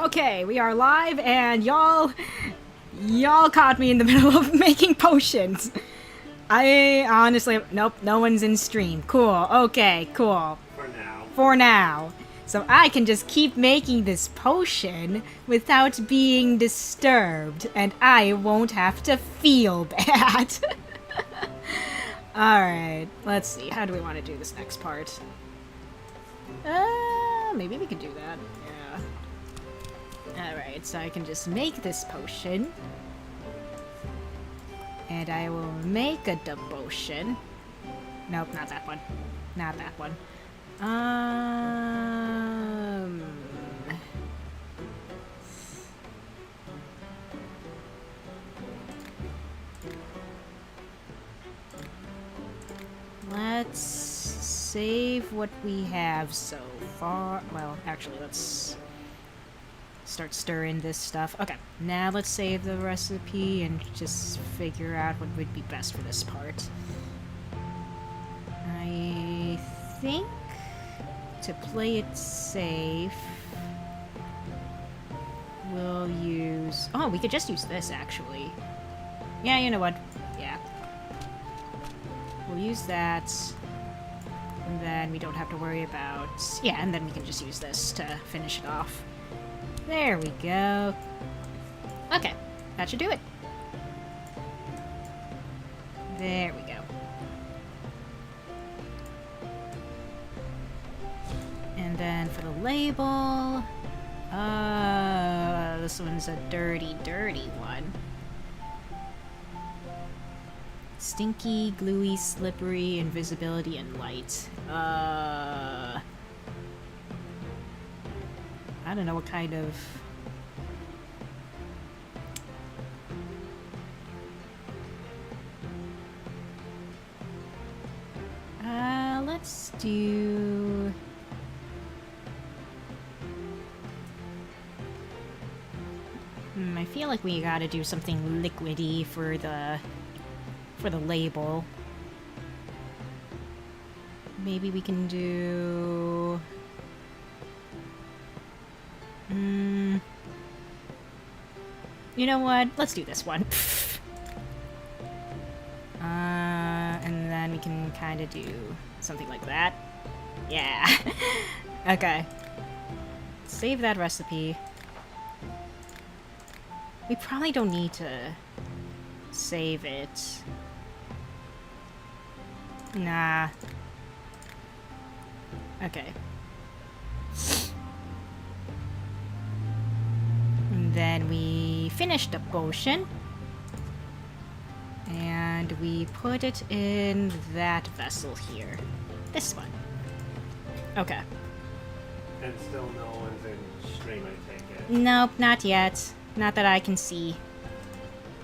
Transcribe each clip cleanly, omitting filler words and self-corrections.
Okay, we are live, and y'all caught me in the middle of making potions. I honestly, nope, no one's in stream. Cool, okay, cool. For now. So I can just keep making this potion without being disturbed, and I won't have to feel bad. Alright, let's see, how do we want to do this next part? Maybe we could do that, yeah. Alright, so I can just make this potion. And I will make a devotion. Nope, not that one. Not that one. Let's save what we have so far. Well, actually, let's start stirring this stuff. Okay, now let's save the recipe and just figure out what would be best for this part. I think to play it safe, we'll use... Oh, we could just use this, actually. Yeah, you know what? Yeah. We'll use that, and then we don't have to worry about... Yeah, and then we can just use this to finish it off. There we go. Okay, that should do it. There we go. And then for the label... this one's a dirty, dirty one. Stinky, gluey, slippery, invisibility, and light. I don't know what kind of... let's do... I feel like we gotta do something liquidy for the label. Maybe we can do... You know what? Let's do this one. And then we can kind of do something like that. Yeah. Okay. Save that recipe. We probably don't need to save it. Nah. Okay. And then we finish the potion. And we put it in that vessel here. This one. Okay. And still no one's in stream, I take it? Nope, not yet. Not that I can see.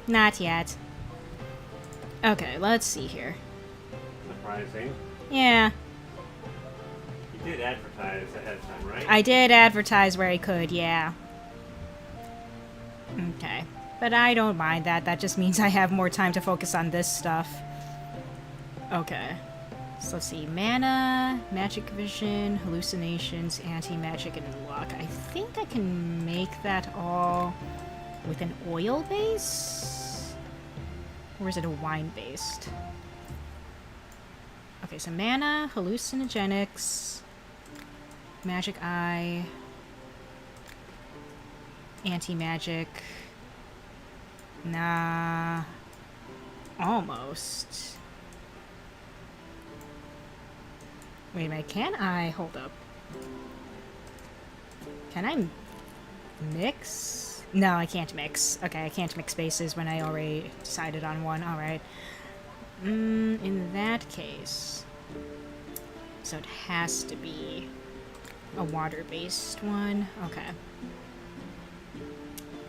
Not yet. Okay, let's see here. Surprising. Yeah. You did advertise ahead of time, right? I did advertise where I could, yeah. Okay. But I don't mind that. That just means I have more time to focus on this stuff. Okay. So let's see. Mana, magic vision, hallucinations, anti-magic, and luck. I think I can make that all with an oil base? Or is it a wine based? Okay, so mana, hallucinogenics, magic eye, anti-magic. Nah. Almost. Wait a minute, can I... Hold up. Can I mix? No, I can't mix. Okay, I can't mix bases when I already decided on one. Alright. In that case... So it has to be a water-based one. Okay.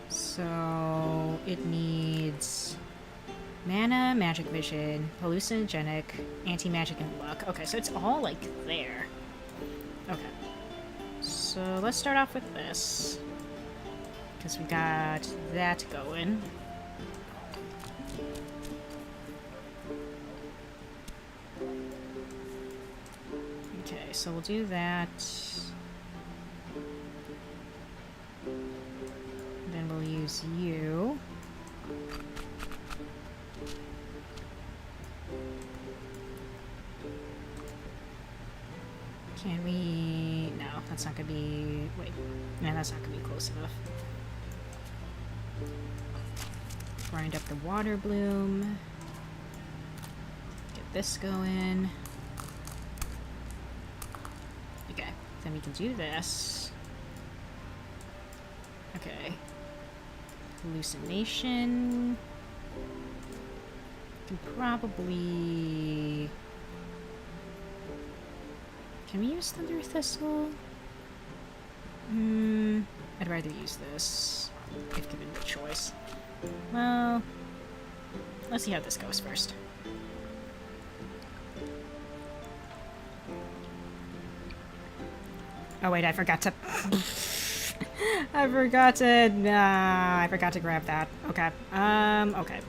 So it needs mana, magic vision, hallucinogenic, anti-magic, and luck. Okay, so it's all like there. Okay. So let's start off with this. Because we got that going. Okay, so we'll do that. is you. Can we... No, that's not gonna be... Wait. No, that's not gonna be close enough. Grind up the water bloom. Get this going. Okay, then we can do this. Okay. Hallucination. Can probably... Can we use Thunder Thistle? I'd rather use this, if given the choice. Well, let's see how this goes first. Oh wait, I forgot to... I forgot to grab that. Okay. Okay.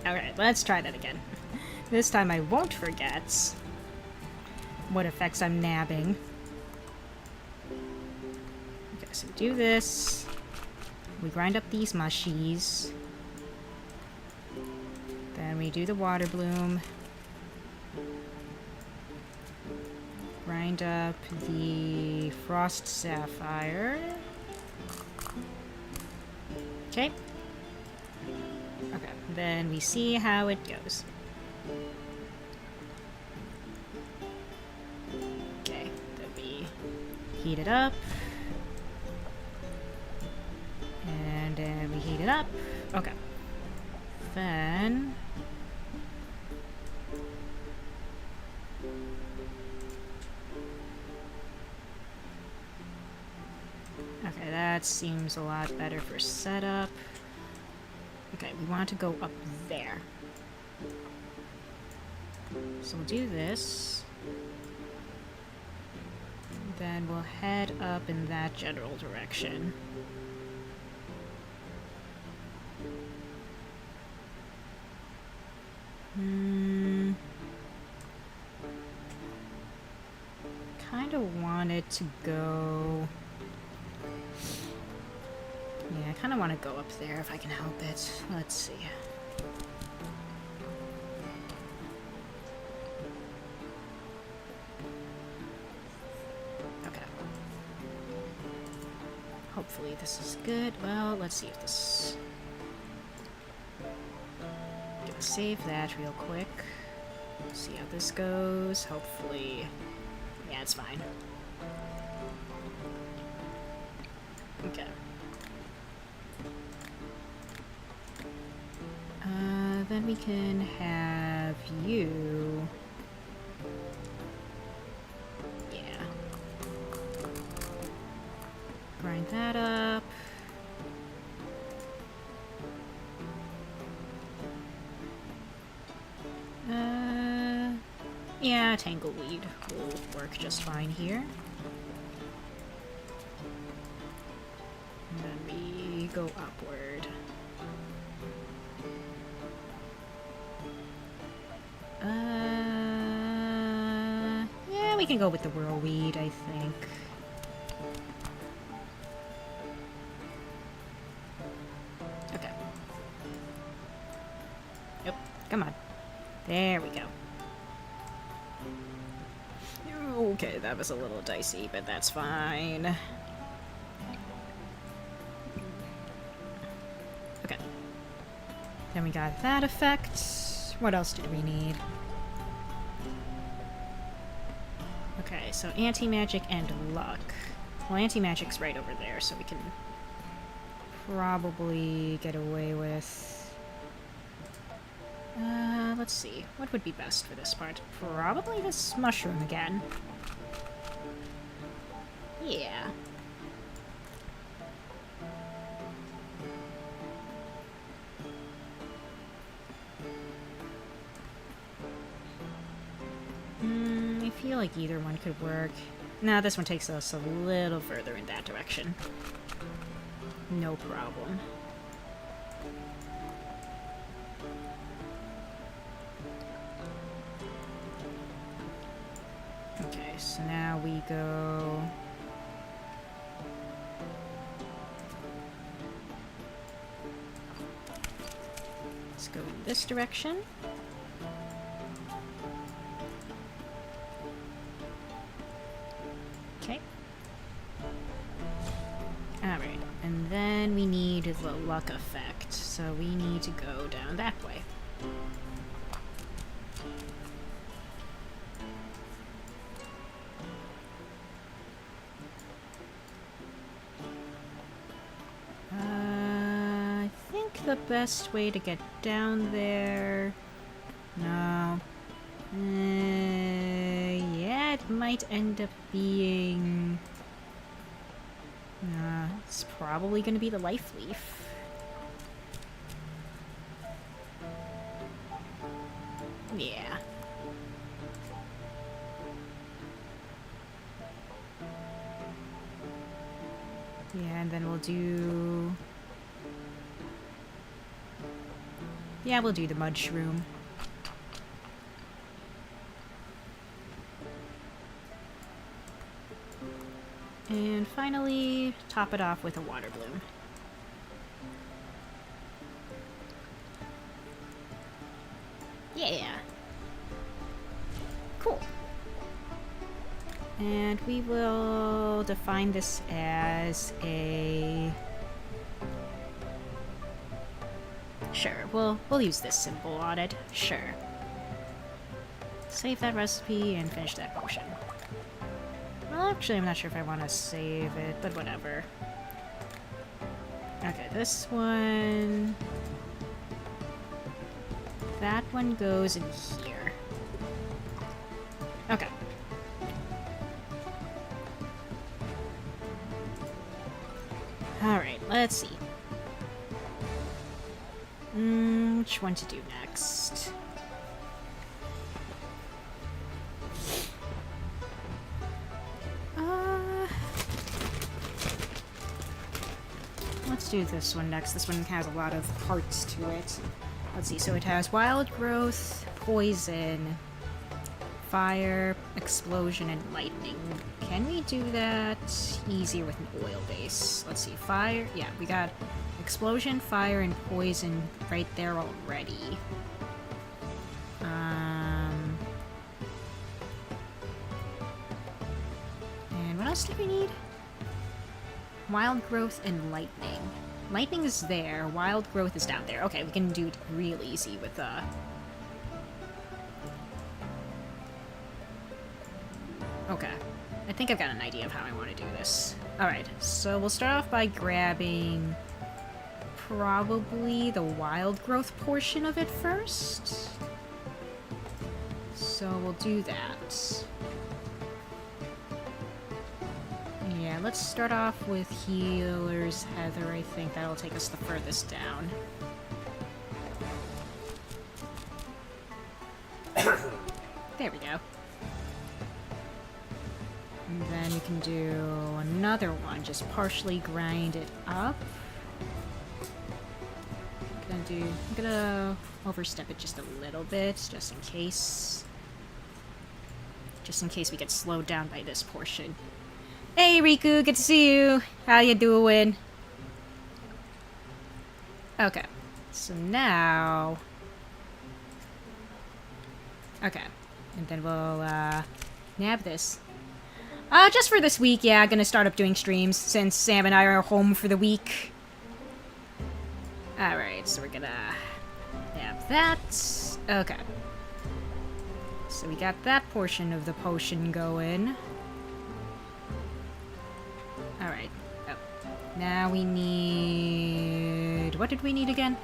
Alright, let's try that again. This time I won't forget what effects I'm nabbing. Okay, so we do this. We grind up these mushies. Then we do the water bloom. Grind up the frost sapphire. Okay. Okay, then we see how it goes. Okay, then we heat it up. And then we heat it up. Okay. Then... Okay, that seems a lot better for setup. Okay, we want to go up there. So we'll do this. Then we'll head up in that general direction. Kind of want it to go... Yeah, I kind of want to go up there if I can help it. Let's see. Okay. Hopefully this is good. Well, let's see if this... Gonna save that real quick. See how this goes. Hopefully... Yeah, it's fine. Okay. Then we can have you... Yeah. Grind that up. Yeah, Tangleweed will work just fine here. And then we go upward. Yeah, we can go with the Whirlweed, I think. Okay. Yep, come on. There we go. Okay, that was a little dicey, but that's fine. Okay. Then we got that effect. What else did we need? Okay, so anti-magic and luck. Well, anti-magic's right over there, so we can probably get away with... let's see. What would be best for this part? Probably this mushroom again. Yeah. I feel like either one could work. Nah, this one takes us a little further in that direction. No problem. Okay, so now we go... Let's go in this direction. Okay. Alright, and then we need the luck effect, so we need to go down that way. I think the best way to get down there... No. Yeah, it might end up being... it's probably gonna be the life leaf. Yeah. Yeah, and then we'll do... Yeah, we'll do the mud shroom. And finally, top it off with a water bloom. Yeah! Cool. And we will define this as a... Sure, we'll use this symbol on it. Sure. Save that recipe and finish that potion. Well, actually, I'm not sure if I want to save it, but whatever. Okay, this one... That one goes in here. Okay. Alright, let's see. Which one to do next? Let's do this one next. This one has a lot of parts to it. Let's see, so it has wild growth, poison, fire, explosion, and lightning. Can we do that easier with an oil base? Let's see, fire, yeah, we got explosion, fire, and poison right there already. And what else do we need? Wild growth and lightning. Lightning is there, wild growth is down there. Okay, we can do it real easy with, Okay. I think I've got an idea of how I want to do this. Alright, so we'll start off by grabbing probably the wild growth portion of it first. So we'll do that. Yeah, let's start off with Healer's Heather. I think that'll take us the furthest down. There we go. And then we can do another one, just partially grind it up. I'm gonna overstep it just a little bit, just in case. Just in case we get slowed down by this portion. Hey Riku, good to see you! How you doing? Okay, so now... Okay, and then we'll, nab this. Just for this week, yeah, gonna start up doing streams, since Sam and I are home for the week. Alright, so we're gonna nab that. Okay. So we got that portion of the potion going. Alright. Oh. Now we need... What did we need again?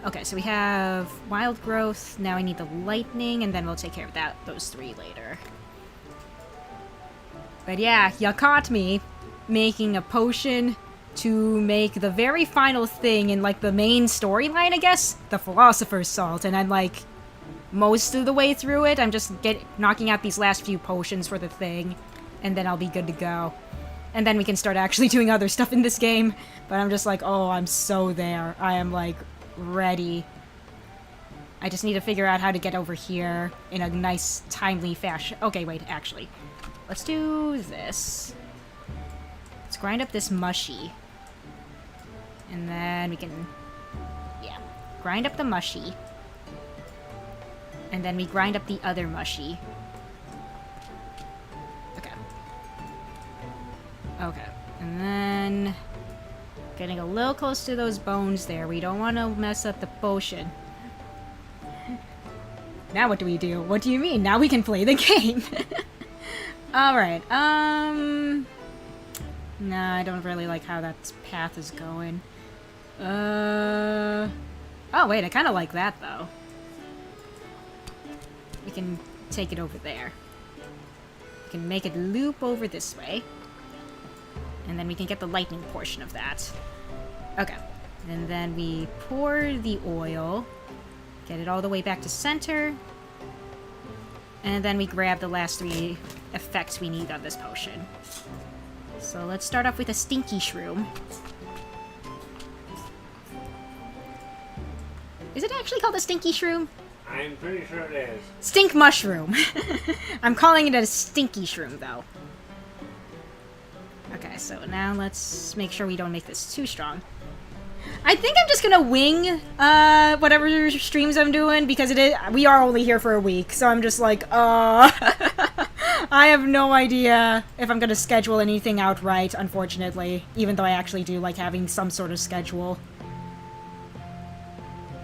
Okay, so we have wild growth, now I need the lightning, and then we'll take care of those three later. But yeah, you caught me making a potion to make the very final thing in, like, the main storyline, I guess? The Philosopher's Salt, and I'm, like, most of the way through it. I'm just knocking out these last few potions for the thing, and then I'll be good to go. And then we can start actually doing other stuff in this game. But I'm just like, oh, I'm so there. I am, like, ready. I just need to figure out how to get over here in a nice, timely fashion. Okay, wait, actually. Let's do this. Let's grind up this mushy. And then we can... Yeah. Grind up the mushy. And then we grind up the other mushy. Okay. Okay. And then... getting a little close to those bones there. We don't want to mess up the potion. Now what do we do? What do you mean? Now we can play the game. Alright, Nah, I don't really like how that path is going. Oh wait, I kind of like that though. We can take it over there. We can make it loop over this way. And then we can get the lightning portion of that. Okay. And then we pour the oil. Get it all the way back to center. And then we grab the last 3 effects we need on this potion. So let's start off with a stinky shroom. Is it actually called a stinky shroom? I'm pretty sure it is. Stink mushroom. I'm calling it a stinky shroom, though. Okay, so now let's make sure we don't make this too strong. I think I'm just gonna wing whatever streams I'm doing, because we are only here for a week, so I'm just like, I have no idea if I'm gonna schedule anything out right, unfortunately, even though I actually do like having some sort of schedule.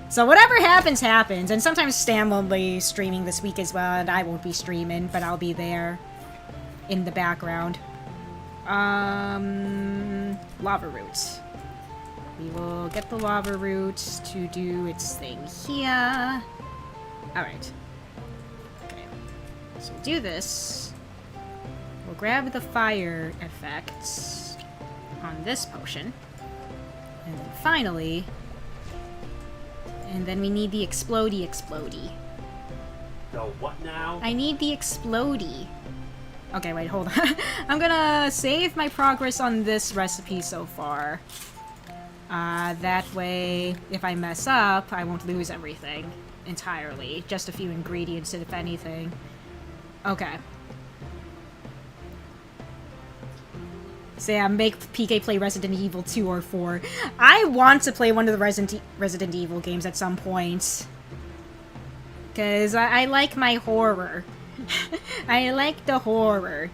So whatever happens, happens, and sometimes Stan will be streaming this week as well, and I won't be streaming, but I'll be there in the background. Lava root. We will get the lava root to do its thing here. Alright. Okay. So we'll do this. We'll grab the fire effects on this potion. And then finally... and then we need the explodey. The what now? I need the explodey. Okay, wait, hold on. I'm gonna save my progress on this recipe so far. That way, if I mess up, I won't lose everything entirely. Just a few ingredients, if anything. Okay. So yeah, make PK play Resident Evil 2 or 4. I want to play one of the Resident Evil games at some point. Because I like my horror. I like the horror.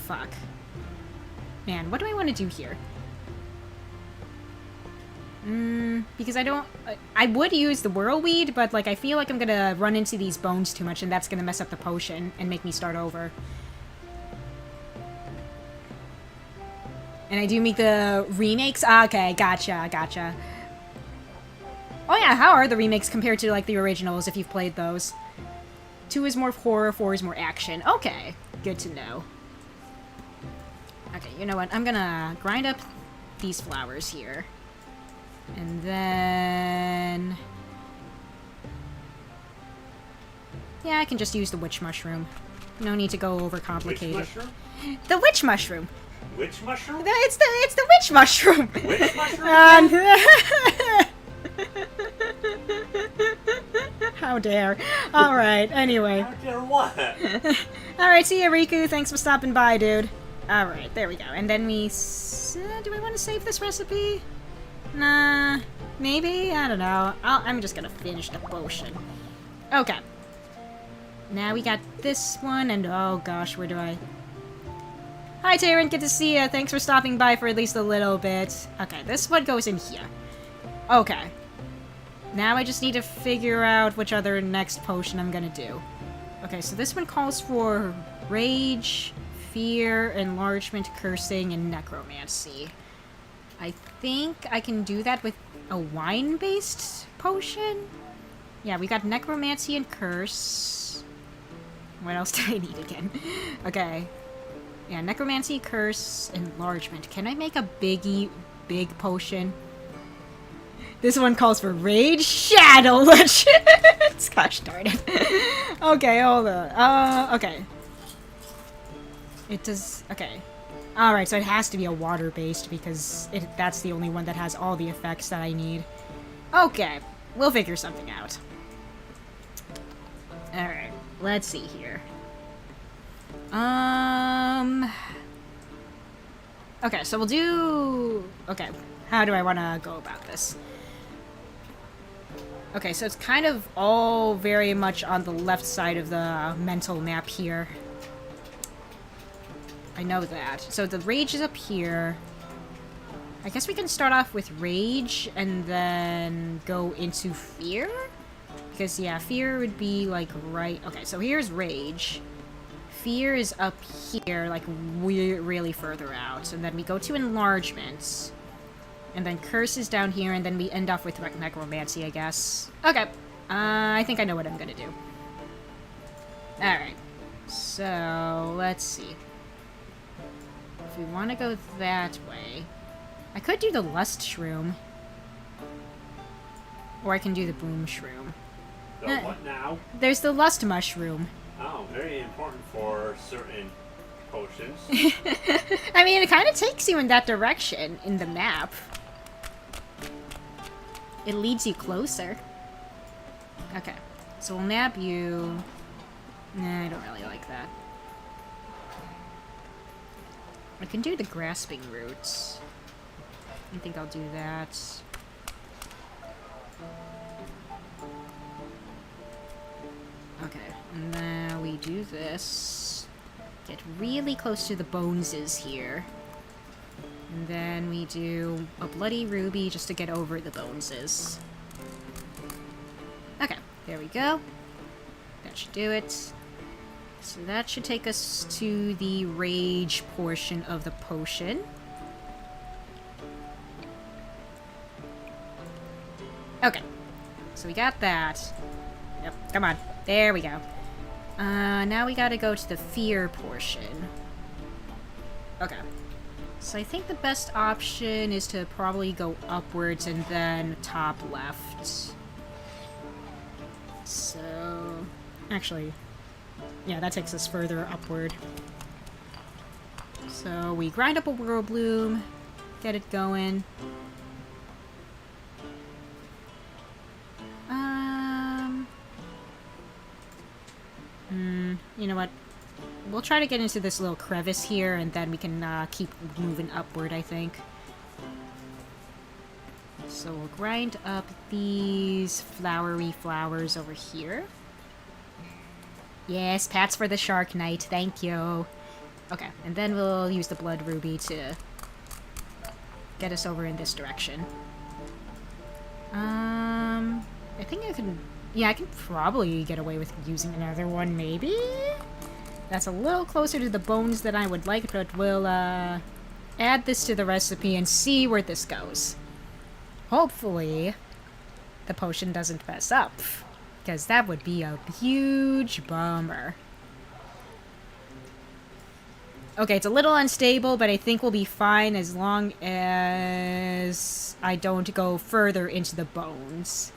Fuck. Man, what do I want to do here? Because I don't... I would use the whirlweed, but, like, I feel like I'm gonna run into these bones too much, and that's gonna mess up the potion and make me start over. And I do make the remakes? Okay, gotcha. Oh yeah, how are the remakes compared to, like, the originals, if you've played those? 2 is more horror, 4 is more action. Okay, good to know. Okay, you know what? I'm gonna grind up these flowers here. And then... yeah, I can just use the witch mushroom. No need to go overcomplicated. Which mushroom? The witch mushroom! Which mushroom? It's the witch mushroom! Which mushroom? How dare. Alright, anyway. How dare what? Alright, see ya, Riku. Thanks for stopping by, dude. Alright, there we go. And then we... do I want to save this recipe? Nah, maybe? I don't know. I'm just gonna finish the potion. Okay. Now we got this one, and oh gosh, where do I... Hi, Taryn, good to see ya. Thanks for stopping by for at least a little bit. Okay, this one goes in here. Okay. Now I just need to figure out which other next potion I'm gonna do. Okay, so this one calls for Rage, Fear, Enlargement, Cursing, and Necromancy. I think I can do that with a wine-based potion? Yeah, we got Necromancy and Curse. What else do I need again? Okay. Yeah, Necromancy, Curse, Enlargement. Can I make a big potion? This one calls for Rage, Shadow Legend! Gosh darn it. Okay, hold on. Okay. It does... okay. Alright, so it has to be a water-based because that's the only one that has all the effects that I need. Okay, we'll figure something out. Alright, let's see here. Okay, so we'll do... okay, how do I want to go about this? Okay, so it's kind of all very much on the left side of the mental map here. I know that. So the rage is up here. I guess we can start off with rage and then go into fear? Because, yeah, fear would be, like, right... Okay, so here's rage. Fear is up here, like, really further out. And then we go to enlargements. And then curse is down here, and then we end off with necromancy, I guess. Okay. I think I know what I'm gonna do. Alright. So, let's see. If we want to go that way... I could do the lust shroom. Or I can do the boom shroom. The what now? There's the lust mushroom. Oh, very important for certain potions. I mean, it kind of takes you in that direction in the map. It leads you closer. Okay, so we'll nab you. Nah, I don't really like that. I can do the grasping roots. I think I'll do that. Okay, and then we do this. Get really close to the boneses here. And then we do a bloody ruby just to get over the boneses. Okay, there we go. That should do it. So that should take us to the rage portion of the potion. Okay, so we got that. Yep, come on. There we go. Now we gotta go to the fear portion. Okay. So I think the best option is to probably go upwards and then top left. So... Actually... Yeah, that takes us further upward. So we grind up a Whirl Bloom, get it going. You know what? We'll try to get into this little crevice here, and then we can keep moving upward, I think. So we'll grind up these flowery flowers over here. Yes, pats for the Shark Knight, thank you. Okay, and then we'll use the Blood Ruby to get us over in this direction. I think I can... Yeah, I can probably get away with using another one, maybe? That's a little closer to the bones than I would like, but we'll, add this to the recipe and see where this goes. Hopefully, the potion doesn't mess up, because that would be a huge bummer. Okay, it's a little unstable, but I think we'll be fine as long as I don't go further into the bones.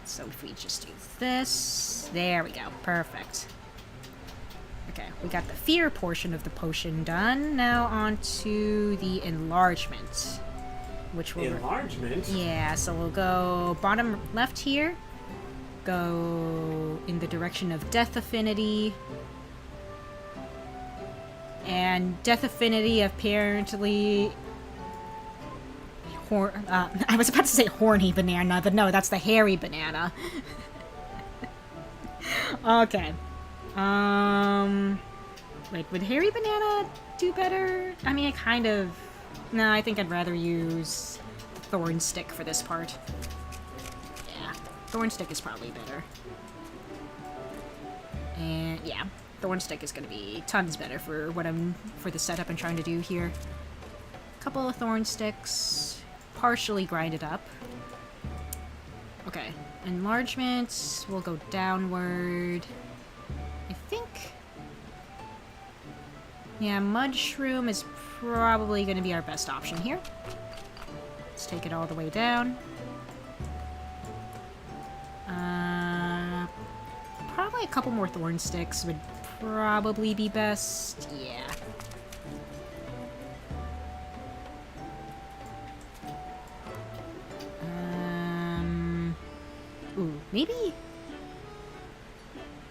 So if we just do this... There we go. Perfect. Okay, we got the fear portion of the potion done. Now on to the enlargement. Which will... Enlargement? Yeah, so we'll go bottom left here. Go in the direction of Death Affinity. And Death Affinity apparently... I was about to say horny banana, but no, that's the hairy banana. Okay. Wait, would hairy banana do better? I mean, I kind of... No, I think I'd rather use Thorn Stick for this part. Yeah, Thorn Stick is probably better. And yeah, Thorn Stick is gonna be tons better for what for the setup I'm trying to do here. Couple of Thorn Sticks. Partially grinded up. Okay, enlargements will go downward. I think... Yeah, Mud Shroom is probably going to be our best option here. Let's take it all the way down. Probably a couple more Thorn Sticks would probably be best. Yeah. Ooh, maybe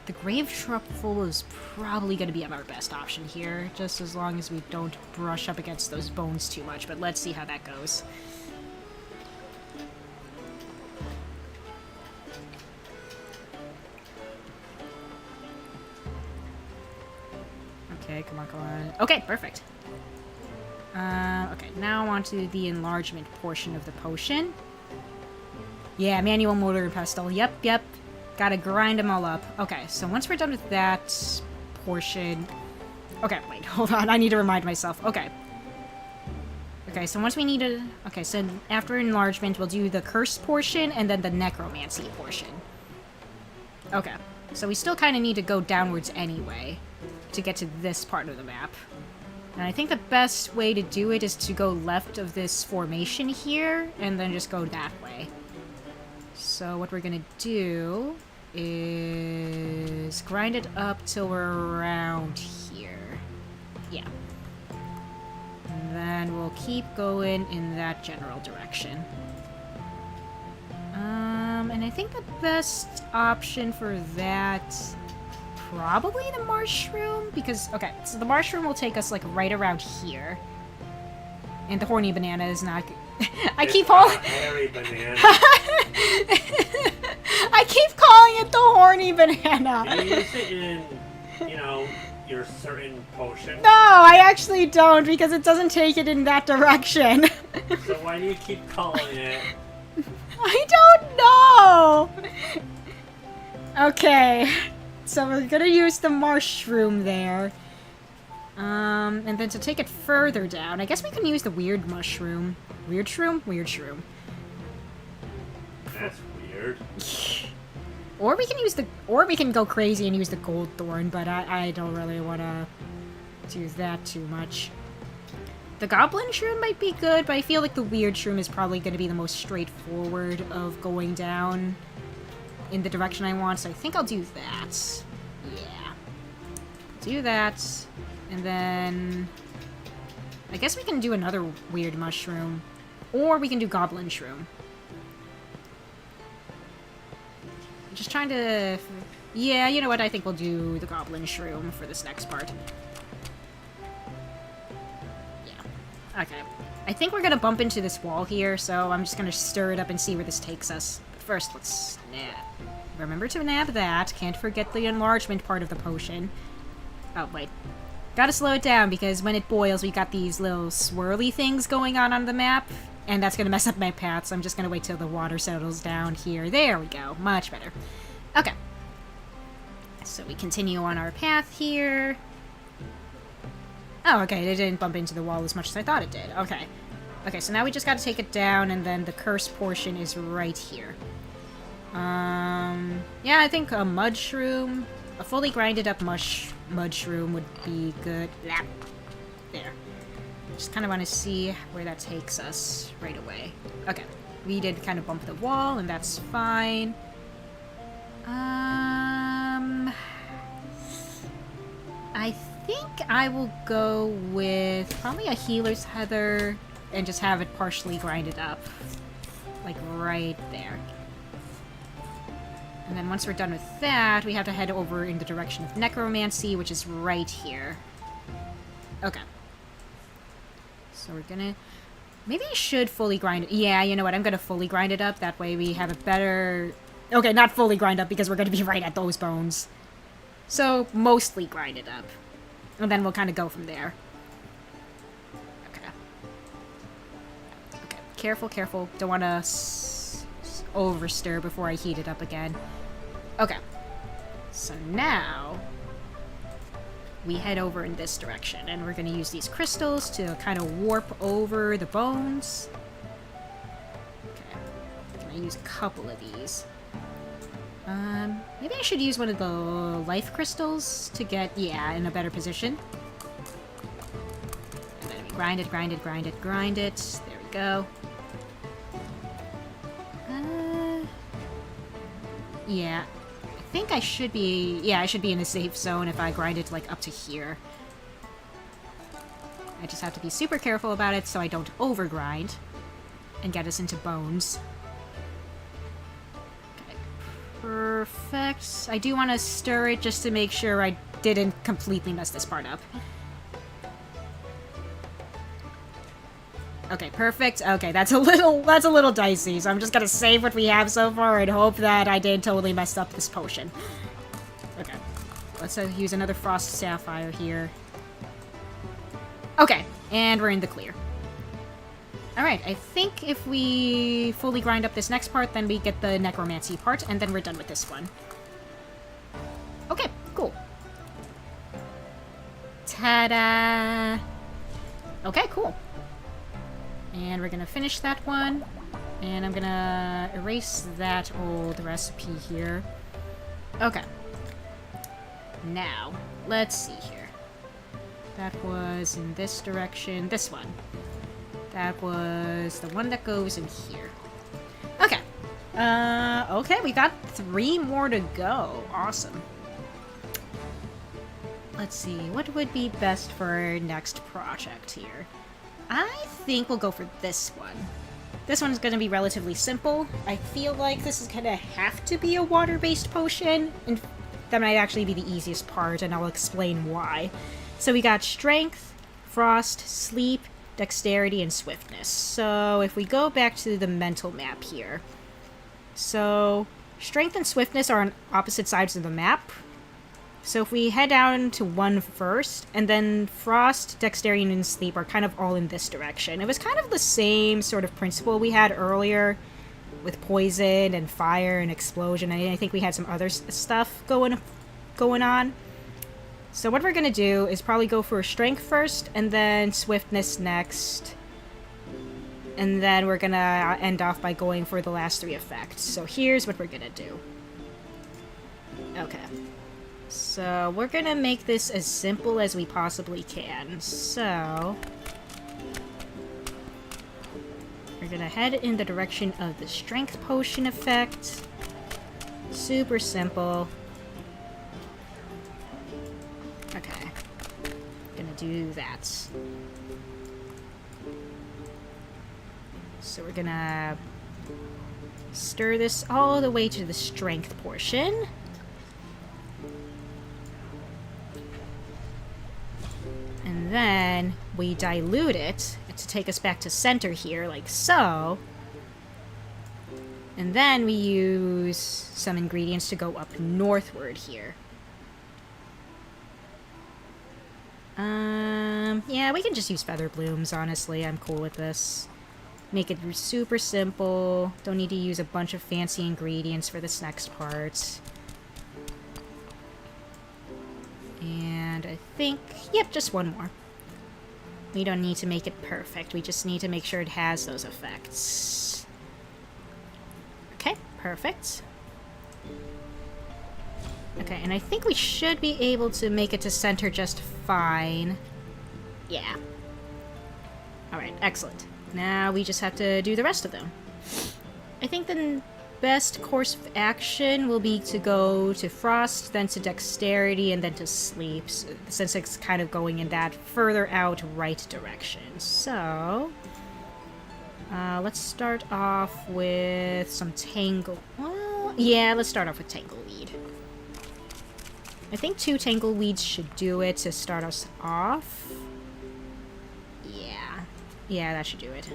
the Grave Truffle is probably going to be our best option here, just as long as we don't brush up against those bones too much, but let's see how that goes. Okay, come on, come on. Okay, perfect. Okay, now on to the enlargement portion of the potion. Yeah, manual motor and pestle. Yep. Gotta grind them all up. Okay, so once we're done with that portion... Okay, wait, hold on. I need to remind myself. Okay. Okay, so once we need to... Okay, so after enlargement, we'll do the curse portion and then the necromancy portion. Okay, so we still kind of need to go downwards anyway to get to this part of the map. And I think the best way to do it is to go left of this formation here and then just go that way. So what we're gonna do is grind it up till we're around here. Yeah. And then we'll keep going in that general direction. And I think the best option for that... Probably the mushroom, because... Okay, so the mushroom will take us, like, right around here. And the horny banana is not... I keep calling... Hairy banana. I keep calling it the horny banana. Do you use it in, you know, your certain potion? No, I actually don't, because it doesn't take it in that direction. So why do you keep calling it? I don't know! Okay, so we're gonna use the mushroom there. And then to take it further down, I guess we can use the weird mushroom. Weird shroom? Weird shroom. That's weird. Or we can use the... Or we can go crazy and use the gold thorn, but I don't really want to do that too much. The goblin shroom might be good, but I feel like the weird shroom is probably going to be the most straightforward of going down in the direction I want, so I think I'll do that. Yeah. Do that, and then... I guess we can do another weird mushroom. Or we can do goblin shroom. I'm just trying to... Yeah, you know what? I think we'll do the goblin shroom for this next part. Yeah. Okay. I think we're gonna bump into this wall here, so I'm just gonna stir it up and see where this takes us. But first, let's nab. Remember to nab that. Can't forget the enlargement part of the potion. Oh, wait. Gotta slow it down, because when it boils, we got these little swirly things going on the map, and that's gonna mess up my path, so I'm just gonna wait till the water settles down here. There we go. Much better. Okay. So we continue on our path here. Oh, okay, it didn't bump into the wall as much as I thought it did. Okay. Okay, so now we just gotta take it down, and then the curse portion is right here. Yeah, I think a mud shroom, a fully grinded up mud shroom would be good. There. Just kind of want to see where that takes us right away. Okay. We did kind of bump the wall, and that's fine. I think I will go with probably a healer's heather and just have it partially grinded up. Like right there. And then once we're done with that, we have to head over in the direction of necromancy, which is right here. Okay. So we're gonna... Maybe I should fully grind it. Yeah, you know what? I'm gonna fully grind it up. That way we have a better... Okay, not fully grind up because we're gonna be right at those bones. So, mostly grind it up. And then we'll kind of go from there. Okay. Okay, careful, careful. Don't want to overstir before I heat it up again. Okay. So now... we head over in this direction, and we're going to use these crystals to kind of warp over the bones. Okay. I'm going to use a couple of these. Maybe I should use one of the life crystals to get, yeah, in a better position. And then we grind it, grind it, grind it, grind it. There we go. Yeah. I think I should be... Yeah, I should be in a safe zone if I grind it, like, up to here. I just have to be super careful about it so I don't overgrind and get us into bones. Okay, perfect. I do want to stir it just to make sure I didn't completely mess this part up. Okay, perfect. Okay, that's a little dicey, so I'm just gonna save what we have so far and hope that I didn't totally mess up this potion. Okay. Let's use another Frost Sapphire here. Okay, and we're in the clear. Alright, I think if we fully grind up this next part, then we get the necromancy part, and then we're done with this one. Okay, cool. Ta-da! Okay, cool. And we're gonna finish that one. And I'm gonna erase that old recipe here. Okay. Now, let's see here. That was in this direction. This one. That was the one that goes in here. Okay. Okay, we got 3 more to go. Awesome. Let's see, what would be best for our next project here? I think we'll go for this one. This one's gonna be relatively simple. I feel like this is gonna have to be a water-based potion, and that might actually be the easiest part, and I'll explain why. So we got Strength, Frost, Sleep, Dexterity, and Swiftness. So if we go back to the mental map here. So Strength and Swiftness are on opposite sides of the map. So if we head down to 1 first, and then Frost, Dexterity, and Sleep are kind of all in this direction. It was kind of the same sort of principle we had earlier with Poison and Fire and Explosion. I think we had some other stuff going on. So what we're going to do is probably go for Strength first, and then Swiftness next. And then we're going to end off by going for the last 3 effects. So here's what we're going to do. Okay. So we're going to make this as simple as we possibly can. So we're going to head in the direction of the Strength Potion effect. Super simple. Okay. Gonna do that. So we're gonna stir this all the way to the Strength portion. And then we dilute it to take us back to center here, like so. And then we use some ingredients to go up northward here. Yeah, we can just use feather blooms, honestly. I'm cool with this. Make it super simple. Don't need to use a bunch of fancy ingredients for this next part. And I think, yep, just 1 more. We don't need to make it perfect. We just need to make sure it has those effects. Okay, perfect. Okay, and I think we should be able to make it to center just fine. Yeah. Alright, excellent. Now we just have to do the rest of them. I think the best course of action will be to go to Frost, then to Dexterity, and then to Sleep, since it's kind of going in that further out right direction. So let's start off with some Tangle. Well, yeah, let's start off with Tangleweed. I think 2 Tangleweeds should do it to start us off. Yeah, that should do it.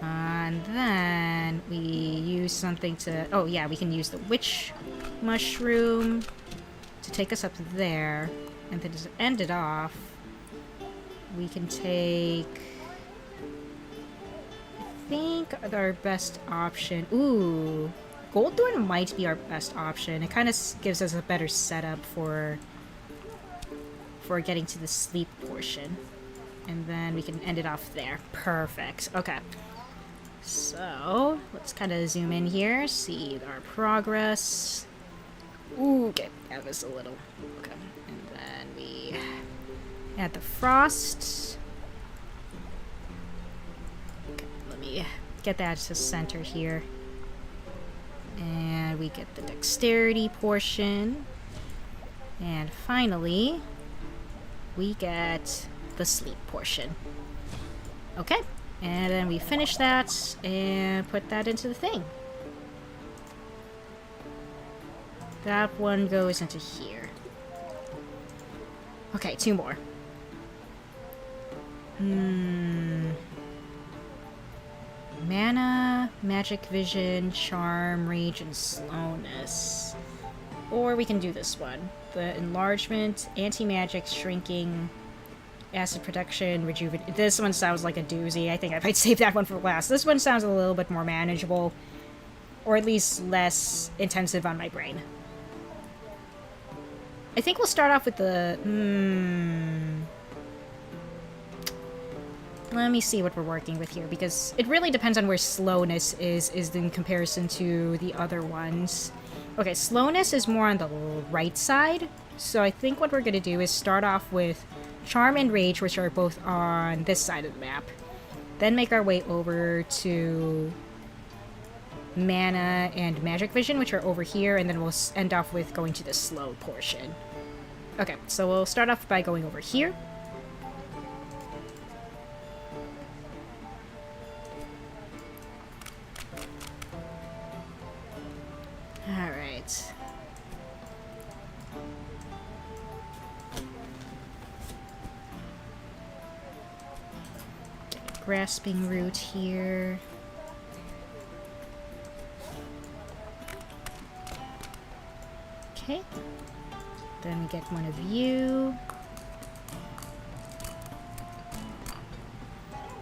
And then we use something to... Oh, yeah, we can use the Witch Mushroom to take us up there. And then to end it off, we can take... I think our best option... Ooh, Goldthorn might be our best option. It kind of gives us a better setup for getting to the sleep portion. And then we can end it off there. Perfect. Okay. So, let's kind of zoom in here, see our progress. Ooh, okay, that was a little. Okay. And then we add the Frost. Okay, let me get that to center here. And we get the Dexterity portion. And finally, we get the Sleep portion. Okay, and then we finish that and put that into the thing. That one goes into here. Okay, 2 more. Mana, Magic Vision, Charm, Rage, and Slowness. Or we can do this one. The enlargement, anti-magic, shrinking, acid protection, rejuvenate. This one sounds like a doozy. I think I might save that one for last. This one sounds a little bit more manageable. Or at least less intensive on my brain. I think we'll start off with the... Let me see what we're working with here, because it really depends on where slowness is in comparison to the other ones. Okay, slowness is more on the right side, so I think what we're going to do is start off with Charm and Rage, which are both on this side of the map. Then make our way over to Mana and Magic Vision, which are over here, and then we'll end off with going to the slow portion. Okay, so we'll start off by going over here. Alright. Grasping root here. Okay. Then we get one of you.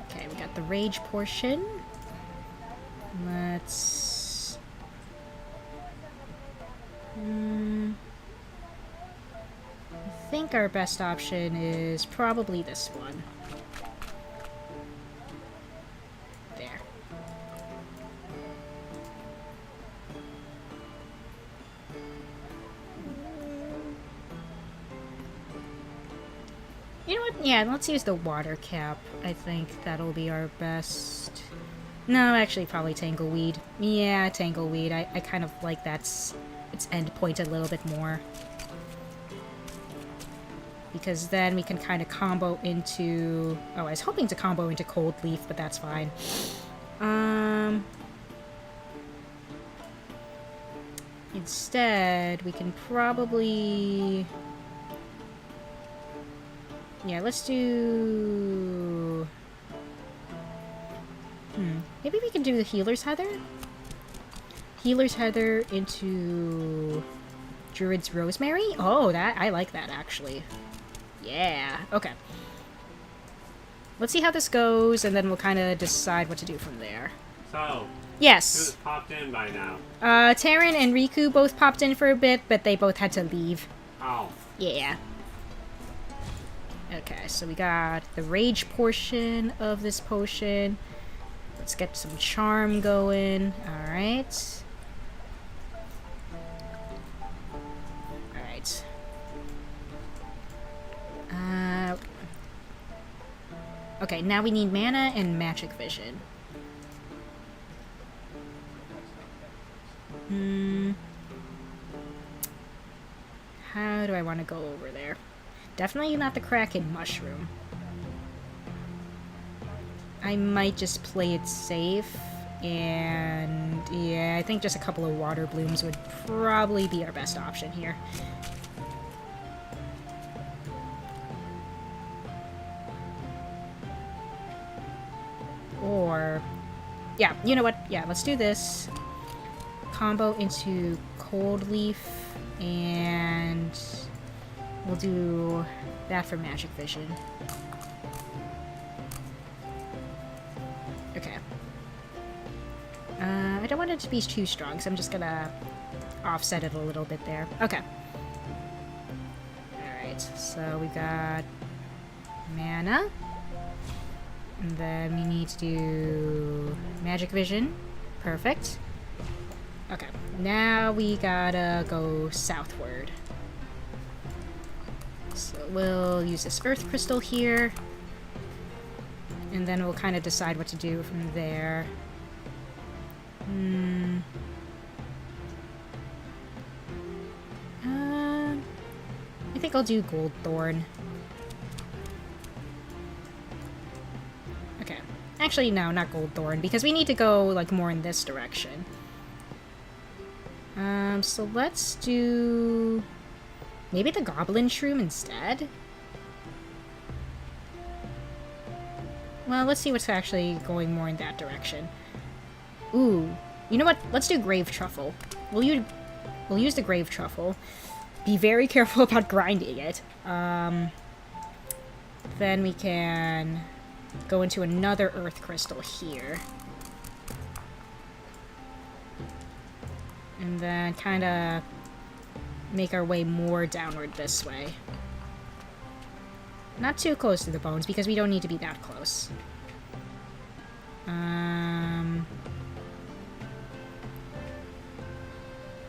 Okay, we got the rage portion. Let's... I think our best option is probably this one. There. You know what? Yeah, let's use the water cap. I think that'll be our best. No, actually, probably Tangleweed. Yeah, Tangleweed. I kind of like its end point a little bit more. Because then we can kind of combo into... Oh, I was hoping to combo into Cold Leaf, but that's fine. Instead, we can probably... Yeah, let's do... Maybe we can do the Healer's Heather? Healer's Heather into Druid's Rosemary? Oh, I like that, actually. Yeah, okay. Let's see how this goes, and then we'll kind of decide what to do from there. So, yes. who's popped in by now? Taryn and Riku both popped in for a bit, but they both had to leave. Oh. Yeah. Okay, so we got the rage portion of this potion. Let's get some charm going. Alright. Alright. Okay, now we need mana and magic vision. How do I want to go over there? Definitely not the Kraken Mushroom. I might just play it safe, and yeah, I think just a couple of water blooms would probably be our best option here. Or, yeah, you know what? Yeah, let's do this. Combo into Cold Leaf, and we'll do that for Magic Vision. Okay. I don't want it to be too strong, so I'm just gonna offset it a little bit there. Okay. Alright, so we got mana. And then we need to do Magic Vision. Perfect. Okay, now we gotta go southward. So we'll use this Earth Crystal here. And then we'll kind of decide what to do from there. I think I'll do Gold Thorn. Okay. Actually, no, not Gold Thorn, because we need to go, like, more in this direction. So let's do... maybe the Goblin Shroom instead? Well, let's see what's actually going more in that direction. Ooh. You know what? Let's do Grave Truffle. Will you We'll use the grave truffle. Be very careful about grinding it. Then we can go into another earth crystal here. And then kind of make our way more downward this way. Not too close to the bones, because we don't need to be that close.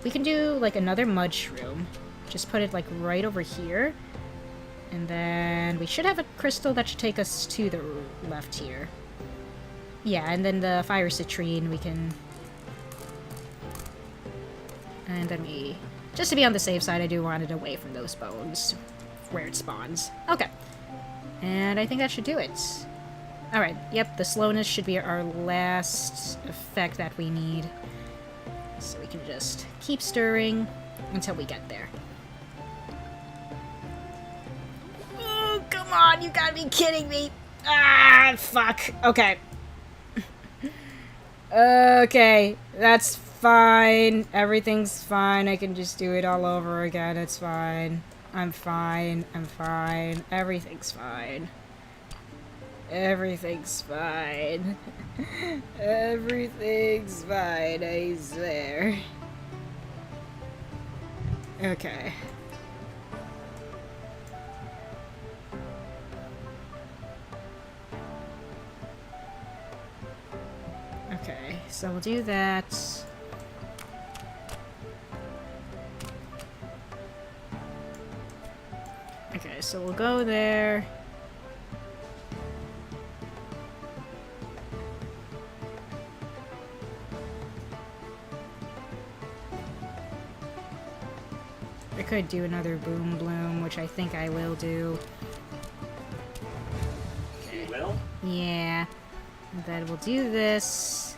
We can do, like, another mud shroom. Just put it, like, right over here. And then we should have a crystal that should take us to the left here. Yeah, and then the fire citrine we can... And then we... Just to be on the safe side, I do want it away from those bones where it spawns. Okay. And I think that should do it. Alright, yep, the slowness should be our last effect that we need. So we can just keep stirring until we get there. Oh, come on, you gotta be kidding me! Ah, fuck. Okay. Okay, that's fine. Everything's fine. I can just do it all over again. It's fine. I'm fine. I'm fine. Everything's fine. Everything's fine. Everything's fine, I swear. Okay. Okay, so we'll do that. Okay, so we'll go there. I could do another boom bloom, which I think I will do. You will? Yeah. And then we'll do this.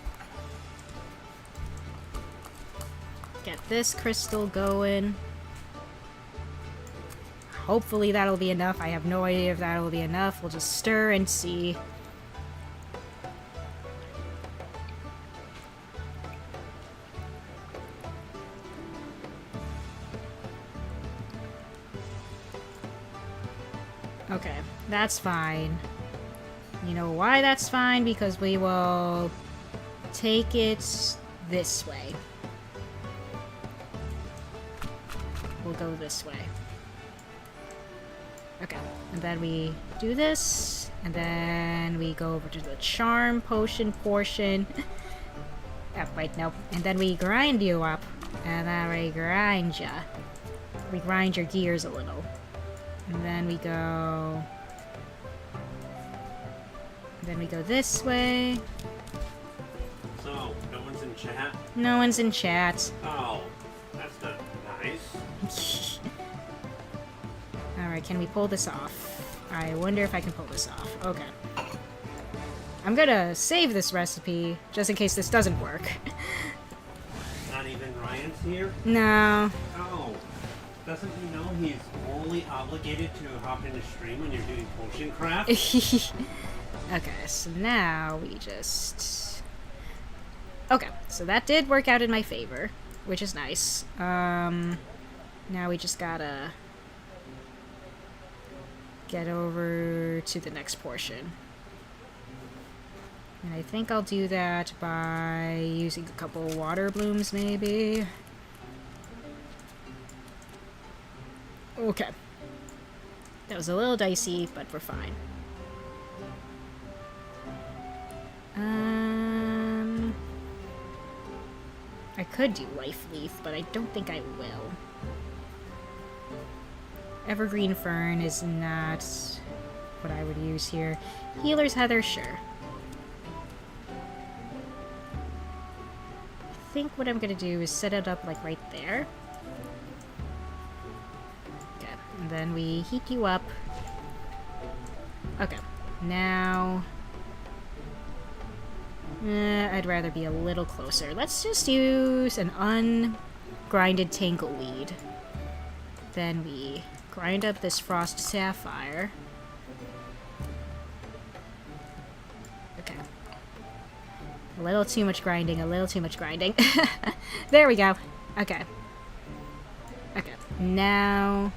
Get this crystal going. Hopefully that'll be enough. I have no idea if that'll be enough. We'll just stir and see. Okay, that's fine. You know why that's fine? Because we will take it this way. We'll go this way. Okay, and then we do this, and then we go over to the charm potion portion. Oh, wait, nope. And then we grind you up, and then we grind ya. We grind your gears a little. And then we go... Then we go this way. So, no one's in chat? No one's in chat. Oh, that's not nice. Alright, can we pull this off? I wonder if I can pull this off. Okay. I'm gonna save this recipe, just in case this doesn't work. Not even Ryan's here? No. Oh. Doesn't he know he's only obligated to hop in the stream when you're doing potion craft? Okay, so now we just... Okay, so that did work out in my favor, which is nice. Now we just gotta get over to the next portion. And I think I'll do that by using a couple water blooms, maybe. Okay. That was a little dicey, but we're fine. I could do Life Leaf, but I don't think I will. Evergreen Fern is not what I would use here. Healer's Heather, sure. I think what I'm gonna do is set it up like right there. Okay, and then we heat you up. Okay, now... I'd rather be a little closer. Let's just use an ungrinded tangleweed. Then we grind up this frost sapphire. Okay. A little too much grinding, a little too much grinding. There we go. Okay. Now...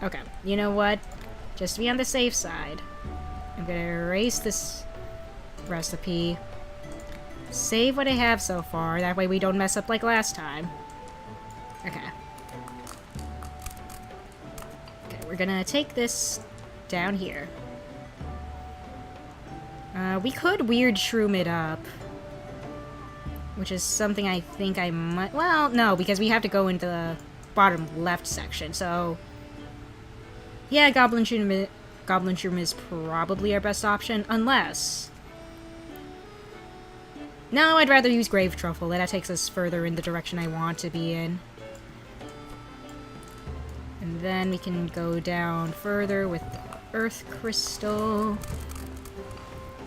Okay, you know what? Just to be on the safe side, I'm gonna erase this recipe. Save what I have so far, that way we don't mess up like last time. Okay. Okay, we're gonna take this down here. We could weird shroom it up. Which is something I think I might... Well, no, because we have to go into the bottom left section, so... Yeah, Goblin Shroom is probably our best option, unless... No, I'd rather use Grave Truffle. That takes us further in the direction I want to be in. And then we can go down further with Earth Crystal.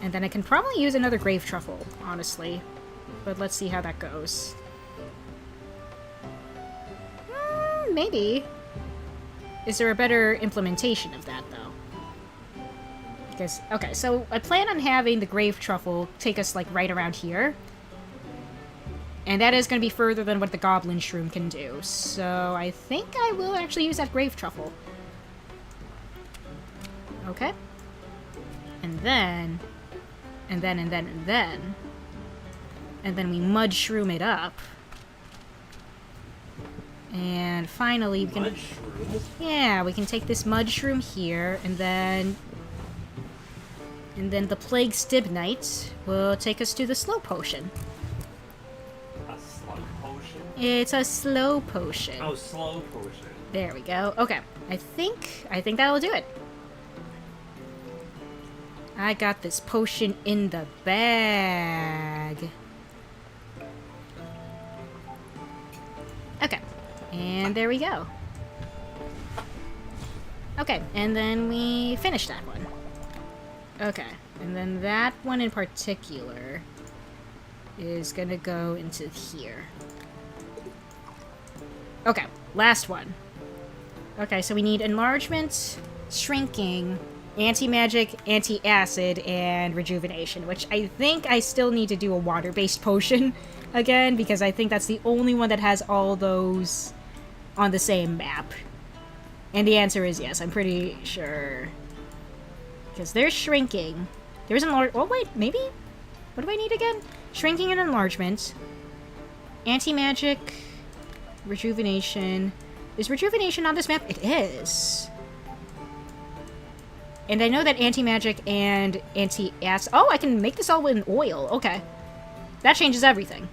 And then I can probably use another Grave Truffle, honestly. But let's see how that goes. Maybe. Is there a better implementation of that, though? Because, okay, so I plan on having the Grave Truffle take us, like, right around here. And that is going to be further than what the Goblin Shroom can do. So I think I will actually use that Grave Truffle. Okay. And then... And then we mud shroom it up. And finally we can... Mud shroom? Yeah, we can take this mud shroom here, and then the Plague Stibnite will take us to the slow potion. A slow potion? It's a slow potion. Oh, slow potion. There we go. Okay. I think that'll do it. I got this potion in the bag. Okay. And there we go. Okay, and then we finish that one. Okay, and then that one in particular is gonna go into here. Okay, last one. Okay, so we need enlargement, shrinking, anti-magic, anti-acid, and rejuvenation, which I think I still need to do a water-based potion again, because I think that's the only one that has all those on the same map. And the answer is yes, I'm pretty sure. Because there's shrinking. There's oh wait, maybe? What do I need again? Shrinking and enlargement. Anti-magic, rejuvenation. Is rejuvenation on this map? It is. And I know that anti-magic and anti-acid... Oh, I can make this all in oil. Okay. That changes everything.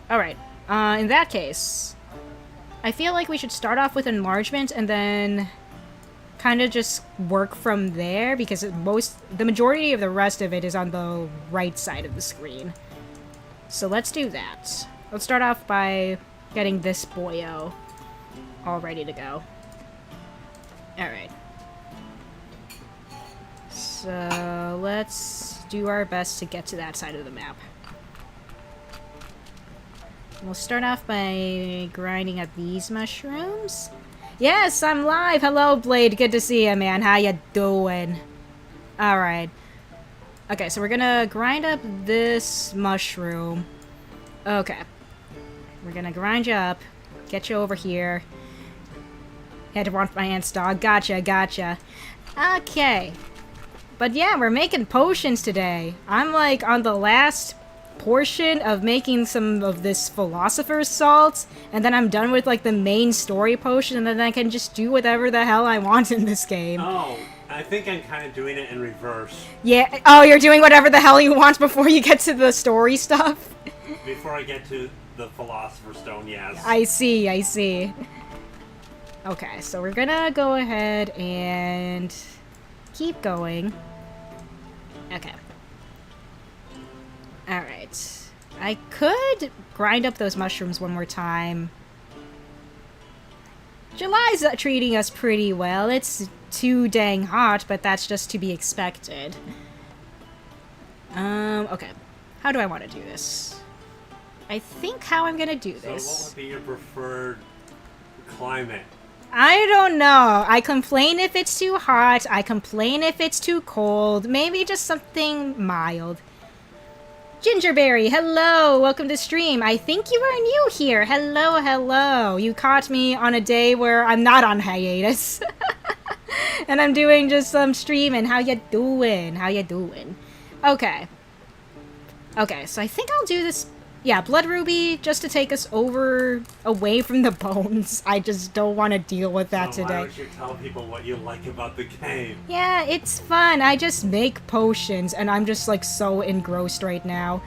Alright. In that case, I feel like we should start off with enlargement and then kind of just work from there, because the majority of the rest of it is on the right side of the screen. So let's do that. Let's start off by getting this boyo all ready to go. Alright. So let's do our best to get to that side of the map. We'll start off by grinding up these mushrooms. Yes, I'm live! Hello, Blade. Good to see you, man. How you doing? Alright. Okay, so we're gonna grind up this mushroom. Okay. We're gonna grind you up. Get you over here. Had to want my aunt's dog. Gotcha. Okay. But yeah, we're making potions today. I'm like on the last portion of making some of this Philosopher's Salt, and then I'm done with like the main story potion, and then I can just do whatever the hell I want in this game. Oh, I think I'm kind of doing it in reverse. Yeah, oh, you're doing whatever the hell you want before you get to the story stuff? Before I get to the Philosopher's Stone, yes. I see. Okay, so we're gonna go ahead and keep going. Okay. Alright. I could grind up those mushrooms one more time. July's treating us pretty well. It's too dang hot, but that's just to be expected. Okay. How do I want to do this? I think how I'm gonna do this... So what would be your preferred climate? I don't know. I complain if it's too hot. I complain if it's too cold. Maybe just something mild. Gingerberry, hello! Welcome to stream. I think you are new here. Hello, hello. You caught me on a day where I'm not on hiatus. And I'm doing just some streaming. How ya doing? How ya doing? Okay. Okay, so I think I'll do this... Yeah, Blood Ruby, just to take us away from the bones. I just don't want to deal with that so today. Why don't you tell people what you like about the game? Yeah, it's fun. I just make potions, and I'm just, like, so engrossed right now.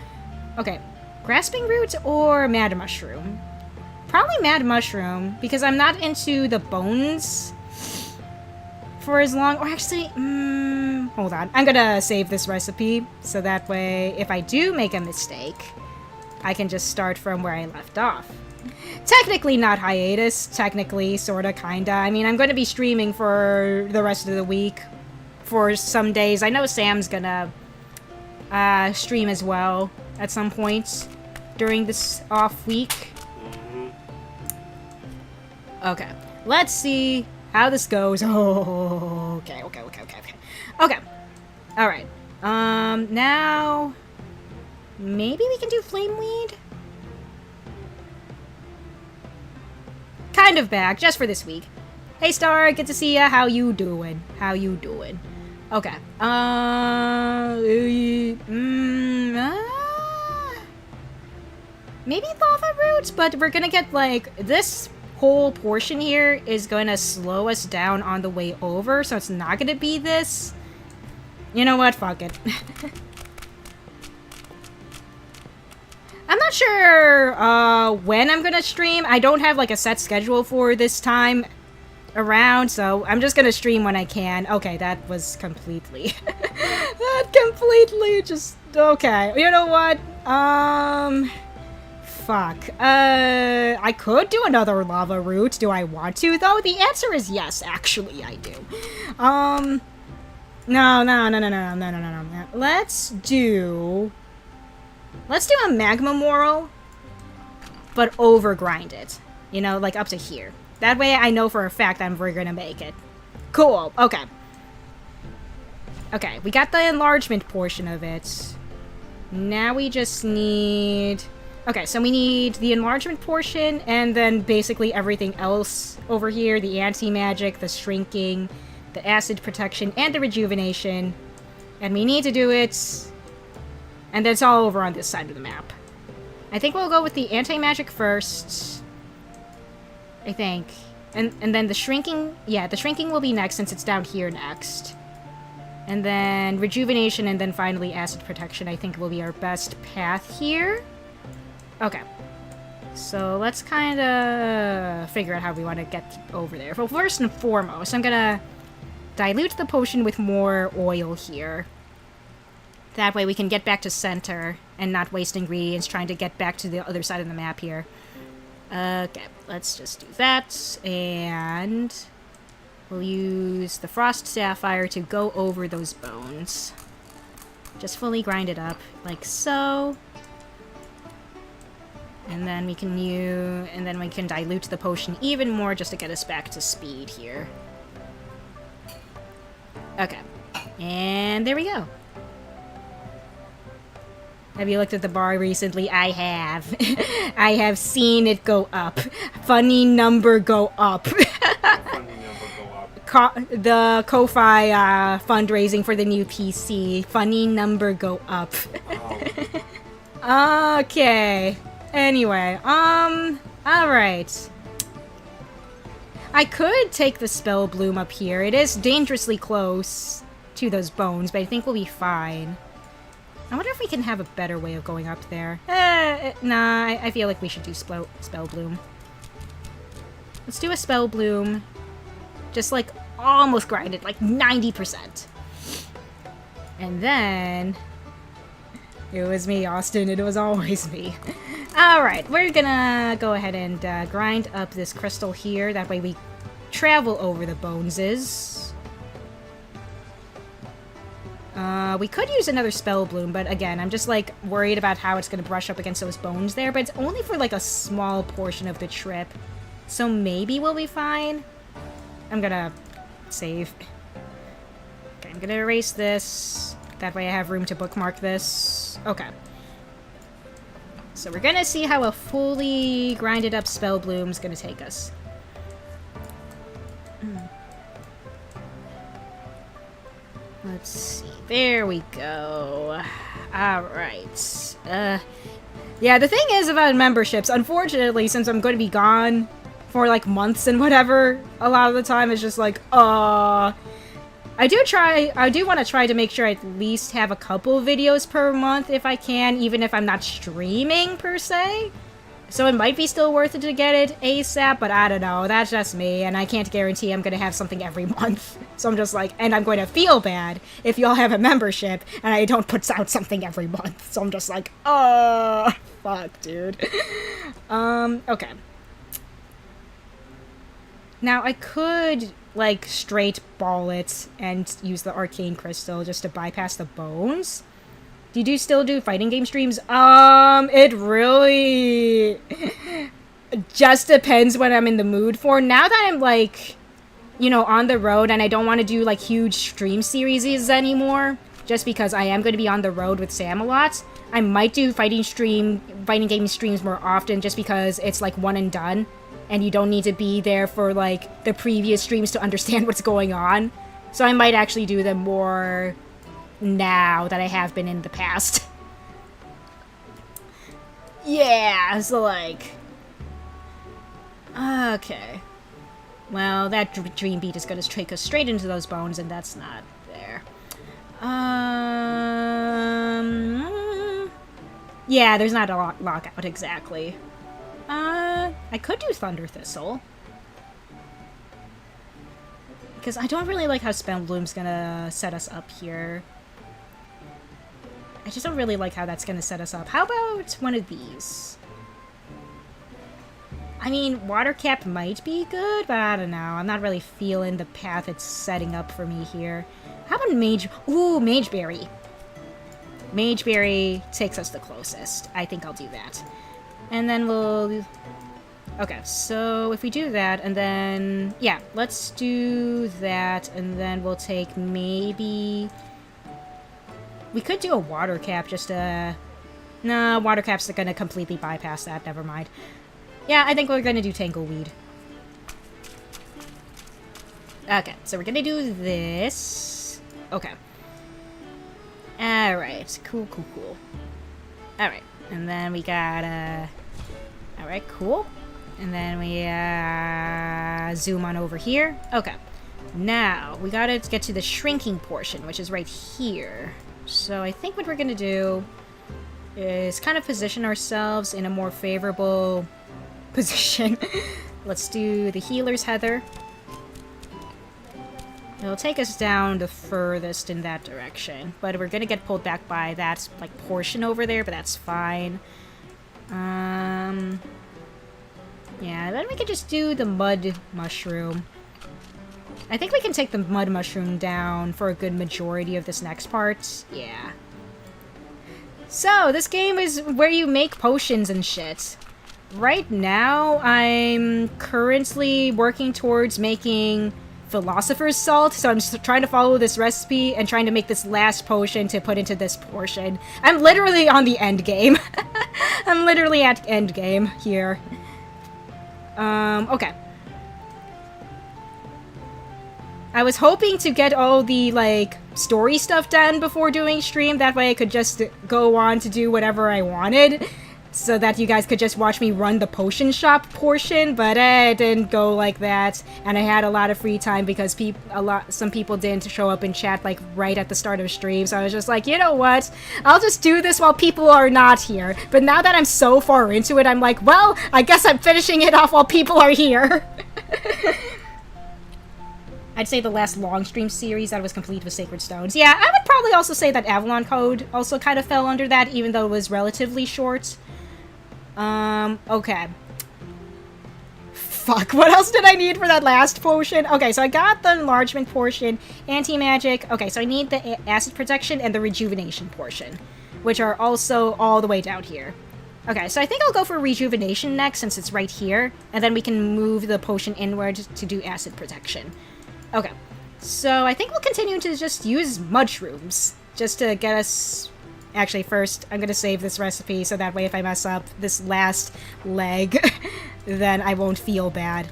Okay, Grasping Root or Mad Mushroom? Probably Mad Mushroom, because I'm not into the bones for as long... Or actually, hold on. I'm gonna save this recipe, so that way, if I do make a mistake, I can just start from where I left off. Technically not hiatus, technically, sorta, kinda. I mean, I'm going to be streaming for the rest of the week for some days. I know Sam's gonna stream as well at some point during this off week. Okay, let's see how this goes. Oh, okay. Okay, alright. Now... Maybe we can do Flameweed? Kind of back, just for this week. Hey Star, good to see ya. How you doing? How you doing? Okay. Maybe lava roots, but we're gonna get, like, this whole portion here is gonna slow us down on the way over, so it's not gonna be this. You know what? Fuck it. I'm not sure when I'm gonna stream. I don't have like a set schedule for this time around, so I'm just gonna stream when I can. Okay, that was completely... that completely just... Okay, you know what? Fuck. I could do another lava root. Do I want to, though? The answer is yes, actually, I do. No. Let's do a magma moral, but overgrind it. You know, like up to here. That way I know for a fact we're gonna make it. Cool, okay. Okay, we got the enlargement portion of it. Now we just need... Okay, so we need the enlargement portion, and then basically everything else over here. The anti-magic, the shrinking, the acid protection, and the rejuvenation. And we need to do it... And it's all over on this side of the map. I think we'll go with the anti-magic first. I think. And then the shrinking... Yeah, the shrinking will be next since it's down here next. And then rejuvenation, and then finally acid protection, I think will be our best path here. Okay. So let's kind of figure out how we want to get over there. Well, first and foremost, I'm gonna dilute the potion with more oil here. That way we can get back to center and not waste ingredients trying to get back to the other side of the map here. Okay, let's just do that. And we'll use the Frost Sapphire to go over those bones. Just fully grind it up, like so. And then we can dilute the potion even more just to get us back to speed here. Okay. And there we go. Have you looked at the bar recently? I have. I have seen it go up. Funny number go up. Funny number go up. The Ko-Fi fundraising for the new PC. Funny number go up. Oh. Okay. Anyway, alright. I could take the Spell Bloom up here. It is dangerously close to those bones, but I think we'll be fine. I wonder if we can have a better way of going up there. Nah, I feel like we should do Spell Bloom. Let's do a Spell Bloom. Just, like, almost grind it, like 90%. And then... It was me, Austin. It was always me. Alright, we're gonna go ahead and grind up this crystal here. That way we travel over the boneses. We could use another Spell Bloom, but again, I'm just, like, worried about how it's gonna brush up against those bones there. But it's only for, like, a small portion of the trip. So maybe we'll be fine. I'm gonna save. Okay, I'm gonna erase this. That way I have room to bookmark this. Okay. so we're gonna see how a fully grinded up spell bloom is gonna take us. Let's see. There we go. Alright. Yeah, the thing is about memberships, unfortunately, since I'm going to be gone for, like, months and whatever, a lot of the time, it's just like, I do want to try to make sure I at least have a couple videos per month if I can, even if I'm not streaming, per se. So it might be still worth it to get it ASAP, but I don't know. That's just me, and I can't guarantee I'm going to have something every month. So I'm just like, and I'm going to feel bad if y'all have a membership and I don't put out something every month. So I'm just like, oh, fuck, dude. Okay. Now, I could, like, straight ball it and use the arcane crystal just to bypass the bones. Do you still do fighting game streams? It really just depends what I'm in the mood for. Now that I'm, like, you know, on the road and I don't want to do, like, huge stream series anymore, just because I am going to be on the road with Sam a lot, I might do fighting game streams more often just because it's, like, one and done, and you don't need to be there for, like, the previous streams to understand what's going on. So I might actually do them more now that I have been in the past. Yeah, so like... Okay. Well, that dream beat is gonna take us straight into those bones, and that's not there. Yeah, there's not a lockout, exactly. I could do Thunder Thistle. Because I don't really like how Spell Bloom's gonna set us up here. I just don't really like how that's gonna set us up. How about one of these? I mean, Water Cap might be good, but I don't know. I'm not really feeling the path it's setting up for me here. How about Mage... Ooh, Mageberry. Mageberry takes us the closest. I think I'll do that. And then we'll... Okay, so if we do that, and then... Yeah, let's do that, and then we'll take maybe... We could do a Water Cap, just to... No, Water Cap's gonna completely bypass that, never mind. Yeah, I think we're gonna do Tangleweed. Okay, so we're gonna do this. Okay. Alright, cool. Alright, and then we got, Alright, cool. And then we, zoom on over here. Okay. Now, we gotta get to the shrinking portion, which is right here. So I think what we're gonna do is kind of position ourselves in a more favorable position. Let's do the Healer's Heather. It'll take us down the furthest in that direction, but we're gonna get pulled back by that, like, portion over there, but that's fine. Yeah, then we could just do the Mud Mushroom. I think we can take the Mud Mushroom down for a good majority of this next part. Yeah. So, this game is where you make potions and shit. Right now, I'm currently working towards making Philosopher's Salt, so I'm just trying to follow this recipe and trying to make this last potion to put into this portion. I'm literally on the end game. I'm literally at end game here. Okay. I was hoping to get all the, like, story stuff done before doing stream, that way I could just go on to do whatever I wanted, so that you guys could just watch me run the potion shop portion, but it didn't go like that, and I had a lot of free time because some people didn't show up in chat, like, right at the start of stream, so I was just like, you know what, I'll just do this while people are not here, but now that I'm so far into it, I'm like, well, I guess I'm finishing it off while people are here. I'd say the last long stream series that was complete with Sacred Stones. Yeah, I would probably also say that Avalon Code also kind of fell under that, even though it was relatively short. Okay. Fuck, what else did I need for that last potion? Okay, so I got the enlargement portion, anti-magic. Okay, so I need the acid protection and the rejuvenation portion, which are also all the way down here. Okay, so I think I'll go for rejuvenation next, since it's right here, and then we can move the potion inward to do acid protection. Okay, so I think we'll continue to just use mushrooms, just to get us Actually, first, I'm gonna save this recipe so that way if I mess up this last leg, then I won't feel bad.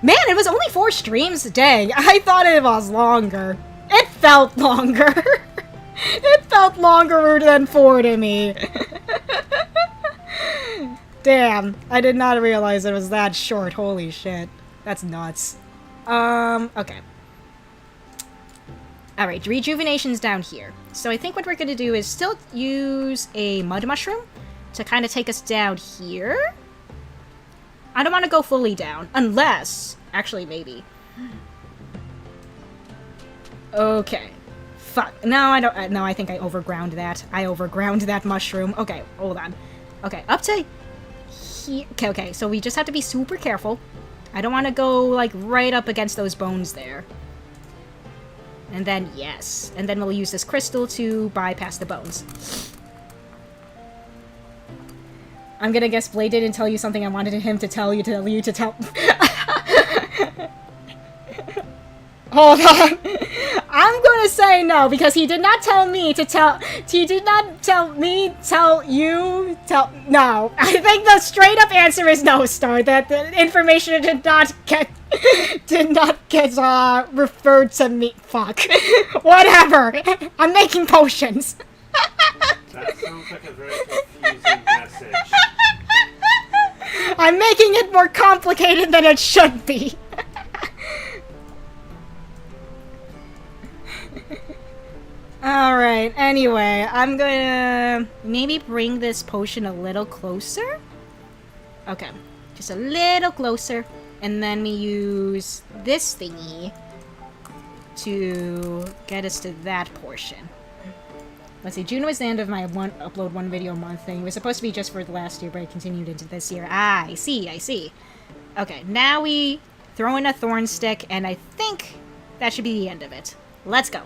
Man, it was only 4 streams? Dang, I thought it was longer. It felt longer. It felt longer than 4 to me. Damn, I did not realize it was that short. Holy shit. That's nuts. Okay. Alright, rejuvenation's down here. So I think what we're gonna do is still use a mud mushroom to kind of take us down here. I don't want to go fully down, unless... Actually, maybe. Okay. Fuck. No, I don't... no, I think I overground that. I overground that mushroom. Okay, hold on. Okay, up to... here. Okay, okay, so we just have to be super careful. I don't want to go, like, right up against those bones there. And then, yes. And then we'll use this crystal to bypass the bones. I'm gonna guess Blade didn't tell you something I wanted him to tell you to tell... Hold on. I'm gonna say no, because he did not tell me to tell... He did not tell me, tell you, tell... No. I think the straight up answer is no, Star. That the information did not get referred to me. Fuck. Whatever. I'm making potions. That sounds like a very confusing message. I'm making it more complicated than it should be. Alright, anyway, I'm gonna maybe bring this potion a little closer. Okay, just a little closer. And then we use this thingy to get us to that portion. Let's see, June was the end of my upload one video a month thing. It was supposed to be just for the last year, but it continued into this year. Ah, I see, I see. Okay, now we throw in a thorn stick, and I think that should be the end of it. Let's go.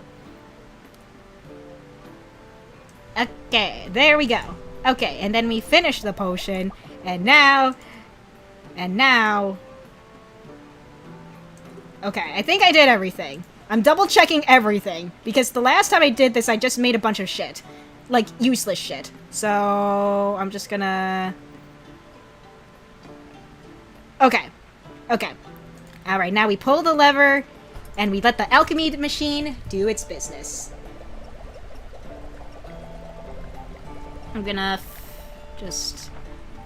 Okay, there we go. Okay, and then we finish the potion, and now... Okay, I think I did everything. I'm double-checking everything, because the last time I did this, I just made a bunch of shit. Like, useless shit. So, I'm just gonna... Okay. Okay. Alright, now we pull the lever, and we let the alchemy machine do its business. I'm gonna just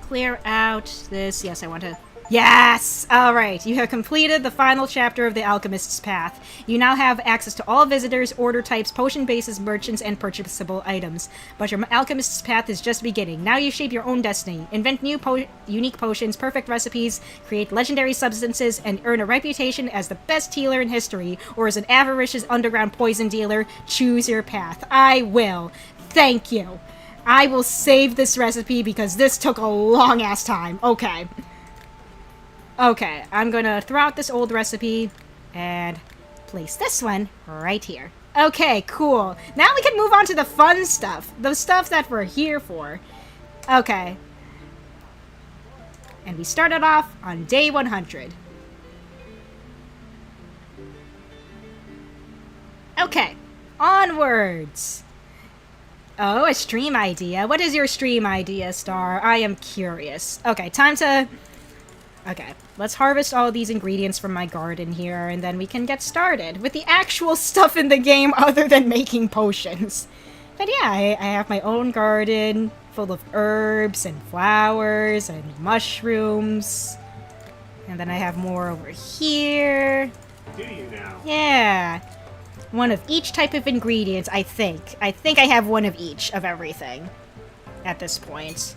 clear out this... Yes, I want to... Yes! Alright, you have completed the final chapter of the Alchemist's Path. You now have access to all visitors, order types, potion bases, merchants, and purchasable items. But your Alchemist's Path is just beginning. Now you shape your own destiny. Invent new unique potions, perfect recipes, create legendary substances, and earn a reputation as the best healer in history, or as an avaricious underground poison dealer. Choose your path. I will. Thank you. I will save this recipe because this took a long-ass time. Okay. Okay, I'm gonna throw out this old recipe and place this one right here. Okay, cool. Now we can move on to the fun stuff. The stuff that we're here for. Okay. And we started off on day 100. Okay, onwards. Oh, a stream idea. What is your stream idea, Star? I am curious. Okay, time to... Okay, let's harvest all these ingredients from my garden here, and then we can get started with the actual stuff in the game other than making potions. But yeah, I have my own garden full of herbs and flowers and mushrooms. And then I have more over here. Do you now? Yeah. One of each type of ingredients, I think. I think I have one of each of everything at this point.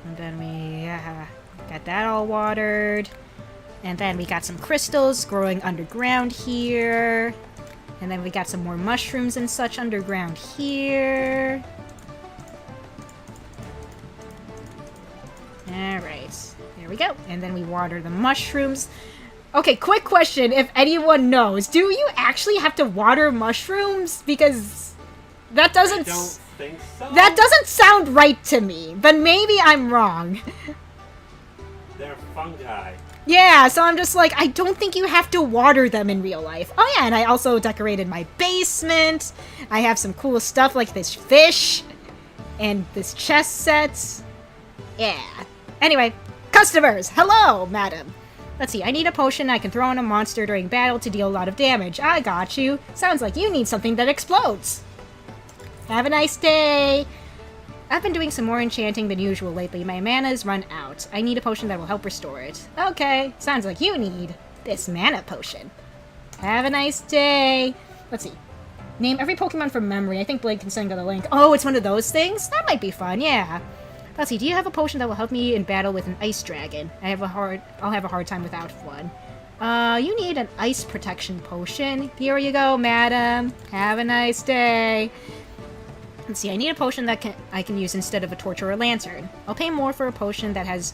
And then we got that all watered. And then we got some crystals growing underground here. And then we got some more mushrooms and such underground here. Alright, there we go. And then we water the mushrooms. Okay, quick question, if anyone knows. Do you actually have to water mushrooms? Because that doesn't... I don't think so. That doesn't sound right to me, but maybe I'm wrong. They're fungi. Yeah, so I'm just like, I don't think you have to water them in real life. Oh yeah, and I also decorated my basement. I have some cool stuff like this fish and this chess set. Yeah. Anyway, customers, hello, madam. Let's see, I need a potion I can throw on a monster during battle to deal a lot of damage. I got you. Sounds like you need something that explodes. Have a nice day. I've been doing some more enchanting than usual lately. My mana's run out. I need a potion that will help restore it. Okay, sounds like you need this mana potion. Have a nice day. Let's see. Name every Pokemon from memory. I think Blake can send you the link. Oh, it's one of those things? That might be fun, yeah. Let's see, do you have a potion that will help me in battle with an ice dragon? I'll have a hard time without one. You need an ice protection potion. Here you go, madam. Have a nice day. Let's see, I need a potion that I can use instead of a torch or a lantern. I'll pay more for a potion that has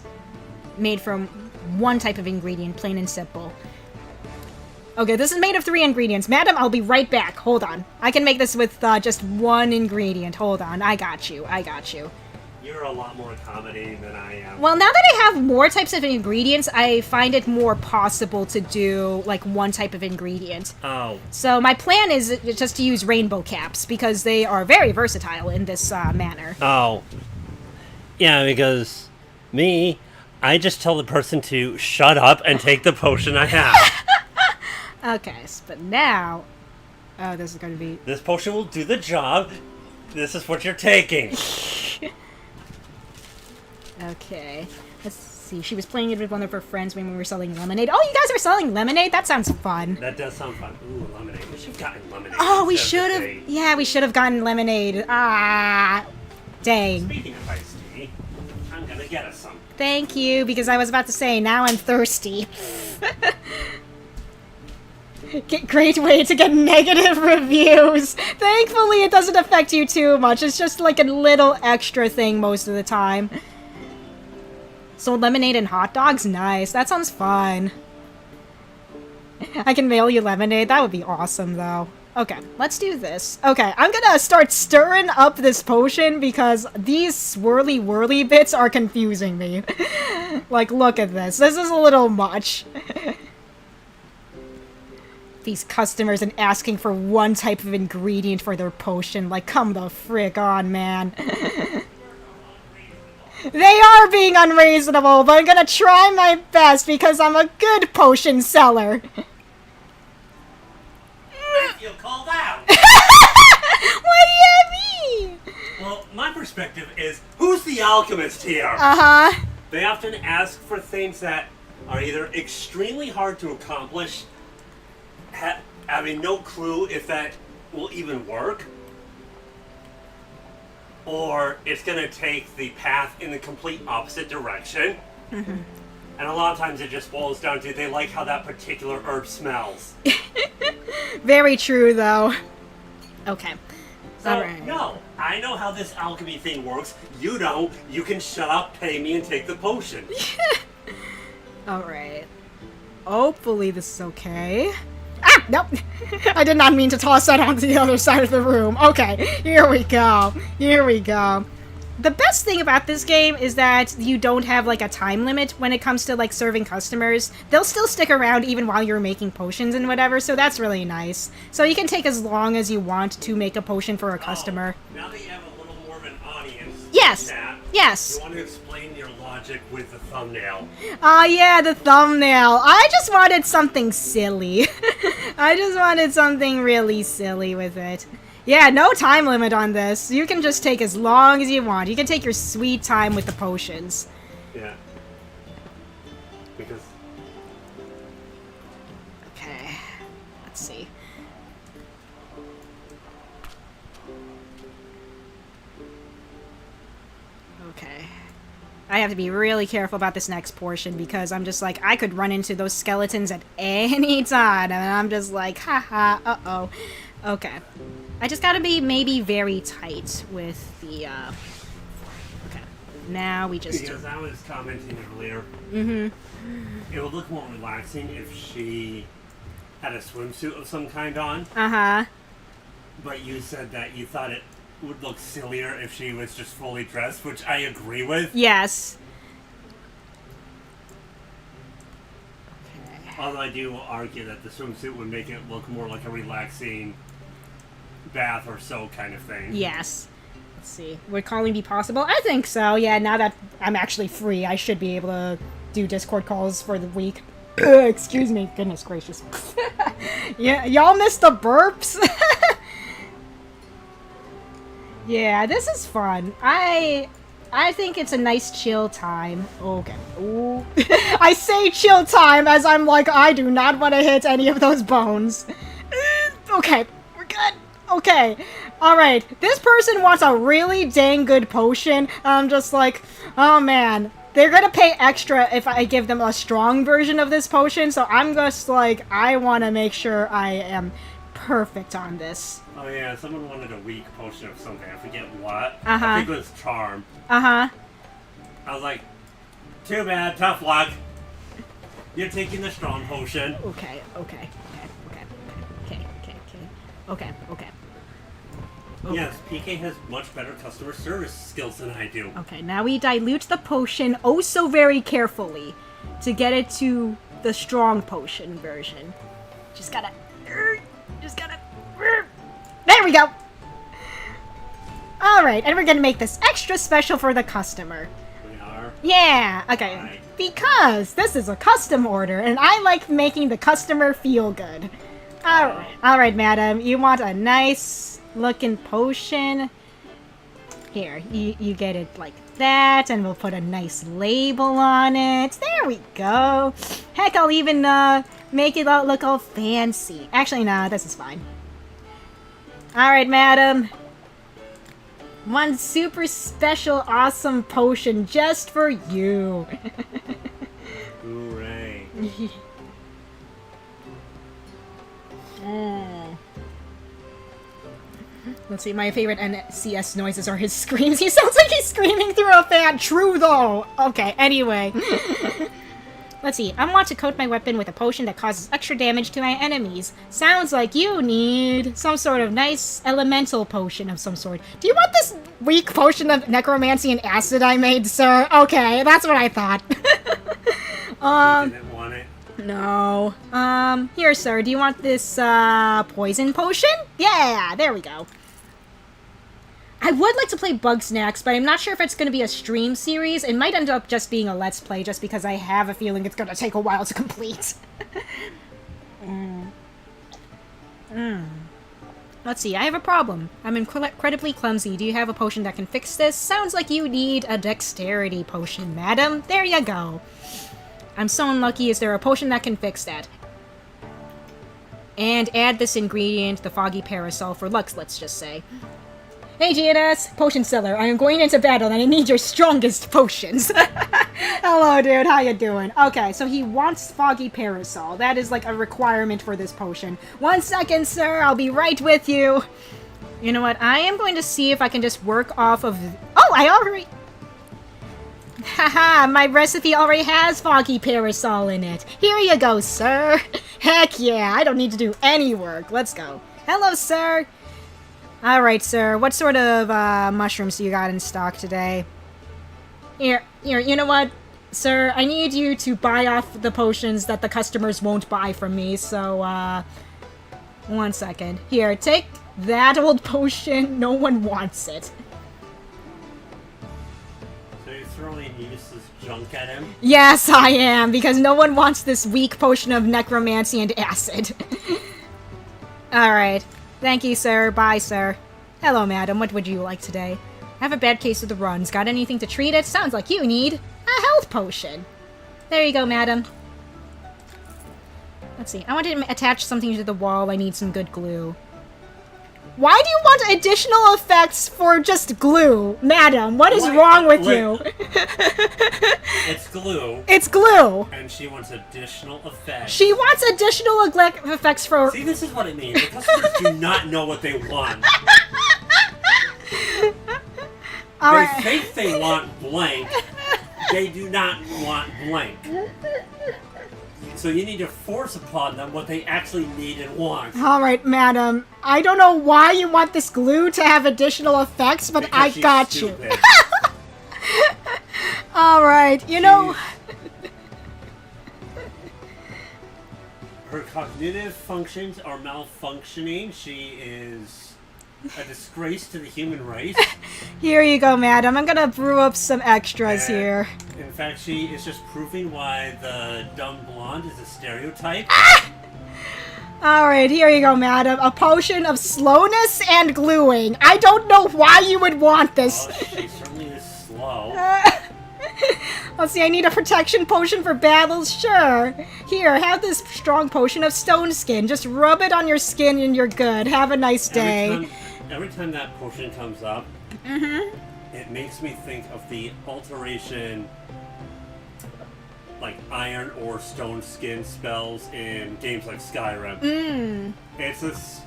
made from one type of ingredient, plain and simple. Okay, this is made of 3 ingredients. Madam, I'll be right back. Hold on. I can make this with just 1 ingredient. Hold on. I got you. I got you. You're a lot more accommodating than I am. Well, now that I have more types of ingredients, I find it more possible to do, like, 1 type of ingredient. Oh. So my plan is just to use rainbow caps, because they are very versatile in this manner. Oh. Yeah, because I just tell the person to shut up and take the potion I have. Okay, but now... Oh, this is going to be... This potion will do the job. This is what you're taking. Okay, let's see. She was playing it with one of her friends when we were selling lemonade. Oh, you guys are selling lemonade? That sounds fun. That does sound fun. Ooh, lemonade. We should have gotten lemonade. Oh, we should have. Yeah, we should have gotten lemonade. Ah, dang. Speaking of iced tea, I'm gonna get us some. Thank you, because I was about to say, now I'm thirsty. Great way to get negative reviews. Thankfully, it doesn't affect you too much. It's just like a little extra thing most of the time. So lemonade and hot dogs? Nice. That sounds fun. I can mail you lemonade. That would be awesome, though. Okay, let's do this. Okay, I'm gonna start stirring up this potion because these swirly-whirly bits are confusing me. Like, look at this. This is a little much. These customers and asking for 1 type of ingredient for their potion. Like, come the frick on, man. They are being unreasonable, but I'm gonna try my best because I'm a good potion seller. I feel called out. What do you mean? Well, my perspective is, who's the alchemist here? Uh-huh. They often ask for things that are either extremely hard to accomplish, having no clue if that will even work, or it's going to take the path in the complete opposite direction. Mm-hmm. And a lot of times it just boils down to they like how that particular herb smells. Very true, though. Okay. So, Alright. no, I know how this alchemy thing works. You don't. You can shut up, pay me, and take the potion. Alright. Hopefully this is okay. Ah! Nope! I did not mean to toss that onto the other side of the room. Okay, here we go. Here we go. The best thing about this game is that you don't have, like, a time limit when it comes to, like, serving customers. They'll still stick around even while you're making potions and whatever, so that's really nice. So you can take as long as you want to make a potion for a customer. Now that you have a little more of an audience, Yes! Nat, Yes! you want to explain your logic with the thumbnail. Yeah, the thumbnail. I just wanted something silly. I just wanted something really silly with it. Yeah, no time limit on this. You can just take as long as you want. You can take your sweet time with the potions. Yeah. Because... Okay. Let's see. Okay. I have to be really careful about this next portion because I'm just like, I could run into those skeletons at any time. And I'm just like, haha, uh-oh. Okay. I just gotta be maybe very tight with the, Okay. Now we just... Because I was commenting earlier. Mm-hmm. It would look more relaxing if she had a swimsuit of some kind on. Uh-huh. But you said that you thought it would look sillier if she was just fully dressed, which I agree with. Yes. Although I do argue that the swimsuit would make it look more like a relaxing bath or so kind of thing. Yes. Let's see. Would calling be possible? I think so. Yeah, now that I'm actually free, I should be able to do Discord calls for the week. Excuse me. Goodness gracious. Yeah, y'all missed the burps? Yeah, this is fun. I think it's a nice chill time. Okay. Ooh. I say chill time as I'm like, I do not want to hit any of those bones. Okay, we're good. Okay. Alright, this person wants a really dang good potion. I'm just like, oh man. They're gonna pay extra if I give them a strong version of this potion, so I'm just like, I want to make sure I am perfect on this. Oh yeah, someone wanted a weak potion of something. I forget what. Uh-huh. I think it was Charm. Uh-huh. I was like, too bad, tough luck. You're taking the strong potion. Okay. Yes, PK has much better customer service skills than I do. Okay, now we dilute the potion oh so very carefully to get it to the strong potion version. Just gotta... There we go! Alright, and we're gonna make this extra special for the customer. We are? Yeah, okay. Right. Because this is a custom order, and I like making the customer feel good. Alright, madam, you want a nice looking potion? Here, you get it like that, and we'll put a nice label on it. There we go. Heck, I'll even make it look all fancy. Actually, no, this is fine. Alright, madam. One super special awesome potion just for you. Hooray. Let's see, my favorite NCS noises are his screams. He sounds like he's screaming through a fan. True, though. Okay, anyway. Let's see. I want to coat my weapon with a potion that causes extra damage to my enemies. Sounds like you need some sort of nice elemental potion of some sort. Do you want this weak potion of necromancy and acid I made, sir? Okay, that's what I thought. You didn't want it? No. Here, sir. Do you want this, poison potion? Yeah, there we go. I would like to play Bugsnax, but I'm not sure if it's going to be a stream series. It might end up just being a Let's Play, just because I have a feeling it's going to take a while to complete. Let's see, I have a problem. I'm incredibly clumsy. Do you have a potion that can fix this? Sounds like you need a dexterity potion, madam. There you go. I'm so unlucky. Is there a potion that can fix that? And add this ingredient, the foggy parasol, for luck, let's just say. Hey, GNS, potion seller. I am going into battle and I need your strongest potions. Hello, dude. How you doing? Okay, so he wants foggy parasol. That is like a requirement for this potion. 1 second, sir. I'll be right with you. You know what? I am going to see if I can just work off of... Oh, I already... Haha, my recipe already has foggy parasol in it. Here you go, sir. Heck yeah, I don't need to do any work. Let's go. Hello, sir. Alright, sir. What sort of mushrooms do you got in stock today? Here, you know what? Sir, I need you to buy off the potions that the customers won't buy from me, so, 1 second. Here, take that old potion. No one wants it. So you're throwing useless junk at him? Yes, I am, because no one wants this weak potion of necromancy and acid. Alright. Thank you, sir. Bye, sir. Hello, madam. What would you like today? I have a bad case of the runs. Got anything to treat it? Sounds like you need a health potion. There you go, madam. Let's see. I want to attach something to the wall. I need some good glue. Why do you want additional effects for just glue? Madam, what is wrong with you? It's glue. It's glue. And she wants additional effects. She wants additional effects for... See, this is what I mean. The customers do not know what they want. They think they want blank. They do not want blank. So you need to force upon them what they actually need and want. Alright, madam. I don't know why you want this glue to have additional effects, but Because I got stupid. you. Alright, you know... Her cognitive functions are malfunctioning. She is a disgrace to the human race. Here you go, madam. I'm gonna brew up some extras here. In fact, she is just proving why the dumb blonde is a stereotype. Alright, here you go, madam. A potion of slowness and gluing. I don't know why you would want this. Oh, she certainly is slow. Let's see, I need a protection potion for battles. Sure. Here, have this strong potion of stone skin. Just rub it on your skin and you're good. Have a nice day. Every time that potion comes up, it makes me think of the alteration, like iron or stone skin spells in games like Skyrim. It's this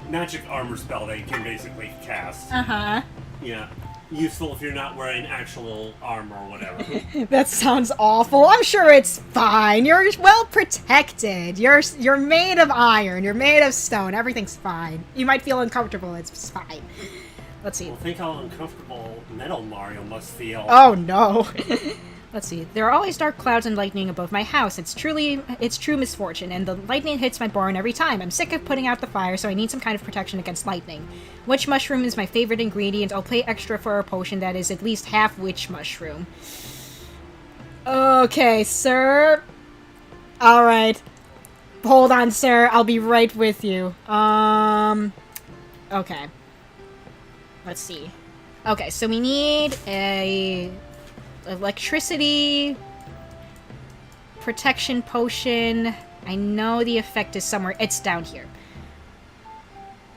magic armor spell that you can basically cast. Yeah. Useful if you're not wearing actual armor or whatever. That sounds awful. I'm sure it's fine. You're well protected. You're made of iron. You're made of stone. Everything's fine. You might feel uncomfortable. It's fine. Let's see. Well, think how uncomfortable Metal Mario must feel. Oh no. Let's see. There are always dark clouds and lightning above my house. It's true misfortune, and the lightning hits my barn every time. I'm sick of putting out the fire, so I need some kind of protection against lightning. Witch mushroom is my favorite ingredient. I'll pay extra for a potion that is at least half witch mushroom. Okay, sir. Alright. Hold on, sir. I'll be right with you. Okay. Let's see. Okay, so we need a electricity protection potion. I know the effect is somewhere. It's down here.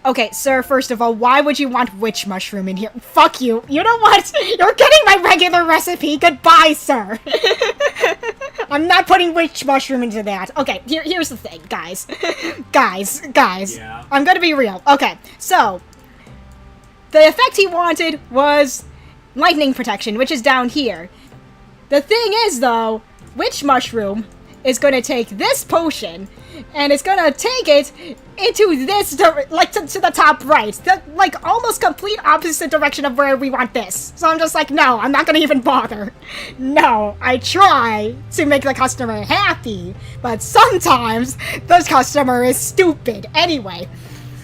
Okay, sir, first of all, why would you want witch mushroom in here? Fuck you. You know what? You're getting my regular recipe. Goodbye, sir. I'm not putting witch mushroom into that. Okay, here's the thing, guys. Guys. Yeah. I'm gonna be real. Okay, so the effect he wanted was lightning protection, which is down here. The thing is, though, witch mushroom is going to take this potion, and it's going to take it into this, like, to the top right. The, like, almost complete opposite direction of where we want this. So I'm just like, no, I'm not going to even bother. No, I try to make the customer happy, but sometimes the customer is stupid. Anyway.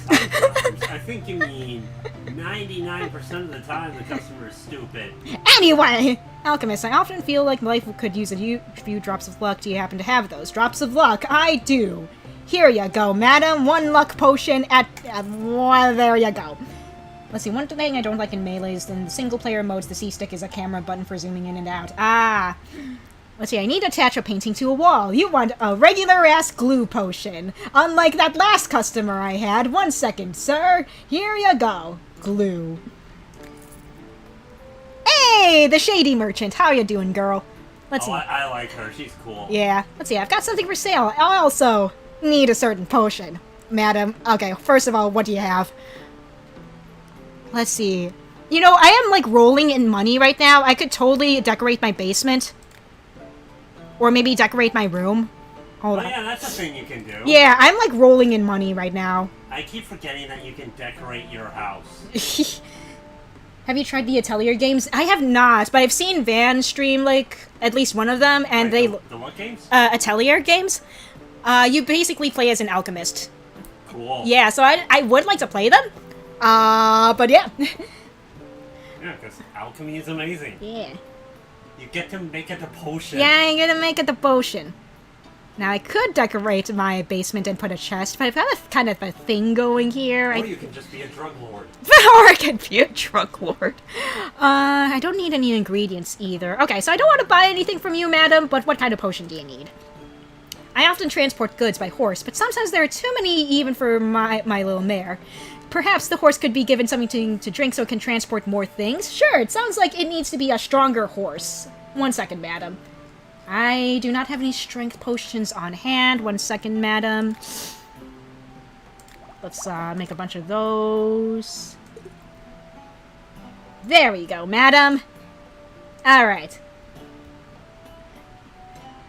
Sometimes. I think you mean 99% of the time the customer is stupid. Anyway, Alchemist, I often feel like life could use a few drops of luck. Do you happen to have those? Drops of luck? I do. Here you go, madam. One luck potion well, there you go. Let's see, one thing I don't like in Melee is in the single-player modes, the C-stick is a camera button for zooming in and out. Ah. Let's see, I need to attach a painting to a wall. You want a regular-ass glue potion. Unlike that last customer I had. 1 second, sir. Here you go. Glue. Hey, the Shady Merchant. How you doing, girl? Let's see. I like her. She's cool. Yeah. Let's see, I've got something for sale. I also need a certain potion. Madam. Okay, first of all, what do you have? Let's see. You know, I am, like, rolling in money right now. I could totally decorate my basement. Or maybe decorate my room. Hold on. Yeah, that's a thing you can do. Yeah, I'm, like, rolling in money right now. I keep forgetting that you can decorate your house. Have you tried the Atelier games? I have not, but I've seen Van stream, like, at least one of them, and Wait, the what games? Atelier games. You basically play as an alchemist. Cool. Yeah, so I would like to play them. But yeah. Yeah, because alchemy is amazing. Yeah. You get to make it a potion. Yeah, I'm gonna make it a potion. Now, I could decorate my basement and put a chest, but I've got a kind of a thing going here. Or you can just be a drug lord. Or I can be a drug lord. I don't need any ingredients either. Okay, so I don't want to buy anything from you, madam, but what kind of potion do you need? I often transport goods by horse, but sometimes there are too many even for my little mare. Perhaps the horse could be given something to drink so it can transport more things? Sure, it sounds like it needs to be a stronger horse. 1 second, madam. I do not have any strength potions on hand. 1 second, madam. Let's make a bunch of those. There we go, madam. Alright.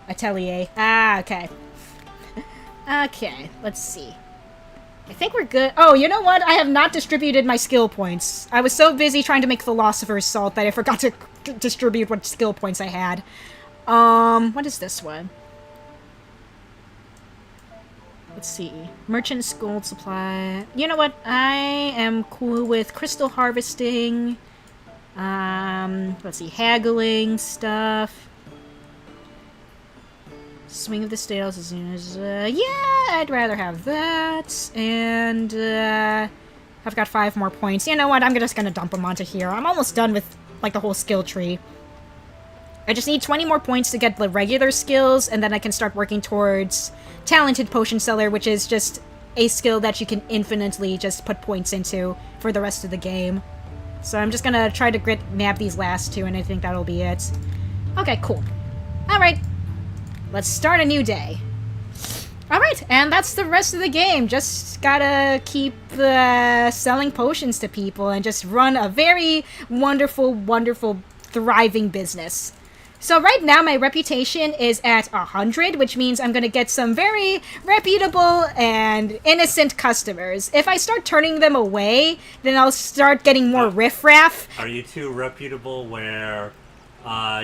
Atelier. Ah, okay. Okay, let's see. I think we're good. Oh, you know what? I have not distributed my skill points. I was so busy trying to make Philosopher's Salt that I forgot to distribute what skill points I had. What is this one? Let's see. Merchant's gold supply. You know what? I am cool with crystal harvesting. Let's see. Haggling stuff. Swing of the Scales as soon as... yeah, I'd rather have that. And, I've got 5 more points. You know what? I'm just gonna dump them onto here. I'm almost done with, like, the whole skill tree. I just need 20 more points to get the regular skills, and then I can start working towards Talented Potion Seller, which is just a skill that you can infinitely just put points into for the rest of the game. So I'm just gonna try to nab these last 2, and I think that'll be it. Okay, cool. Alright. Let's start a new day. Alright, and that's the rest of the game. Just gotta keep selling potions to people and just run a very wonderful, wonderful, thriving business. So right now my reputation is at 100, which means I'm gonna get some very reputable and innocent customers. If I start turning them away, then I'll start getting more riffraff. Are you too reputable where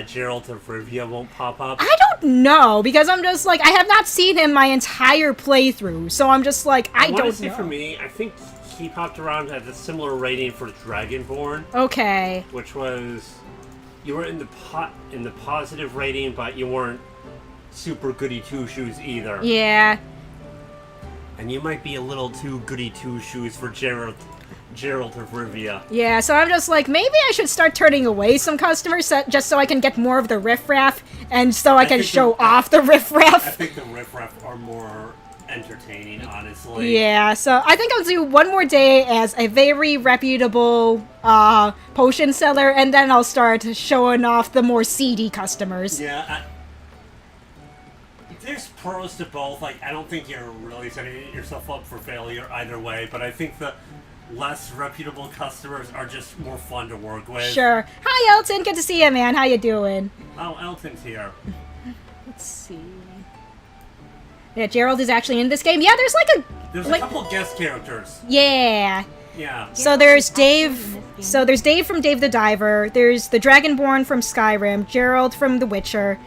Gerald of Rivia won't pop up? I don't know, because I'm just like, I have not seen him my entire playthrough, so I'm just like, I don't know. Honestly, for me, I think he popped around at a similar rating for Dragonborn. Okay. Which was... You were in the positive rating, but you weren't super goody two-shoes either. Yeah. And you might be a little too goody two-shoes for Gerald of Rivia. Yeah, so I'm just like, maybe I should start turning away some customers just so I can get more of the riffraff, and so I can show off the riffraff. I think the riffraff are more entertaining, honestly. Yeah, so I think I'll do one more day as a very reputable potion seller, and then I'll start showing off the more seedy customers. Yeah, there's pros to both. Like, I don't think you're really setting yourself up for failure either way, but I think the less reputable customers are just more fun to work with. Sure. Hi, Elton. Good to see you, man. How you doing? Oh, Elton's here. Let's see. Yeah, Gerald is actually in this game. Yeah, there's a couple guest characters. Yeah. Yeah. So there's Dave. So there's Dave from Dave the Diver. There's the Dragonborn from Skyrim. Gerald from The Witcher.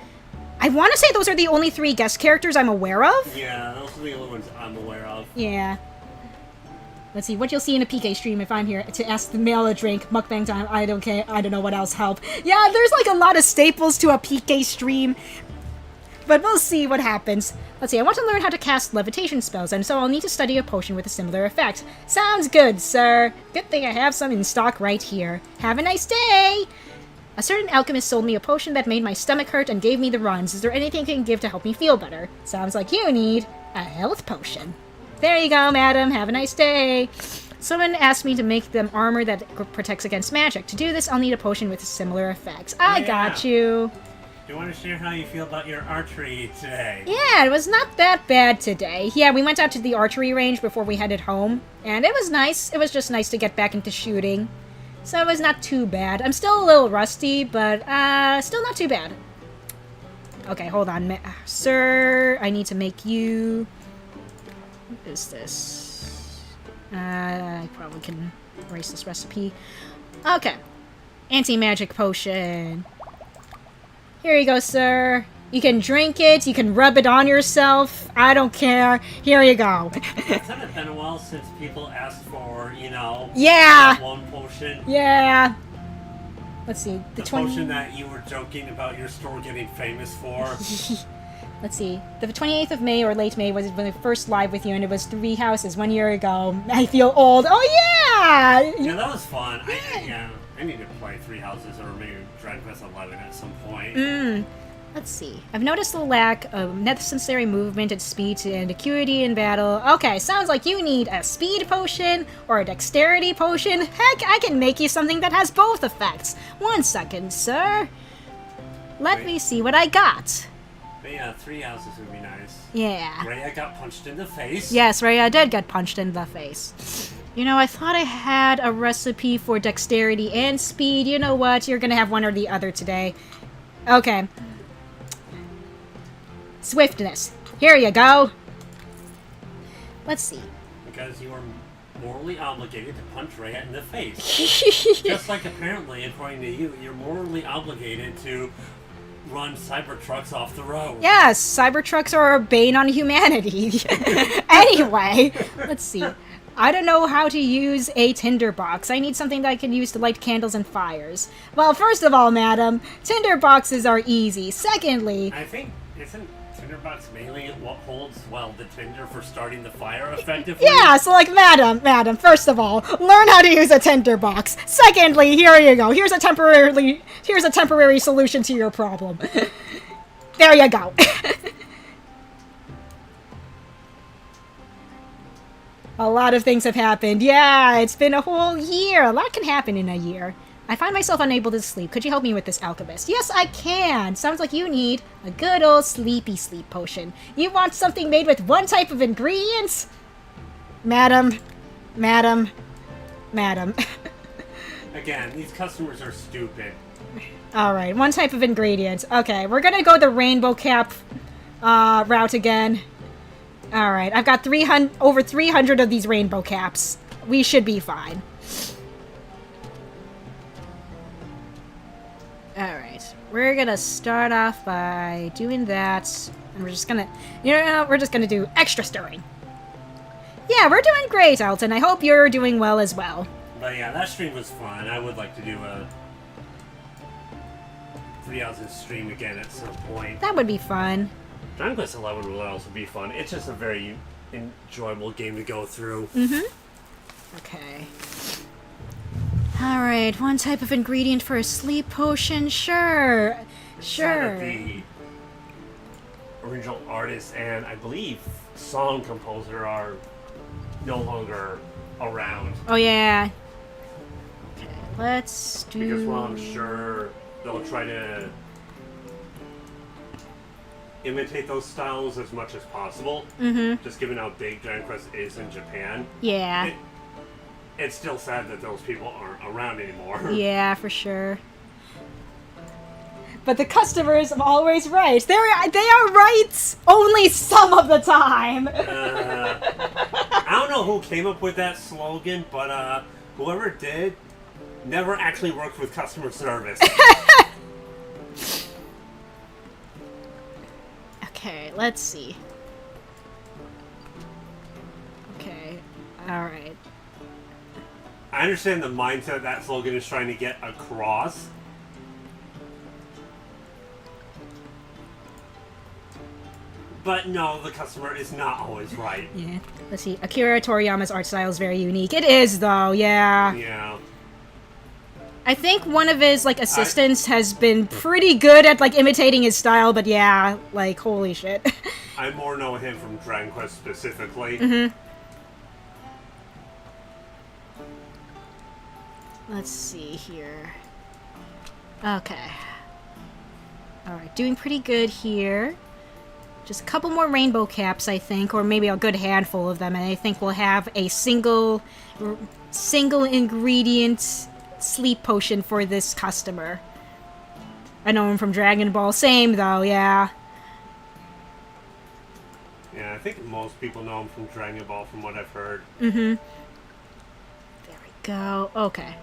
I want to say those are the only 3 guest characters I'm aware of. Yeah, those are the only ones I'm aware of. Yeah. Let's see what you'll see in a PK stream if I'm here to ask the mail a drink. Mukbang time. I don't care. I don't know what else help. Yeah, there's like a lot of staples to a PK stream. But we'll see what happens. Let's see, I want to learn how to cast levitation spells, and so I'll need to study a potion with a similar effect. Sounds good, sir. Good thing I have some in stock right here. Have a nice day! A certain alchemist sold me a potion that made my stomach hurt and gave me the runs. Is there anything I can give to help me feel better? Sounds like you need a health potion. There you go, madam. Have a nice day. Someone asked me to make them armor that protects against magic. To do this, I'll need a potion with similar effects. I got you. Do you want to share how you feel about your archery today? Yeah, it was not that bad today. Yeah, we went out to the archery range before we headed home, and it was nice. It was just nice to get back into shooting. So it was not too bad. I'm still a little rusty, but still not too bad. Okay, hold on. Sir, I need to make you... What is this? I probably can erase this recipe. Okay. Anti-magic potion. Here you go, sir. You can drink it, you can rub it on yourself. I don't care. Here you go. Hasn't it been a while since people asked for, you know... Yeah! One potion? Yeah. Let's see. The potion that you were joking about your store getting famous for. Let's see. The 28th of May or late May was when I first live with you, and it was 3 houses 1 year ago. I feel old. Oh, yeah! Yeah, that was fun. I need to play 3 houses or maybe Dragon Quest 11 at some point. Let's see. I've noticed the lack of necessary movement and speed and acuity in battle. Okay, sounds like you need a speed potion or a dexterity potion. Heck, I can make you something that has both effects. 1 second, sir. Let me see what I got. But yeah, 3 houses would be nice. Yeah. Rhea got punched in the face. Yes, Rhea did get punched in the face. You know, I thought I had a recipe for dexterity and speed. You know what? You're gonna have one or the other today. Okay. Swiftness. Here you go. Let's see. Because you are morally obligated to punch Rhea in the face. Just like apparently, according to you, you're morally obligated to run Cybertrucks off the road. Yes, Cybertrucks are a bane on humanity. Anyway, let's see. I don't know how to use a tinderbox. I need something that I can use to light candles and fires. Well, first of all, madam, tinderboxes are easy. Secondly... I think, isn't tinderbox mainly what holds, well, the tinder for starting the fire effectively? Yeah, so like, madam, first of all, learn how to use a tinderbox. Secondly, here you go. Here's a temporary solution to your problem. There you go. A lot of things have happened. Yeah, it's been a whole year. A lot can happen in a year. I find myself unable to sleep. Could you help me with this, alchemist? Yes, I can. Sounds like you need a good old sleepy sleep potion. You want something made with one type of ingredients? Madam. Again, these customers are stupid. Alright, one type of ingredients. Okay, we're gonna go the rainbow cap route again. Alright, I've got over 300 of these rainbow caps. We should be fine. Alright, we're gonna start off by doing that. And we're just gonna, we're just gonna do extra stirring. Yeah, we're doing great, Alton. I hope you're doing well as well. But yeah, that stream was fun. I would like to do a 3,000 stream again at some point. That would be fun. Dragon Quest 11 will also be fun. It's just a very enjoyable game to go through. Okay. Alright, one type of ingredient for a sleep potion? Sure. Sure. The original artist and I believe song composer are no longer around. Oh, yeah. Okay, let's do... Because, well, I'm sure they'll try to imitate those styles as much as possible. Just given how big Dragon Quest is in Japan. Yeah. It's still sad that those people aren't around anymore. Yeah, for sure. But the customers are always right. They are right only some of the time. I don't know who came up with that slogan, but whoever did never actually worked with customer service. Okay, let's see. Okay, alright. I understand the mindset that slogan is trying to get across. But no, the customer is not always right. Yeah. Let's see. Akira Toriyama's art style is very unique. It is, though, yeah. Yeah. I think one of his, like, assistants has been pretty good at, like, imitating his style, but yeah, like, holy shit. I more know him from Dragon Quest specifically. Let's see here. Okay. Alright, doing pretty good here. Just a couple more rainbow caps, I think, or maybe a good handful of them, and I think we'll have a single ingredient sleep potion for this customer. I know him from Dragon Ball. Same, though, yeah. Yeah, I think most people know him from Dragon Ball, from what I've heard. There we go. Okay.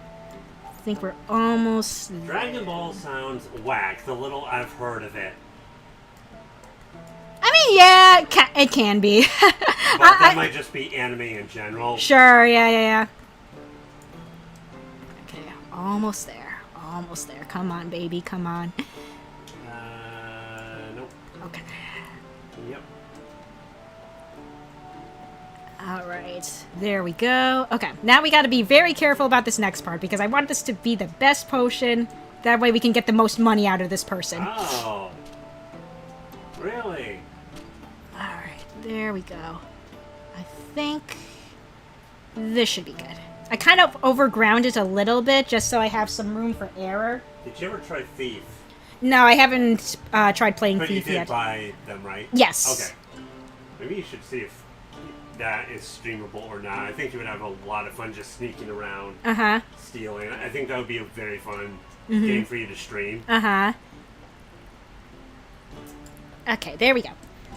I think we're almost there. Dragon Ball sounds whack, the little I've heard of it. I mean, yeah, it can be. But that might just be anime in general. Sure, yeah. Okay, almost there. Almost there. Come on, baby, come on. Nope. Okay. Yep. Alright, there we go. Okay, now we gotta be very careful about this next part, because I want this to be the best potion. That way we can get the most money out of this person. Oh. Really? Alright, there we go. I think this should be good. I kind of overground it a little bit, just so I have some room for error. Did you ever try Thief? No, I haven't tried playing But Thief you did yet. buy them, right? Yes. Okay. Maybe you should see if that is streamable or not. I think you would have a lot of fun just sneaking around, stealing. I think that would be a very fun game for you to stream. Okay, there we go.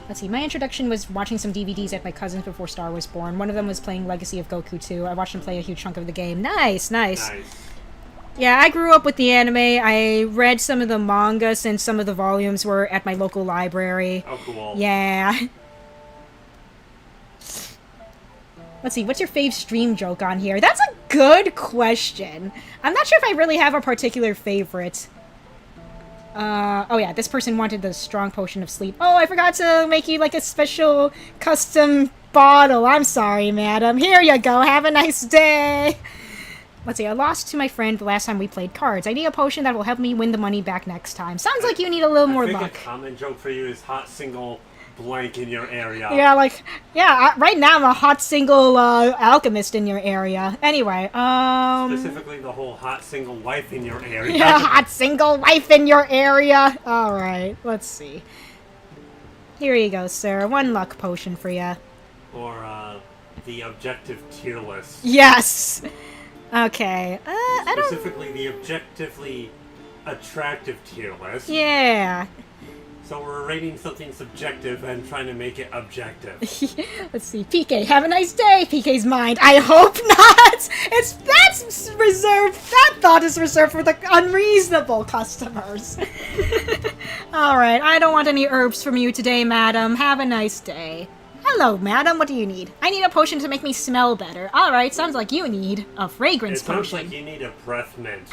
Let's see, my introduction was watching some DVDs at my cousin's before Star was born. One of them was playing Legacy of Goku 2. I watched him play a huge chunk of the game. Nice. Nice. Yeah, I grew up with the anime. I read some of the manga since some of the volumes were at my local library. Oh, cool. Yeah. Let's see, what's your fave stream joke on here? That's a good question. I'm not sure if I really have a particular favorite. Oh yeah, this person wanted the strong potion of sleep. Oh, I forgot to make you like a special custom bottle. I'm sorry, madam. Here you go. Have a nice day. Let's see, I lost to my friend the last time we played cards. I need a potion that will help me win the money back next time. Sounds like you need a little more luck. I think a common joke for you is hot single blank in your area. Yeah, like, yeah, right now I'm a hot single alchemist in your area. Anyway, Specifically the whole hot single wife in your area. Yeah, hot single wife in your area. Alright, let's see. Here you go, sir. One luck potion for you. Or, the objective tier list. Yes! Okay, I don't... Specifically the objectively attractive tier list. Yeah. So we're rating something subjective and trying to make it objective. Let's see. PK, have a nice day. PK's mind. I hope not. That's reserved. That thought is reserved for the unreasonable customers. All right. I don't want any herbs from you today, madam. Have a nice day. Hello, madam. What do you need? I need a potion to make me smell better. All right. Sounds like you need a fragrance potion. It sounds like you need a breath mint.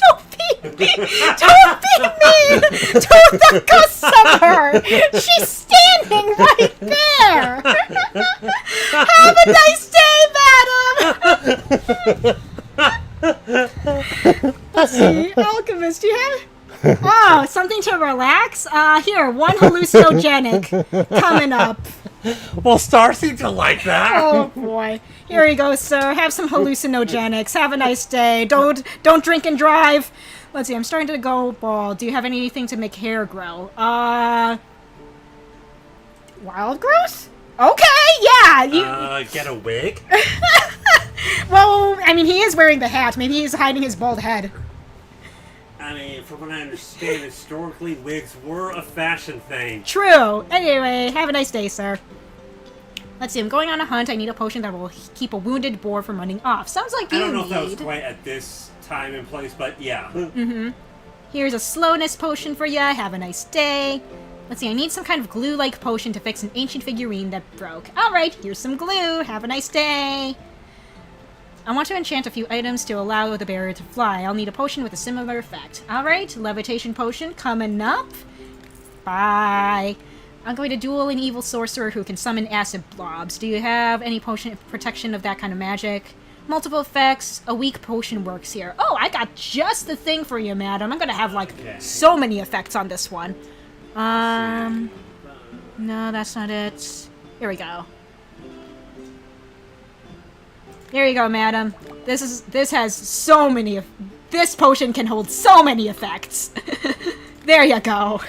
Don't be mean to the customer. She's standing right there. Have a nice day, madam. Let's see, alchemist, you have? Oh, something to relax? Here, one hallucinogenic coming up. Well, Star seems to like that. Oh boy. Here you go, sir. Have some hallucinogenics. Have a nice day. Don't drink and drive. Let's see, I'm starting to go bald. Do you have anything to make hair grow? Wild growth? Okay, yeah. Get a wig? Well, I mean, he is wearing the hat. Maybe he's hiding his bald head. I mean, from what I understand, historically, wigs were a fashion thing. True. Anyway, have a nice day, sir. Let's see, I'm going on a hunt. I need a potion that will keep a wounded boar from running off. Sounds like you need... I don't know if that was quite at this time and place, but yeah. Mm-hmm. Here's a slowness potion for ya. Have a nice day. Let's see, I need some kind of glue-like potion to fix an ancient figurine that broke. Alright, here's some glue. Have a nice day. I want to enchant a few items to allow the barrier to fly. I'll need a potion with a similar effect. Alright, levitation potion coming up. Bye. I'm going to duel an evil sorcerer who can summon acid blobs. Do you have any potion protection of that kind of magic? Multiple effects. A weak potion works here. Oh, I got just the thing for you, madam. I'm going to have, like, so many effects on this one. No, that's not it. Here we go. Here you go, madam. This has so many. This potion can hold so many effects. There you go.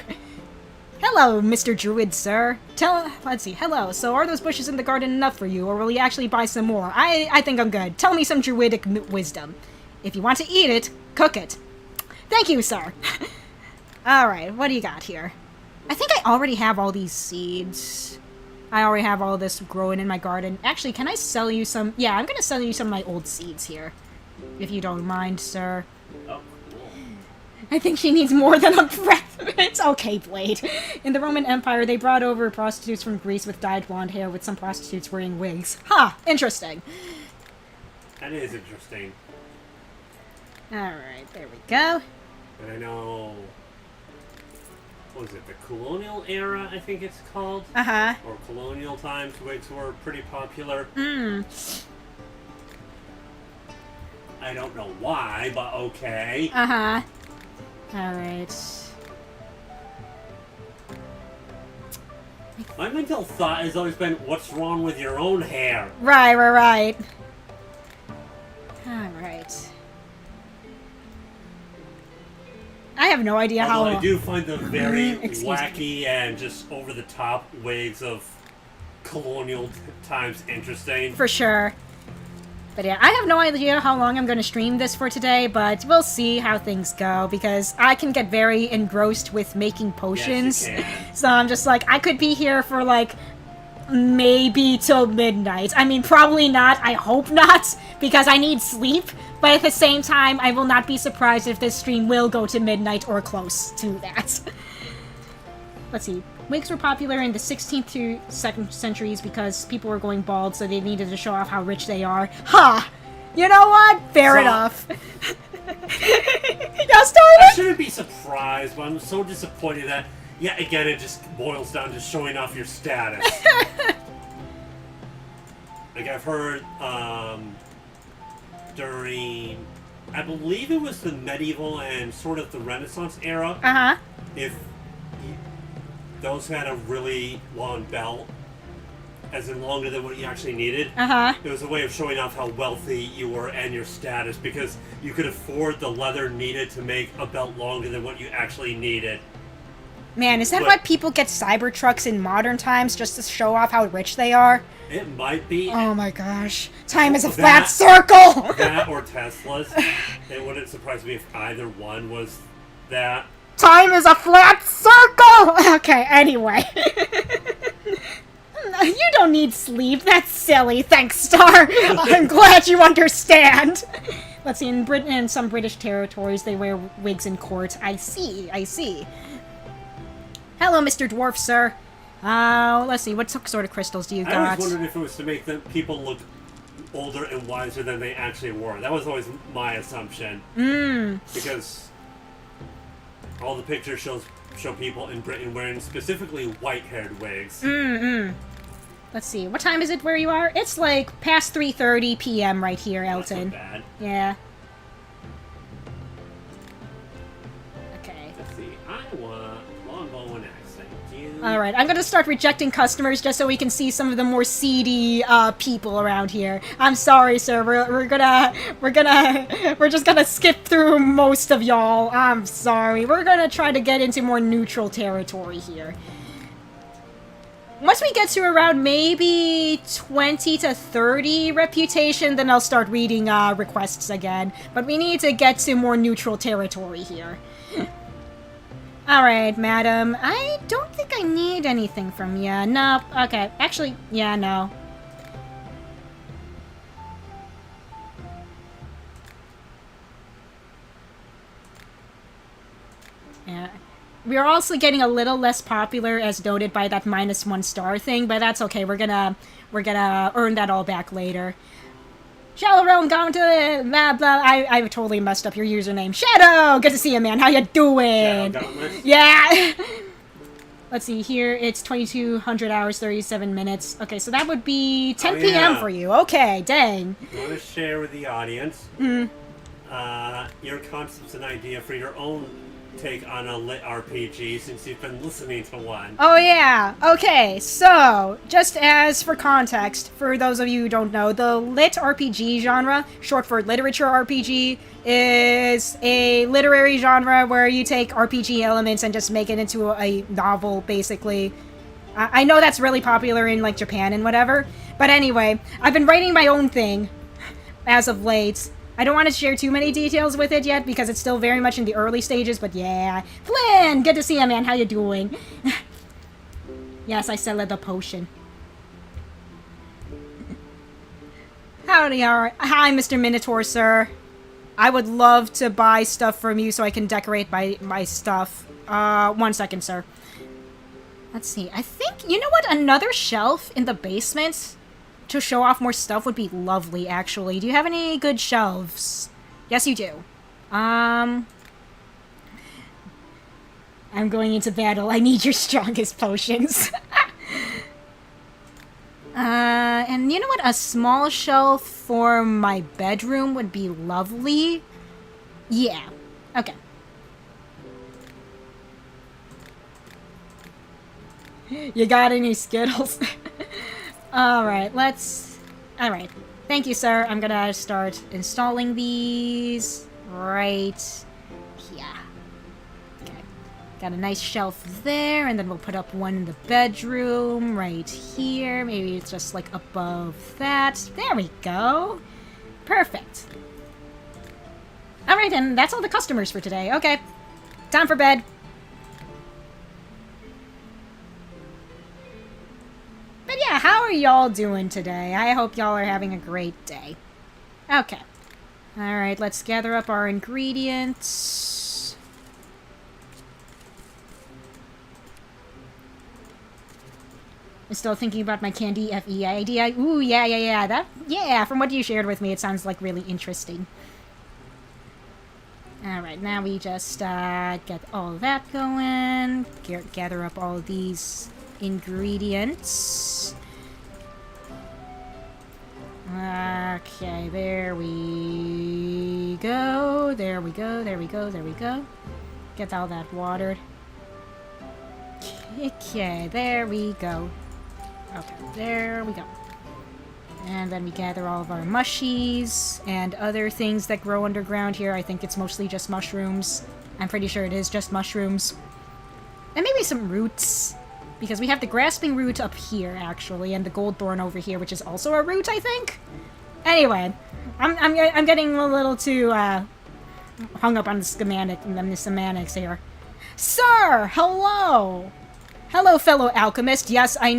Hello, Mr. Druid, sir. Let's see. Hello. So, are those bushes in the garden enough for you, or will you actually buy some more? I think I'm good. Tell me some druidic wisdom. If you want to eat it, cook it. Thank you, sir. All right. What do you got here? I think I already have all these seeds. I already have all this growing in my garden. Actually, can I sell you some? Yeah, I'm going to sell you some of my old seeds here. If you don't mind, sir. Oh, cool. I think she needs more than a breath mint. Okay, Blade. In the Roman Empire, they brought over prostitutes from Greece with dyed blonde hair, with some prostitutes wearing wigs. Huh, interesting. That is interesting. Alright, there we go. And I know... What was it, the colonial era, I think it's called? Uh-huh. Or colonial times, wigs were pretty popular. I don't know why, but okay. Uh-huh. Alright. My mental thought has always been, what's wrong with your own hair? Right. Alright. I have no idea how... Although I do find them very Excuse wacky and just over-the-top wigs of colonial times interesting. For sure. But yeah, I have no idea how long I'm going to stream this for today, but we'll see how things go, because I can get very engrossed with making potions. Yes, you can. So I'm just like, I could be here for like maybe till midnight. I mean, probably not. I hope not, because I need sleep. But at the same time, I will not be surprised if this stream will go to midnight or close to that. Let's see. Wigs were popular in the 16th to 2nd centuries because people were going bald, so they needed to show off how rich they are. Ha! You know what? Fair enough. Y'all started? I shouldn't be surprised, but I'm so disappointed that, yeah, again, it just boils down to showing off your status. Like, I've heard, during, I believe it was the medieval and sort of the Renaissance era, if those had a really long belt, as in longer than what you actually needed, it was a way of showing off how wealthy you were and your status, because you could afford the leather needed to make a belt longer than what you actually needed. Man, is that why people get Cybertrucks in modern times, just to show off how rich they are? It might be. Oh my gosh. Time is a flat circle! That or Teslas. It wouldn't surprise me if either one was that. Time is a flat circle! Okay, anyway. You don't need sleep. That's silly. Thanks, Star. I'm glad you understand. Let's see, in Britain and some British territories, they wear wigs in court. I see, I see. Hello, Mr. Dwarf, sir. Let's see, what sort of crystals do you got? I always wondered if it was to make the people look older and wiser than they actually were. That was always my assumption. Because all the pictures show people in Britain wearing specifically white-haired wigs. Let's see, what time is it where you are? It's like past 3:30 p.m. right here, Elton. That's not bad. Yeah. Okay. Let's see, I want longbow and axe, thank you. Alright, I'm gonna start rejecting customers just so we can see some of the more seedy, people around here. I'm sorry, sir, we're just gonna skip through most of y'all. I'm sorry. We're gonna try to get into more neutral territory here. Once we get to around maybe 20 to 30 reputation, then I'll start reading, requests again. But we need to get to more neutral territory here. Alright, madam. I don't think I need anything from you. No. Okay. Actually, yeah, no. Yeah. We are also getting a little less popular, as noted by that -1 star thing, but that's okay. We're gonna earn that all back later. Shallow Realm, gone to blah blah. I totally messed up your username. Shadow, good to see you, man. How you doing? Yeah. Let's see here. It's 2200 hours, 37 minutes. Okay, so that would be 10 p.m. for you. Okay, dang. You want to share with the audience your concepts and idea for your own take on a lit RPG, since you've been listening to one. Oh yeah, okay, so, just as for context, for those of you who don't know, the lit RPG genre, short for literature RPG, is a literary genre where you take RPG elements and just make it into a novel, basically. I know that's really popular in, like, Japan and whatever, but anyway, I've been writing my own thing as of late. I don't want to share too many details with it yet, because it's still very much in the early stages, but yeah. Flynn! Good to see you, man. How you doing? Yes, I sell the potion. Howdy, alright. Hi, Mr. Minotaur, sir. I would love to buy stuff from you so I can decorate my stuff. 1 second, sir. Let's see. I think, you know what? Another shelf in the basement to show off more stuff would be lovely, actually. Do you have any good shelves? Yes, you do. I'm going into battle. I need your strongest potions. And you know what? A small shelf for my bedroom would be lovely. Yeah. Okay. You got any Skittles? Alright, Alright. Thank you, sir. I'm gonna start installing these right here. Okay. Got a nice shelf there, and then we'll put up one in the bedroom right here. Maybe it's just, like, above that. There we go. Perfect. Alright, and that's all the customers for today. Okay. Time for bed. But yeah, y'all doing today? I hope y'all are having a great day. Okay. Alright, let's gather up our ingredients. I'm still thinking about my candy FE idea. Ooh, yeah. From what you shared with me, it sounds like really interesting. Alright, now we just get all that going. Gather up all these ingredients. Okay, there we go. There we go. Get all that watered. Okay, there we go. Okay, there we go. And then we gather all of our mushies and other things that grow underground here. I think it's mostly just mushrooms. I'm pretty sure it is just mushrooms. And maybe some roots. Because we have the grasping root up here, actually, and the gold thorn over here, which is also a root, I think? Anyway, I'm getting a little too hung up on the semantics here. Sir! Hello! Hello, fellow alchemist. Yes, I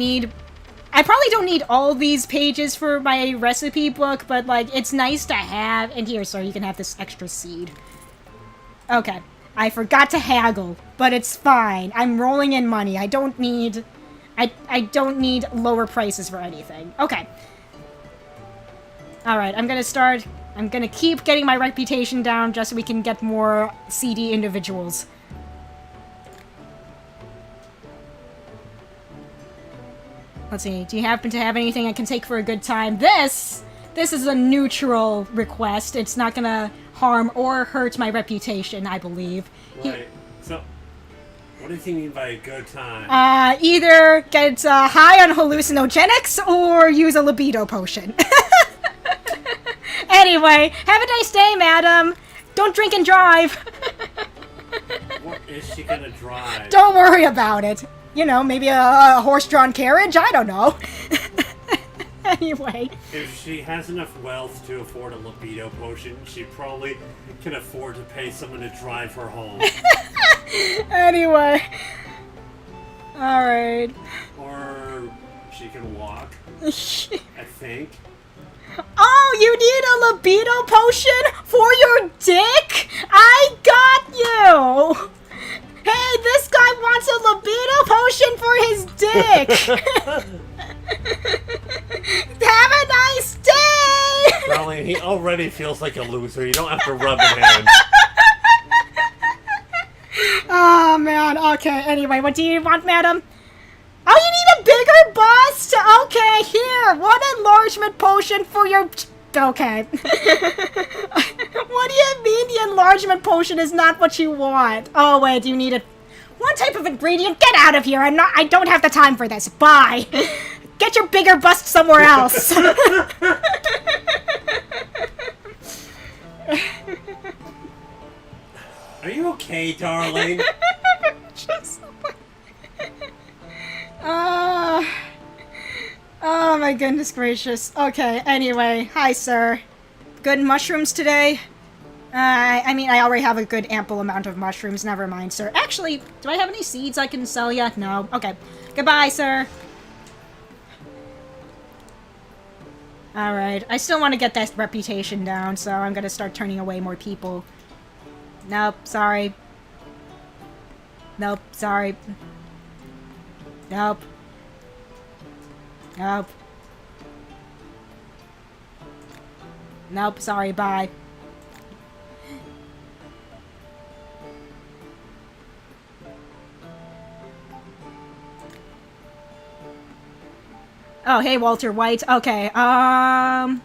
probably don't need all these pages for my recipe book, but, like, it's nice to have. And here, sir, you can have this extra seed. Okay. I forgot to haggle, but it's fine. I'm rolling in money. I don't need lower prices for anything. Okay. Alright, I'm gonna keep getting my reputation down just so we can get more seedy individuals. Let's see, do you happen to have anything I can take for a good time? This is a neutral request. It's not gonna harm or hurt my reputation, I believe. Right. So, what does he mean by a good time? Either get high on hallucinogenics or use a libido potion. Anyway, have a nice day, madam. Don't drink and drive. What is she gonna drive? Don't worry about it. You know, maybe a horse-drawn carriage? I don't know. Anyway. If she has enough wealth to afford a libido potion, she probably can afford to pay someone to drive her home. Anyway. Alright. Or she can walk, I think. Oh, you need a libido potion for your dick? I got you! Hey, this guy wants a libido potion for his dick! Have a nice day! Darling, he already feels like a loser. You don't have to rub it in. Oh, man. Okay, anyway, what do you want, madam? Oh, you need a bigger bust? Okay, here. One enlargement potion for your... Okay. What do you mean the enlargement potion is not what you want? Oh, wait, you need one type of ingredient? Get out of here. I don't have the time for this. Bye. Get your bigger bust somewhere else. Are you okay, darling? Oh my goodness gracious. Okay, anyway. Hi, sir. Good mushrooms today? I mean, I already have a good ample amount of mushrooms. Never mind, sir. Actually, do I have any seeds I can sell yet? No. Okay. Goodbye, sir. Alright. I still want to get that reputation down, so I'm gonna start turning away more people. Nope. Sorry. Nope. Sorry. Nope. Nope. Nope, sorry, bye. Oh, hey, Walter White. Okay,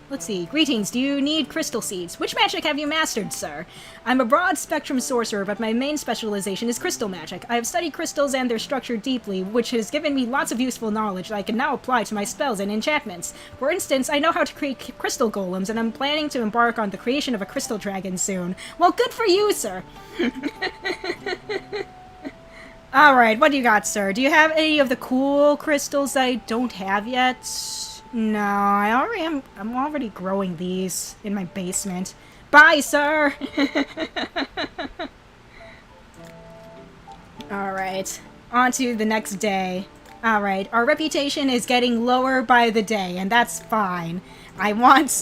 let's see. Greetings, do you need crystal seeds? Which magic have you mastered, sir? I'm a broad-spectrum sorcerer, but my main specialization is crystal magic. I have studied crystals and their structure deeply, which has given me lots of useful knowledge that I can now apply to my spells and enchantments. For instance, I know how to create crystal golems, and I'm planning to embark on the creation of a crystal dragon soon. Well, good for you, sir! Alright, what do you got, sir? Do you have any of the cool crystals I don't have yet? No, I'm already growing these in my basement. Bye, sir! Alright, on to the next day. Alright, our reputation is getting lower by the day, and that's fine. I don't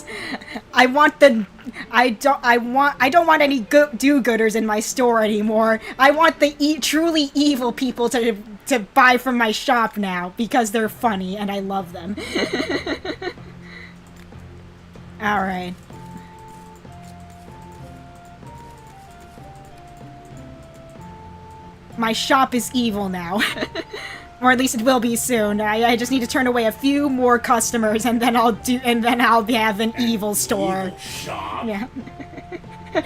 want any do-gooders in my store anymore. I want the truly evil people to buy from my shop now, because they're funny, and I love them. Alright. My shop is evil now. Or at least it will be soon. I just need to turn away a few more customers, and then I'll have an evil store. Evil shop? Yeah.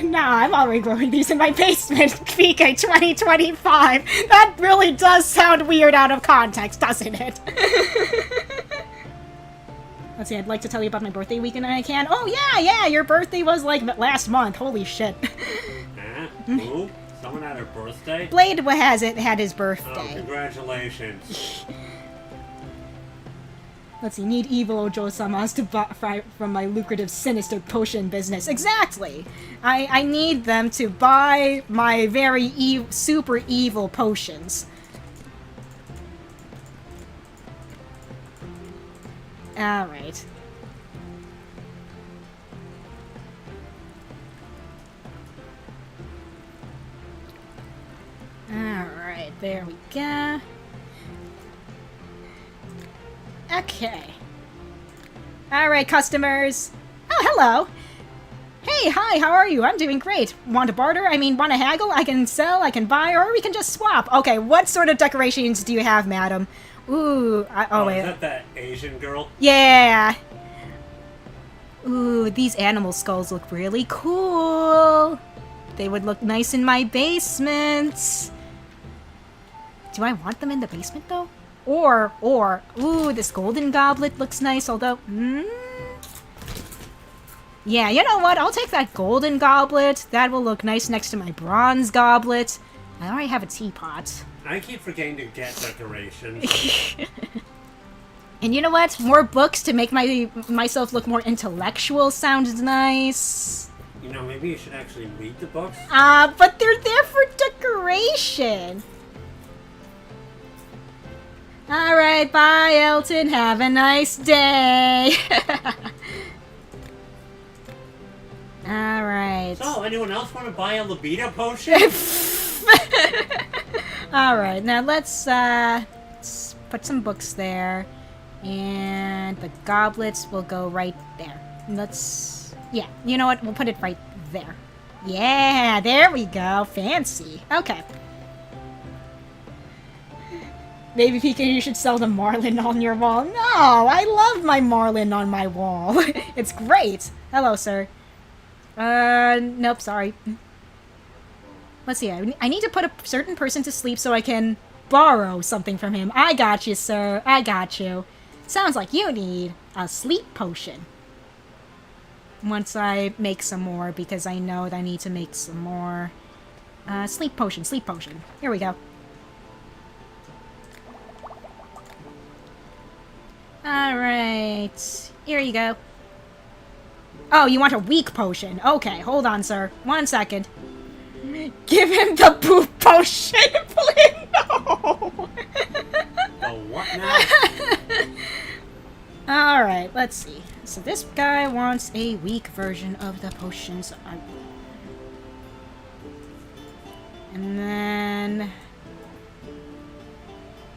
Nah, I'm already growing these in my basement. PK 2025. That really does sound weird out of context, doesn't it? Let's see, I'd like to tell you about my birthday weekend and I can. Oh, yeah, your birthday was like last month. Holy shit. Who? Someone had her birthday? Blade had his birthday. Oh, congratulations. Let's see, need evil Ojo-samas to buy from my lucrative sinister potion business. Exactly! I need them to buy my very super evil potions. Alright. Alright, there we go. Okay. Alright, customers. Oh, hello. Hey, hi, how are you? I'm doing great. Want to barter? I mean, want to haggle? I can sell, I can buy, or we can just swap. Okay, what sort of decorations do you have, madam? Ooh, wait. Is that that Asian girl? Yeah. Ooh, these animal skulls look really cool. They would look nice in my basement. Do I want them in the basement, though? Or, ooh, this golden goblet looks nice, although, yeah, you know what? I'll take that golden goblet. That will look nice next to my bronze goblet. I already have a teapot. I keep forgetting to get decorations. And you know what? More books to make myself look more intellectual sounds nice. You know, maybe you should actually read the books. But they're there for decoration. Alright, bye, Elton. Have a nice day. Alright. So, anyone else want to buy a libido potion? Alright, now let's put some books there. And the goblets will go right there. Yeah, you know what? We'll put it right there. Yeah, there we go. Fancy. Okay. Maybe, PK, you should sell the marlin on your wall. No, I love my marlin on my wall. It's great. Hello, sir. Nope, sorry. Let's see, I need to put a certain person to sleep so I can borrow something from him. I got you, sir. I got you. Sounds like you need a sleep potion. Once I make some more, because I know that I need to make some more. Sleep potion, sleep potion. Here we go. Alright. Here you go. Oh, you want a weak potion. Okay, hold on, sir. 1 second. Give him the poop potion, please. No. The what now? Alright, let's see. So this guy wants a weak version of the potions. And then...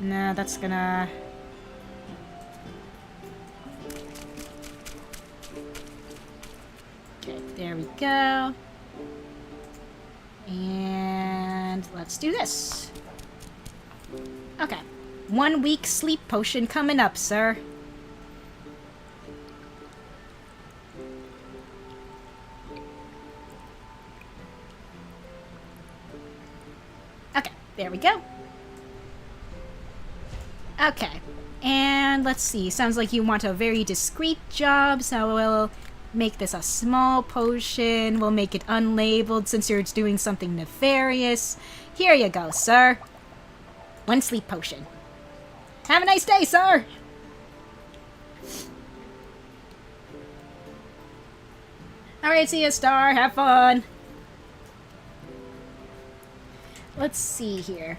No, that's gonna... Okay, there we go. And let's do this. Okay. 1 week sleep potion coming up, sir. Okay, there we go. Okay. And let's see. Sounds like you want a very discreet job, so we'll make this a small potion. We'll make it unlabeled since you're doing something nefarious. Here you go, sir. 1 sleep potion. Have a nice day, sir! Alright, see you, Star. Have fun. Let's see here.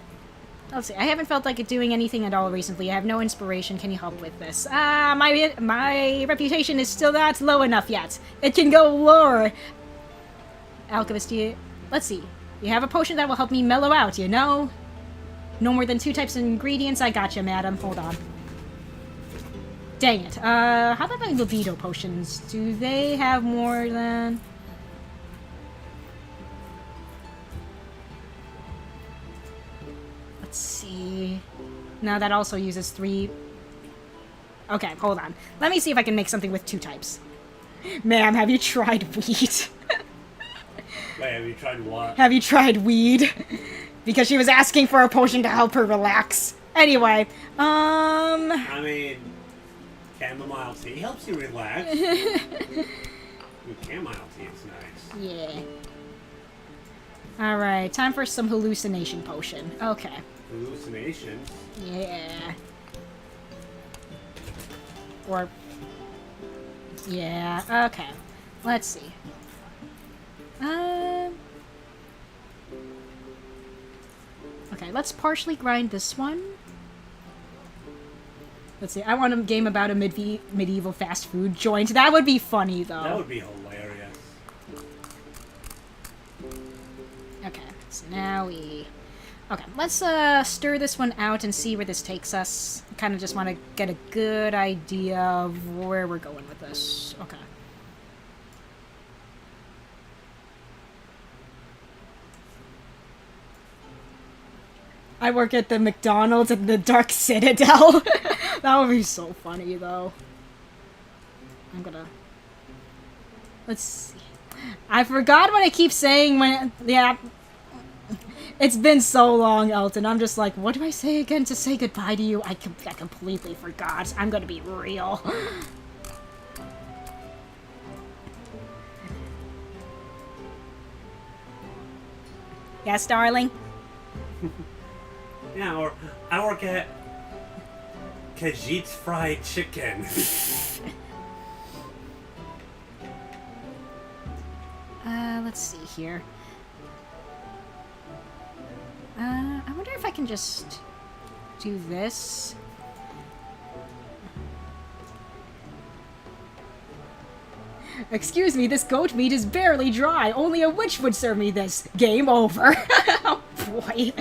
Let's see. I haven't felt like doing anything at all recently. I have no inspiration. Can you help with this? My reputation is still not low enough yet. It can go lower. Alchemist, let's see. You have a potion that will help me mellow out, you know? No more than 2 types of ingredients. I gotcha, madam. Hold on. Dang it. How about my libido potions? Do they have more than... Let's see... No, that also uses 3... Okay, hold on. Let me see if I can make something with 2 types. Ma'am, have you tried weed? Wait, have you tried what? Have you tried weed? Because she was asking for a potion to help her relax. Anyway, I mean... Chamomile tea helps you relax. Chamomile tea is nice. Yeah. Alright, time for some hallucination potion. Okay. Hallucinations? Yeah. Or... Yeah, okay. Let's see. Okay, let's partially grind this one. Let's see, I want a game about a medieval fast food joint. That would be funny, though. That would be hilarious. Okay, so now we... Okay, let's stir this one out and see where this takes us. I kind of just want to get a good idea of where we're going with this. Okay. I work at the McDonald's in the Dark Citadel. That would be so funny, though. I'm gonna... Let's see. I forgot what I keep saying when... Yeah. It's been so long, Elton. I'm just like, what do I say again to say goodbye to you? I completely forgot. I'm gonna be real. Yes, darling? Yeah, or I work at Khajiit's Fried Chicken. Let's see here. I wonder if I can just do this. Excuse me, this goat meat is barely dry. Only a witch would serve me this. Game over. Oh, boy.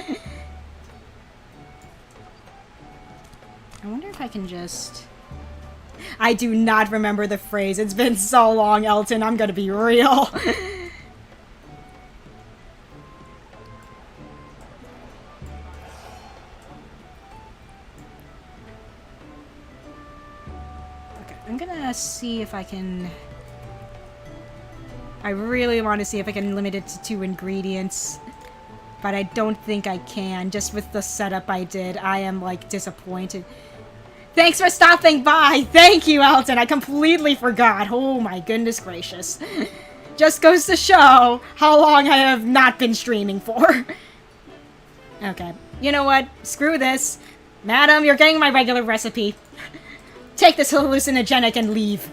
I wonder if I can just... I do not remember the phrase. It's been so long, Elton. I'm gonna be real. Okay, I'm gonna see if I can... I really want to see if I can limit it to 2 ingredients. But I don't think I can, just with the setup I did. I am, like, disappointed. Thanks for stopping by! Thank you, Elton! I completely forgot. Oh my goodness gracious. Just goes to show how long I have not been streaming for. Okay. You know what? Screw this. Madam, you're getting my regular recipe. Take this hallucinogenic and leave.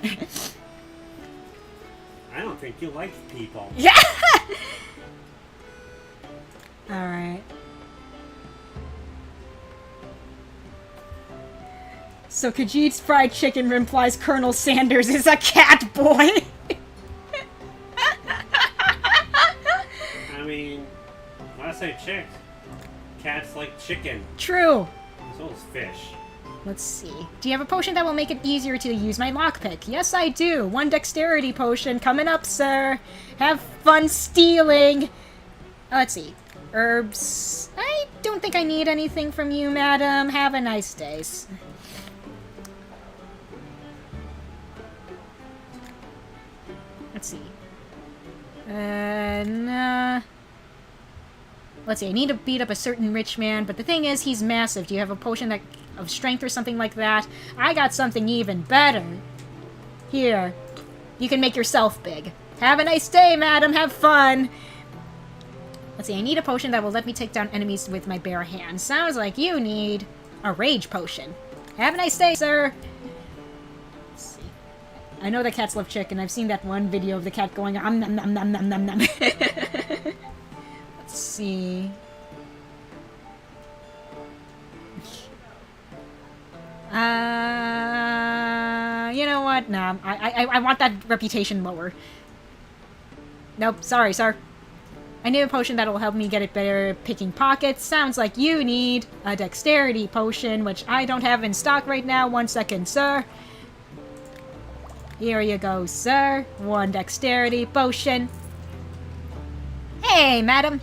I don't think you like people. Yeah! Alright. So Khajiit's Fried Chicken implies Colonel Sanders is a cat boy. I mean, when I say chicks, cats like chicken. True. So is fish. Let's see. Do you have a potion that will make it easier to use my lockpick? Yes, I do. 1 dexterity potion coming up, sir. Have fun stealing. Let's see. Herbs. I don't think I need anything from you, madam. Have a nice day. Let's see. Nah. Let's see, I need to beat up a certain rich man, but the thing is, he's massive. Do you have a potion of strength or something like that? I got something even better. Here. You can make yourself big. Have a nice day, madam. Have fun. Let's see, I need a potion that will let me take down enemies with my bare hands. Sounds like you need a rage potion. Have a nice day, sir. Let's see. I know that cats love chicken. I've seen that one video of the cat going, nom nom nom nom nom nom nom. Let's see. You know what? Nah, I want that reputation lower. Nope, sorry, sir. I need a potion that will help me get it better at picking pockets. Sounds like you need a dexterity potion, which I don't have in stock right now. 1 second, sir. Here you go, sir. 1 dexterity potion. Hey, madam.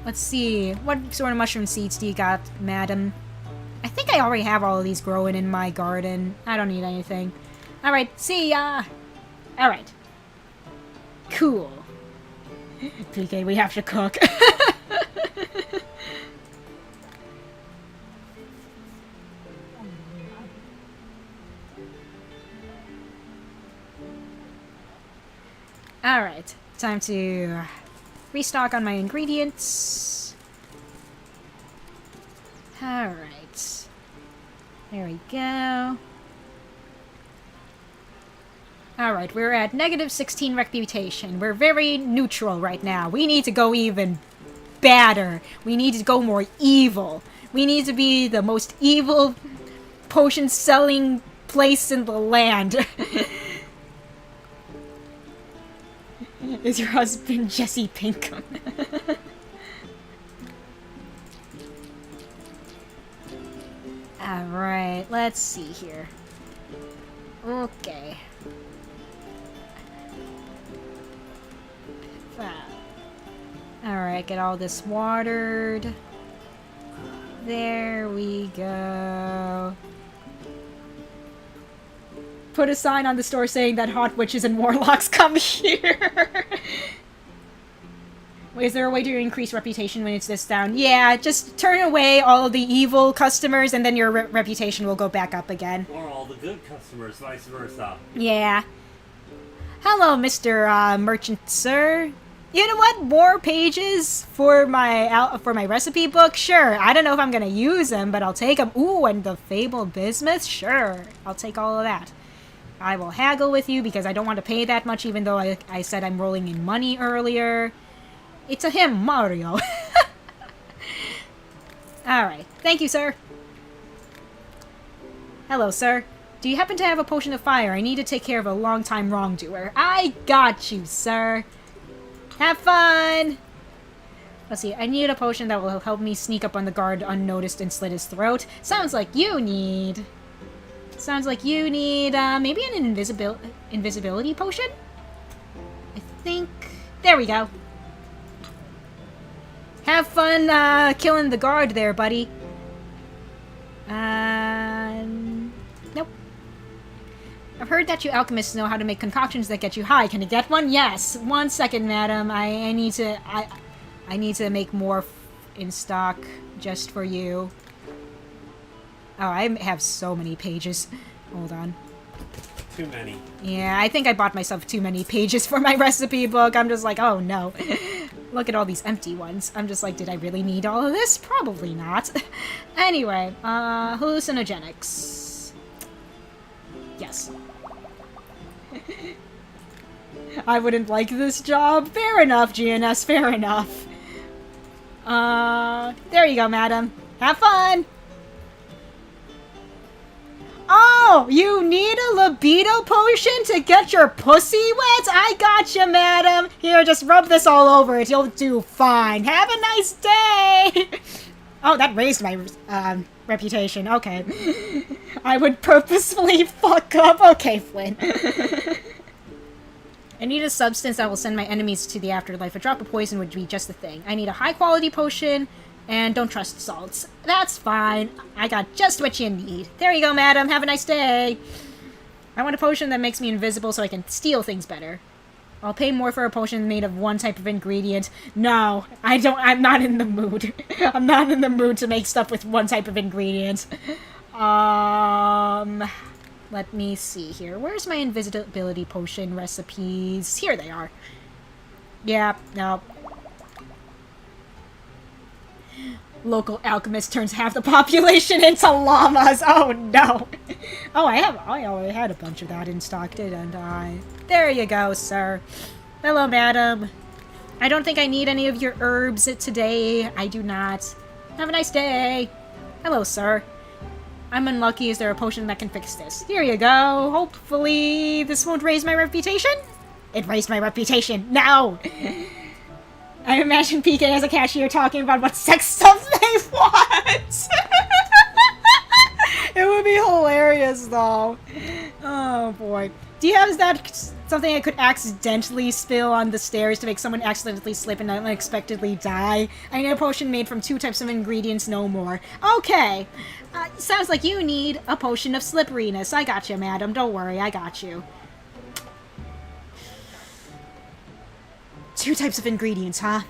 Let's see. What sort of mushroom seeds do you got, madam? I think I already have all of these growing in my garden. I don't need anything. Alright, see ya! Alright. Cool. PK, we have to cook. Alright, time to restock on my ingredients. Alright. There we go. Alright, we're at -16 reputation. We're very neutral right now. We need to go even badder. We need to go more evil. We need to be the most evil potion selling place in the land. Is your husband Jesse Pinkham? Alright, let's see here. Okay. Alright, get all this watered. There we go. Put a sign on the store saying that hot witches and warlocks come here. Wait, is there a way to increase reputation when it's this down? Yeah, just turn away all of the evil customers and then your reputation will go back up again. Or all the good customers, vice versa. Yeah. Hello, Mr. Merchant, sir. You know what? More pages for my recipe book? Sure. I don't know if I'm gonna use them, but I'll take them. Ooh, and the fabled bismuth? Sure. I'll take all of that. I will haggle with you because I don't want to pay that much, even though I said I'm rolling in money earlier. It's a him, Mario. Alright. Thank you, sir. Hello, sir. Do you happen to have a potion of fire? I need to take care of a long-time wrongdoer. I got you, sir. Have fun! Let's see, I need a potion that will help me sneak up on the guard unnoticed and slit his throat. Sounds like you need... maybe an invisibility potion? I think... There we go. Have fun, killing the guard there, buddy. Nope. I've heard that you alchemists know how to make concoctions that get you high. Can I get one? Yes. 1 second, madam. I need to make more in stock just for you. Oh, I have so many pages. Hold on. Too many. Yeah, I think I bought myself too many pages for my recipe book. I'm just like, oh no. Look at all these empty ones. I'm just like, did I really need all of this? Probably not. Anyway, hallucinogenics. Yes. I wouldn't like this job. Fair enough, GNS, fair enough. There you go, madam. Have fun! Oh, you need a libido potion to get your pussy wet? I gotcha, madam. Here, just rub this all over it. You'll do fine. Have a nice day! Oh, that raised my, reputation. Okay. I would purposefully fuck up. Okay, Flynn. I need a substance that will send my enemies to the afterlife. A drop of poison would be just the thing. I need a high-quality potion, and don't trust salts. That's fine. I got just what you need. There you go, madam. Have a nice day. I want a potion that makes me invisible so I can steal things better. I'll pay more for a potion made of one type of ingredient. No, I don't. I'm not in the mood. I'm not in the mood to make stuff with one type of ingredient. Let me see here. Where's my invisibility potion recipes? Here they are. Yeah, no. Local alchemist turns half the population into llamas. Oh no. Oh, I already had a bunch of that in stock, didn't I? There you go, sir. Hello, madam. I don't think I need any of your herbs today. I do not. Have a nice day. Hello, sir. I'm unlucky. Is there a potion that can fix this? Here you go. Hopefully this won't raise my reputation. It raised my reputation. No! I imagine PK as a cashier talking about what sex stuff they want. It would be hilarious, though. Oh, boy. Do you have that something I could accidentally spill on the stairs to make someone accidentally slip and unexpectedly die? I need a potion made from 2 types of ingredients, no more. Okay. Sounds like you need a potion of slipperiness. I got you, madam. Don't worry, I got you. 2 types of ingredients, huh?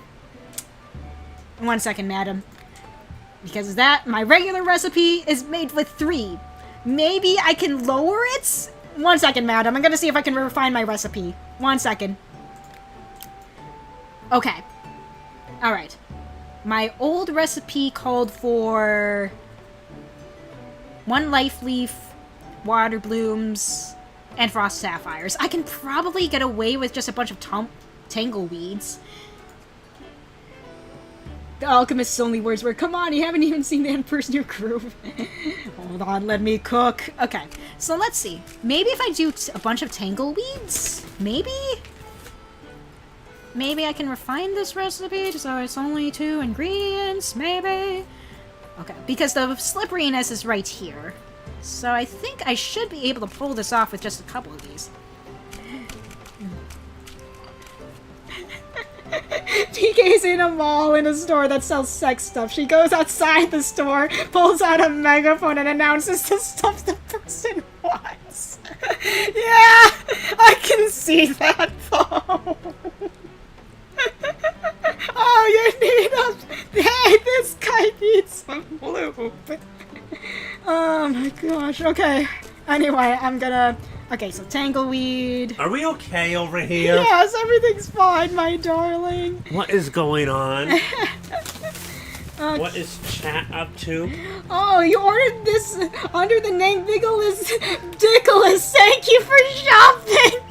1 second, madam. Because of that, my regular recipe is made with 3. Maybe I can lower it? 1 second, madam. I'm gonna see if I can refine my recipe. 1 second. Okay. Alright. My old recipe called for 1 life leaf, water blooms, and frost sapphires. I can probably get away with just a bunch of tangleweeds. The alchemist's only words were, "Come on, you haven't even seen the end person your groove." Hold on, let me cook. Okay, so let's see. Maybe if I do a bunch of tangleweeds, maybe I can refine this recipe so it's only 2 ingredients, maybe? Okay, because the slipperiness is right here. So I think I should be able to pull this off with just a couple of these. PK's in a mall in a store that sells sex stuff. She goes outside the store, pulls out a megaphone, and announces the stuff the person wants. Yeah, I can see that though. Oh, you need a... Hey, this guy needs some lube. Oh my gosh, okay. Anyway, I'm gonna... Okay, so tangleweed. Are we okay over here? Yes, everything's fine, my darling. What is going on? What is chat up to? Oh, you ordered this under the name Nicholas Dickolas. Thank you for shopping.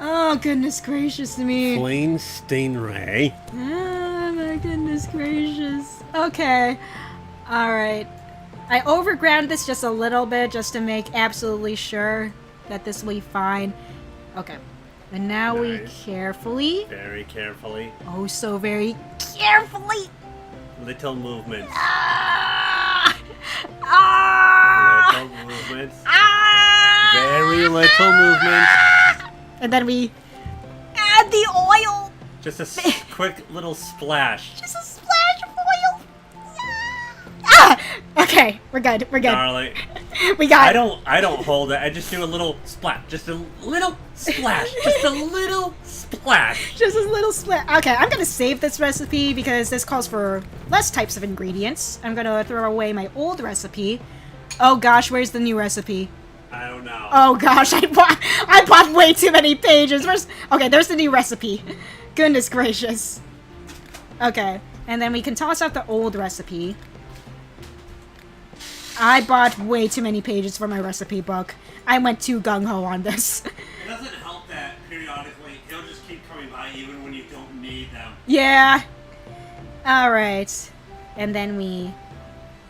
Oh, goodness gracious me. Plain Stingray. Oh, my goodness gracious. Okay. Alright. I overground this just a little bit just to make absolutely sure that this will be fine. Okay. And now we carefully... Very carefully. Oh, so very carefully. Little movements. Little movements. Very little movements. And then we add the oil. Just a quick little splash. Just a splash of oil. Ah! Okay, we're good. We're good. Darling. We got it. I don't hold it. I just do a little splash. Just a little splash. Just a little splash. Just a little splash. Okay, I'm gonna save this recipe because this calls for less types of ingredients. I'm gonna throw away my old recipe. Oh gosh, where's the new recipe? I don't know. Oh gosh, I bought way too many pages. Okay, there's the new recipe. Goodness gracious. Okay, and then we can toss out the old recipe. I bought way too many pages for my recipe book. I went too gung-ho on this. It doesn't help that periodically he'll just keep coming by even when you don't need them. Yeah. Alright. And then we...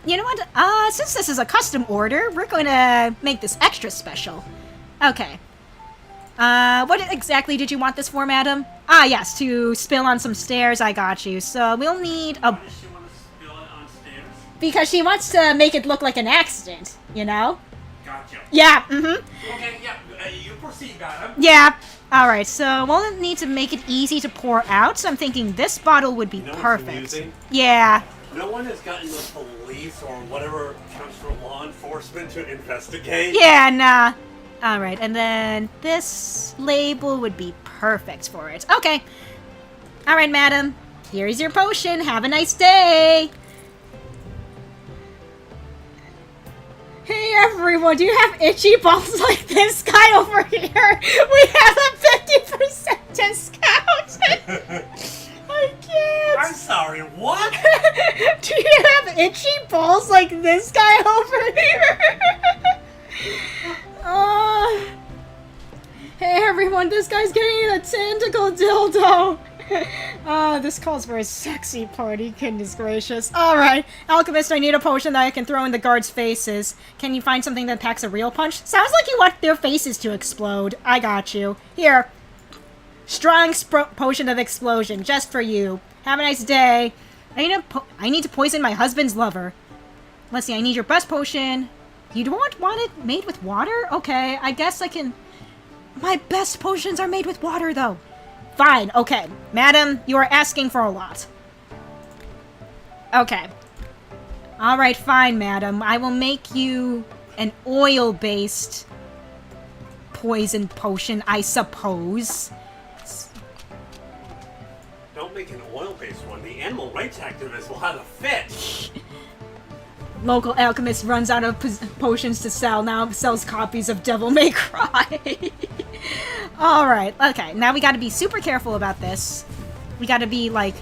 You know what? Since this is a custom order, we're going to make this extra special. Okay. What exactly did you want this for, madam? Ah, yes, to spill on some stairs. I got you. So we'll need a... Why does she want to spill it on stairs? Because she wants to make it look like an accident, you know? Gotcha. Yeah, mm-hmm. Okay, yeah, you proceed, madam. Yeah. Alright, so we'll need to make it easy to pour out, so I'm thinking this bottle would be perfect. Yeah. No one has gotten the police or whatever comes from law enforcement to investigate. Yeah, nah. Alright, and then this label would be perfect for it. Okay. Alright, madam. Here's your potion. Have a nice day. Hey, everyone. Do you have itchy balls like this guy over here? We have a 50% discount. I can't. I'm sorry, what? Do you have itchy balls like this guy over here? Hey everyone, this guy's getting a tentacle dildo. This calls for a sexy party, goodness gracious. Alright, Alchemist, I need a potion that I can throw in the guards' faces. Can you find something that packs a real punch? Sounds like you want their faces to explode. I got you. Here. Strong potion of explosion, just for you. Have a nice day. I need to poison my husband's lover. Let's see, I need your best potion. You don't want it made with water? Okay, I guess I can... My best potions are made with water, though. Fine, okay. Madam, you are asking for a lot. Okay. Alright, fine, madam. I will make you an oil-based poison potion, I suppose. Don't make an oil-based one. The animal rights activists will have a fit. Local alchemist runs out of potions to sell, now sells copies of Devil May Cry. Alright, okay, now we gotta be super careful about this. We gotta be, like...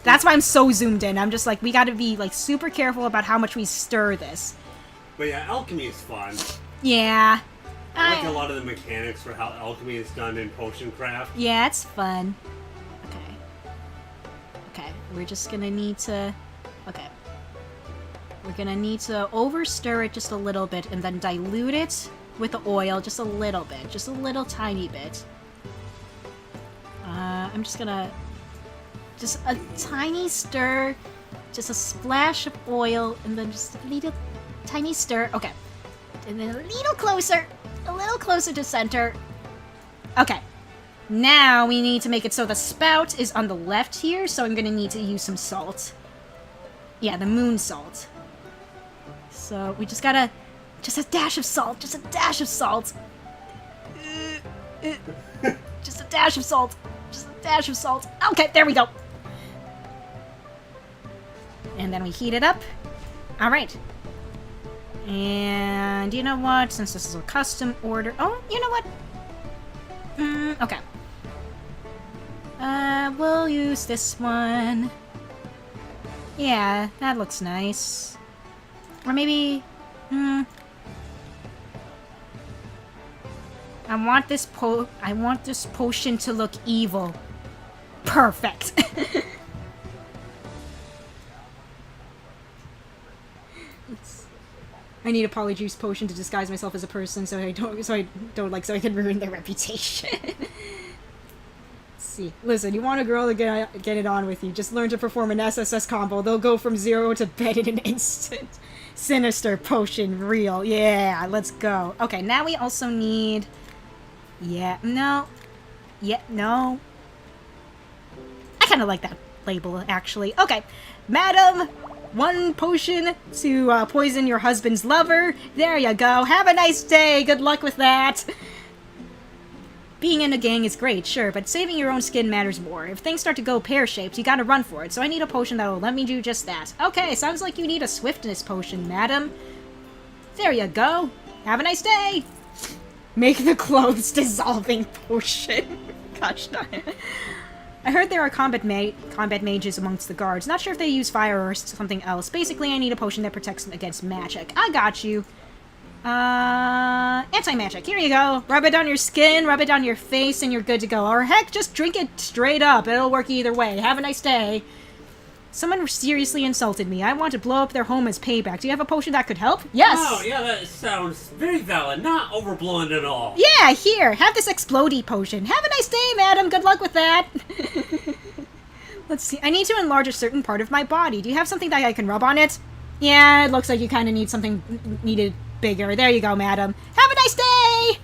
That's why I'm so zoomed in. I'm just like, we gotta be, like, super careful about how much we stir this. But yeah, alchemy is fun. Yeah. I like a lot of the mechanics for how alchemy is done in potion craft. Yeah, it's fun. Okay. Okay, we're just gonna need to... Okay. We're gonna need to over-stir it just a little bit and then dilute it with the oil just a little bit. Just a little tiny bit. I'm just gonna... Just a tiny stir. Just a splash of oil and then just a little tiny stir. Okay. And then a little closer. A little closer to center. Okay. Now we need to make it so the spout is on the left here, so I'm gonna need to use some salt. Yeah, the moon salt. So we just gotta... Just a dash of salt. Just a dash of salt. Just a dash of salt. Just a dash of salt. Okay, there we go. And then we heat it up. Alright. And you know what? Since this is a custom order... Oh, you know what? Okay. We'll use this one. Yeah, that looks nice. Or maybe... I want this potion to look evil. Perfect. I need a polyjuice potion to disguise myself as a person so I can ruin their reputation. Let's see. Listen, you want a girl to get it on with you, just learn to perform an SSS combo. They'll go from 0 to bed in an instant. Sinister potion, real. Yeah, let's go. Okay, now we also need... Yeah, no. Yeah, no. I kind of like that label, actually. Okay, madam, 1 potion to poison your husband's lover. There you go. Have a nice day. Good luck with that. Being in a gang is great, sure, but saving your own skin matters more. If things start to go pear-shaped, you gotta run for it, so I need a potion that will let me do just that. Okay, sounds like you need a swiftness potion, madam. There you go. Have a nice day. Make the clothes dissolving potion. Gosh darn it. I heard there are combat mages amongst the guards. Not sure if they use fire or something else. Basically, I need a potion that protects them against magic. I got you. Anti-magic. Here you go. Rub it on your skin, rub it on your face, and you're good to go. Or heck, just drink it straight up. It'll work either way. Have a nice day. Someone seriously insulted me. I want to blow up their home as payback. Do you have a potion that could help? Yes! Oh, yeah, that sounds very valid. Not overblown at all. Yeah, here. Have this explodey potion. Have a nice day, madam. Good luck with that. Let's see. I need to enlarge a certain part of my body. Do you have something that I can rub on it? Yeah, it looks like you kind of need something needed bigger. There you go, madam. Have a nice day!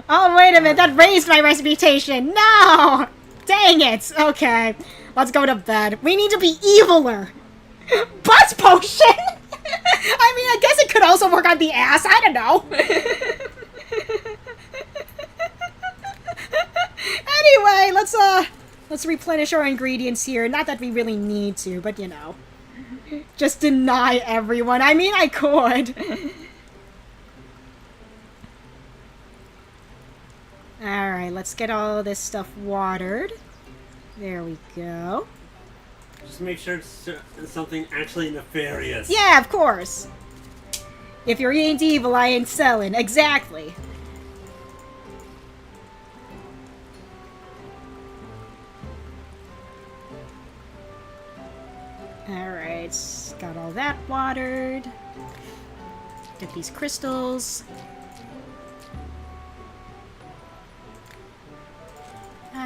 Oh, wait a minute. That raised my reputation. No! Dang it! Okay, let's go to bed. We need to be eviler. Butt potion? I mean, I guess it could also work on the ass. I don't know. Anyway, let's replenish our ingredients here. Not that we really need to, but you know. Just deny everyone. I mean, I could. Alright, let's get all this stuff watered. There we go. Just make sure it's something actually nefarious. Yeah, of course. If you ain't evil, I ain't selling. Exactly. Alright, got all that watered. Get these crystals.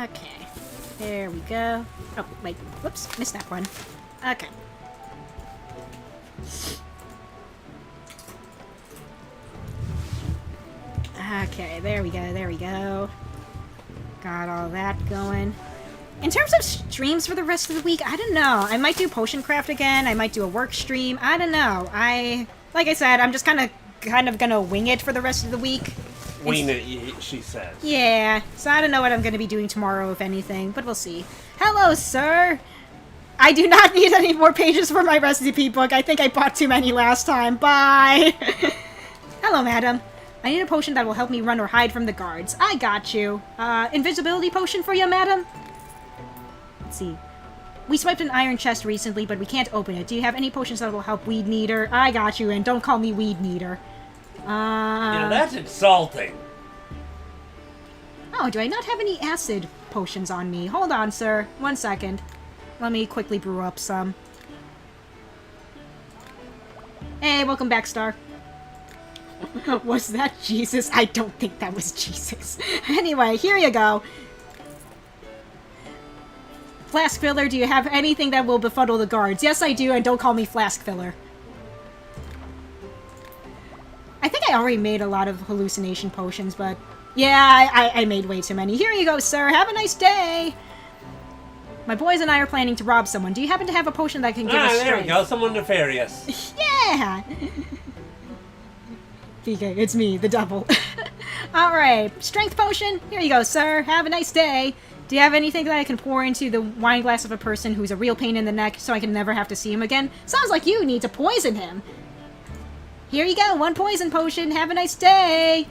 Okay, there we go. Oh, wait, whoops, missed that one. Okay. Okay, there we go. Got all that going. In terms of streams for the rest of the week, I don't know. I might do potion craft again. I might do a work stream. I don't know. Like I said, I'm just kind of gonna wing it for the rest of the week. Wing it, she says. Yeah, so I don't know what I'm gonna be doing tomorrow, if anything, but we'll see. Hello, sir! I do not need any more pages for my recipe book. I think I bought too many last time. Bye! Hello, madam. I need a potion that will help me run or hide from the guards. I got you. Invisibility potion for you, madam? Let's see. We swiped an iron chest recently, but we can't open it. Do you have any potions that will help Weed Neater? I got you, and don't call me Weed Neater. Yeah, that's insulting. Oh, do I not have any acid potions on me? Hold on, sir. 1 second. Let me quickly brew up some. Hey, welcome back, Star. Was that Jesus? I don't think that was Jesus. Anyway, here you go. Flask filler, do you have anything that will befuddle the guards? Yes, I do, and don't call me flask filler. I think I already made a lot of hallucination potions, but... yeah, I made way too many. Here you go, sir. Have a nice day. My boys and I are planning to rob someone. Do you happen to have a potion that can give us strength? There we go. Someone nefarious. Yeah! PK, it's me, the devil. Alright, strength potion. Here you go, sir. Have a nice day. Do you have anything that I can pour into the wine glass of a person who's a real pain in the neck so I can never have to see him again? Sounds like you need to poison him. Here you go, 1 poison potion. Have a nice day.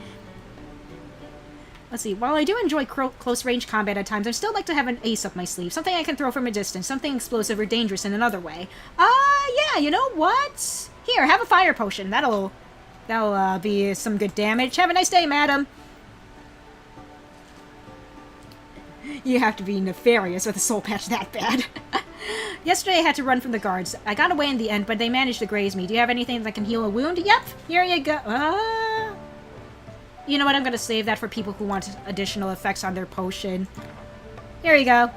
Let's see. While I do enjoy close-range combat at times, I still like to have an ace up my sleeve. Something I can throw from a distance. Something explosive or dangerous in another way. Yeah, you know what? Here, have a fire potion. That'll be some good damage. Have a nice day, madam. You have to be nefarious with a soul patch that bad. Yesterday I had to run from the guards. I got away in the end, but they managed to graze me. Do you have anything that can heal a wound? Yep, here you go. You know what? I'm going to save that for people who want additional effects on their potion. Here you go.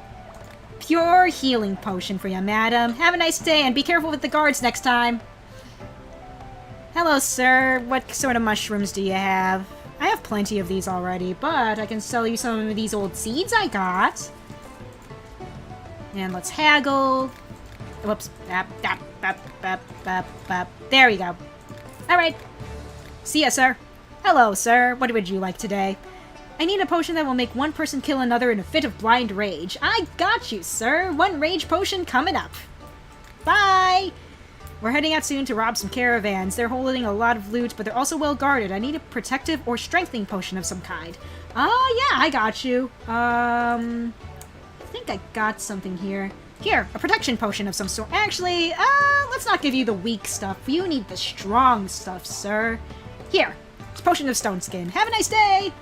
Pure healing potion for you, madam. Have a nice day, and be careful with the guards next time. Hello, sir. What sort of mushrooms do you have? I have plenty of these already, but I can sell you some of these old seeds I got. And let's haggle. Whoops. There we go. Alright. See ya, sir. Hello, sir. What would you like today? I need a potion that will make one person kill another in a fit of blind rage. I got you, sir. 1 rage potion coming up. Bye! We're heading out soon to rob some caravans. They're holding a lot of loot, but they're also well guarded. I need a protective or strengthening potion of some kind. Oh, yeah, I got you. I think I got something here. Here, a protection potion of some sort. Actually, let's not give you the weak stuff. You need the strong stuff, sir. Here, it's a potion of stone skin. Have a nice day!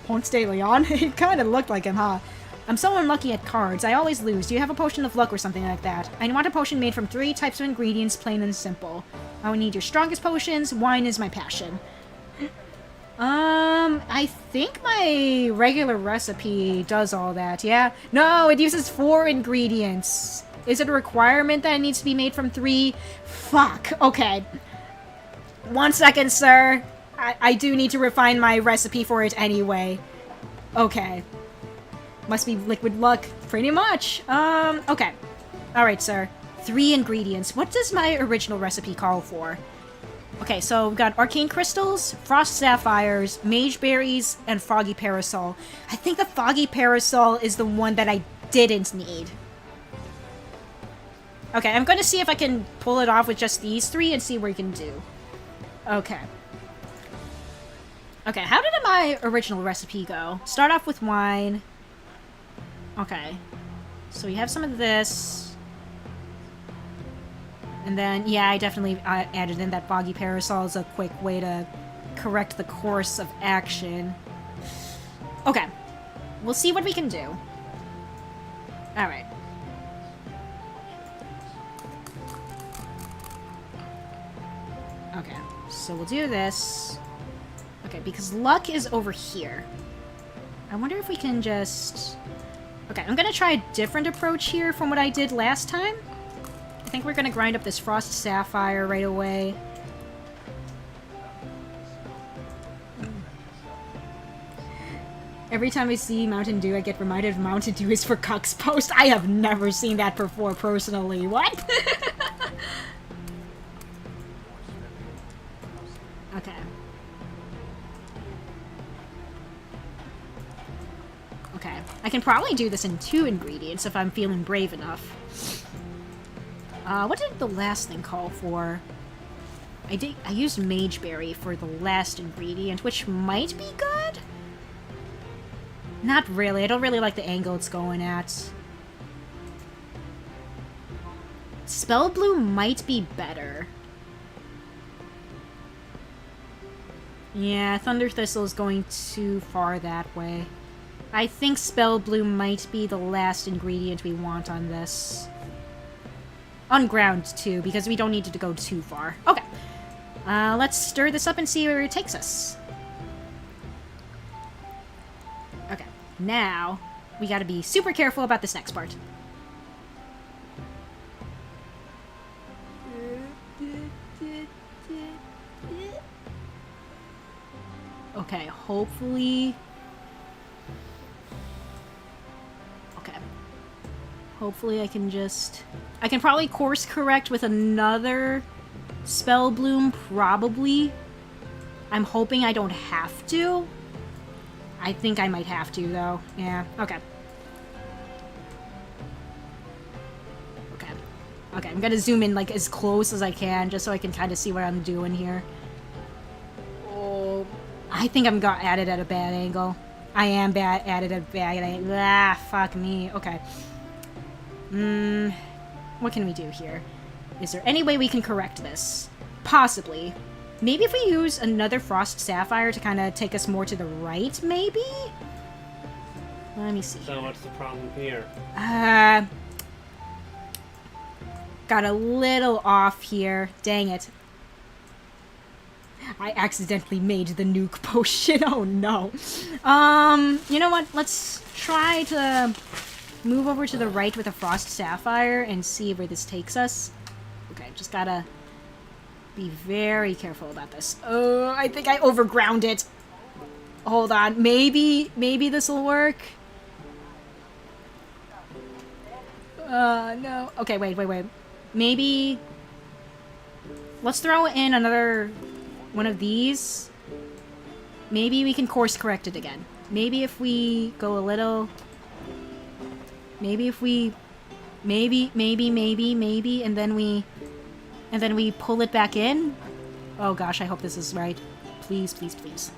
Ponce de Leon? It kind of looked like him, huh? I'm so unlucky at cards. I always lose. Do you have a potion of luck or something like that? I want a potion made from 3 types of ingredients, plain and simple. I would need your strongest potions. Wine is my passion. I think my regular recipe does all that, yeah? No, it uses 4 ingredients. Is it a requirement that it needs to be made from 3? Fuck. Okay. 1 second, sir. I do need to refine my recipe for it anyway. Okay. Must be liquid luck. Pretty much. Okay. Alright, sir. 3 ingredients. What does my original recipe call for? Okay, so we've got arcane crystals, frost sapphires, mage berries, and foggy parasol. I think the foggy parasol is the one that I didn't need. Okay, I'm going to see if I can pull it off with just these 3 and see what we can do. Okay. Okay, how did my original recipe go? Start off with wine. Okay. So we have some of this. And then, yeah, I definitely added in that foggy parasol as a quick way to correct the course of action. Okay. We'll see what we can do. Alright. So we'll do this. Okay, because luck is over here. I wonder if we can just... Okay, I'm gonna try a different approach here from what I did last time. I think we're gonna grind up this Frost Sapphire right away. Every time I see Mountain Dew, I get reminded of Mountain Dew is for cucks post. I have never seen that before, personally. What? Okay. Okay. I can probably do this in 2 ingredients if I'm feeling brave enough. What did the last thing call for? I used Mageberry for the last ingredient, which might be good? Not really. I don't really like the angle it's going at. Spell Bloom might be better. Yeah, Thunder Thistle is going too far that way. I think Spell Bloom might be the last ingredient we want on this. On ground, too, because we don't need it to go too far. Okay. Let's stir this up and see where it takes us. Okay. Now, we gotta be super careful about this next part. Okay, hopefully... Okay. Hopefully I can just... I can probably course correct with another Spell Bloom, probably. I'm hoping I don't have to. I think I might have to, though. Yeah, okay. Okay. Okay, I'm gonna zoom in, like, as close as I can, just so I can kind of see what I'm doing here. Oh, I think I'm at it at a bad angle. I am at it at a bad angle. Ah, fuck me. Okay. What can we do here? Is there any way we can correct this? Possibly. Maybe if we use another Frost Sapphire to kind of take us more to the right, maybe? Let me see. So what's the problem here? Got a little off here. Dang it. I accidentally made the nuke potion. Oh no. You know what? Let's try to move over to the right with a Frost Sapphire and see where this takes us. Okay, just gotta be very careful about this. Oh, I think I overground it. Hold on. Maybe this will work. No. Okay, wait. Maybe... Let's throw in another one of these. Maybe we can course correct it again. Maybe if we go a little... Maybe if we... Maybe, and then we pull it back in? Oh gosh, I hope this is right. Please, please, please.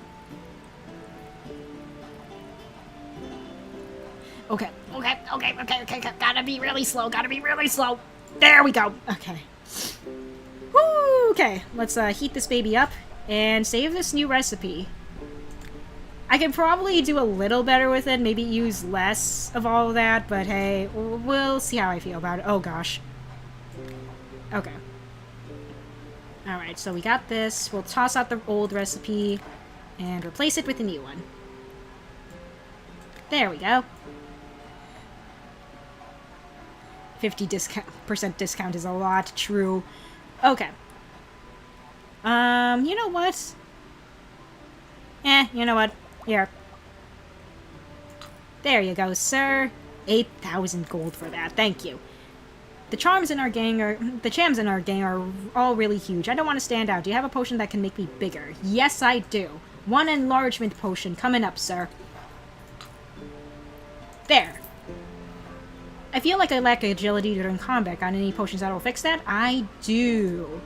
Okay. Gotta be really slow. There we go. Okay. Woo! Okay, let's heat this baby up and save this new recipe. I can probably do a little better with it, maybe use less of all of that, but hey, we'll see how I feel about it. Oh gosh. Okay. Alright, so we got this. We'll toss out the old recipe and replace it with the new one. There we go. 50% discount is a lot, true. Okay. You know what? You know what? Here. There you go, sir. 8,000 gold for that. Thank you. The chams in our gang are all really huge. I don't want to stand out. Do you have a potion that can make me bigger? Yes, I do. One enlargement potion coming up, sir. There. I feel like I lack agility during combat. Got any potions that will fix that? I do.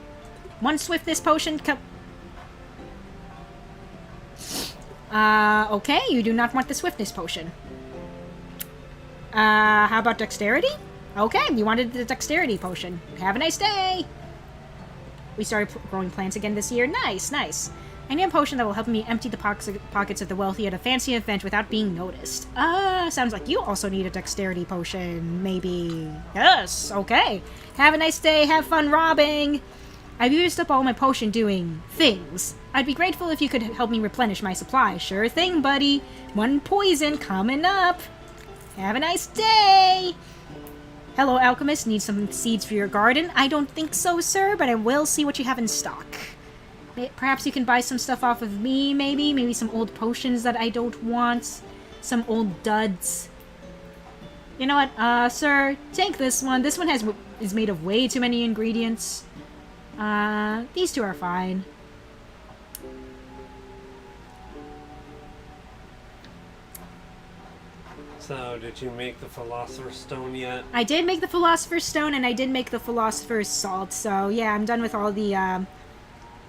One swiftness potion. Okay, you do not want the swiftness potion. How about dexterity? Okay, you wanted the dexterity potion. Have a nice day! We started growing plants again this year. Nice, nice. I need a potion that will help me empty the pockets of the wealthy at a fancy event without being noticed. Sounds like you also need a dexterity potion, maybe. Yes, okay. Have a nice day, have fun robbing! I've used up all my potion doing things. I'd be grateful if you could help me replenish my supply. Sure thing, buddy. 1 poison coming up. Have a nice day! Hello, alchemist. Need some seeds for your garden? I don't think so, sir, but I will see what you have in stock. Perhaps you can buy some stuff off of me, maybe? Maybe some old potions that I don't want. Some old duds. You know what, sir? Take this one. This one is made of way too many ingredients. These 2 are fine. So, did you make the Philosopher's Stone yet? I did make the Philosopher's Stone, and I did make the Philosopher's Salt, so yeah, I'm done with all the,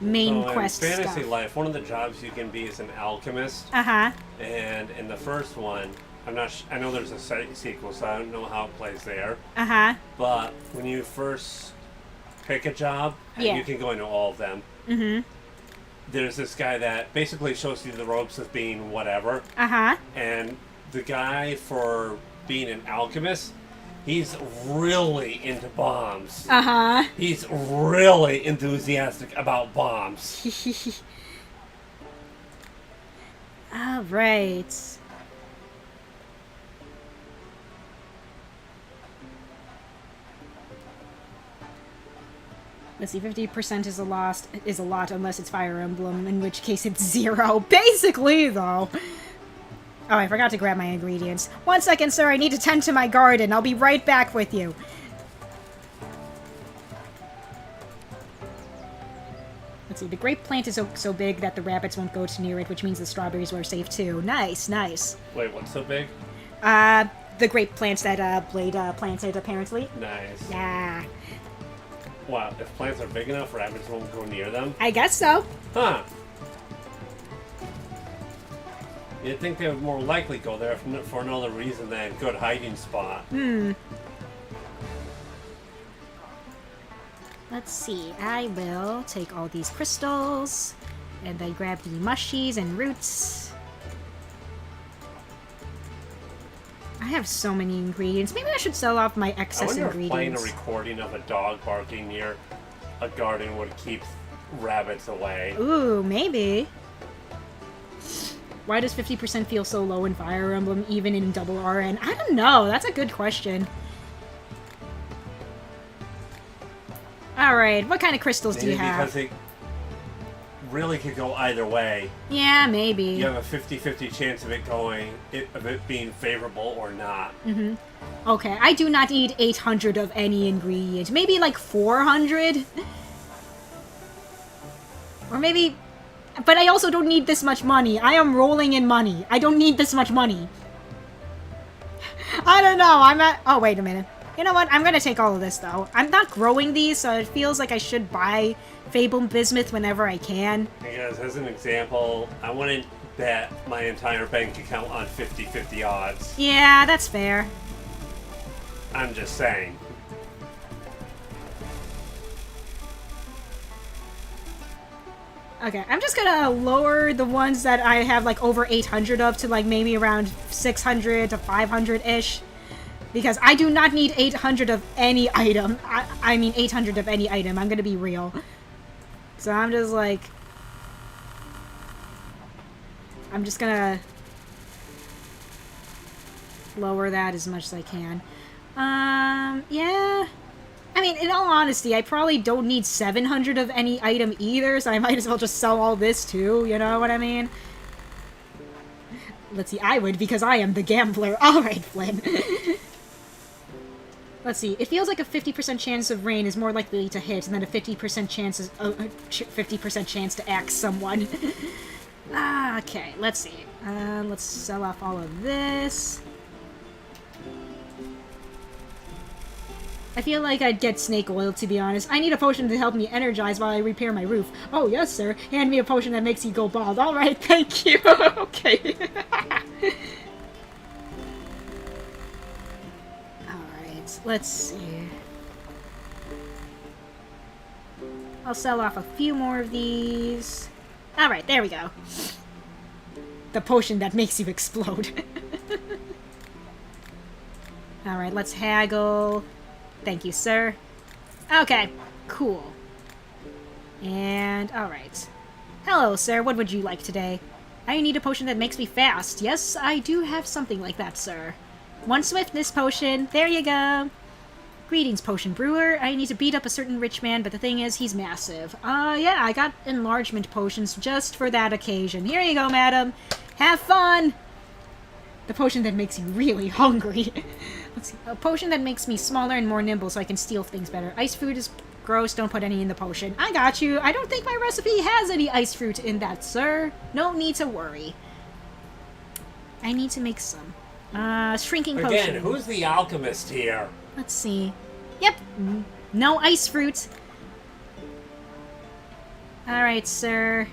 main quest stuff. In Fantasy Life, one of the jobs you can be is an alchemist. Uh-huh. And in the first one, I know there's a sequel, so I don't know how it plays there. Uh-huh. But when you first pick a job, and you can go into all of them, there's this guy that basically shows you the ropes of being whatever. Uh-huh. And the guy for being an alchemist, he's really into bombs. Uh-huh. He's really enthusiastic about bombs. All right. Let's see, 50% is a lot unless it's Fire Emblem, in which case it's 0. Basically, though. Oh, I forgot to grab my ingredients. 1 second, sir. I need to tend to my garden. I'll be right back with you. Let's see. The grape plant is so big that the rabbits won't go too near it, which means the strawberries were safe, too. Nice, nice. Wait, what's so big? The grape plants that, Blade, planted, apparently. Nice. Yeah. Wow, if plants are big enough, rabbits won't go near them? I guess so. Huh. You'd think they would more likely go there for another reason than good hiding spot. Let's see. I will take all these crystals, and I grab the mushies and roots. I have so many ingredients. Maybe I should sell off my excess ingredients. ingredients. I wonder if playing a recording of a dog barking near a garden would keep rabbits away. Ooh, maybe. Why does 50% feel so low in Fire Emblem, even in double RN? I don't know. That's a good question. Alright, what kind of crystals do you have? Because it really could go either way. Yeah, maybe. You have a 50-50 chance of it being favorable or not. Okay, I do not need 800 of any ingredient. Maybe like 400? Or maybe... But I also don't need this much money. I am rolling in money. I don't need this much money. I don't know. I'm at... Oh, wait a minute. You know what? I'm gonna take all of this, though. I'm not growing these, so it feels like I should buy Fabled Bismuth whenever I can. Because, as an example, I wouldn't bet my entire bank account on 50-50 odds. Yeah, that's fair. I'm just saying. Okay, I'm just gonna lower the ones that I have, like, over 800 of to, like, maybe around 600 to 500-ish. Because I do not need 800 of any item. I mean 800 of any item. I'm gonna be real. So I'm just, like... I'm just gonna... lower that as much as I can. Yeah... I mean, in all honesty, I probably don't need 700 of any item either, so I might as well just sell all this too, you know what I mean? Let's see, I would, because I am the gambler. Alright, Flynn. Let's see, it feels like a 50% chance of rain is more likely to hit, and then a 50% chance is a 50% chance to axe someone. Okay, let's see. Let's sell off all of this. I feel like I'd get snake oil, to be honest. I need a potion to help me energize while I repair my roof. Oh, yes, sir. Hand me a potion that makes you go bald. All right, thank you. Okay. Alright, let's see. I'll sell off a few more of these. Alright, there we go. The potion that makes you explode. Alright, let's haggle. Thank you, sir. Okay, cool. And, alright. Hello, sir. What would you like today? I need a potion that makes me fast. Yes, I do have something like that, sir. One swiftness potion. There you go. Greetings, potion brewer. I need to beat up a certain rich man, but the thing is, he's massive. Yeah, I got enlargement potions just for that occasion. Here you go, madam. Have fun! The potion that makes you really hungry. Let's see. A potion that makes me smaller and more nimble so I can steal things better. Ice fruit is gross. Don't put any in the potion. I got you. I don't think my recipe has any ice fruit in that, sir. No need to worry. I need to make some. Shrinking potion. Again, who's the alchemist here? Let's see. Yep. No ice fruit. Alright, sir.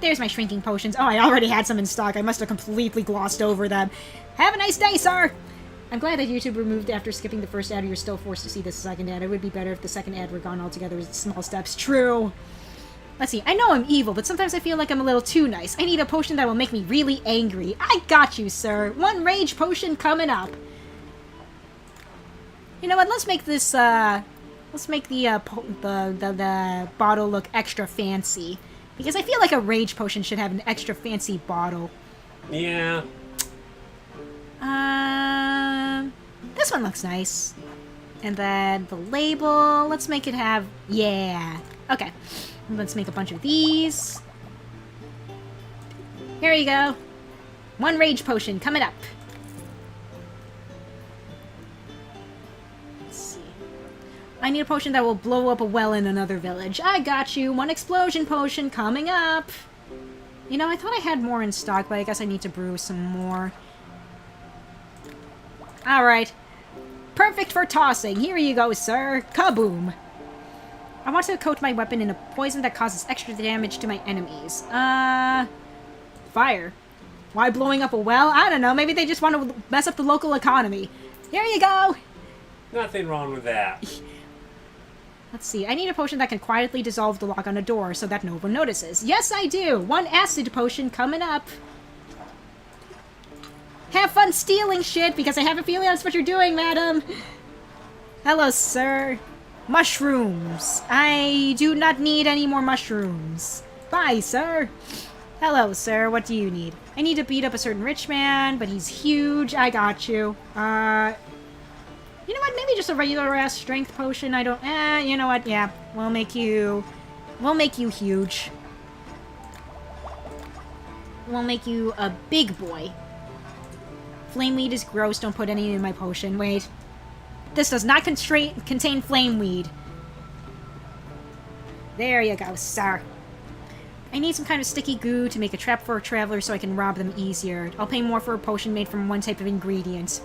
There's my shrinking potions. Oh, I already had some in stock. I must have completely glossed over them. Have a nice day, sir! I'm glad that YouTube removed after skipping the first ad. You're still forced to see the second ad. It would be better if the second ad were gone altogether with small steps. True. Let's see. I know I'm evil, but sometimes I feel like I'm a little too nice. I need a potion that will make me really angry. I got you, sir. One rage potion coming up. You know what? Let's make this, let's make the bottle look extra fancy. Because I feel like a rage potion should have an extra fancy bottle. Yeah. This one looks nice. And then the label, let's make it have, yeah. Okay. Let's make a bunch of these. Here you go. One rage potion coming up. I need a potion that will blow up a well in another village. I got you. One explosion potion coming up. You know, I thought I had more in stock, but I guess I need to brew some more. Alright. Perfect for tossing. Here you go, sir. Kaboom. I want to coat my weapon in a poison that causes extra damage to my enemies. Fire. Why blowing up a well? I don't know. Maybe they just want to mess up the local economy. Here you go. Nothing wrong with that. Let's see. I need a potion that can quietly dissolve the lock on a door so that no one notices. Yes, I do! One acid potion coming up. Have fun stealing shit, because I have a feeling that's what you're doing, madam. Hello, sir. Mushrooms. I do not need any more mushrooms. Bye, sir. Hello, sir. What do you need? I need to beat up a certain rich man, but he's huge. I got you. You know what? Maybe just a regular-ass strength potion. I don't... you know what? Yeah. We'll make you huge. We'll make you a big boy. Flame weed is gross. Don't put any in my potion. Wait. This does not contain flame weed. There you go, sir. I need some kind of sticky goo to make a trap for a traveler so I can rob them easier. I'll pay more for a potion made from one type of ingredient.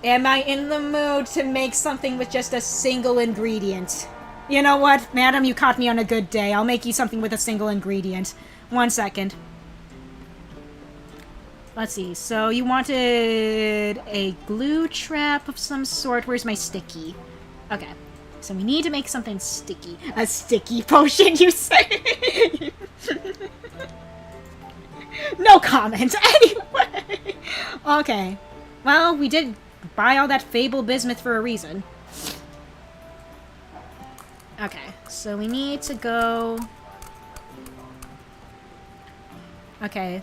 Am I in the mood to make something with just a single ingredient? You know what, madam, you caught me on a good day. I'll make you something with a single ingredient. 1 second. Let's see, so you wanted a glue trap of some sort. Where's my sticky? Okay, so we need to make something sticky. A sticky potion, you say? No comment, anyway. Okay, well, we did buy all that Fable Bismuth for a reason. Okay, so we need to go... Okay.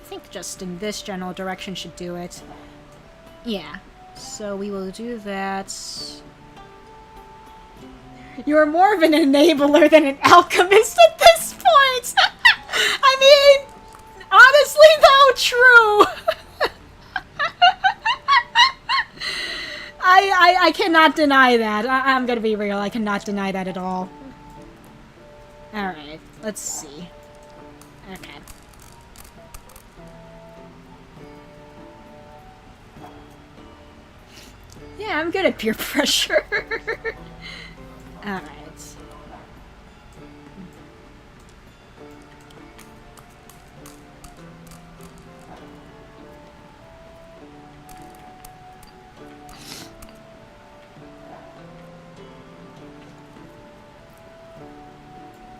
I think just in this general direction should do it. Yeah, so we will do that. You're more of an enabler than an alchemist at this point! I mean, honestly though, true! I cannot deny that. I'm gonna be real, I cannot deny that at all. Alright, let's see. Okay. Yeah, I'm good at peer pressure. Alright.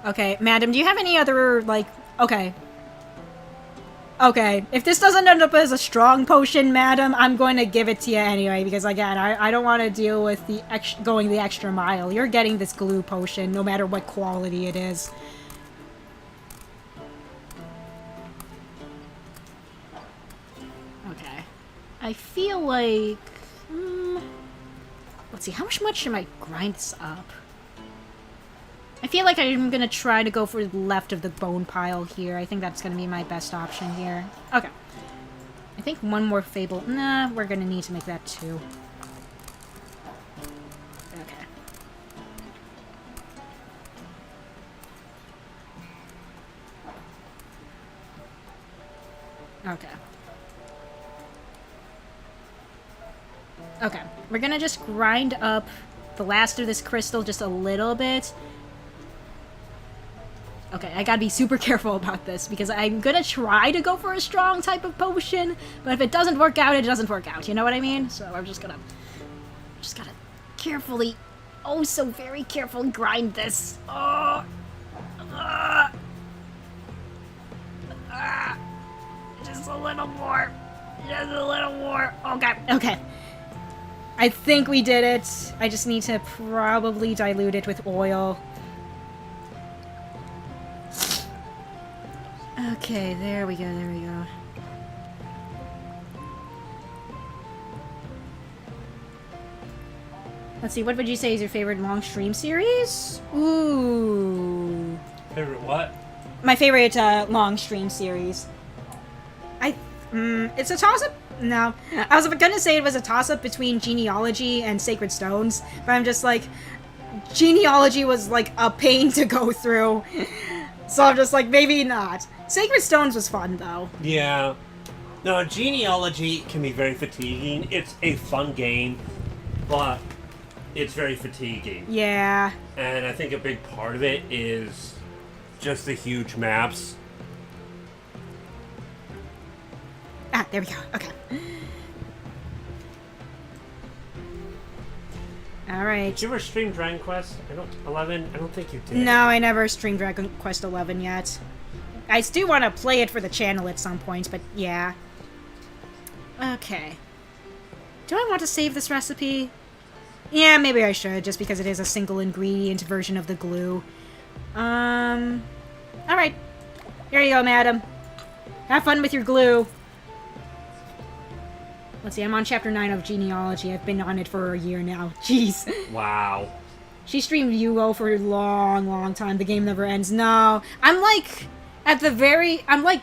Okay, madam, do you have any other, like... Okay. Okay, if this doesn't end up as a strong potion, madam, I'm going to give it to you anyway, because again, I don't want to deal with the going the extra mile. You're getting this glue potion, no matter what quality it is. Okay. I feel like... let's see, how much should I grind this up? I feel like I'm gonna try to go for the left of the bone pile here. I think that's gonna be my best option here. Okay. I think one more fable. Nah, we're gonna need to make that 2. Okay. Okay. Okay. We're gonna just grind up the last of this crystal just a little bit. Okay, I gotta be super careful about this, because I'm gonna try to go for a strong type of potion, but if it doesn't work out, it doesn't work out, you know what I mean? So I'm just gotta carefully, oh so very carefully grind this. Oh, just a little more, okay. I think we did it. I just need to probably dilute it with oil. Okay, there we go. Let's see, what would you say is your favorite long stream series? Ooh. Favorite what? My favorite long stream series. It's a toss-up? No. I was gonna say it was a toss-up between Genealogy and Sacred Stones, but I'm just like, Genealogy was like a pain to go through. So I'm just like, maybe not. Sacred Stones was fun, though. Yeah. No, Genealogy can be very fatiguing. It's a fun game, but it's very fatiguing. Yeah. And I think a big part of it is just the huge maps. Ah, there we go. Okay. Alright. Did you ever stream Dragon Quest? 11? I don't think you did. No, I never streamed Dragon Quest 11 yet. I do want to play it for the channel at some point, but yeah. Okay. Do I want to save this recipe? Yeah, maybe I should, just because it is a single ingredient version of the glue. Alright. Here you go, madam. Have fun with your glue. Let's see, I'm on chapter 9 of Genealogy. I've been on it for a year now. Jeez. Wow. She streamed Yugo for a long time. The game never ends. No. I'm like, I'm like,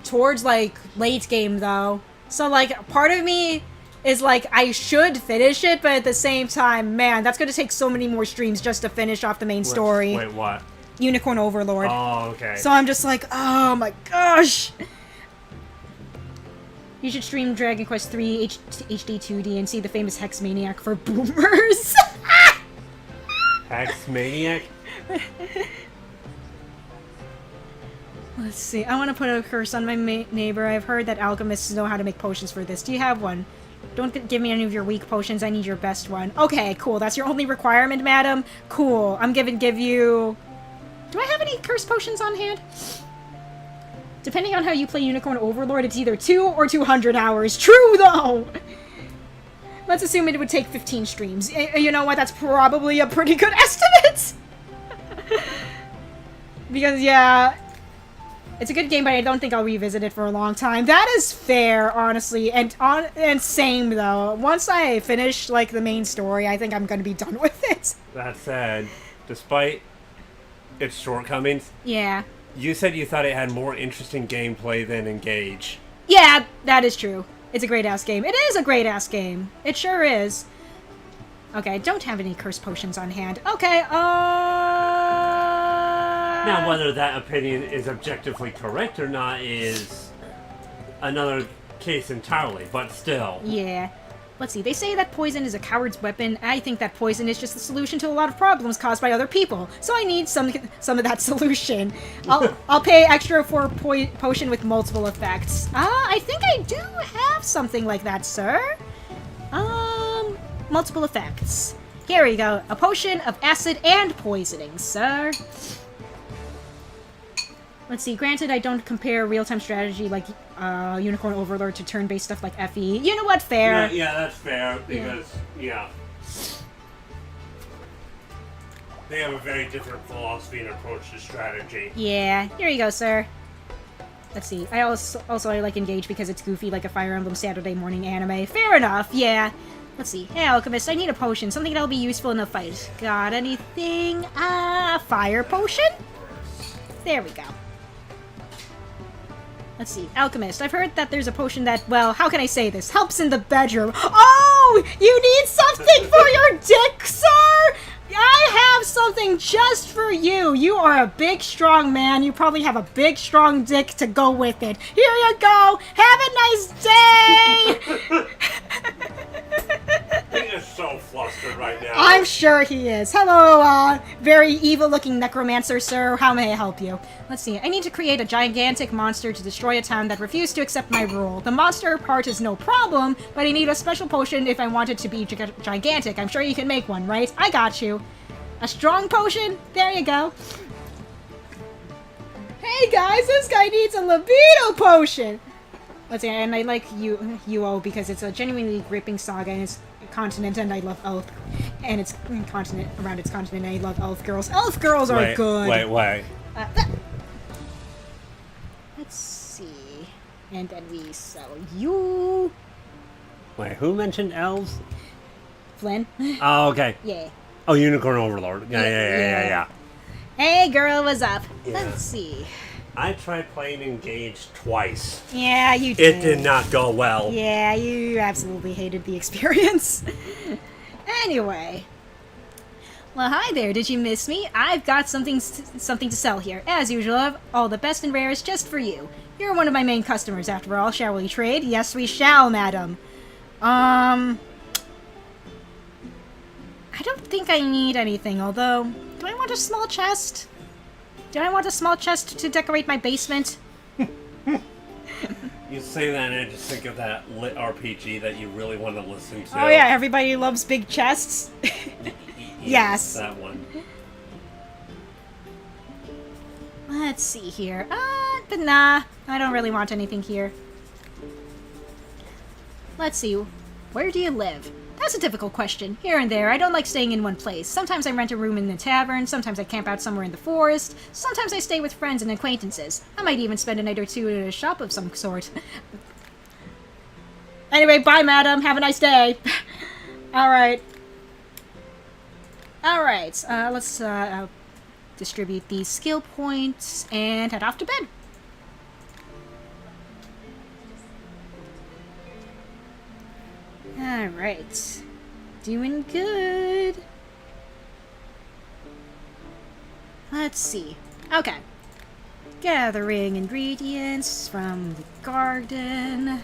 towards like, late game though. So like, part of me is like, I should finish it, but at the same time, man, that's gonna take so many more streams just to finish off the main story. Wait, what? Unicorn Overlord. Oh, okay. So I'm just like, oh my gosh! You should stream Dragon Quest 3 HD 2D and see the famous Hex Maniac for boomers. Hex Maniac? Let's see. I want to put a curse on my neighbor. I've heard that alchemists know how to make potions for this. Do you have one? Don't give me any of your weak potions. I need your best one. Okay, cool. That's your only requirement, madam? Cool. I'm gonna give you... Do I have any curse potions on hand? Depending on how you play Unicorn Overlord, it's either 2 or 200 hours. True, though! Let's assume it would take 15 streams. You know what? That's probably a pretty good estimate! Because, yeah... It's a good game, but I don't think I'll revisit it for a long time. That is fair, honestly. And same, though. Once I finish, like, the main story, I think I'm gonna be done with it. That said, despite its shortcomings... Yeah. You said you thought it had more interesting gameplay than Engage. Yeah, that is true. It's a great-ass game. It is a great-ass game. It sure is. Okay, I don't have any curse potions on hand. Okay, Now, whether that opinion is objectively correct or not is another case entirely, but still. Yeah. Let's see, they say that poison is a coward's weapon. I think that poison is just the solution to a lot of problems caused by other people. So I need some of that solution. I'll pay extra for a potion with multiple effects. I think I do have something like that, sir. Multiple effects. Here we go. A potion of acid and poisoning, sir. Let's see. Granted, I don't compare real-time strategy like Unicorn Overlord to turn-based stuff like FE. You know what? Fair. Yeah, that's fair, because, yeah. They have a very different philosophy and approach to strategy. Yeah. Here you go, sir. Let's see. I also I like Engage because it's goofy like a Fire Emblem Saturday morning anime. Fair enough, yeah. Let's see. Hey, Alchemist, I need a potion. Something that'll be useful in the fight. Got anything? Fire potion? There we go. Let's see. Alchemist, I've heard that there's a potion that, well, how can I say this? Helps in the bedroom. Oh! You need something for your dick, sir? I have something just for you. You are a big, strong man. You probably have a big, strong dick to go with it. Here you go. Have a nice day. He is so flustered right now. I'm sure he is. Hello, very evil-looking necromancer, sir. How may I help you? Let's see. I need to create a gigantic monster to destroy a town that refused to accept my rule. The monster part is no problem, but I need a special potion if I want it to be gigantic. I'm sure you can make one, right? I got you. A strong potion? There you go. Hey, guys, this guy needs a libido potion. Let's see, and I like UO because it's a genuinely gripping saga and it's a continent, and I love elf, and it's continent around its continent, and I love elf girls. Elf girls are good. Wait. Let's see, and then we sell you. Wait, who mentioned elves? Flynn. Oh, okay. Yeah. Oh, Unicorn Overlord. Yeah. Hey, girl, what's up? Yeah. Let's see. I tried playing Engage twice. Yeah, you did. It did not go well. Yeah, you absolutely hated the experience. Anyway. Well, hi there. Did you miss me? I've got something to sell here. As usual, I've all the best and rarest just for you. You're one of my main customers, after all. Shall we trade? Yes, we shall, madam. I don't think I need anything, although... Do I want a small chest? Do I want a small chest to decorate my basement? You say that and I just think of that lit RPG that you really want to listen to. Oh yeah, everybody loves big chests. Yes. That one. Let's see here. But nah, I don't really want anything here. Let's see. Where do you live? That's a difficult question. Here and there, I don't like staying in one place. Sometimes I rent a room in the tavern, sometimes I camp out somewhere in the forest, sometimes I stay with friends and acquaintances. I might even spend a night or two at a shop of some sort. Anyway, bye, madam. Have a nice day. Alright. Alright, let's distribute these skill points and head off to bed. Alright. Doing good. Let's see. Okay. Gathering ingredients from the garden.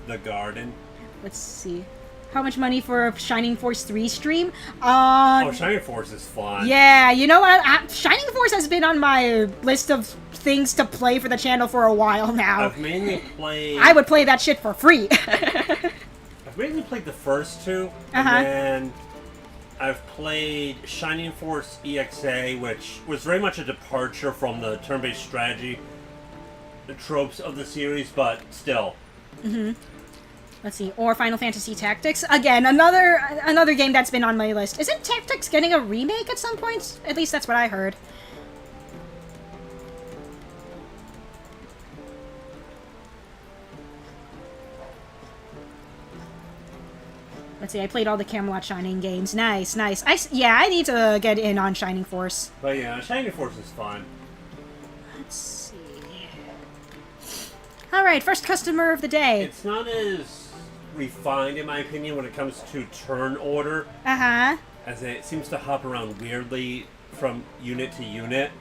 The garden? Let's see. How much money for a Shining Force 3 stream? Oh, Shining Force is fun. Yeah, you know what? Shining Force has been on my list of things to play for the channel for a while now. I've mainly played... I would play that shit for free. I've mainly played the first two, and then I've played Shining Force EXA, which was very much a departure from the turn-based strategy, the tropes of the series, but still. Let's see, or Final Fantasy Tactics. Again, another game that's been on my list. Isn't Tactics getting a remake at some point? At least that's what I heard. Let's see, I played all the Camelot Shining games. Nice, nice. Yeah, I need to get in on Shining Force. But yeah, Shining Force is fun. Let's see. Alright, first customer of the day. It's not as refined, in my opinion, when it comes to turn order. As it seems to hop around weirdly from unit to unit.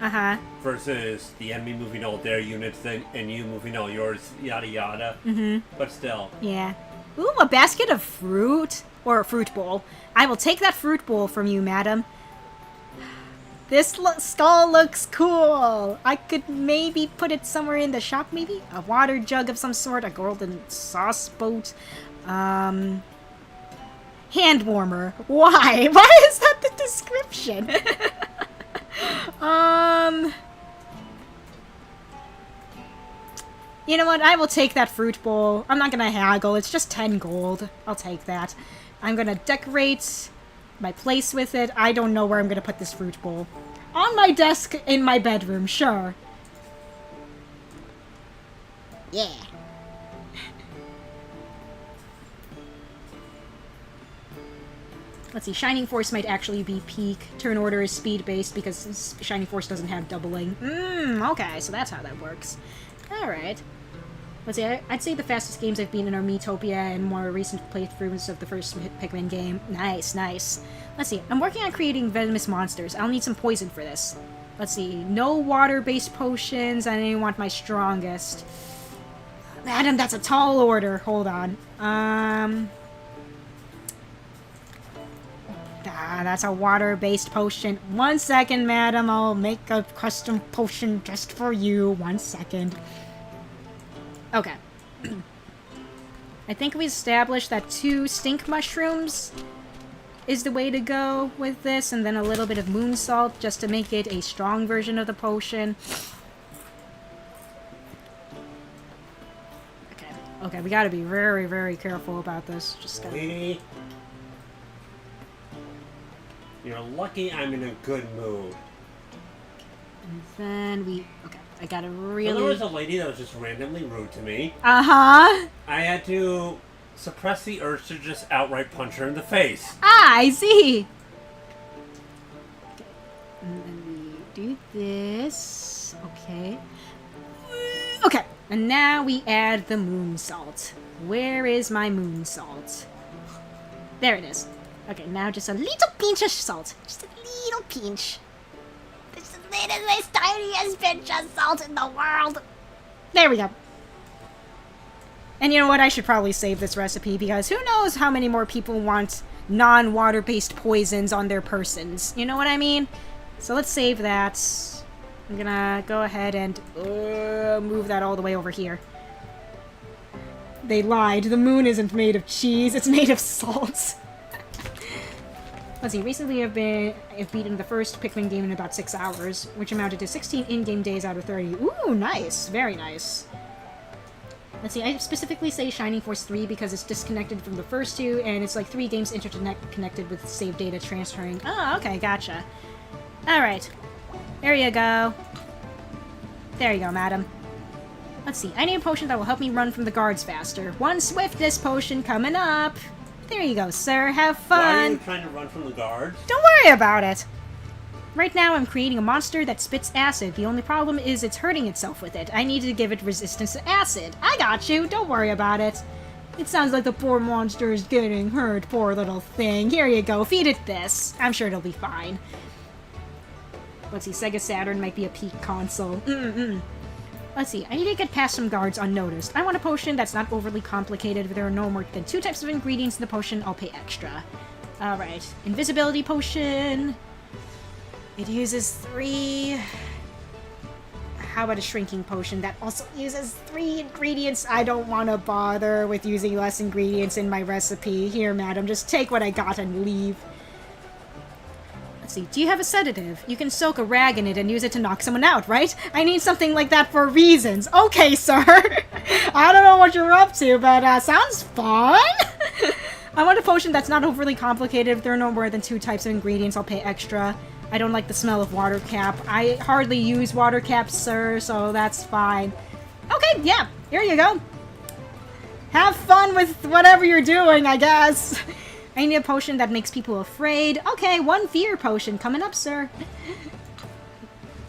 Versus the enemy moving all their units and you moving all yours, yada yada. But still. Yeah. Ooh, a basket of fruit. Or a fruit bowl. I will take that fruit bowl from you, madam. This skull looks cool. I could maybe put it somewhere in the shop, maybe? A water jug of some sort, a golden sauce boat. Hand warmer. Why? Why is that the description? You know what? I will take that fruit bowl. I'm not gonna haggle. It's just 10 gold. I'll take that. I'm gonna decorate my place with it. I don't know where I'm gonna put this fruit bowl. On my desk in my bedroom, sure. Yeah. Let's see, Shining Force might actually be peak. Turn order is speed-based because Shining Force doesn't have doubling. Okay, so that's how that works. Alright. Let's see, I'd say the fastest games I've beaten are Miitopia and more recent playthroughs of the first Pikmin game. Nice, nice. Let's see, I'm working on creating venomous monsters. I'll need some poison for this. Let's see, no water-based potions. I didn't want my strongest. Madam, that's a tall order. Hold on. That's a water-based potion. 1 second, madam. I'll make a custom potion just for you. 1 second. Okay. I think we established that 2 stink mushrooms is the way to go with this, and then a little bit of moon salt just to make it a strong version of the potion. Okay, we gotta be very, very careful about this. Just gotta... Lady, you're lucky I'm in a good mood. And then we... Okay, I gotta really... Well, there was a lady that was just randomly rude to me. Uh-huh. I had to suppress the urge to just outright punch her in the face. Ah, I see! Okay, and then we do this... Okay. Okay, and now we add the moon salt. Where is my moon salt? There it is. Okay, now just a little pinch of salt. Just a little pinch. This is the tiniest pinch of salt in the world. There we go. And you know what? I should probably save this recipe because who knows how many more people want non-water-based poisons on their persons. You know what I mean? So let's save that. I'm gonna go ahead and move that all the way over here. They lied. The moon isn't made of cheese. It's made of salt. Let's see, recently I've beaten the first Pikmin game in about 6 hours, which amounted to 16 in-game days out of 30. Ooh, nice. Very nice. Let's see, I specifically say Shining Force 3 because it's disconnected from the first 2, and it's like 3 games interconnected with save data transferring. Oh, okay, gotcha. Alright. There you go. There you go, madam. Let's see, I need a potion that will help me run from the guards faster. 1 swiftness potion coming up. There you go, sir. Have fun. Why are you trying to run from the guards? Don't worry about it. Right now, I'm creating a monster that spits acid. The only problem is it's hurting itself with it. I need to give it resistance to acid. I got you. Don't worry about it. It sounds like the poor monster is getting hurt. Poor little thing. Here you go. Feed it this. I'm sure it'll be fine. Let's see. Sega Saturn might be a peak console. Let's see, I need to get past some guards unnoticed. I want a potion that's not overly complicated. If there are no more than 2 types of ingredients in the potion, I'll pay extra. Alright, invisibility potion. It uses 3. How about a shrinking potion that also uses 3 ingredients? I don't want to bother with using less ingredients in my recipe. Here, madam, just take what I got and leave. Let's see, do you have a sedative? You can soak a rag in it and use it to knock someone out, right? I need something like that for reasons. Okay, sir. I don't know what you're up to, but sounds fun. I want a potion that's not overly complicated. If there are no more than 2 types of ingredients, I'll pay extra. I don't like the smell of water cap. I hardly use water caps, sir, so that's fine. Okay, yeah, here you go. Have fun with whatever you're doing, I guess. I need a potion that makes people afraid. Okay, 1 fear potion coming up, sir.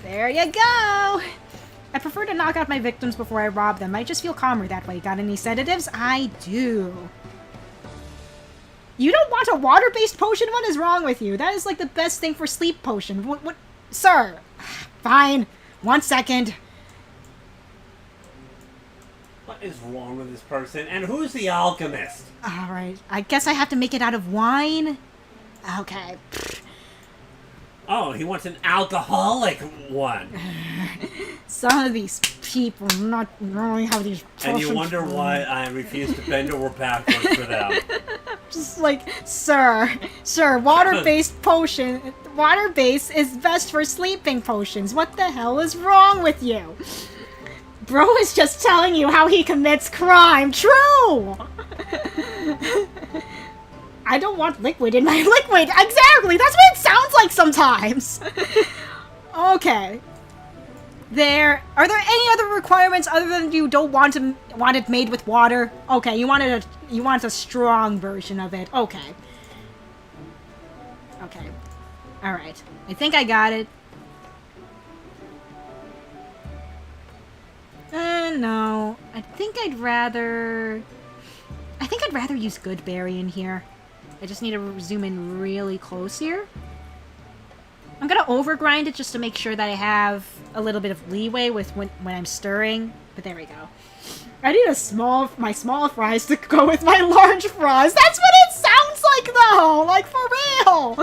There you go. I prefer to knock out my victims before I rob them. I just feel calmer that way. Got any sedatives? I do. You don't want a water-based potion? What is wrong with you? That is like the best thing for sleep potion. What? Sir. Fine. 1 second. What is wrong with this person? And who's the alchemist? Alright, I guess I have to make it out of wine? Okay. Oh, he wants an alcoholic one. Some of these people not knowing how these And you wonder why I refuse to bend over backwards for them. Just like, sir, water-based potion, water base is best for sleeping potions. What the hell is wrong with you? Bro is just telling you how he commits crime. True! I don't want liquid in my liquid. Exactly! That's what it sounds like sometimes. Okay. Are there any other requirements other than you don't want it made with water? Okay, you want a strong version of it. Okay. Okay. Alright. I think I got it. No. I think I'd rather use Goodberry in here. I just need to zoom in really close here. I'm gonna overgrind it just to make sure that I have a little bit of leeway with when I'm stirring. But there we go. I need my small fries to go with my large fries. That's what it sounds like, though. Like, for real.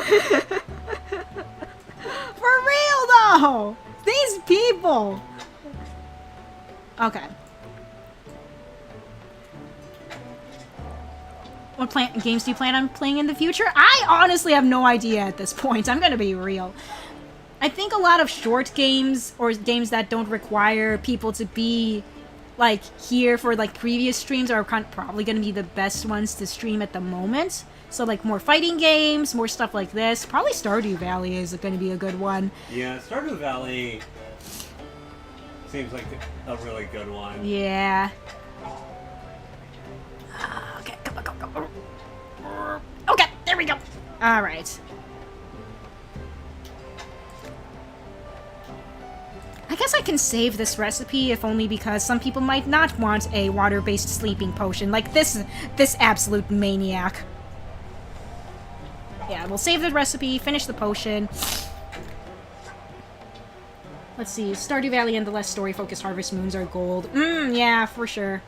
For real, though. These people. Okay. What games do you plan on playing in the future? I honestly have no idea at this point. I'm gonna be real. I think a lot of short games, or games that don't require people to be, like, here for, like, previous streams are probably gonna be the best ones to stream at the moment. So, like, more fighting games, more stuff like this. Probably Stardew Valley is gonna be a good one. Yeah, Stardew Valley seems like a really good one. Yeah. Okay, come on. Okay, there we go. Alright. I guess I can save this recipe, if only because some people might not want a water-based sleeping potion, like this absolute maniac. Yeah, we'll save the recipe, finish the potion. Let's see, Stardew Valley and the less story-focused Harvest Moons are gold. Yeah, for sure.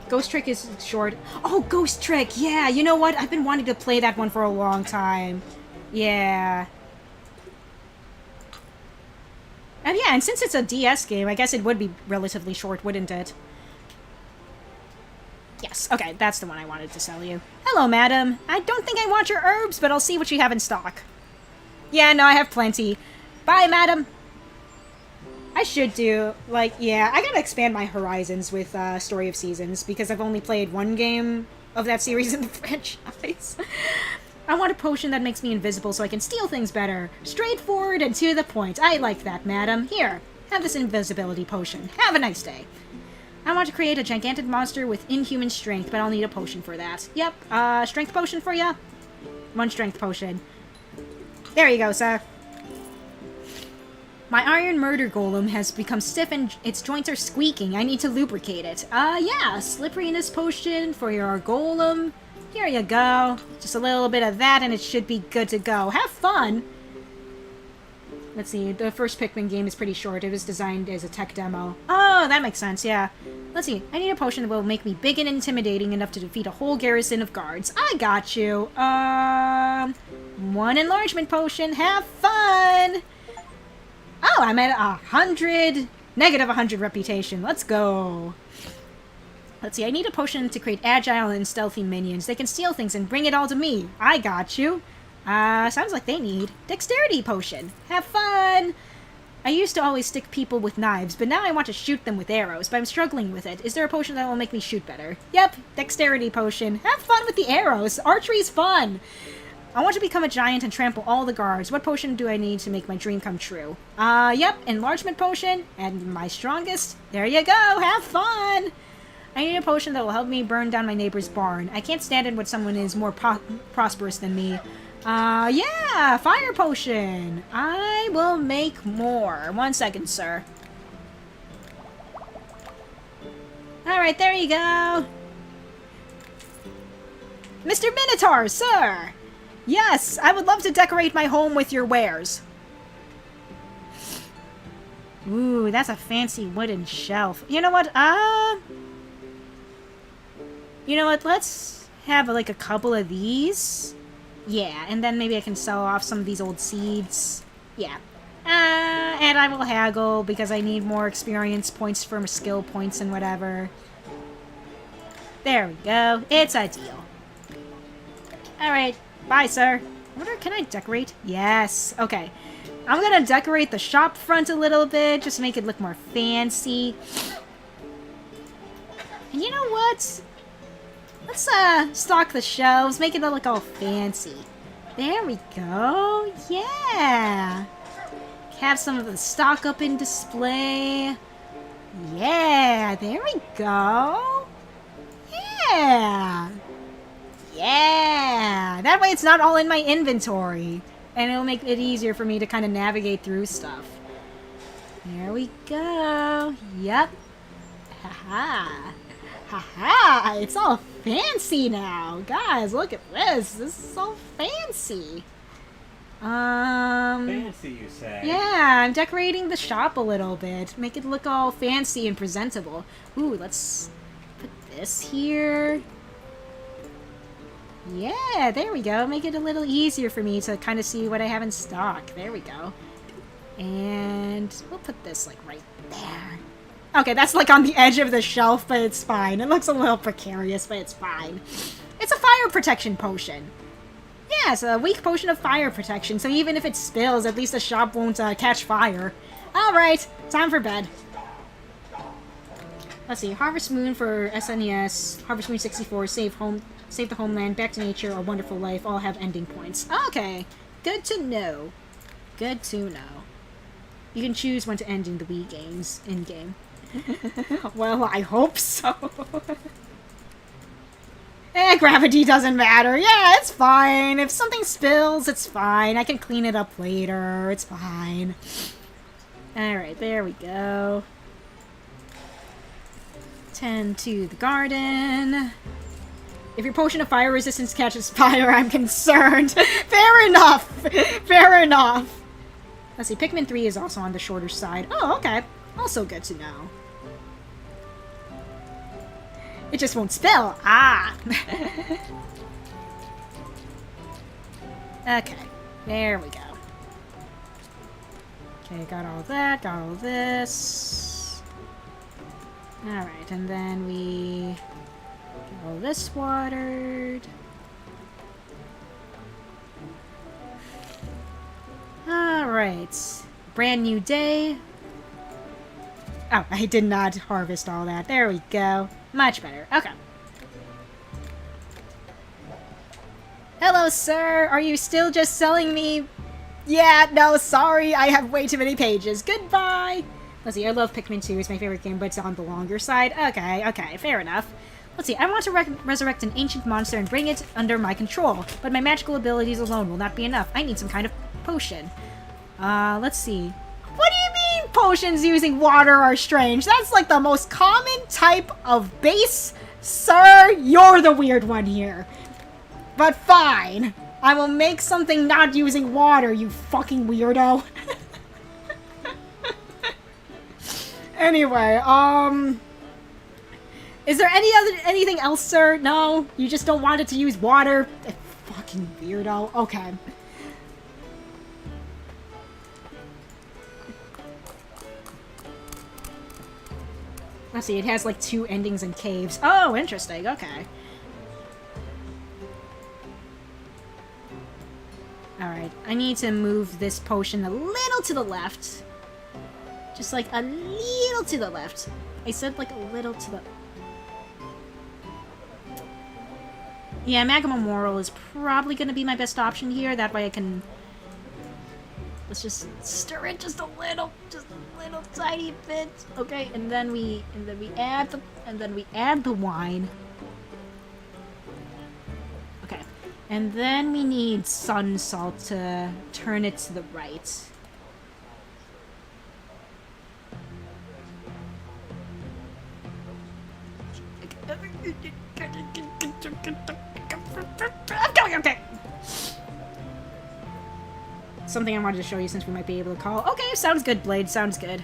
Ghost Trick is short. Oh, Ghost Trick! Yeah, you know what? I've been wanting to play that one for a long time. Yeah. And yeah, and since it's a DS game, I guess it would be relatively short, wouldn't it? Yes, okay, that's the one I wanted to sell you. Hello, madam. I don't think I want your herbs, but I'll see what you have in stock. Yeah, no, I have plenty. Bye, madam. I should do, like, yeah, I gotta expand my horizons with Story of Seasons, because I've only played one game of that series in the franchise. I want a potion that makes me invisible so I can steal things better. Straightforward and to the point. I like that, madam. Here, have this invisibility potion. Have a nice day. I want to create a gigantic monster with inhuman strength, but I'll need a potion for that. Yep, strength potion for ya? One strength potion. There you go, sir. My iron murder golem has become stiff and its joints are squeaking. I need to lubricate it. Yeah, slipperiness potion for your golem. Here you go. Just a little bit of that and it should be good to go. Have fun! Let's see, the first Pikmin game is pretty short. It was designed as a tech demo. Oh, that makes sense, yeah. Let's see, I need a potion that will make me big and intimidating enough to defeat a whole garrison of guards. I got you. One enlargement potion. Have fun! Oh, I'm at 100, negative 100 reputation. Let's go. Let's see, I need a potion to create agile and stealthy minions. They can steal things and bring it all to me. I got you. Sounds like they need dexterity potion. Have fun! I used to always stick people with knives, but now I want to shoot them with arrows, but I'm struggling with it. Is there a potion that will make me shoot better? Yep, dexterity potion. Have fun with the arrows. Archery's fun. I want to become a giant and trample all the guards. What potion do I need to make my dream come true? Yep, enlargement potion, and my strongest. There you go, have fun! I need a potion that will help me burn down my neighbor's barn. I can't stand it when someone is more prosperous than me. Yeah, fire potion! I will make more. 1 second, sir. Alright, there you go. Mr. Minotaur, sir! Yes, I would love to decorate my home with your wares. Ooh, that's a fancy wooden shelf. You know what, let's have, like, a couple of these. Yeah, and then maybe I can sell off some of these old seeds. Yeah. And I will haggle because I need more experience points for my skill points and whatever. There we go. It's a deal. Alright. Bye, sir. I wonder, can I decorate? Yes. Okay. I'm gonna decorate the shop front a little bit, just to make it look more fancy. And you know what? Let's, stock the shelves, make it look all fancy. There we go. Yeah. Have some of the stock up in display. Yeah, there we go. Yeah. Yeah. That way it's not all in my inventory. And it'll make it easier for me to kind of navigate through stuff. There we go. Yep. Haha. Haha. It's all fancy now. Guys, look at this. This is so fancy. Fancy, you say? Yeah, I'm decorating the shop a little bit. Make it look all fancy and presentable. Ooh, let's put this here. Yeah, there we go. Make it a little easier for me to kind of see what I have in stock. There we go. And we'll put this, like, right there. Okay, that's, like, on the edge of the shelf, but it's fine. It looks a little precarious, but it's fine. It's a fire protection potion. Yeah, it's a weak potion of fire protection, so even if it spills, at least the shop won't catch fire. Alright, time for bed. Let's see, Harvest Moon for SNES, Harvest Moon 64, Save the Homeland, Back to Nature, A Wonderful Life, all have ending points. Okay, good to know. Good to know. You can choose when to end in the Wii games, in-game. Well, I hope so. Gravity doesn't matter. Yeah, it's fine. If something spills, it's fine. I can clean it up later. It's fine. Alright, there we go. Tend to the garden. If your potion of fire resistance catches fire, I'm concerned. Fair enough. Fair enough. Let's see, Pikmin 3 is also on the shorter side. Oh, okay. Also good to know. It just won't spill. Ah! Okay. There we go. Okay, got all that, got all this. Alright, and then we get all this watered. Alright. Brand new day. Oh, I did not harvest all that. There we go. Much better. Okay. Hello, sir. Are you still just selling me? Yeah, no, sorry. I have way too many pages. Goodbye. Let's see. I love Pikmin 2. It's my favorite game, but it's on the longer side. Okay, okay. Fair enough. Let's see. I want to resurrect an ancient monster and bring it under my control, but my magical abilities alone will not be enough. I need some kind of potion. Let's see. What do you mean potions using water are strange? That's like the most common type of base. Sir, you're the weird one here. But fine. I will make something not using water, you fucking weirdo. Anyway, is there anything else, sir? No? You just don't want it to use water? Fucking weirdo. Okay. Let's see, it has like 2 endings in caves. Oh, interesting. Okay. Alright, I need to move this potion a little to the left. Just like a little to the left. I said like a little to the... Yeah, Magma Moral is probably going to be my best option here. That way I can... Let's just stir it just a little tiny bit. Okay, and then we add the wine. Okay. And then we need sun salt to turn it to the right. Okay. Something I wanted to show you since we might be able to call. Okay, sounds good, Blade. Sounds good.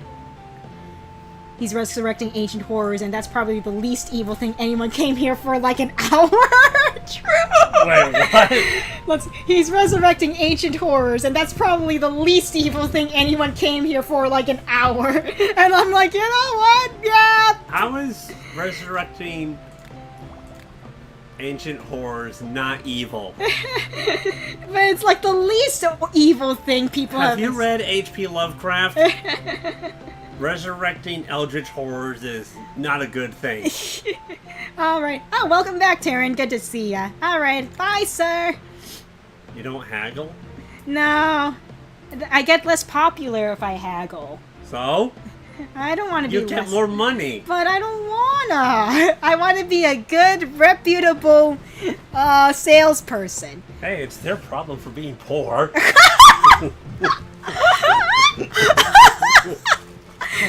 He's resurrecting ancient horrors, and that's probably the least evil thing anyone came here for like an hour. Wait, what? He's resurrecting ancient horrors, and that's probably the least evil thing anyone came here for like an hour. And I'm like, you know what? Yeah. I was resurrecting ancient horrors, not evil. But it's like the least evil thing people have. Have you read H.P. Lovecraft? Resurrecting eldritch horrors is not a good thing. Alright. Oh, welcome back, Taryn. Good to see ya. Alright. Bye, sir. You don't haggle? No. I get less popular if I haggle. So? I don't want to be You get more money. But I don't wanna. I want to be a good, reputable salesperson. Hey, it's their problem for being poor.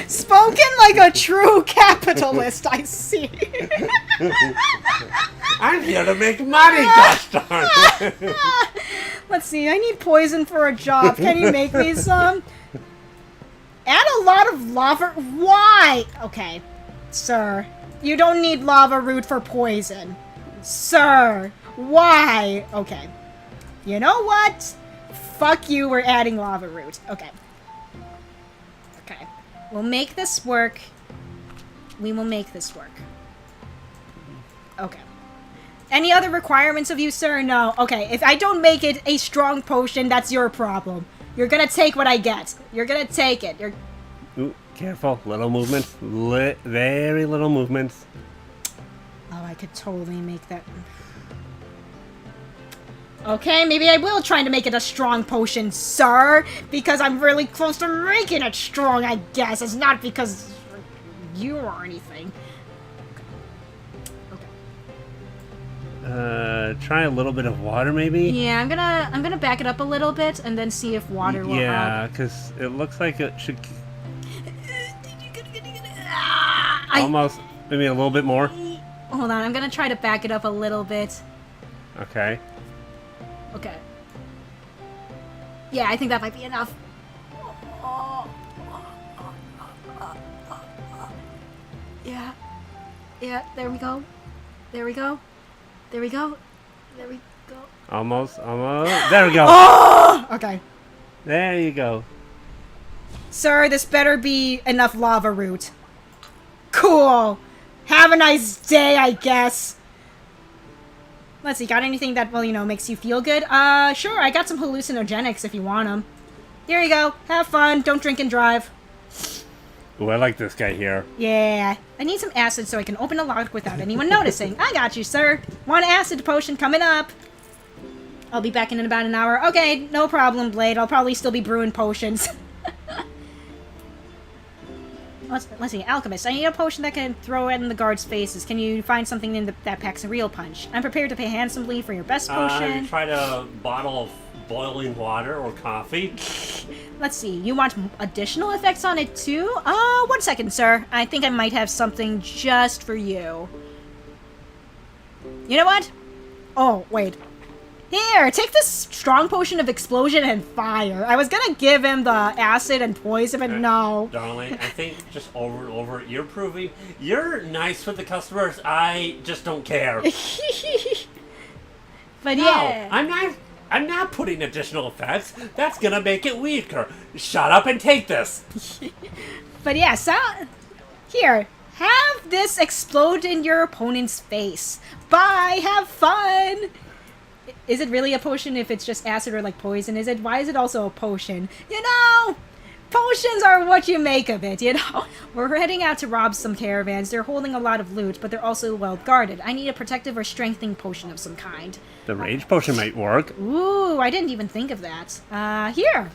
Spoken like a true capitalist, I see. I'm here to make money, gosh darn it. Let's see, I need poison for a job. Can you make me some? Add a lot of lava. Why? Okay, sir. You don't need lava root for poison. Sir, why? Okay. You know what? Fuck you, we're adding lava root. Okay. Okay. We'll make this work. We will make this work. Okay. Any other requirements of you, sir? No. Okay, if I don't make it a strong potion, that's your problem. You're gonna take what I get. You're gonna take it. You're... Ooh, careful. Little movements. Very little movements. Oh, I could totally make that... Okay, maybe I will try to make it a strong potion, sir. Because I'm really close to making it strong, I guess. It's not because you or anything. Try a little bit of water, maybe? Yeah, I'm gonna back it up a little bit and then see if water will help. Yeah, because it looks like it should... I Almost, maybe a little bit more. Hold on, I'm gonna try to back it up a little bit. Okay. Okay. Yeah, I think that might be enough. Yeah. Yeah, there we go. There we go. There we go. There we go. Almost, almost. There we go. Oh! Okay. There you go. Sir, this better be enough lava root. Cool. Have a nice day, I guess. Let's see, got anything that, well, you know, makes you feel good? Sure, I got some hallucinogenics if you want them. Here you go. Have fun. Don't drink and drive. Ooh, I like this guy here. Yeah. I need some acid so I can open a lock without anyone noticing. I got you, sir. One acid potion coming up. I'll be back in about an hour. Okay, no problem, Blade. I'll probably still be brewing potions. Let's see, Alchemist. I need a potion that can throw it in the guards' faces. Can you find something that packs a real punch? I'm prepared to pay handsomely for your best potion. Try a bottle of boiling water or coffee. Let's see, you want additional effects on it too? 1 second, sir. I think I might have something just for you. You know what? Oh, wait. Here, take this strong potion of explosion and fire. I was gonna give him the acid and poison, but no. Darling, I think just over and over, you're proving you're nice with the customers. I just don't care. But No, yeah. I'm not putting additional effects. That's gonna make it weaker. Shut up and take this. But yeah, so... Here, have this explode in your opponent's face. Bye, have fun! Is it really a potion if it's just acid or like poison? Is it? Why is it also a potion? You know, potions are what you make of it, you know? We're heading out to rob some caravans. They're holding a lot of loot, but they're also well guarded. I need a protective or strengthening potion of some kind. The rage potion might work. Ooh, I didn't even think of that. Here.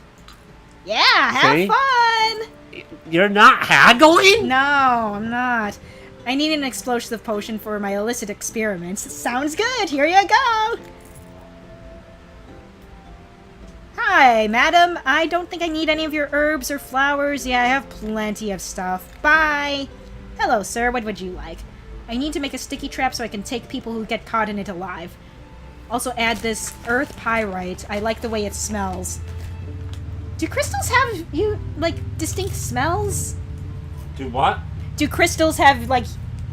Yeah, have See? fun! You're not haggling? No, I'm not. I need an explosive potion for my illicit experiments. Sounds good, here you go! Hi, madam. I don't think I need any of your herbs or flowers. Yeah, I have plenty of stuff. Bye! Hello, sir. What would you like? I need to make a sticky trap so I can take people who get caught in it alive. Also add this earth pyrite. I like the way it smells. Do crystals have, distinct smells? Do what? Do crystals have,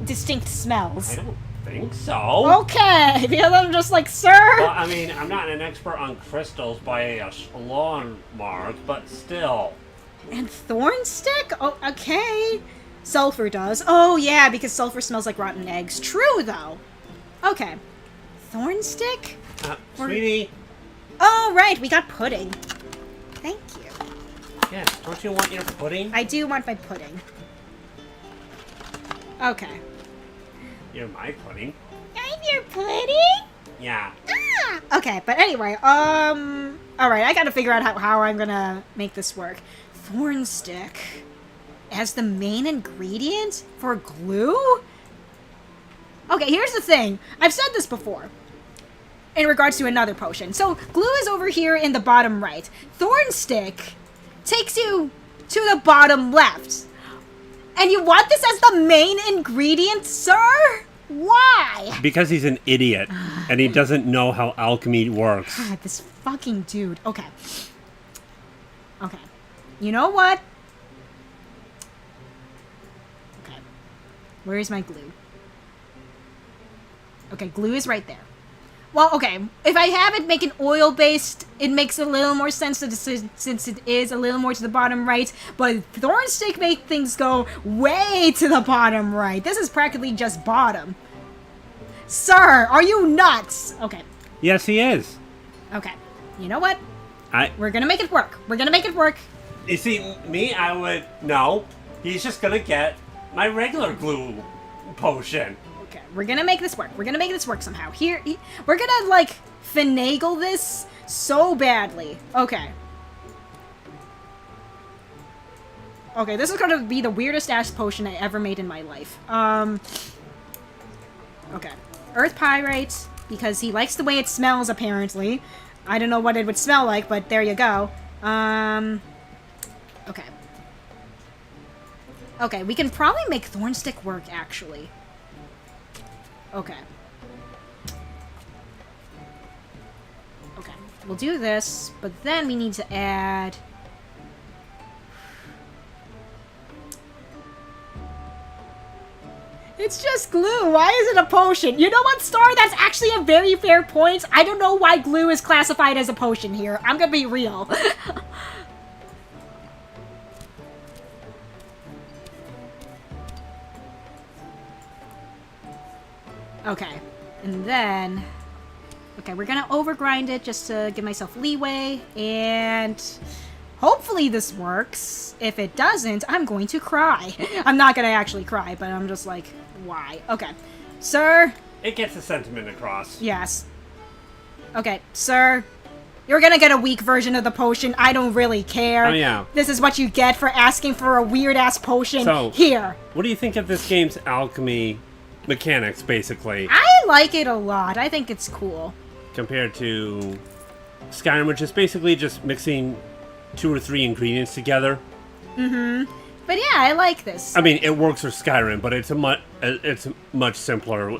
distinct smells? I don't think so. Okay, because I'm just like, sir! Well, I mean, I'm not an expert on crystals by a lawn mark, but still. And thornstick? Oh, okay. Sulfur does. Oh, yeah, because sulfur smells like rotten eggs. True, though. Okay. thorn stick? Sweetie. Oh, right, we got pudding. Thank you. Yeah, don't you want your pudding? I do want my pudding. Okay. You're my pudding. I'm your pudding? Yeah. Ah! Okay, but anyway, alright, I gotta figure out how I'm gonna make this work. Thorn stick as the main ingredient for glue? Okay, here's the thing. I've said this before in regards to another potion. So, glue is over here in the bottom right. Thorn stick takes you to the bottom left. And you want this as the main ingredient, sir? Why? Because he's an idiot, and he doesn't know how alchemy works. God, this fucking dude. Okay. Okay. You know what? Okay. Where is my glue? Okay, glue is right there. Well, okay. If I have it make it oil-based, it makes a little more sense since it is a little more to the bottom right. But thorn stick make things go way to the bottom right. This is practically just bottom. Sir, are you nuts? Okay. Yes, he is. Okay. You know what? I. We're gonna make it work. We're gonna make it work. You see, me, I would. No. He's just gonna get my regular glue potion. Okay, we're gonna make this work. We're gonna make this work somehow. We're gonna, like, finagle this so badly. Okay. Okay, this is gonna be the weirdest ass potion I ever made in my life. Okay. Earth pyrite, because he likes the way it smells, apparently. I don't know what it would smell like, but there you go. Okay. Okay, we can probably make thornstick work, actually. Okay. Okay, we'll do this, but then we need to add... It's just glue. Why is it a potion? You know what, Star? That's actually a very fair point. I don't know why glue is classified as a potion here. I'm gonna be real. Okay. And then... Okay, we're gonna overgrind it just to give myself leeway. And... hopefully this works. If it doesn't, I'm going to cry. I'm not gonna actually cry, but I'm just like, why? Okay. Sir? It gets the sentiment across. Yes. Okay, sir. You're gonna get a weak version of the potion. I don't really care. Oh, yeah. This is what you get for asking for a weird-ass potion. So, here. What do you think of this game's alchemy mechanics, basically? I like it a lot. I think it's cool. Compared to Skyrim, which is basically just mixing 2 or 3 ingredients together. Mm-hmm. But yeah, I like this. I mean, it works for Skyrim, but it's much simpler.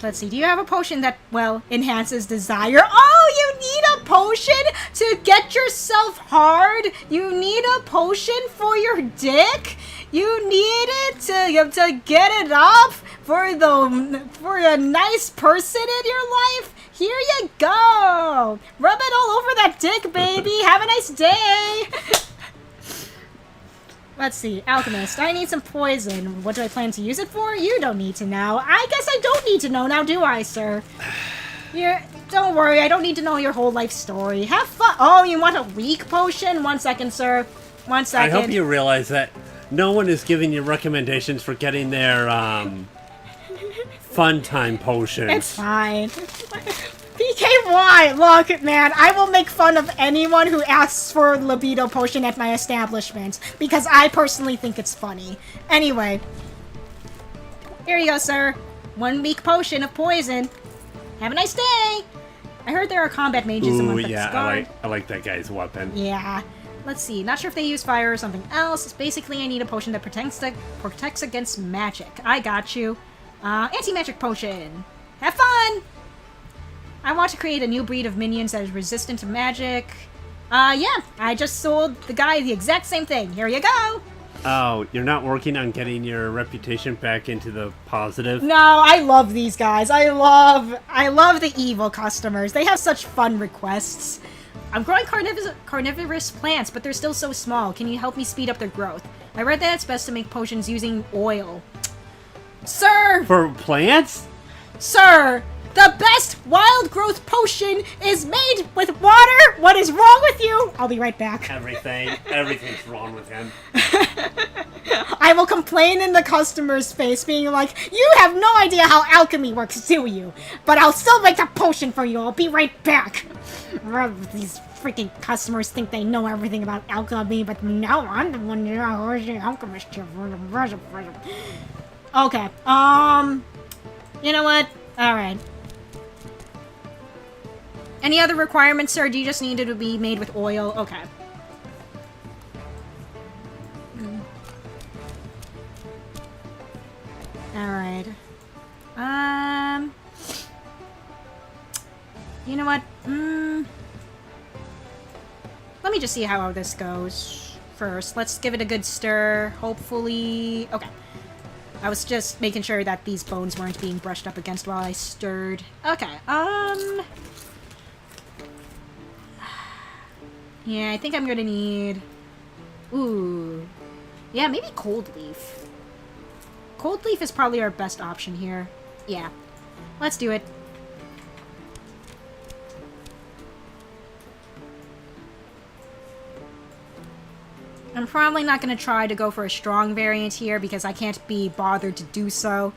Let's see, do you have a potion that, well, enhances desire? Oh, you need a potion to get yourself hard? You need a potion for your dick? You need it to get it up for a nice person in your life? Here you go! Rub it all over that dick, baby! Have a nice day! Let's see, Alchemist, I need some poison. What do I plan to use it for? You don't need to know. I guess I don't need to know now, do I, sir? Don't worry, I don't need to know your whole life story. Have fun. Oh, you want a weak potion? 1 second, sir. 1 second. I hope you realize that no one is giving you recommendations for getting their, fun time potions. It's fine. PKY, look, man, I will make fun of anyone who asks for a libido potion at my establishment, because I personally think it's funny. Anyway. Here you go, sir. 1 weak potion of poison. Have a nice day! I heard there are combat mages in one that's yeah, I like that guy's weapon. Yeah. Let's see, not sure if they use fire or something else. Basically, I need a potion that protects against magic. I got you. Anti-magic potion. Have fun! I want to create a new breed of minions that is resistant to magic. Yeah, I just sold the guy the exact same thing. Here you go! Oh, you're not working on getting your reputation back into the positive? No, I love these guys. I love the evil customers. They have such fun requests. I'm growing carnivorous plants, but they're still so small. Can you help me speed up their growth? I read that it's best to make potions using oil. Sir! For plants? Sir! The best wild growth potion is made with water! What is wrong with you? I'll be right back. Everything's wrong with him. I will complain in the customer's face, being like, you have no idea how alchemy works, do you? But I'll still make the potion for you. I'll be right back. These freaking customers think they know everything about alchemy, but no, I'm the one who's the alchemist here. Okay, you know what? Alright. Any other requirements, sir? Do you just need it to be made with oil? Okay. Alright. You know what? Let me just see how this goes first. Let's give it a good stir. Hopefully... Okay. I was just making sure that these bones weren't being brushed up against while I stirred. Okay, yeah, I think I'm gonna need... Ooh. Yeah, maybe cold leaf. Cold leaf is probably our best option here. Yeah. Let's do it. I'm probably not going to try to go for a strong variant here because I can't be bothered to do so.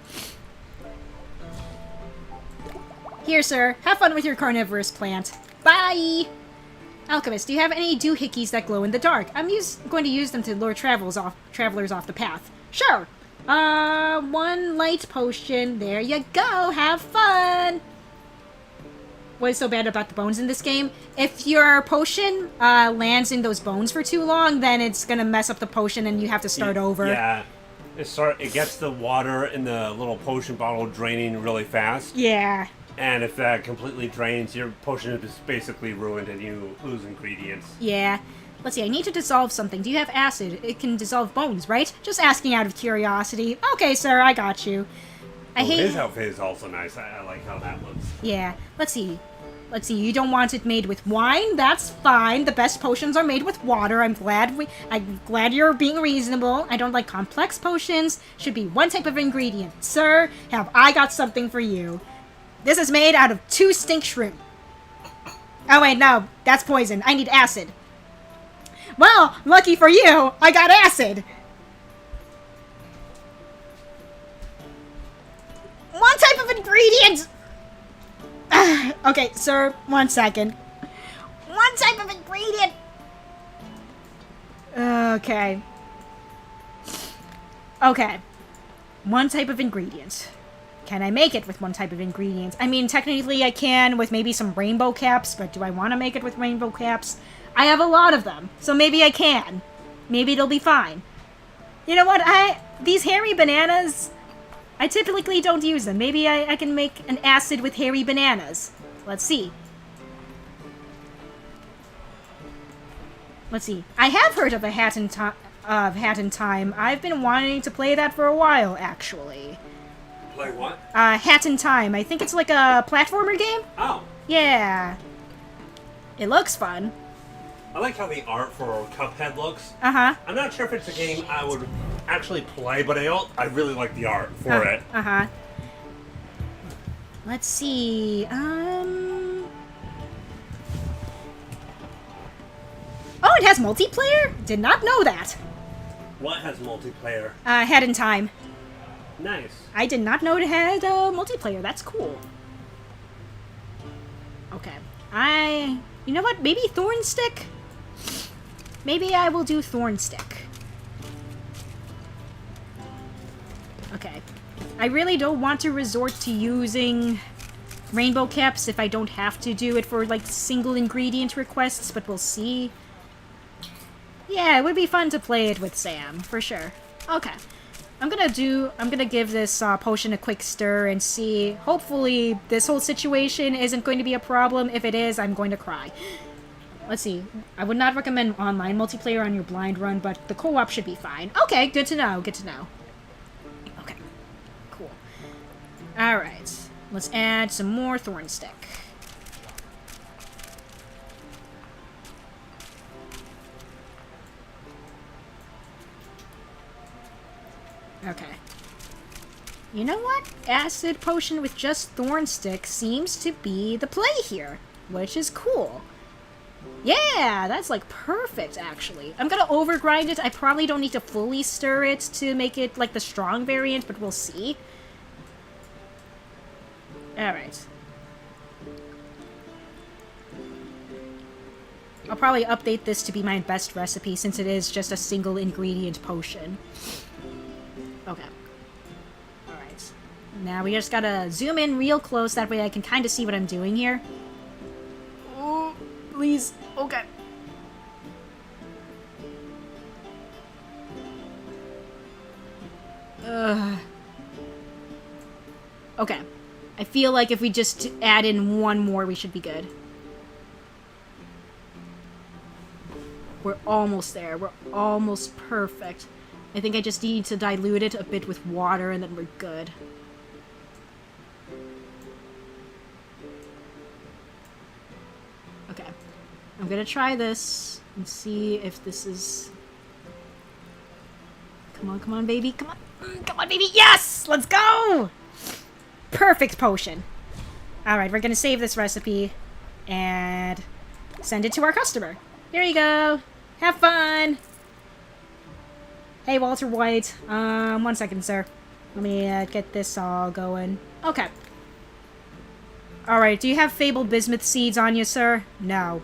Here, sir. Have fun with your carnivorous plant. Bye! Alchemist, do you have any doohickeys that glow in the dark? I'm going to use them to lure travelers off the path. Sure! One light potion. There you go. Have fun! What is so bad about the bones in this game? If your potion lands in those bones for too long, then it's gonna mess up the potion and you have to start over. Yeah. It gets the water in the little potion bottle draining really fast. Yeah. And if that completely drains, your potion is basically ruined and you lose ingredients. Yeah. Let's see, I need to dissolve something. Do you have acid? It can dissolve bones, right? Just asking out of curiosity. Okay, sir, I got you. His outfit is also nice. I like how that looks. Yeah. Let's see. You don't want it made with wine? That's fine. The best potions are made with water. I'm glad you're being reasonable. I don't like complex potions. Should be one type of ingredient. Sir, have I got something for you. This is made out of 2 stink shrimp. Oh wait, no. That's poison. I need acid. Well, lucky for you, I got acid. One type of ingredient! Okay, sir, 1 second. One type of ingredient! Okay. Okay. One type of ingredient. Can I make it with one type of ingredient? I mean, technically I can with maybe some rainbow caps, but do I want to make it with rainbow caps? I have a lot of them, so maybe I can. Maybe it'll be fine. You know what, these hairy bananas... I typically don't use them. Maybe I can make an acid with hairy bananas. Let's see. Let's see. I have heard of Hat in Time. I've been wanting to play that for a while, actually. Play what? Hat in Time. I think it's like a platformer game. Oh. Yeah. It looks fun. I like how the art for Cuphead looks. Uh-huh. I'm not sure if it's a game I would actually play, but I really like the art for it. Uh-huh. Let's see. Oh, it has multiplayer? Did not know that. What has multiplayer? Hat in Time. Nice. I did not know it had multiplayer. That's cool. Okay. You know what? Maybe Thornstick? Maybe I will do Thornstick. Okay. I really don't want to resort to using rainbow caps if I don't have to do it for, like, single ingredient requests, but we'll see. Yeah, it would be fun to play it with Sam, for sure. Okay. I'm gonna give this potion a quick stir and see. Hopefully, this whole situation isn't going to be a problem. If it is, I'm going to cry. Let's see. I would not recommend online multiplayer on your blind run, but the co-op should be fine. Okay, good to know, good to know. Okay, cool. Alright, let's add some more Thornstick. Okay. You know what? Acid potion with just thorn stick seems to be the play here, which is cool. Yeah, that's like perfect, actually. I'm gonna overgrind it. I probably don't need to fully stir it to make it like the strong variant, but we'll see. Alright. I'll probably update this to be my best recipe since it is just a single ingredient potion. Okay. Alright. Now we just gotta zoom in real close, that way I can kind of see what I'm doing here. Oh, please. Okay. Okay. I feel like if we just add in one more, we should be good. We're almost there. We're almost perfect. I think I just need to dilute it a bit with water and then we're good. Okay. I'm gonna try this and see if this is... Come on, baby. Come on. Come on, baby. Yes! Let's go! Perfect potion. Alright, we're gonna save this recipe and send it to our customer. Here you go. Have fun. Hey, Walter White. 1 second, sir. Let me get this all going. Okay. Alright, do you have fabled bismuth seeds on you, sir? No.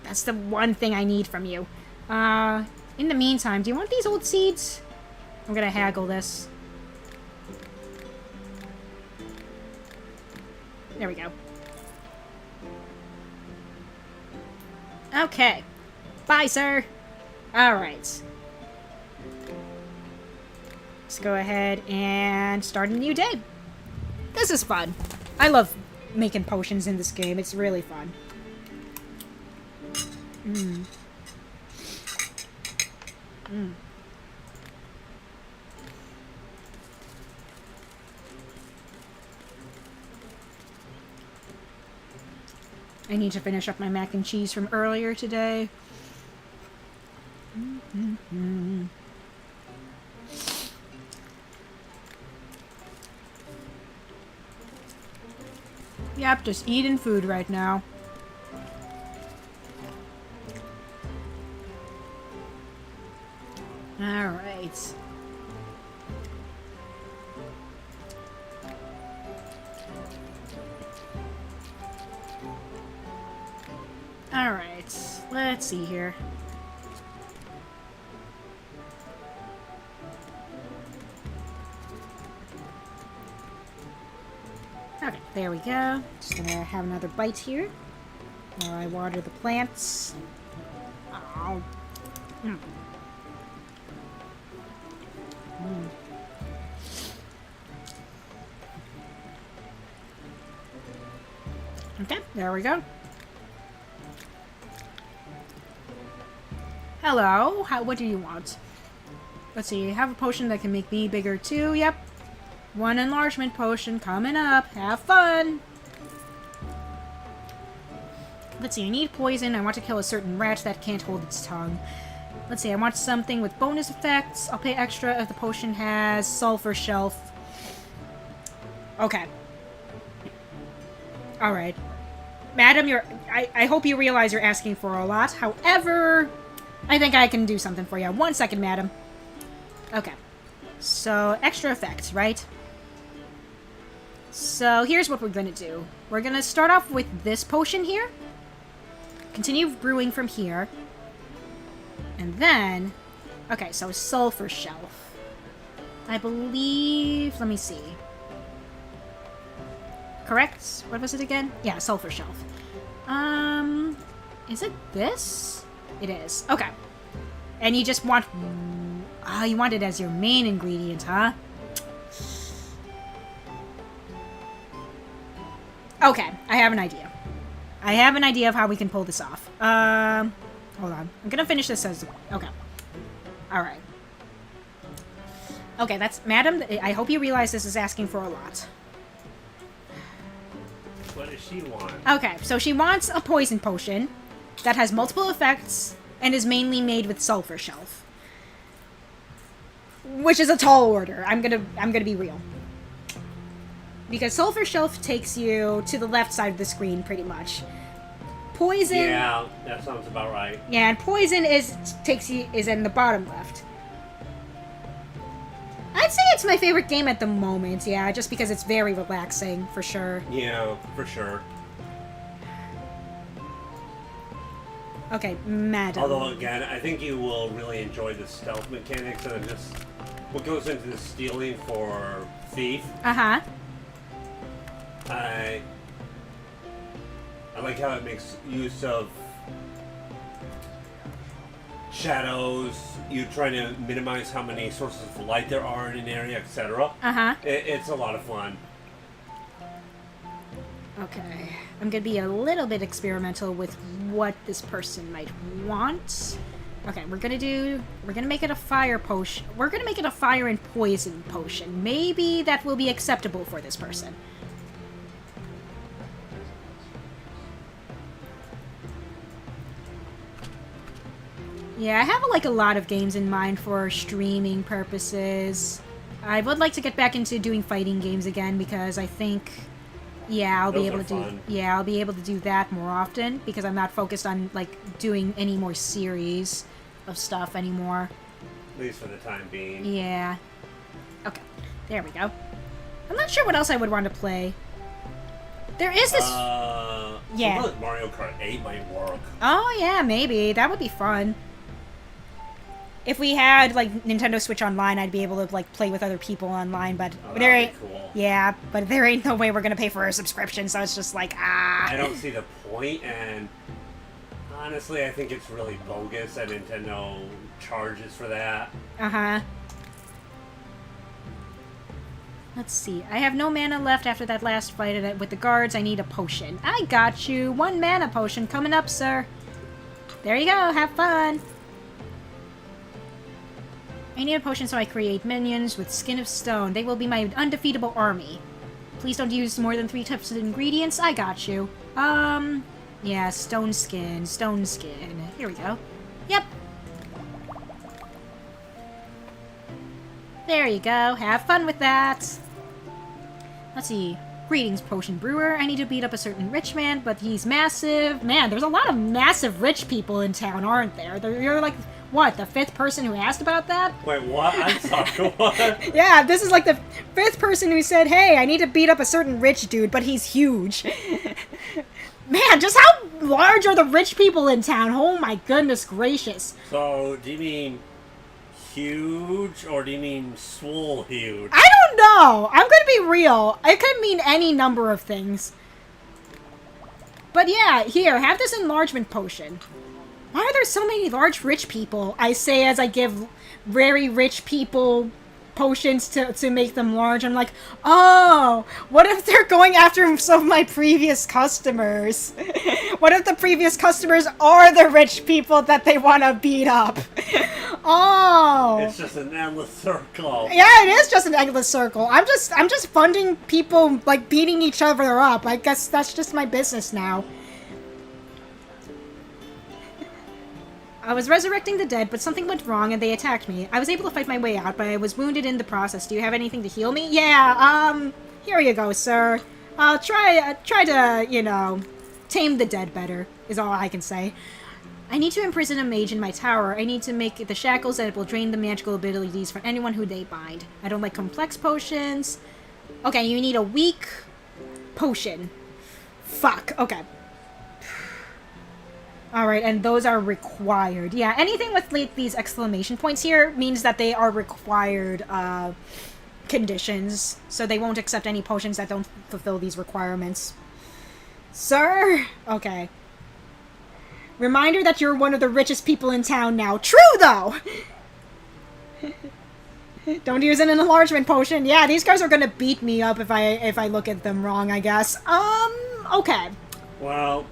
That's the one thing I need from you. In the meantime, do you want these old seeds? I'm gonna haggle this. There we go. Okay. Bye, sir. Alright. Let's go ahead and start a new day. This is fun. I love making potions in this game. It's really fun. I need to finish up my mac and cheese from earlier today. Yep, just eating food right now. Alright. Alright, let's see here. Okay, there we go. Just gonna have another bite here while I water the plants. Oh. Okay, there we go. Hello, what do you want? Let's see, have a potion that can make me bigger too. Yep. One enlargement potion coming up. Have fun! Let's see, I need poison. I want to kill a certain rat that can't hold its tongue. Let's see, I want something with bonus effects. I'll pay extra if the potion has sulfur shelf. Okay. Alright. Madam, I hope you realize you're asking for a lot. However, I think I can do something for you. 1 second, madam. Okay. So, extra effects, right? So, here's what we're gonna do. We're gonna start off with this potion here. Continue brewing from here. And then... Okay, so sulfur shelf. I believe... Let me see. Correct? What was it again? Yeah, sulfur shelf. Is it this? It is. Okay. And you just want... Ah, you want it as your main ingredient, huh? Okay, I have an idea. I have an idea of how we can pull this off. Hold on. I'm gonna finish this as... Okay. Alright. Okay, that's... Madam, I hope you realize this is asking for a lot. What does she want? Okay, so she wants a poison potion that has multiple effects and is mainly made with sulfur shelf. Which is a tall order. I'm gonna be real. Because Sulfur Shelf takes you to the left side of the screen, pretty much. Poison... Yeah, that sounds about right. Yeah, and Poison is in the bottom left. I'd say it's my favorite game at the moment, yeah, just because it's very relaxing, for sure. Yeah, for sure. Okay, Madam. Although, again, I think you will really enjoy the stealth mechanics and just what goes into the stealing for Thief. Uh-huh. I like how it makes use of shadows. You trying to minimize how many sources of light there are in an area, etc. Uh-huh. It's a lot of fun. Okay. I'm gonna be a little bit experimental with what this person might want. Okay, we're gonna make it a fire potion. We're gonna make it a fire and poison potion. Maybe that will be acceptable for this person. Yeah, I have like a lot of games in mind for streaming purposes. I would like to get back into doing fighting games again because I think, yeah, I'll be able to do that more often because I'm not focused on like doing any more series of stuff anymore. At least for the time being. Yeah. Okay, there we go. I'm not sure what else I would want to play. There is this. Yeah. Something like Mario Kart 8 might work. Oh yeah, maybe that would be fun. If we had like Nintendo Switch Online, I'd be able to like play with other people online, but there ain't. Cool. Yeah, but there ain't no way we're gonna pay for a subscription, so it's just like I don't see the point, and honestly, I think it's really bogus that Nintendo charges for that. Uh-huh. Let's see. I have no mana left after that last fight with the guards. I need a potion. I got you. 1 mana potion coming up, sir. There you go. Have fun. I need a potion so I create minions with Skin of Stone. They will be my undefeatable army. Please don't use more than 3 types of ingredients. I got you. Yeah, stone skin. Stone skin. Here we go. Yep. There you go. Have fun with that. Let's see. Greetings, Potion Brewer. I need to beat up a certain rich man, but he's massive. Man, there's a lot of massive rich people in town, aren't there? You're like, what, the 5th person who asked about that? Wait, what? I'm sorry, what? Yeah, this is like the 5th person who said, hey, I need to beat up a certain rich dude, but he's huge. Man, just how large are the rich people in town? Oh my goodness gracious. So, do you mean huge, or do you mean swole huge? I don't know. I'm gonna be real. It could mean any number of things. But yeah, here, have this enlargement potion. Why are there so many large rich people? I say as I give very rich people potions to make them large. I'm like, oh, what if they're going after some of my previous customers? What if the previous customers are the rich people that they want to beat up? Oh. It's just an endless circle. Yeah, it is just an endless circle. I'm just funding people like beating each other up. I guess that's just my business now. I was resurrecting the dead, but something went wrong and they attacked me. I was able to fight my way out, but I was wounded in the process. Do you have anything to heal me? Yeah, here you go, sir. I'll try to, you know, tame the dead better, is all I can say. I need to imprison a mage in my tower. I need to make the shackles that will drain the magical abilities for anyone who they bind. I don't like complex potions. Okay, you need a weak potion. Fuck, okay. Alright, and those are required. Yeah, anything with like these exclamation points here means that they are required conditions. So they won't accept any potions that don't fulfill these requirements. Sir? Okay. Reminder that you're one of the richest people in town now. True, though! Don't use an enlargement potion. Yeah, these guys are gonna beat me up if I look at them wrong, I guess. Okay. Well,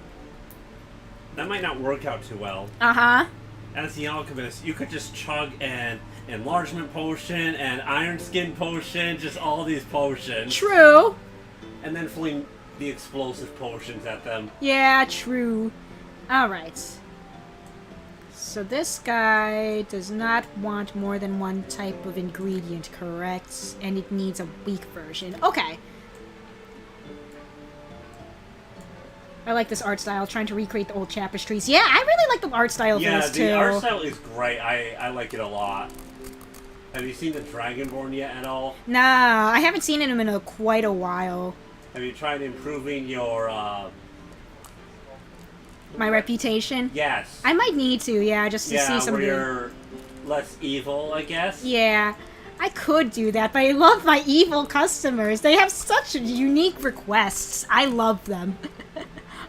that might not work out too well. Uh-huh. As the alchemist, you could just chug an enlargement potion, an iron skin potion, just all these potions. True. And then fling the explosive potions at them. Yeah, true. Alright. So this guy does not want more than 1 type of ingredient, correct? And it needs a weak version. Okay. I like this art style, trying to recreate the old tapestries. Yeah, I really like the art style for this, too. Yeah, the art style is great. I like it a lot. Have you seen the Dragonborn yet at all? Nah, I haven't seen him in quite a while. Have you tried improving your, My reputation? Yes. I might need to, yeah, just to see some where you're less evil, I guess? Yeah, I could do that, but I love my evil customers. They have such unique requests. I love them.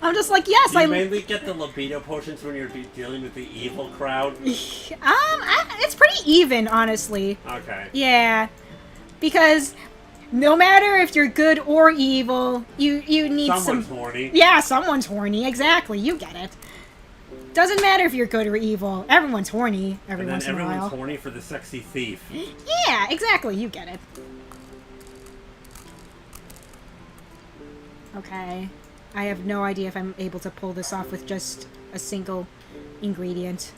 I'm just like, yes, You mainly get the libido potions when you're dealing with the evil crowd? It's pretty even, honestly. Okay. Yeah, because no matter if you're good or evil, you need Someone's horny. Yeah, someone's horny, exactly, you get it. Doesn't matter if you're good or evil, everyone's horny every once in a while. Everyone's horny for the sexy thief. Yeah, exactly, you get it. Okay. I have no idea if I'm able to pull this off with just a single ingredient.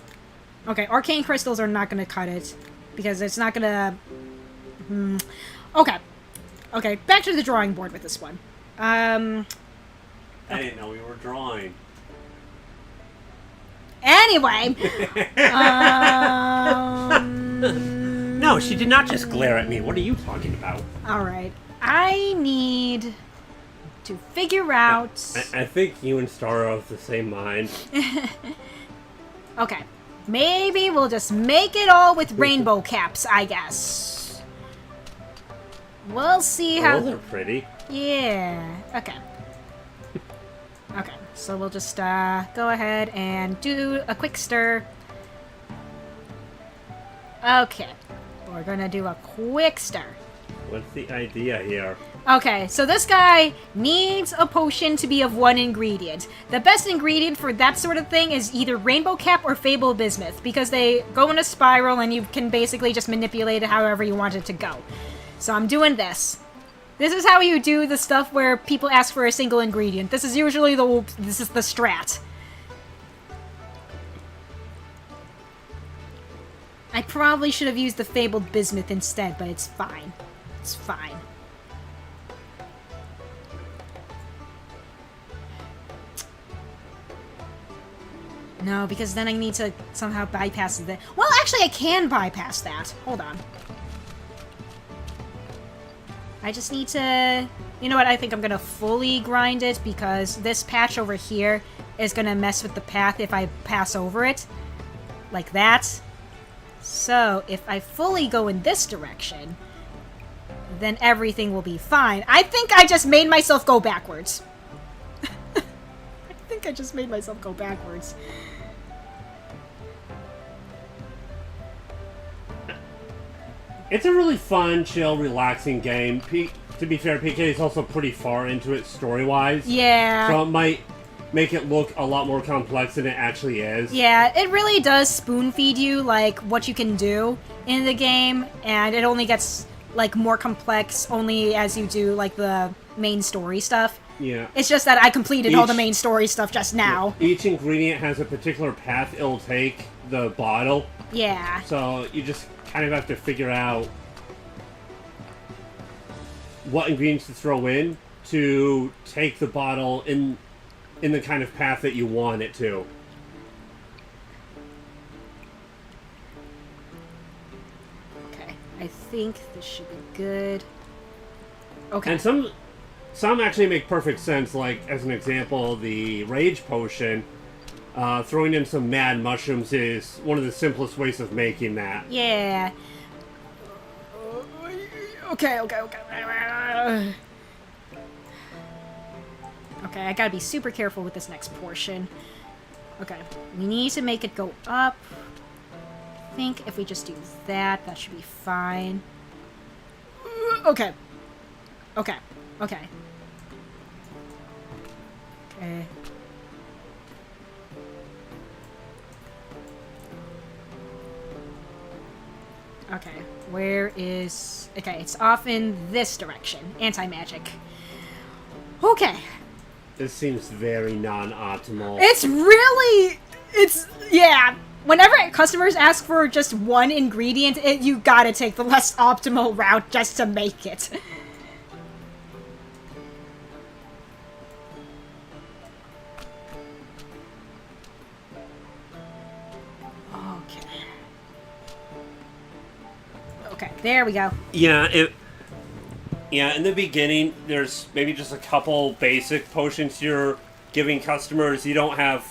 Okay, arcane crystals are not going to cut it. Because it's not going to... Okay. Okay, back to the drawing board with this one. I didn't know we were drawing. Anyway! No, she did not just glare at me. What are you talking about? Alright. I need to figure out... I think you and Star are of the same mind. Okay. Maybe we'll just make it all with rainbow caps, I guess. We'll see how... Those are pretty. Yeah. Okay. Okay. So we'll just go ahead and do a quick stir. Okay. We're gonna do a quick stir. What's the idea here? Okay, so this guy needs a potion to be of one ingredient. The best ingredient for that sort of thing is either Rainbow Cap or Fable Bismuth, because they go in a spiral and you can basically just manipulate it however you want it to go. So I'm doing this. This is how you do the stuff where people ask for a single ingredient. This is usually the strat. I probably should have used the Fabled Bismuth instead, but it's fine. It's fine. No, because then I need to somehow bypass that. Well, actually, I can bypass that. Hold on. I just need to... You know what? I think I'm going to fully grind it because this patch over here is going to mess with the path if I pass over it. Like that. So, if I fully go in this direction, then everything will be fine. I think I just made myself go backwards. I just made myself go backwards. It's a really fun, chill, relaxing game. To be fair, PK is also pretty far into it story-wise. Yeah. So it might make it look a lot more complex than it actually is. Yeah, it really does spoon-feed you, like, what you can do in the game, and it only gets, like, more complex only as you do, like, the main story stuff. Yeah. It's just that I completed all the main story stuff just now. Yeah. Each ingredient has a particular path it'll take the bottle. Yeah. So you just kind of have to figure out what ingredients to throw in to take the bottle in the kind of path that you want it to. Okay. I think this should be good. Okay. And some actually make perfect sense, like, as an example, the Rage Potion, throwing in some mad mushrooms is one of the simplest ways of making that. Yeah. Okay. Okay, I gotta be super careful with this next portion. Okay, we need to make it go up. I think if we just do that, that should be fine. Okay. Okay. Okay. Okay. Okay, where is... Okay, it's off in this direction. Anti-magic. Okay. This seems very non-optimal. It's really... It's... Yeah. Whenever customers ask for just one ingredient, you gotta take the less optimal route just to make it. Okay, there we go. Yeah, in the beginning, there's maybe just a couple basic potions you're giving customers. You don't have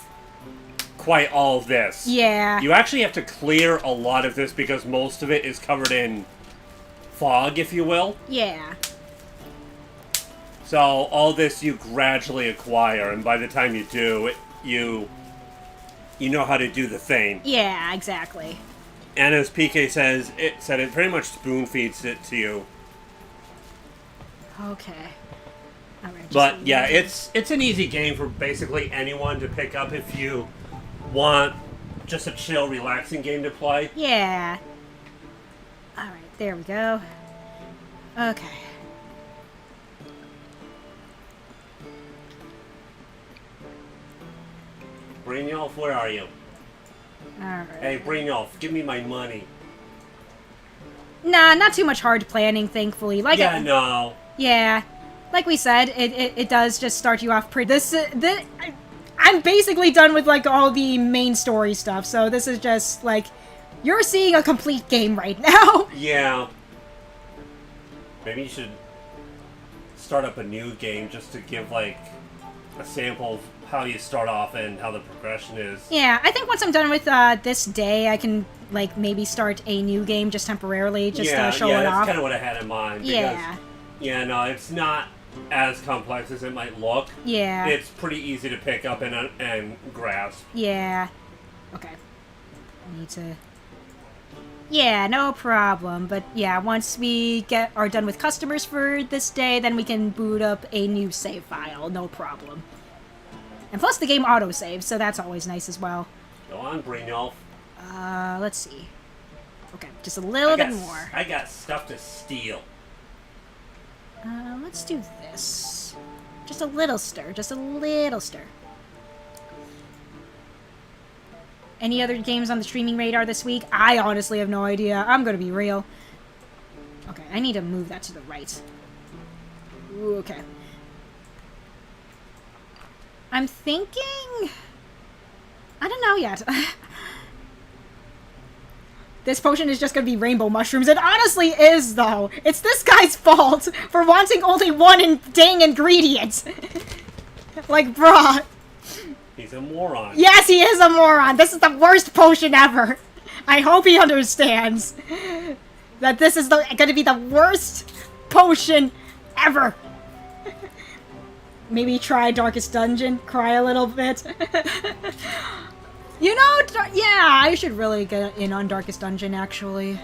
quite all of this. Yeah. You actually have to clear a lot of this because most of it is covered in fog, if you will. Yeah. So all this you gradually acquire, and by the time you do, you know how to do the thing. Yeah, exactly. And as PK says, it pretty much spoon feeds it to you. Okay. All right. But yeah, it's an easy game for basically anyone to pick up if you want just a chill, relaxing game to play. Yeah. All right, there we go. Okay. Brynjolf, where are you? Alright. Hey, Brynjolf, give me my money. Nah, not too much hard planning, thankfully. No. Yeah. Like we said, it does just start you off pretty... I'm basically done with, like, all the main story stuff, so this is just, like... You're seeing a complete game right now. Yeah. Maybe you should start up a new game just to give, like, a sample of how you start off and how the progression is. Yeah, I think once I'm done with this day, I can, like, maybe start a new game just temporarily, just to show it off. Yeah, that's kind of what I had in mind. Because, yeah. Yeah, no, it's not as complex as it might look. Yeah. It's pretty easy to pick up and grasp. Yeah. Okay. I need to... Yeah, no problem. But yeah, once we are done with customers for this day, then we can boot up a new save file. No problem. And plus the game autosaves, so that's always nice as well. Go on, Brynjolf. Let's see. Okay, just a little bit more. I got stuff to steal. Let's do this. Just a little stir. Just a little stir. Any other games on the streaming radar this week? I honestly have no idea. I'm gonna be real. Okay, I need to move that to the right. Ooh, okay. I'm thinking... I don't know yet. This potion is just gonna be rainbow mushrooms. It honestly is, though. It's this guy's fault for wanting only one dang ingredient. Like, bruh. He's a moron. Yes, he is a moron. This is the worst potion ever. I hope he understands that this is gonna be the worst potion ever. Maybe try Darkest Dungeon, cry a little bit. You know, yeah, I should really get in on Darkest Dungeon, actually.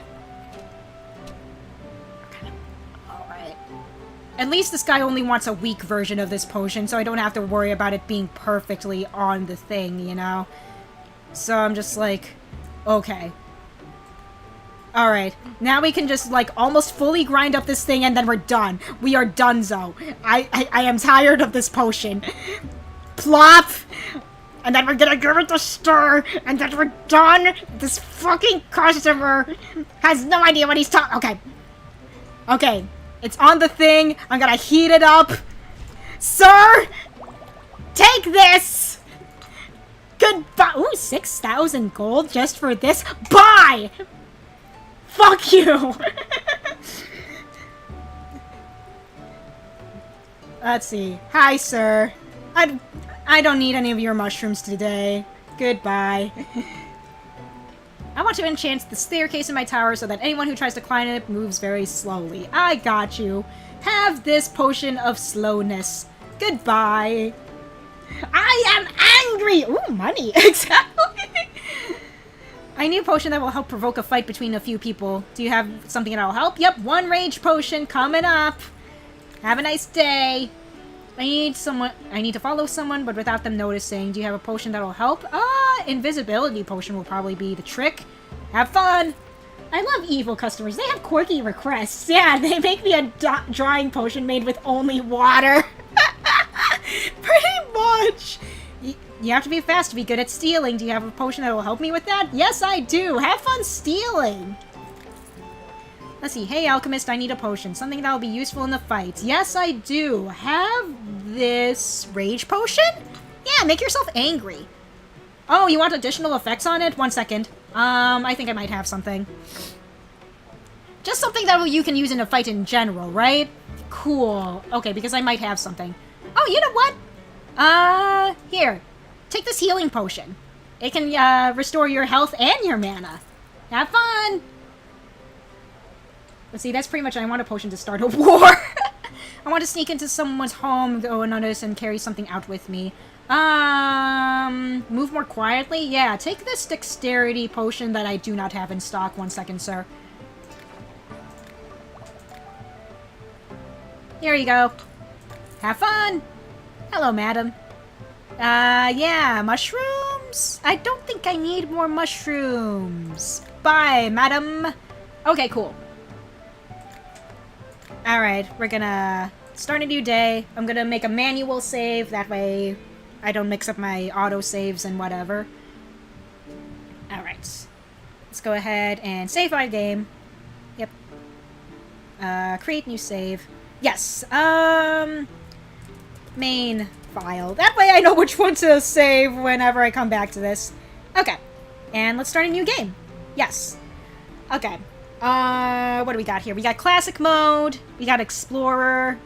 Okay. Alright. At least this guy only wants a weak version of this potion, so I don't have to worry about it being perfectly on the thing, you know? So I'm just like, okay. Alright, now we can just, like, almost fully grind up this thing and then we're done. We are donezo. I am tired of this potion. Plop! And then we're gonna give it a stir, and then we're done. This fucking customer has no idea what he's talking. Okay. Okay. It's on the thing. I'm gonna heat it up. Sir! Take this! Goodbye. Ooh, 6,000 gold just for this? Bye! Fuck you! Let's see. Hi, sir. I don't need any of your mushrooms today. Goodbye. I want to enchant the staircase in my tower so that anyone who tries to climb it moves very slowly. I got you. Have this potion of slowness. Goodbye. I am angry! Ooh, money. Exactly. I need a potion that will help provoke a fight between a few people. Do you have something that'll help? Yep, one rage potion coming up. Have a nice day. I need to follow someone, but without them noticing. Do you have a potion that'll help? Invisibility potion will probably be the trick. Have fun! I love evil customers. They have quirky requests. Yeah, they make me a drying potion made with only water. Pretty much. You have to be fast to be good at stealing. Do you have a potion that will help me with that? Yes, I do. Have fun stealing. Let's see. Hey, alchemist, I need a potion. Something that will be useful in the fight. Yes, I do. Have this rage potion? Yeah, make yourself angry. Oh, you want additional effects on it? 1 second. I think I might have something. Just something that you can use in a fight in general, right? Cool. Okay, because I might have something. Oh, you know what? Here. Take this healing potion. It can, restore your health and your mana. Have fun! Let's see, that's pretty much... I want a potion to start a war. I want to sneak into someone's home, go unnoticed, and carry something out with me. Move more quietly? Yeah, take this dexterity potion that I do not have in stock. 1 second, sir. Here you go. Have fun! Hello, madam. Yeah, mushrooms? I don't think I need more mushrooms. Bye, madam. Okay, cool. Alright, we're gonna start a new day. I'm gonna make a manual save, that way I don't mix up my auto-saves and whatever. Alright. Let's go ahead and save my game. Yep. Create new save. Yes, main file. That way I know which one to save whenever I come back to this. Okay. And let's start a new game. Yes. Okay. What do we got here? We got classic mode. We got explorer.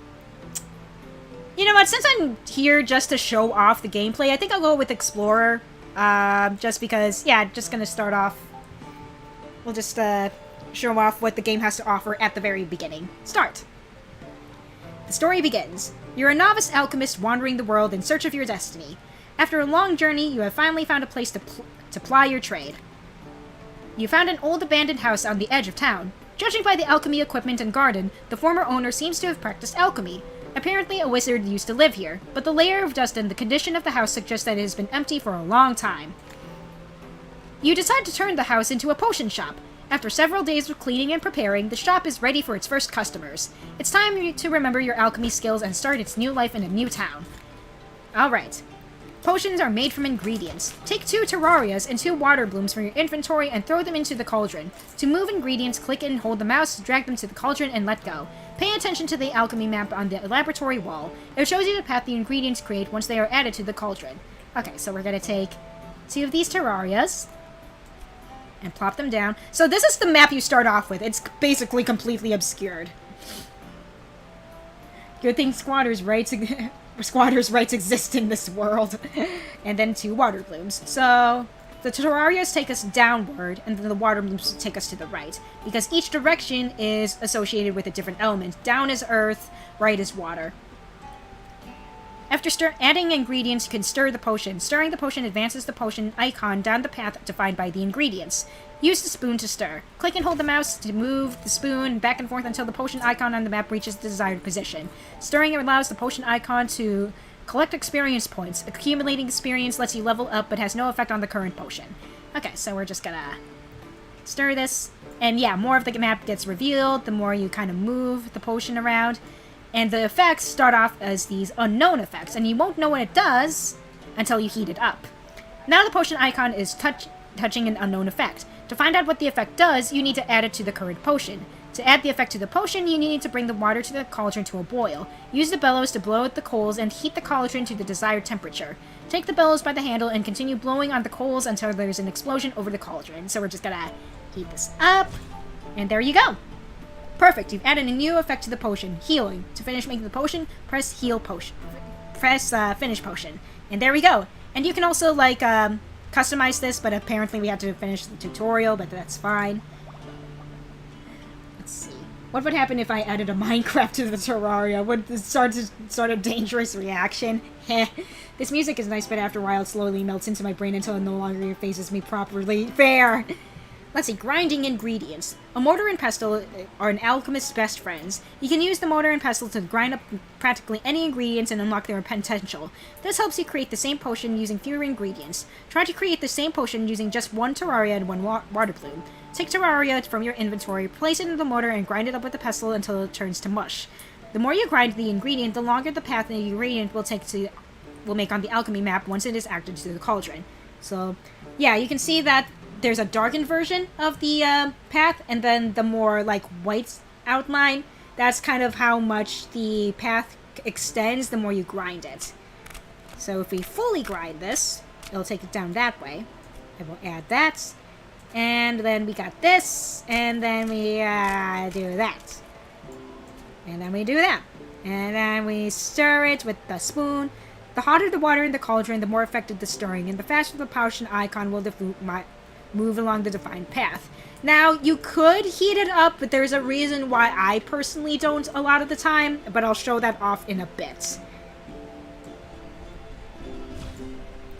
You know what? Since I'm here just to show off the gameplay, I think I'll go with explorer. Just because, yeah, just gonna start off. We'll just, show off what the game has to offer at the very beginning. Start. The story begins. You're a novice alchemist wandering the world in search of your destiny. After a long journey, you have finally found a place to ply your trade. You found an old abandoned house on the edge of town. Judging by the alchemy equipment and garden, the former owner seems to have practiced alchemy. Apparently, a wizard used to live here, but the layer of dust and the condition of the house suggest that it has been empty for a long time. You decide to turn the house into a potion shop. After several days of cleaning and preparing, the shop is ready for its first customers. It's time to remember your alchemy skills and start its new life in a new town. Alright. Potions are made from ingredients. Take 2 terrarias and 2 water blooms from your inventory and throw them into the cauldron. To move ingredients, click and hold the mouse to drag them to the cauldron and let go. Pay attention to the alchemy map on the laboratory wall. It shows you the path the ingredients create once they are added to the cauldron. Okay, so we're gonna take 2 of these terrarias and plop them down. So this is the map you start off with. It's basically completely obscured. Good thing squatters' rights exist in this world. And then 2 water blooms. So the terrarias take us downward, and then the water blooms take us to the right. Because each direction is associated with a different element. Down is earth, right is water. After adding ingredients, you can stir the potion. Stirring the potion advances the potion icon down the path defined by the ingredients. Use the spoon to stir. Click and hold the mouse to move the spoon back and forth until the potion icon on the map reaches the desired position. Stirring allows the potion icon to collect experience points. Accumulating experience lets you level up but has no effect on the current potion. Okay, so we're just gonna stir this. And yeah, more of the map gets revealed the more you kind of move the potion around. And the effects start off as these unknown effects, and you won't know what it does until you heat it up. Now the potion icon is touching an unknown effect. To find out what the effect does, you need to add it to the current potion. To add the effect to the potion, you need to bring the water to the cauldron to a boil. Use the bellows to blow out the coals and heat the cauldron to the desired temperature. Take the bellows by the handle and continue blowing on the coals until there's an explosion over the cauldron. So we're just gonna heat this up, and there you go. Perfect, you've added a new effect to the potion, healing. To finish making the potion, press heal potion. Press finish potion. And there we go. And you can also, like, customize this, but apparently we have to finish the tutorial, but that's fine. Let's see. What would happen if I added a Minecraft to the Terraria? Would this start a dangerous reaction? Heh. This music is nice, but after a while it slowly melts into my brain until it no longer faces me properly. Fair! Let's see, grinding ingredients. A mortar and pestle are an alchemist's best friends. You can use the mortar and pestle to grind up practically any ingredients and unlock their potential. This helps you create the same potion using fewer ingredients. Try to create the same potion using just 1 terraria and 1 water bloom. Take terraria from your inventory, place it in the mortar, and grind it up with the pestle until it turns to mush. The more you grind the ingredient, the longer the path the ingredient will make on the alchemy map once it is added to the cauldron. So, yeah, you can see that there's a darkened version of the path, and then the more, like, white outline. That's kind of how much the path extends the more you grind it. So if we fully grind this, it'll take it down that way. I will add that. And then we got this. And then we do that. And then we do that. And then we stir it with the spoon. The hotter the water in the cauldron, the more effective the stirring, and the faster the potion icon will move along the defined path. Now, you could heat it up, but there's a reason why I personally don't a lot of the time, but I'll show that off in a bit.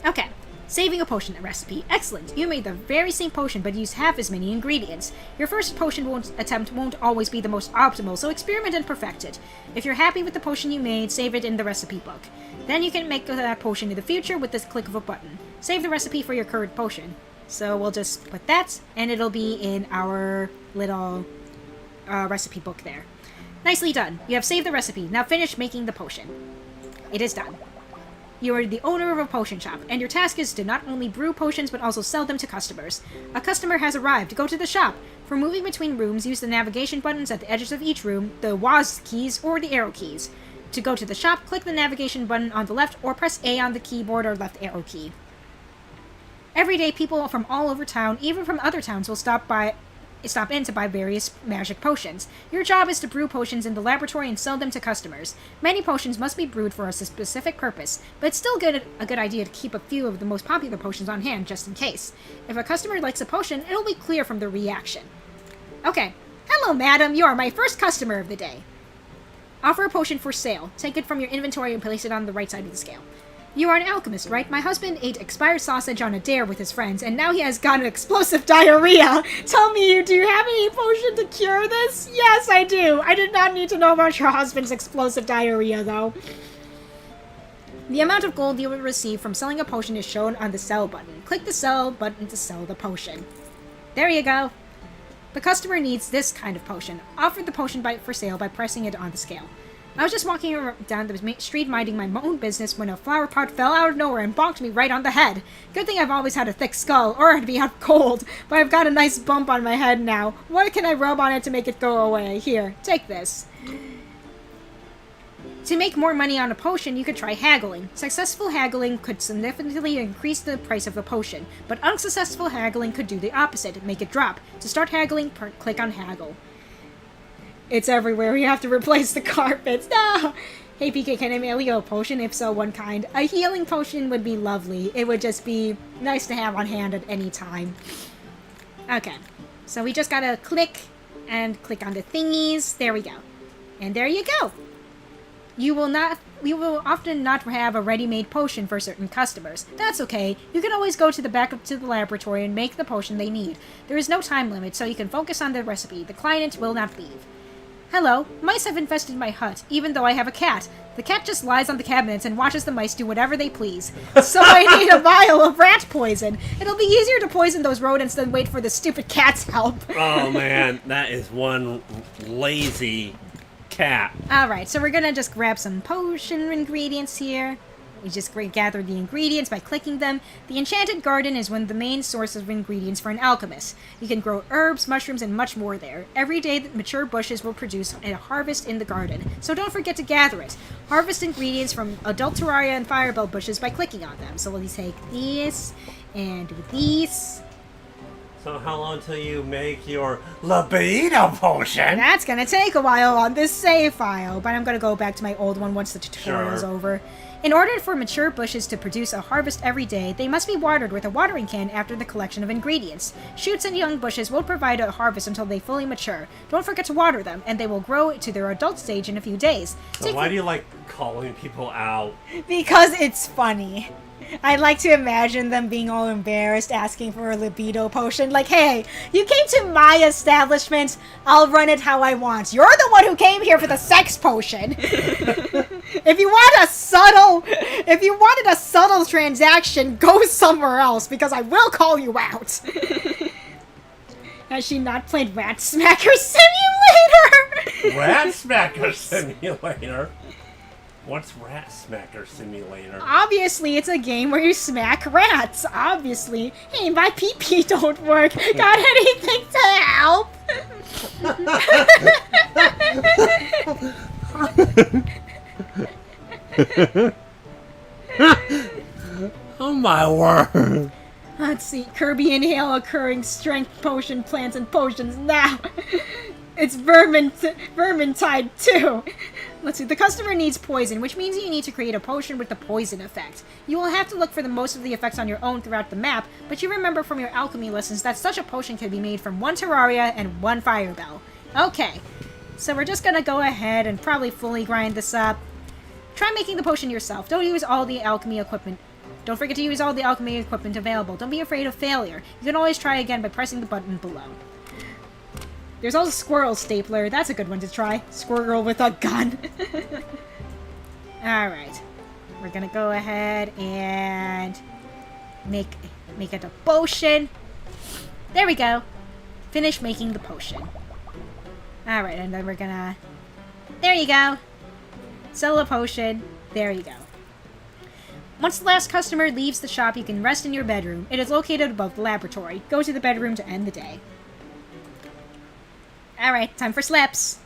Okay. Saving a potion recipe. Excellent. You made the very same potion, but use half as many ingredients. Your first potion attempt won't always be the most optimal, so experiment and perfect it. If you're happy with the potion you made, save it in the recipe book. Then you can make that potion in the future with this click of a button. Save the recipe for your current potion. So we'll just put that, and it'll be in our little recipe book there. Nicely done. You have saved the recipe. Now finish making the potion. It is done. You are the owner of a potion shop, and your task is to not only brew potions, but also sell them to customers. A customer has arrived. Go to the shop. For moving between rooms, use the navigation buttons at the edges of each room, the WASD keys, or the arrow keys. To go to the shop, click the navigation button on the left, or press A on the keyboard or left arrow key. Every day, people from all over town, even from other towns, will stop in to buy various magic potions. Your job is to brew potions in the laboratory and sell them to customers. Many potions must be brewed for a specific purpose, but it's still a good idea to keep a few of the most popular potions on hand, just in case. If a customer likes a potion, it'll be clear from their reaction. Okay. Hello, madam. You are my first customer of the day. Offer a potion for sale. Take it from your inventory and place it on the right side of the scale. You are an alchemist, right? My husband ate expired sausage on a dare with his friends, and now he has gotten explosive diarrhea. Tell me, do you have any potion to cure this? Yes, I do. I did not need to know about your husband's explosive diarrhea, though. The amount of gold you will receive from selling a potion is shown on the sell button. Click the sell button to sell the potion. There you go. The customer needs this kind of potion. Offer the potion for sale by pressing it on the scale. I was just walking down the street minding my own business when a flower pot fell out of nowhere and bonked me right on the head. Good thing I've always had a thick skull, or I'd be out cold, but I've got a nice bump on my head now. What can I rub on it to make it go away? Here, take this. To make more money on a potion, you could try haggling. Successful haggling could significantly increase the price of a potion, but unsuccessful haggling could do the opposite, make it drop. To start haggling, click on haggle. It's everywhere. We have to replace the carpets. No! Hey, PK, can I mail you a potion? If so, one kind. A healing potion would be lovely. It would just be nice to have on hand at any time. Okay. So we just gotta click and click on the thingies. There we go. And there you go. We will often not have a ready-made potion for certain customers. That's okay. You can always go to the back to the laboratory and make the potion they need. There is no time limit, so you can focus on the recipe. The client will not leave. Hello, mice have infested my hut, even though I have a cat. The cat just lies on the cabinets and watches the mice do whatever they please. So I need a vial of rat poison. It'll be easier to poison those rodents than wait for the stupid cat's help. Oh man, that is one lazy cat. Alright, so we're gonna just grab some potion ingredients here. We just gather the ingredients by clicking them. The Enchanted Garden is one of the main sources of ingredients for an alchemist. You can grow herbs, mushrooms, and much more there. Every day, the mature bushes will produce a harvest in the garden, so don't forget to gather it. Harvest ingredients from adult terraria and firebell bushes by clicking on them. So we'll take these, and do these. So how long till you make your libido potion? That's gonna take a while on this save file, but I'm gonna go back to my old one once the tutorial's over. In order for mature bushes to produce a harvest every day, they must be watered with a watering can after the collection of ingredients. Shoots and young bushes won't provide a harvest until they fully mature. Don't forget to water them, and they will grow to their adult stage in a few days. So why do you like calling people out? Because it's funny. I like to imagine them being all embarrassed, asking for a libido potion. Like, hey, you came to my establishment, I'll run it how I want. You're the one who came here for the sex potion. If you wanted a subtle transaction, go somewhere else, because I will call you out. Has she not played Rat Smacker Simulator? Rat Smacker Simulator? What's Rat Smacker Simulator? Obviously, it's a game where you smack rats. Obviously. Hey, my pee-pee don't work. Got anything to help? Oh my word. Let's see. Kirby Inhale occurring strength potion, plants, and potions now. It's Vermintide too. Let's see. The customer needs poison, which means you need to create a potion with the poison effect. You will have to look for the most of the effects on your own throughout the map, but you remember from your alchemy lessons that such a potion can be made from 1 Terraria and 1 Fire Bell. Okay. So we're just gonna go ahead and probably fully grind this up. Try making the potion yourself. Don't use all the alchemy equipment. Don't forget to use all the alchemy equipment available. Don't be afraid of failure. You can always try again by pressing the button below. There's also Squirrel Stapler. That's a good one to try. Squirrel with a gun. Alright. We're gonna go ahead and make it a potion. There we go. Finish making the potion. Alright, and then we're gonna... There you go. Sell a potion. There you go. Once the last customer leaves the shop, you can rest in your bedroom. It is located above the laboratory. Go to the bedroom to end the day. Alright, time for slaps.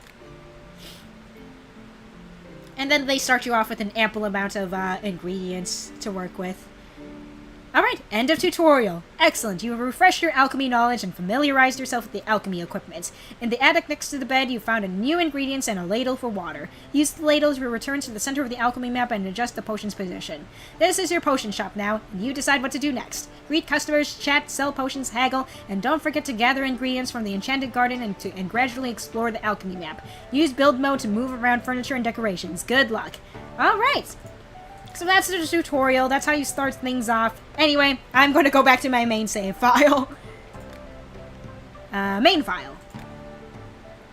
And then they start you off with an ample amount of ingredients to work with. Alright, end of tutorial. Excellent, you have refreshed your alchemy knowledge and familiarized yourself with the alchemy equipment. In the attic next to the bed, you found a new ingredients and a ladle for water. Use the ladle to return to the center of the alchemy map and adjust the potion's position. This is your potion shop now, and you decide what to do next. Greet customers, chat, sell potions, haggle, and don't forget to gather ingredients from the enchanted garden and gradually explore the alchemy map. Use build mode to move around furniture and decorations. Good luck. Alright. So that's the tutorial. That's how you start things off. Anyway, I'm going to go back to my main save file. Main file.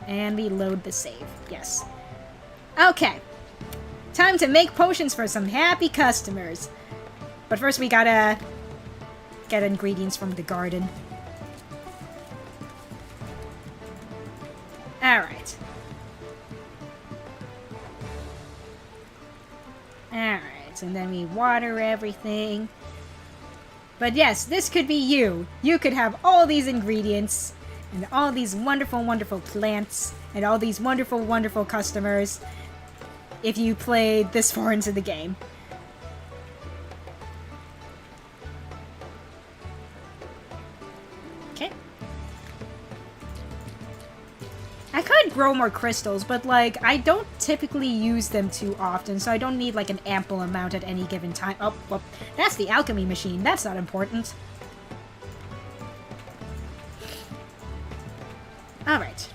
And we load the save. Yes. Okay. Time to make potions for some happy customers. But first we gotta get ingredients from the garden. Alright. Alright. And then we water everything. But yes, this could be you. You could have all these ingredients and all these wonderful, wonderful plants and all these wonderful, wonderful customers if you played this far into the game. Okay. I could grow more crystals, but, like, I don't typically use them too often, so I don't need, like, an ample amount at any given time. Oh, well, that's the alchemy machine. That's not important. Alright.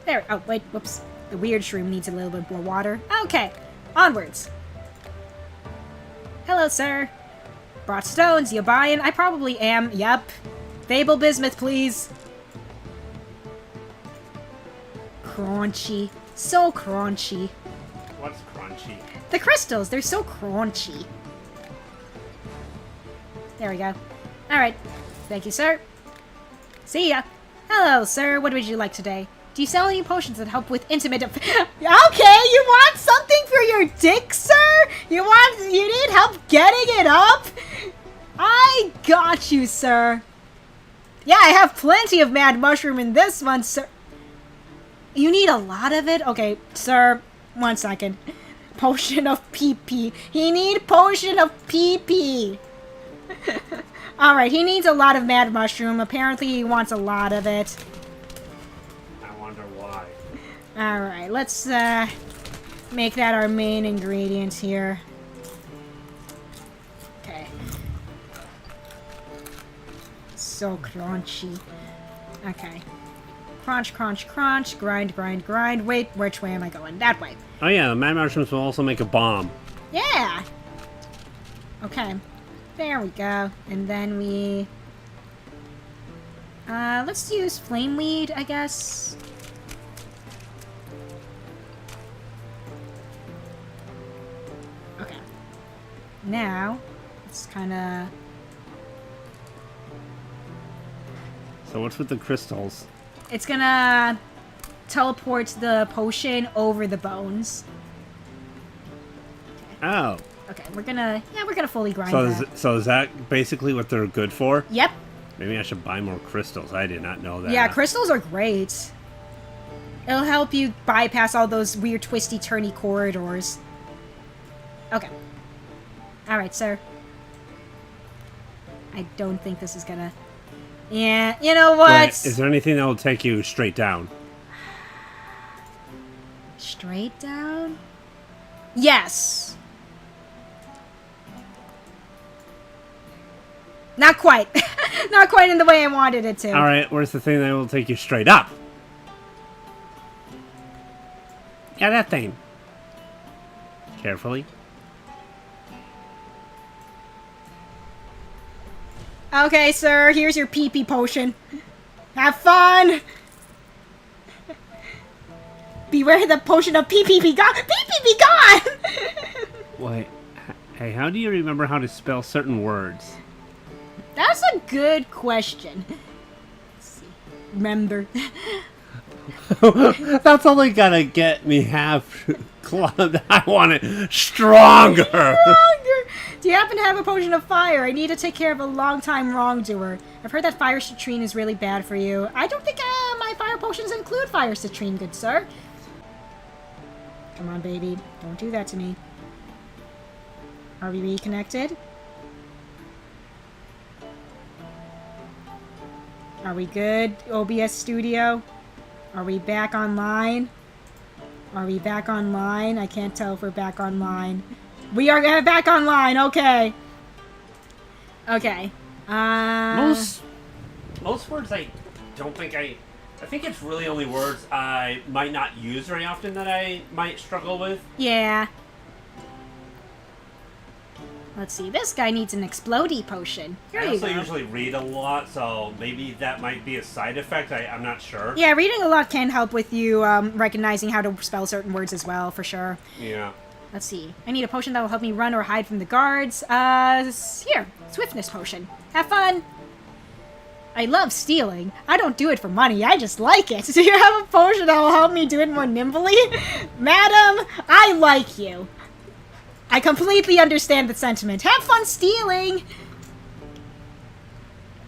There. Oh, wait. Whoops. The weird shroom needs a little bit more water. Okay. Onwards. Hello, sir. Brought stones, you buying? I probably am. Yep. Fable bismuth, please. Crunchy. So crunchy. What's crunchy? The crystals, they're so crunchy. There we go. Alright. Thank you, sir. See ya. Hello, sir. What would you like today? Do you sell any potions that help with intimate... Okay, you want something for your dick, sir? You need help getting it up? I got you, sir. Yeah, I have plenty of mad mushroom in this one, sir. You need a lot of it? Okay, sir, 1 second. Potion of PP. He need potion of PP. Alright, he needs a lot of mad mushroom. Apparently he wants a lot of it. Alright, let's make that our main ingredient here. Okay. So crunchy. Okay. Crunch, crunch, crunch. Grind, grind, grind. Wait, which way am I going? That way. Oh yeah, the mad mushrooms will also make a bomb. Yeah! Okay. There we go. And then we... let's use flameweed, I guess. Now, it's kind of... So what's with the crystals? It's gonna teleport the potion over the bones. Okay. Oh. Okay, we're gonna fully grind that. So is that basically what they're good for? Yep. Maybe I should buy more crystals. I did not know that. Yeah, crystals are great. It'll help you bypass all those weird twisty-turny corridors. Okay. Alright, sir. I don't think this is gonna... Yeah, you know what? Wait, is there anything that will take you straight down? Straight down? Yes! Not quite. Not quite in the way I wanted it to. Alright, where's the thing that will take you straight up? Yeah, that thing. Carefully. Okay, sir, here's your pee-pee potion. Have fun! Beware the potion of pee-pee be gone! Pee-pee be gone! Wait, hey, how do you remember how to spell certain words? That's a good question. Let's see. Remember. That's only gonna get me half clubbed. I want it stronger! Do you happen to have a potion of fire? I need to take care of a long-time wrongdoer. I've heard that fire citrine is really bad for you. I don't think my fire potions include fire citrine, good sir. Come on, baby. Don't do that to me. Are we reconnected? Are we good, OBS Studio? Are we back online? Are we back online? I can't tell if we're back online. We are back online, okay. Okay. Most words I don't think I think it's really only words I might not use very often that I might struggle with. Yeah. Let's see, this guy needs an explodey potion. Here I you also go. usually read a lot, so maybe that might be a side effect. I'm not sure. Yeah, reading a lot can help with you recognizing how to spell certain words as well, for sure. Yeah. Let's see. I need a potion that will help me run or hide from the guards. Here. Swiftness potion. Have fun! I love stealing. I don't do it for money, I just like it. Do you have a potion that will help me do it more nimbly? Madam, I like you. I completely understand the sentiment. Have fun stealing!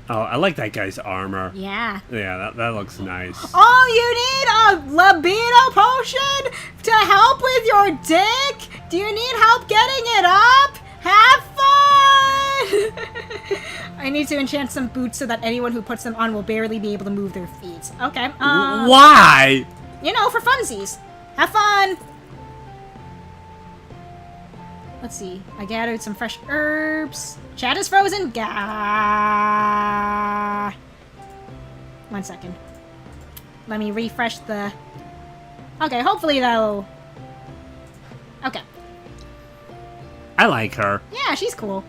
Oh, I like that guy's armor. Yeah. Yeah, that looks nice. Oh, you need a libido potion to help with your dick? Do you need help getting it up? Have fun! I need to enchant some boots so that anyone who puts them on will barely be able to move their feet. Okay. Why? You know, for funsies. Have fun! Let's see. I gathered some fresh herbs. Chat is frozen. Gah. 1 second. Let me refresh the... Okay, hopefully that'll... Okay. I like her. Yeah, she's cool.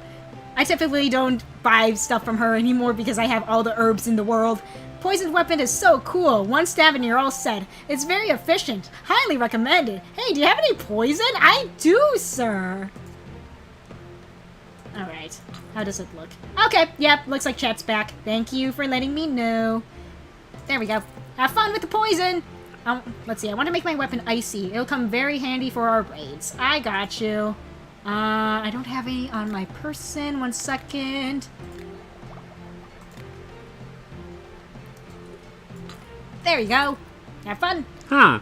I typically don't buy stuff from her anymore because I have all the herbs in the world. Poisoned weapon is so cool. One stab and you're all set. It's very efficient. Highly recommended. Hey, do you have any poison? I do, sir. Alright. How does it look? Okay, yep, looks like chat's back. Thank you for letting me know. There we go. Have fun with the poison! Let's see, I want to make my weapon icy. It'll come very handy for our raids. I got you. I don't have any on my person. 1 second. There you go. Have fun. Huh.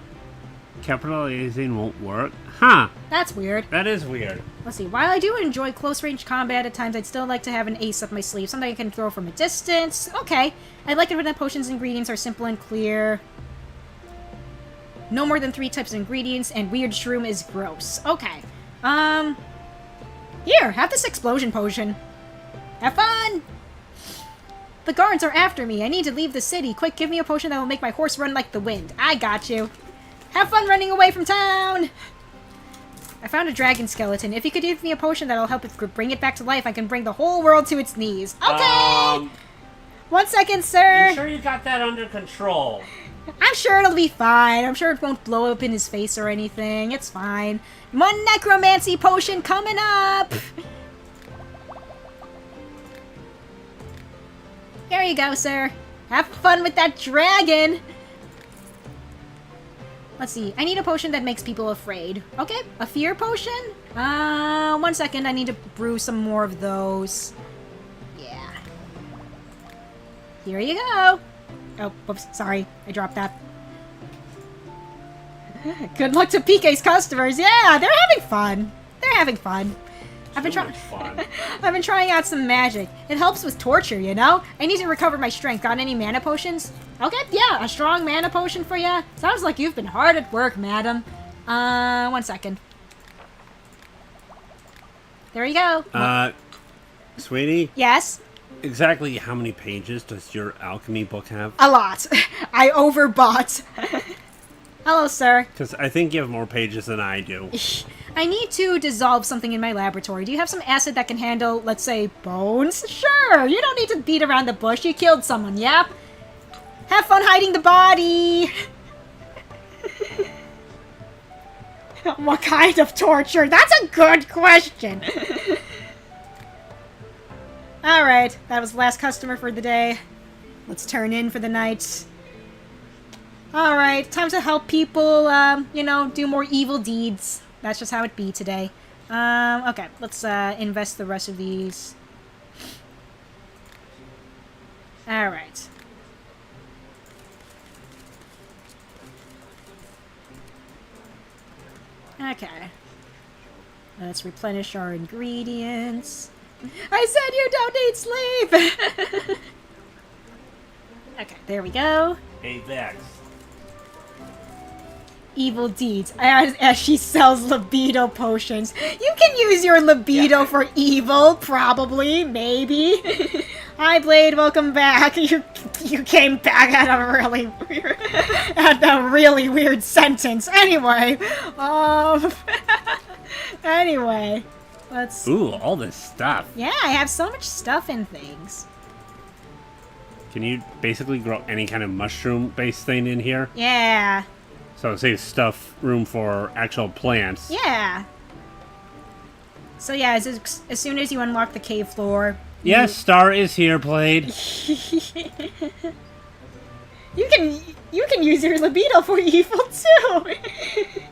Capitalizing won't work. Huh. That's weird. That is weird. Let's see. While I do enjoy close-range combat at times, I'd still like to have an ace up my sleeve. Something I can throw from a distance. Okay. I like it when the potion's ingredients are simple and clear. No more than 3 types of ingredients, and weird shroom is gross. Okay. Here, have this explosion potion. Have fun! The guards are after me. I need to leave the city. Quick, give me a potion that will make my horse run like the wind. I got you. Have fun running away from town! I found a dragon skeleton. If you could give me a potion that'll help it bring it back to life, I can bring the whole world to its knees. Okay! 1 second, sir. You sure you got that under control? I'm sure it'll be fine. I'm sure it won't blow up in his face or anything. It's fine. 1 necromancy potion coming up! Here you go, sir. Have fun with that dragon! Let's see. I need a potion that makes people afraid. Okay, a fear potion? 1 second. I need to brew some more of those. Yeah. Here you go. Oh, whoops. Sorry. I dropped that. Good luck to PK's customers. Yeah, they're having fun. They're having fun. I've been trying. I've been trying out some magic. It helps with torture, you know. I need to recover my strength. Got any mana potions? Okay, yeah, a strong mana potion for ya. Sounds like you've been hard at work, madam. 1 second. There you go. Sweetie? Yes? Exactly how many pages does your alchemy book have? A lot. I overbought. Hello, sir. Because I think you have more pages than I do. I need to dissolve something in my laboratory. Do you have some acid that can handle, let's say, bones? Sure. You don't need to beat around the bush. You killed someone, yeah? Have fun hiding the body. What kind of torture? That's a good question. Alright, that was the last customer for the day. Let's turn in for the night. Alright, time to help people, you know, do more evil deeds. That's just how it be today. Okay, let's invest the rest of these. Alright. Okay. Let's replenish our ingredients. I said you don't need sleep! Okay, there we go. Hey, Vex. Evil deeds. As she sells libido potions. You can use your libido for evil, probably, maybe. Hi, Blade. Welcome back. You came back at a really weird sentence. Anyway, anyway, let's. Ooh, all this stuff. Yeah, I have so much stuff and things. Can you basically grow any kind of mushroom-based thing in here? Yeah. So it saves room for actual plants. Yeah. So yeah, as soon as you unlock the cave floor... Yes, Star is here, Blade. You can use your libido for evil too.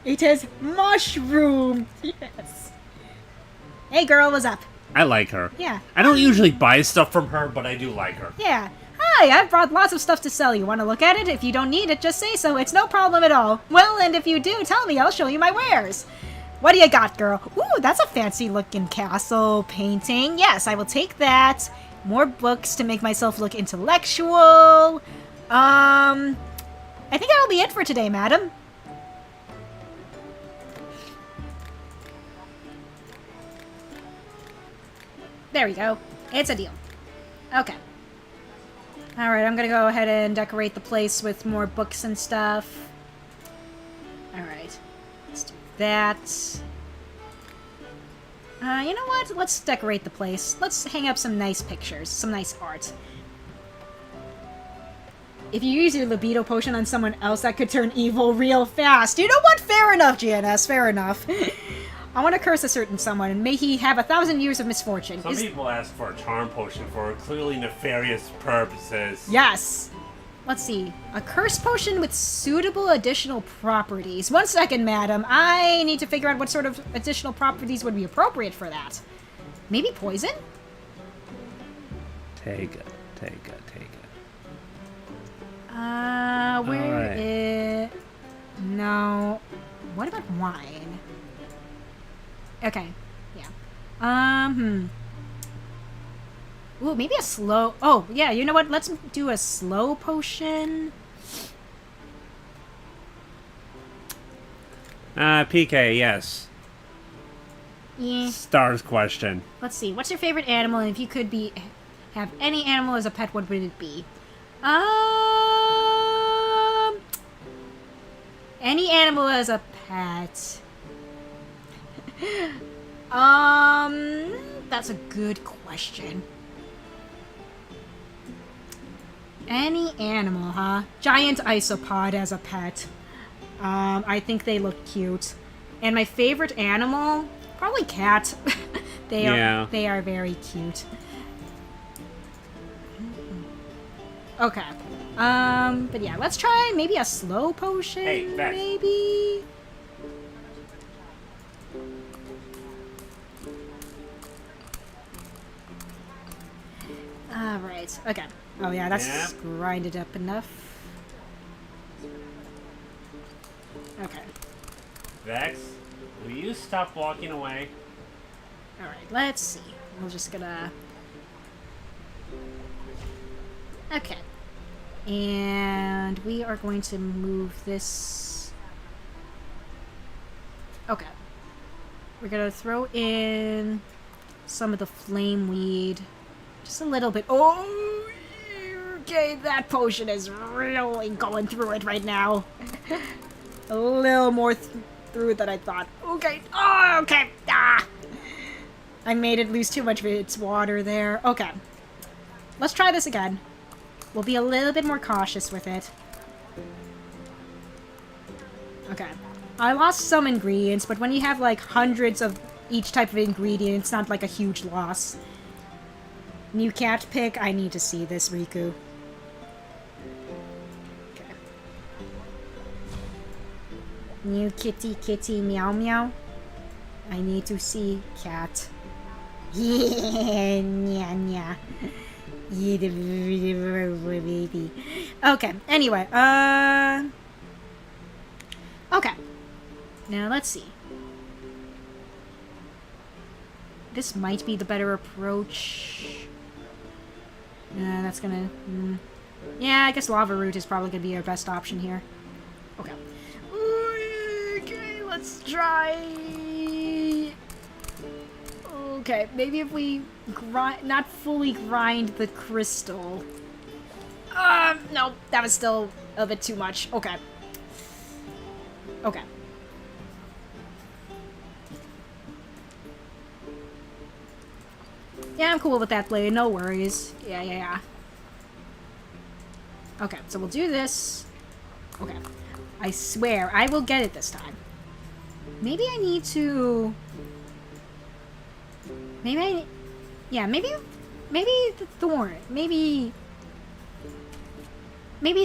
It has mushroom. Yes. Hey girl, what's up? I like her. Yeah. I don't usually buy stuff from her, but I do like her. Yeah. Hi, I've brought lots of stuff to sell. You want to look at it? If you don't need it, just say so. It's no problem at all. Well, and if you do, tell me. I'll show you my wares. What do you got, girl? Ooh, that's a fancy-looking castle painting. Yes, I will take that. More books to make myself look intellectual. I think that'll be it for today, madam. There we go. It's a deal. Okay. Alright, I'm gonna go ahead and decorate the place with more books and stuff. Alright. Let's do that. You know what? Let's decorate the place. Let's hang up some nice pictures. Some nice art. If you use your libido potion on someone else, that could turn evil real fast. You know what? Fair enough, GNS. Fair enough. I want to curse a certain someone, and may he have 1,000 years of misfortune. Some people ask for a charm potion for clearly nefarious purposes. Yes. Let's see. A curse potion with suitable additional properties. 1 second, madam. I need to figure out what sort of additional properties would be appropriate for that. Maybe poison? Take it. Where is... No. What about wine? Okay. Yeah. Ooh, maybe a slow... Oh, yeah, you know what? Let's do a slow potion. PK, yes. Yeah. Star's question. Let's see. What's your favorite animal? And if you could have any animal as a pet, what would it be? Any animal as a pet. That's a good question. Any animal, huh? Giant isopod as a pet. I think they look cute. And my favorite animal? Probably cat. They are very cute. Okay. But yeah, let's try maybe a slow potion. Hey, Vex. Maybe. Alright, okay. Oh yeah, that's grinded up enough. Okay. Vex, will you stop walking away? Alright, let's see. We're just gonna... Okay. And we are going to move this... Okay. We're gonna throw in some of the flame weed. Just a little bit. Oh! Okay, that potion is really going through it right now. A little more through it than I thought. Okay. Oh, okay. Ah! I made it lose too much of its water there. Okay. Let's try this again. We'll be a little bit more cautious with it. Okay. I lost some ingredients, but when you have like hundreds of each type of ingredient, it's not like a huge loss. New cat pick. I need to see this, Riku. Okay. New kitty meow meow. I need to see cat. Yeah, nya. Baby. Okay, anyway, okay. Now, let's see. This might be the better approach. That's gonna... Yeah, I guess Lava Root is probably gonna be our best option here. Okay. Okay, let's try... Okay, maybe if we not fully grind the crystal. No, that was still a bit too much. Okay. Okay. Yeah, I'm cool with that blade. No worries. Yeah. Okay, so we'll do this. Okay. I swear, I will get it this time. Maybe I need to... Maybe the thorn. Maybe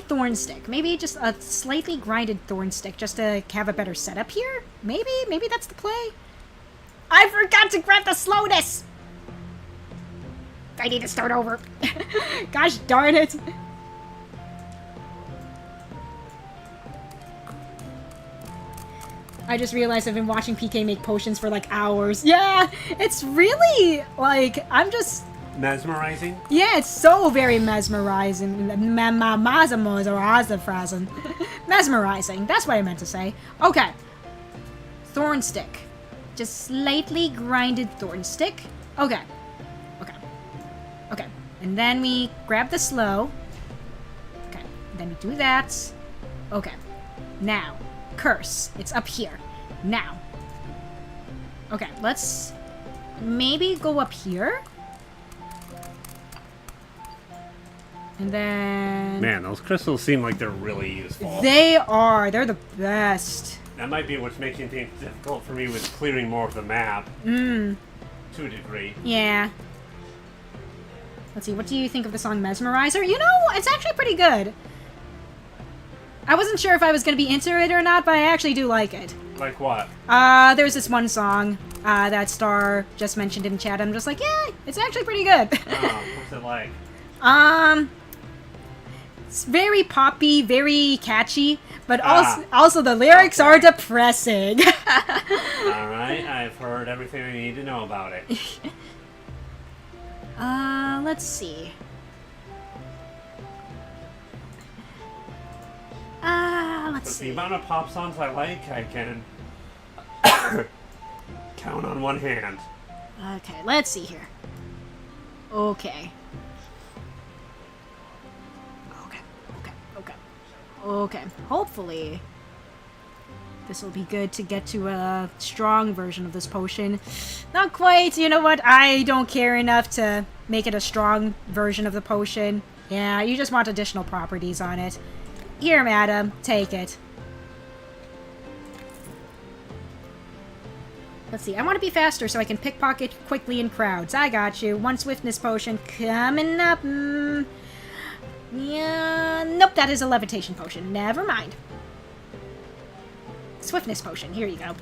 thorn stick. Maybe just a slightly grinded thorn stick just to have a better setup here? Maybe that's the play? I forgot to grab the slowness! I need to start over. Gosh darn it. I just realized I've been watching PK make potions for like hours. Yeah, it's really like, I'm just... Mesmerizing? Yeah, it's so very mesmerizing. Mesmerizing, that's what I meant to say. Okay. Thorn stick. Just slightly grinded thorn stick. Okay. Okay. And then we grab the slow. Okay. Then we do that. Okay. Now. Curse. It's up here. Now. Okay, let's maybe go up here. And then... Man, those crystals seem like they're really useful. They are. They're the best. That might be what's making things difficult for me with clearing more of the map. To a degree. Yeah. Let's see, what do you think of the song Mesmerizer? You know, it's actually pretty good. I wasn't sure if I was going to be into it or not, but I actually do like it. Like what? There's this one song that Star just mentioned in chat. I'm just like, yeah, it's actually pretty good. Oh, what's it like? It's very poppy, very catchy, but also the lyrics are depressing. Alright, I've heard everything I need to know about it. Let's see. Let's see. The amount of pop songs I like, I can count on one hand. Okay, let's see here. Okay. Okay. Hopefully, this will be good to get to a strong version of this potion. Not quite. You know what? I don't care enough to make it a strong version of the potion. Yeah, you just want additional properties on it. Here, madam. Take it. Let's see. I want to be faster so I can pickpocket quickly in crowds. I got you. One swiftness potion coming up. Yeah. Nope, that is a levitation potion. Never mind. Swiftness potion. Here you go.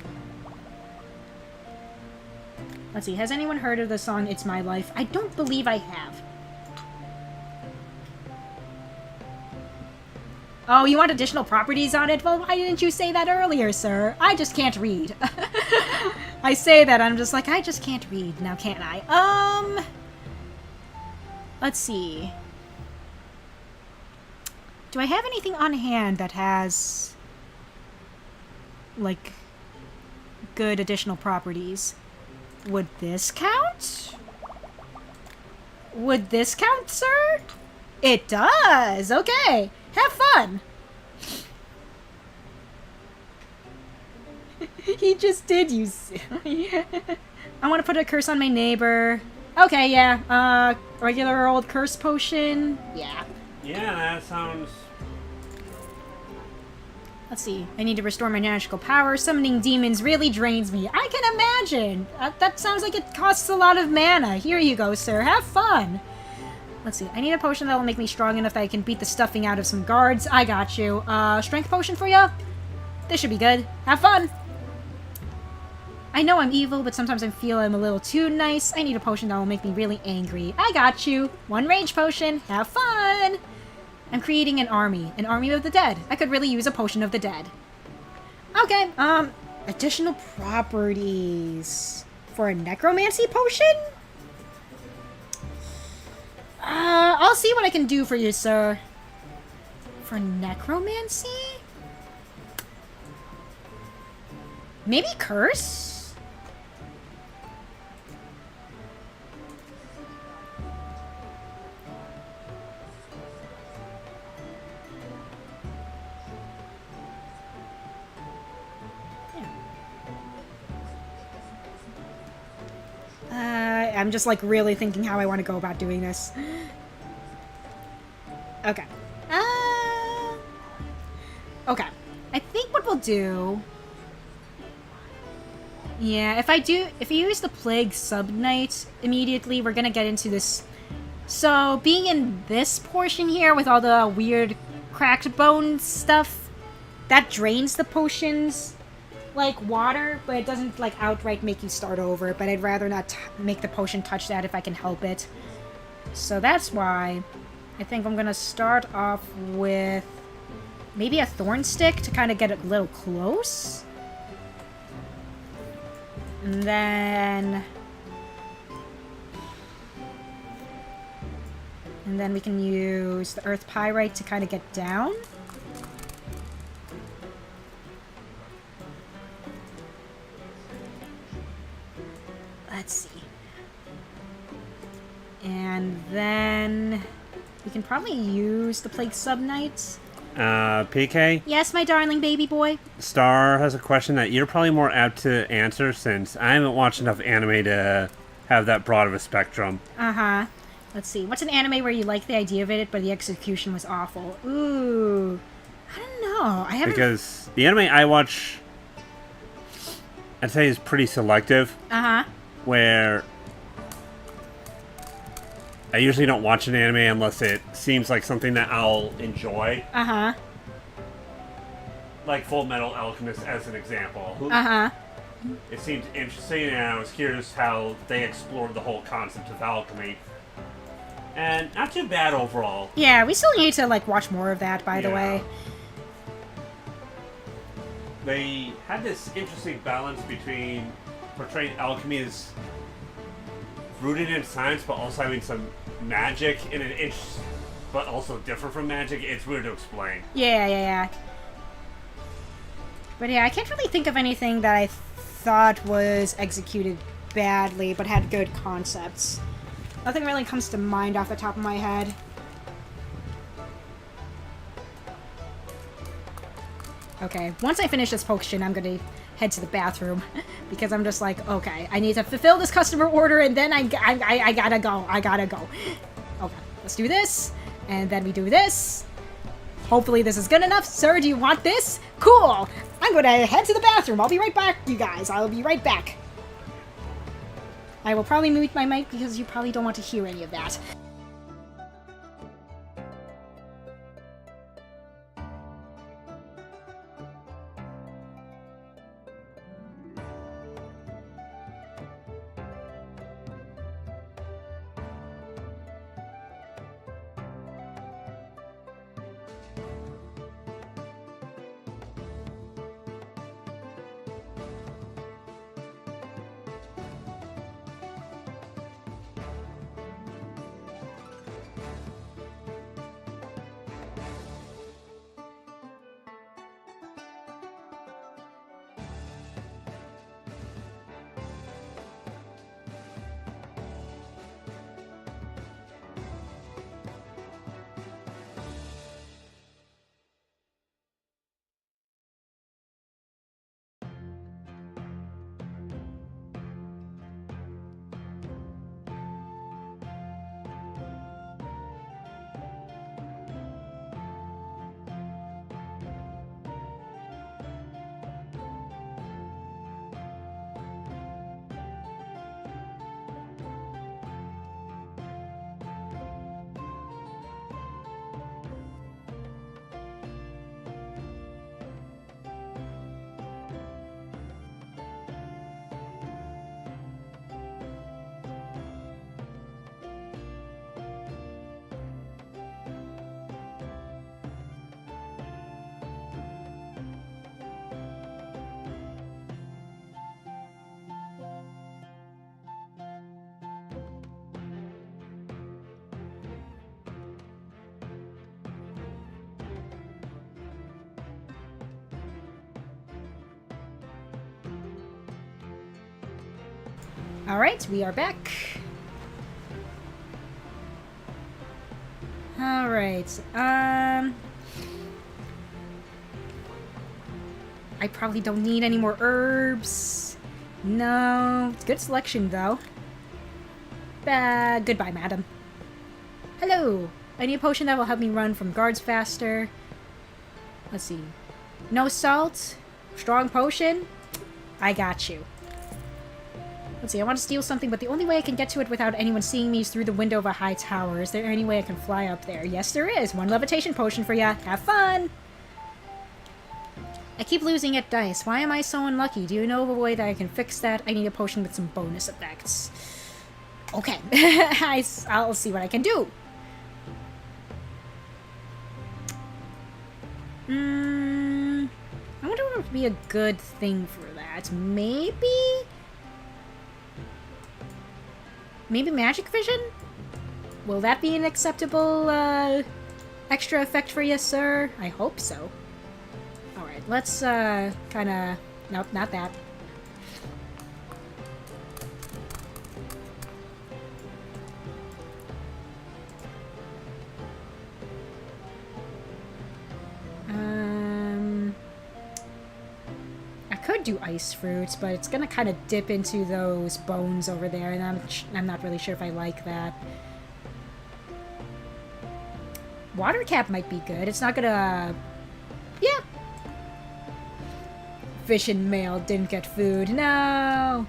Let's see. Has anyone heard of the song It's My Life? I don't believe I have. Oh, you want additional properties on it? Well, why didn't you say that earlier, sir? I just can't read. I say that, I'm just like, I just can't read. Now, can't I? Let's see. Do I have anything on hand that has, like, good additional properties? Would this count? Would this count, sir? It does! Okay. Have fun! He just did, you silly. I want to put a curse on my neighbor. Okay, yeah. Regular old curse potion. Yeah. Yeah, that sounds... Let's see. I need to restore my magical power. Summoning demons really drains me. I can imagine! That sounds like it costs a lot of mana. Here you go, sir. Have fun! Let's see. I need a potion that will make me strong enough that I can beat the stuffing out of some guards. I got you. Strength potion for you? This should be good. Have fun! I know I'm evil, but sometimes I feel I'm a little too nice. I need a potion that will make me really angry. I got you. 1 rage potion. Have fun! I'm creating an army of the dead. I could really use a potion of the dead. Okay, additional properties. For a necromancy potion? I'll see what I can do for you, sir. For necromancy? Maybe curse? I'm just like really thinking how I want to go about doing this. Okay. Okay. I think what we'll do... Yeah, if you use the Plague Sub-Knight immediately, we're gonna get into this. So, being in this portion here with all the weird cracked bone stuff, that drains the potions like water, but it doesn't like outright make you start over. But I'd rather not make the potion touch that if I can help it. So that's why I think I'm gonna start off with maybe a thorn stick to kind of get a little close. And then we can use the earth pyrite to kind of get down. Let's see. And then we can probably use the Plague Sub-Knight. PK? Yes, my darling baby boy? Star has a question that you're probably more apt to answer since I haven't watched enough anime to have that broad of a spectrum. Uh-huh. Let's see. What's an anime where you like the idea of it, but the execution was awful? Ooh. I don't know. I haven't... Because the anime I watch, I'd say, is pretty selective. Uh-huh. Where I usually don't watch an anime unless it seems like something that I'll enjoy. Uh-huh. Like Full Metal Alchemist as an example. Uh-huh. It seemed interesting, and I was curious how they explored the whole concept of alchemy. And not too bad overall. Yeah, we still need to, like, watch more of that, by the way. They had this interesting balance between portraying alchemy as rooted in science, but also having some magic in an but also different from magic. It's weird to explain. Yeah. But yeah, I can't really think of anything that I thought was executed badly, but had good concepts. Nothing really comes to mind off the top of my head. Okay, once I finish this potion, I'm gonna head to the bathroom. Because I'm just like, okay, I need to fulfill this customer order, and then I gotta go. I gotta go. Okay, let's do this. And then we do this. Hopefully this is good enough. Sir, do you want this? Cool! I'm gonna head to the bathroom. I'll be right back, you guys. I'll be right back. I will probably mute my mic because you probably don't want to hear any of that. Alright, we are back. Alright, I probably don't need any more herbs. No, it's good selection though. Goodbye, madam. Hello, I need a potion that will help me run from guards faster. Let's see. No salt, strong potion. I got you. Let's see, I want to steal something, but the only way I can get to it without anyone seeing me is through the window of a high tower. Is there any way I can fly up there? Yes, there is. One levitation potion for ya. Have fun! I keep losing at dice. Why am I so unlucky? Do you know of a way that I can fix that? I need a potion with some bonus effects. Okay. I'll see what I can do. I wonder what would be a good thing for that. Maybe magic vision? Will that be an acceptable extra effect for you, sir? I hope so. Alright, let's kinda... Nope, not that. I could do ice fruits, but it's gonna kind of dip into those bones over there, and I'm not really sure if I like that. Water cap might be good. It's not gonna... Yeah. Fish and mail didn't get food. No!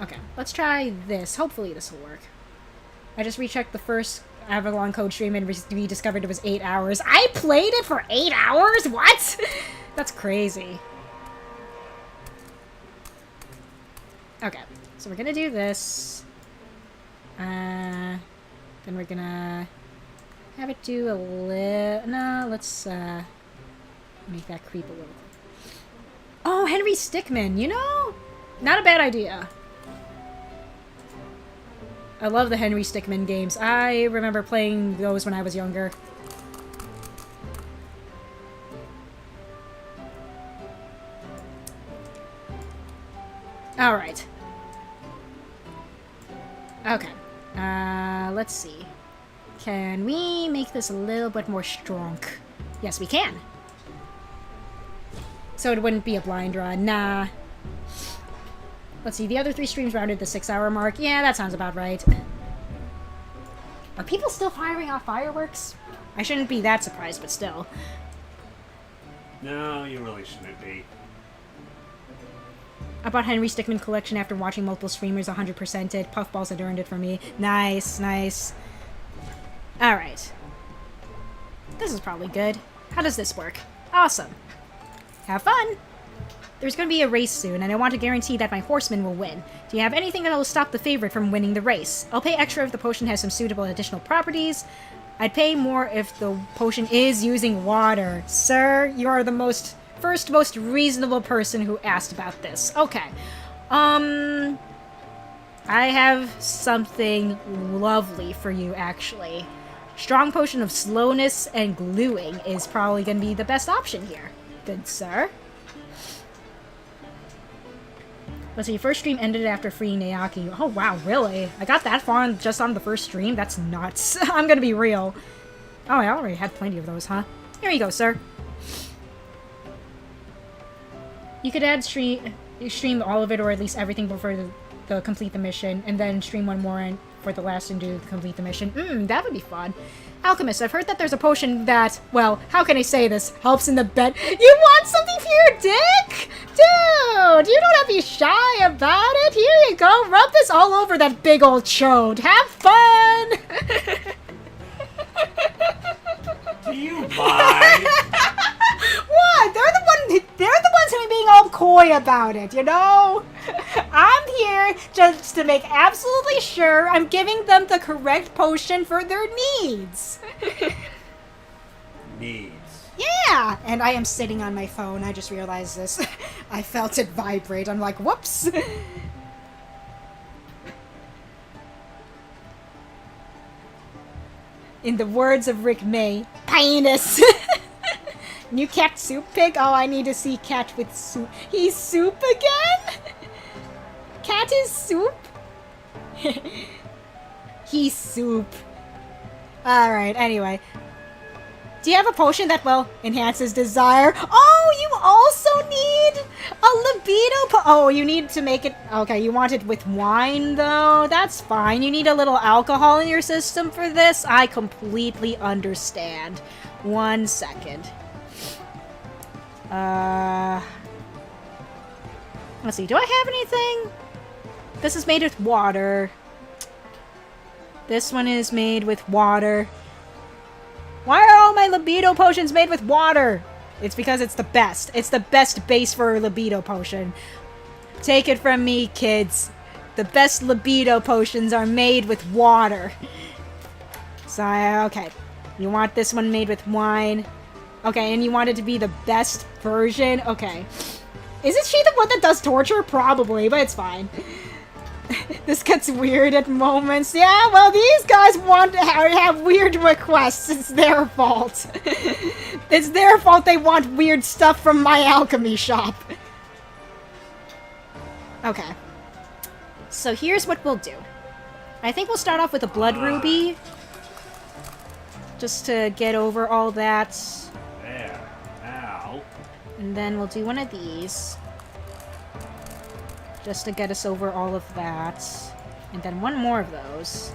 Okay, let's try this. Hopefully this will work. I just rechecked the first Avalon code stream and we discovered it was 8 hours. I played it for 8 hours? What? That's crazy. Okay, so we're gonna do this. Then we're gonna have it do a little... No, let's make that creep a little. Oh, Henry Stickmin, you know? Not a bad idea. I love the Henry Stickmin games. I remember playing those when I was younger. Alright. Okay. Let's see. Can we make this a little bit more strong? Yes, we can. So it wouldn't be a blind run. Nah. Let's see, the other 3 streams rounded the 6-hour mark. Yeah, that sounds about right. Are people still firing off fireworks? I shouldn't be that surprised, but still. No, you really shouldn't be. I bought Henry Stickmin Collection after watching multiple streamers 100%ed. Puffballs had earned it for me. Nice, nice. Alright. This is probably good. How does this work? Awesome. Have fun! There's going to be a race soon, and I want to guarantee that my horseman will win. Do you have anything that will stop the favorite from winning the race? I'll pay extra if the potion has some suitable additional properties. I'd pay more if the potion is using water. Sir, you are the most reasonable person who asked about this. Okay. I have something lovely for you, actually. Strong potion of slowness and gluing is probably going to be the best option here. Good sir. Let's see, first stream ended after freeing Naoki. Oh wow, really? I got that far just on the first stream? That's nuts. I'm gonna be real. Oh, I already had plenty of those, huh? Here you go, sir. You could add stream all of it or at least everything before the complete the mission, and then stream one more for the last and do complete the mission. That would be fun. Alchemist, I've heard that there's a potion that, well, how can I say this, helps in the bed. You want something for your dick? Dude, you don't have to be shy about it. Here you go. Rub this all over that big old chode. Have fun. Do you mind? What? They're the ones who are being all coy about it, you know? I'm here just to make absolutely sure I'm giving them the correct potion for their needs. Needs. Yeah! And I am sitting on my phone. I just realized this. I felt it vibrate. I'm like, whoops. In the words of Rick May, penis. New cat soup pig? Oh, I need to see cat with soup. He's soup again? want his soup? He's soup. Alright, anyway. Do you have a potion that, well, enhances desire? Oh, you also need a libido oh, you need to make it... Okay, you want it with wine, though? That's fine. You need a little alcohol in your system for this? I completely understand. 1 second. Let's see. Do I have anything? This is made with water. This one is made with water. Why are all my libido potions made with water? It's because it's the best. It's the best base for a libido potion. Take it from me, kids. The best libido potions are made with water. So, okay. You want this one made with wine. Okay, and you want it to be the best version? Okay. Isn't she the one that does torture? Probably, but it's fine. This gets weird at moments. Yeah, well, these guys want to have weird requests. It's their fault. It's their fault they want weird stuff from my alchemy shop. Okay. So here's what we'll do. I think we'll start off with a blood ruby. Just to get over all that. There. Ow. And then we'll do one of these. Just to get us over all of that. And then one more of those.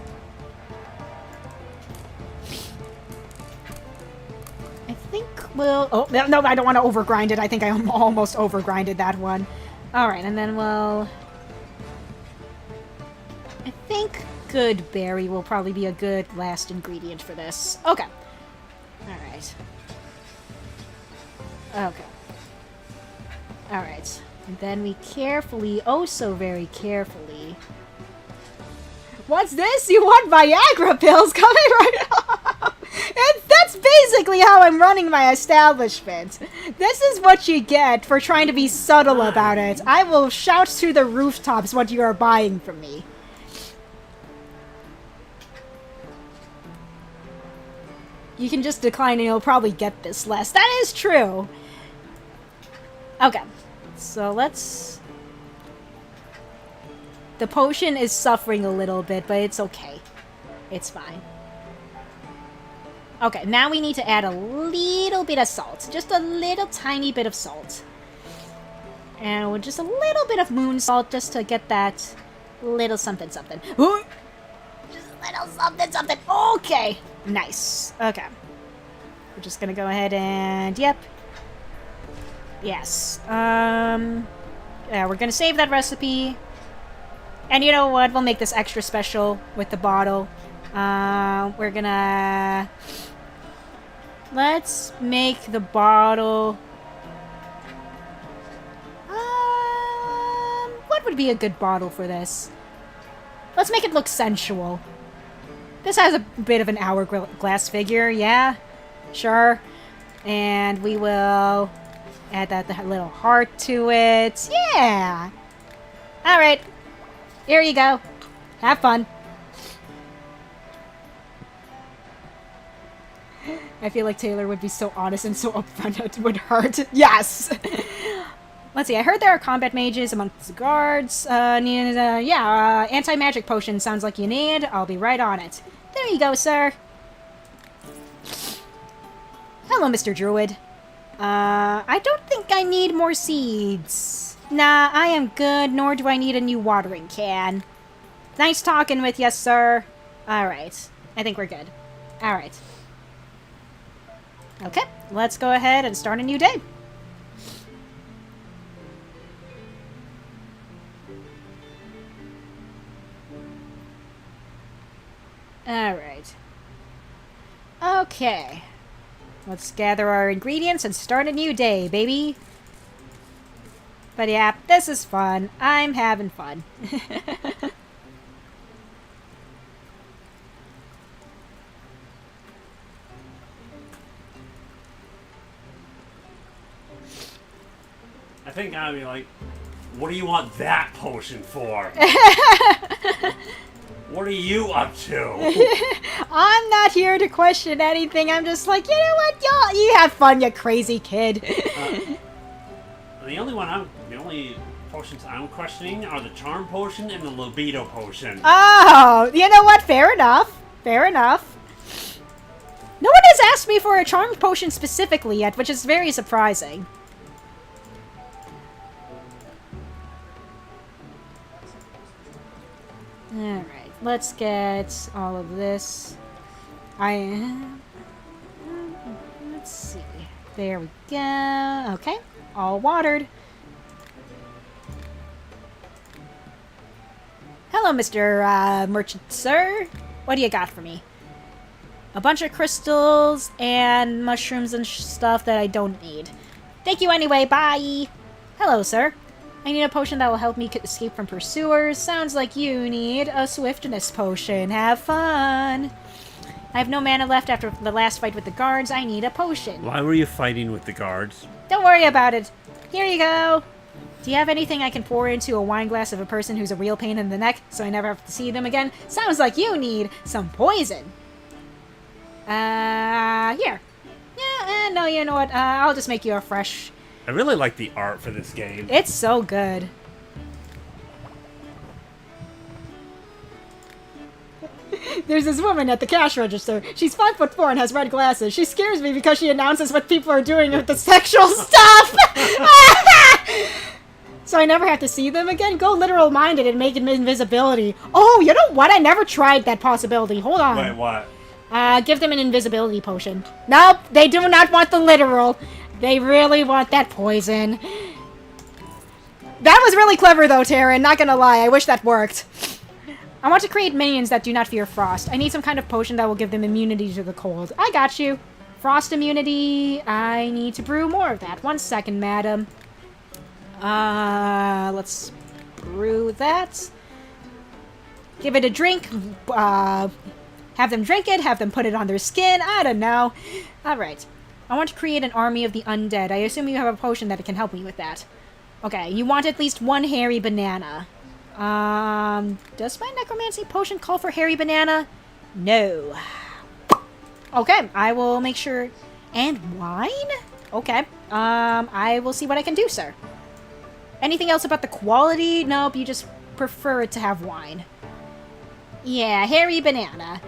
I think we'll... Oh, no, I don't want to overgrind it. I think I almost overgrinded that one. Alright, and then we'll... I think good berry will probably be a good last ingredient for this. Okay. Alright. Okay. Alright. And then we carefully, oh so very carefully... What's this? You want Viagra pills coming right up? That's basically how I'm running my establishment. This is what you get for trying to be subtle about it. I will shout to the rooftops what you are buying from me. You can just decline and you'll probably get this less. That is true. Okay. So let's... The potion is suffering a little bit, but it's okay. It's fine. Okay, now we need to add a little bit of salt. Just a little tiny bit of salt. And just a little bit of moon salt just to get that little something something. Just a little something something. Okay. Nice. Okay. We're just gonna go ahead and... Yep. Yes. Yeah, we're gonna save that recipe. And you know what? We'll make this extra special with the bottle. We're gonna... Let's make the bottle... What would be a good bottle for this? Let's make it look sensual. This has a bit of an hourglass figure, yeah? Sure. And we will add that little heart to it. Yeah! Alright. Here you go. Have fun. I feel like Taylor would be so honest and so upfront it would hurt. Yes! Let's see, I heard there are combat mages amongst the guards. Anti-magic potion sounds like you need. I'll be right on it. There you go, sir. Hello, Mr. Druid. I don't think I need more seeds. Nah, I am good, nor do I need a new watering can. Nice talking with you, sir. Alright. I think we're good. Alright. Okay, let's go ahead and start a new day. Alright. Okay. Let's gather our ingredients and start a new day, baby. But yeah, this is fun. I'm having fun. I think I'd be like, what do you want that potion for? What are you up to? I'm not here to question anything. I'm just like, you know what, y'all, you have fun, you crazy kid. The only potions I'm questioning are the charm potion and the libido potion. Oh, you know what? Fair enough. Fair enough. No one has asked me for a charm potion specifically yet, which is very surprising. Alright, let's get all of this. Let's see. There we go. Okay, all watered. Hello, Mr. Merchant, sir. What do you got for me? A bunch of crystals and mushrooms and stuff that I don't need. Thank you anyway, bye! Hello, sir. I need a potion that will help me escape from pursuers. Sounds like you need a swiftness potion. Have fun! I have no mana left after the last fight with the guards. I need a potion. Why were you fighting with the guards? Don't worry about it. Here you go. Do you have anything I can pour into a wine glass of a person who's a real pain in the neck so I never have to see them again? Sounds like you need some poison. Here. Yeah, no, you know what? I'll just make you a fresh. I really like the art for this game. It's so good. There's this woman at the cash register. She's 5'4" and has red glasses. She scares me because she announces what people are doing with the sexual stuff. So I never have to see them again? Go literal minded and make invisibility. Oh, you know what? I never tried that possibility. Hold on. Wait, what? Give them an invisibility potion. Nope, they do not want the literal. They really want that poison. That was really clever though, Taryn, not gonna lie. I wish that worked. I want to create minions that do not fear frost. I need some kind of potion that will give them immunity to the cold. I got you. Frost immunity. I need to brew more of that. 1 second, madam. Let's brew that. Give it a drink. Have them drink it, have them put it on their skin, I don't know. Alright. I want to create an army of the undead. I assume you have a potion that can help me with that. Okay, you want at least one hairy banana. Does my necromancy potion call for hairy banana? No. Okay, I will make sure... And wine? Okay. I will see what I can do, sir. Anything else about the quality? Nope, you just prefer it to have wine. Yeah, hairy banana.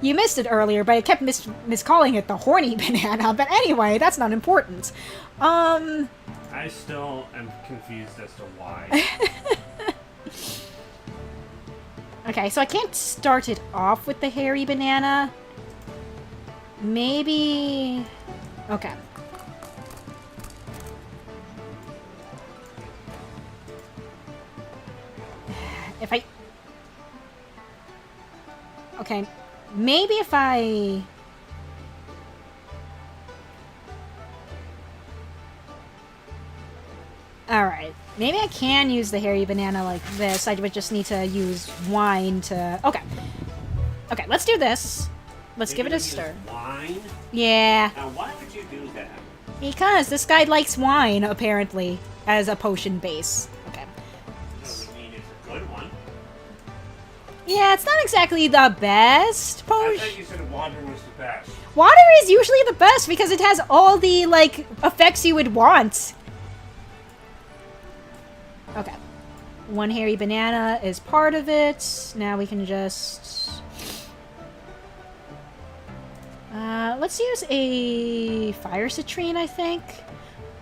You missed it earlier, but I kept miscalling it the horny banana. But anyway, that's not important. I still am confused as to why. Okay, so I can't start it off with the hairy banana. Maybe... Okay. If I... Okay, maybe if I... Alright, maybe I can use the hairy banana like this. I would just need to use wine to... Okay. Okay, let's do this. Let's give it a stir. Wine? Yeah. Now, why would you do that? Because this guy likes wine, apparently, as a potion base. Okay. Doesn't mean it's a good one. Yeah, it's not exactly the best I potion. thought you said water was the best. Water is usually the best because it has all the, like, effects you would want. Okay. One hairy banana is part of it. Now we can just... let's use a fire citrine, I think.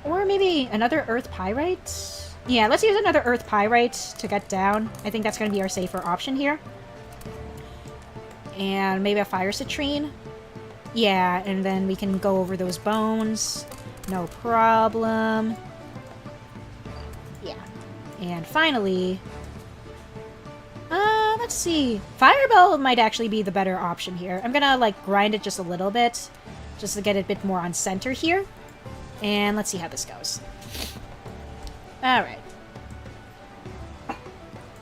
Or maybe another earth pyrite. Yeah, let's use another earth pyrite to get down. I think that's going to be our safer option here. And maybe a fire citrine. Yeah, and then we can go over those bones. No problem. Yeah. And finally... let's see. Firebell might actually be the better option here. I'm gonna, like, grind it just a little bit. Just to get it a bit more on center here. And let's see how this goes. Alright.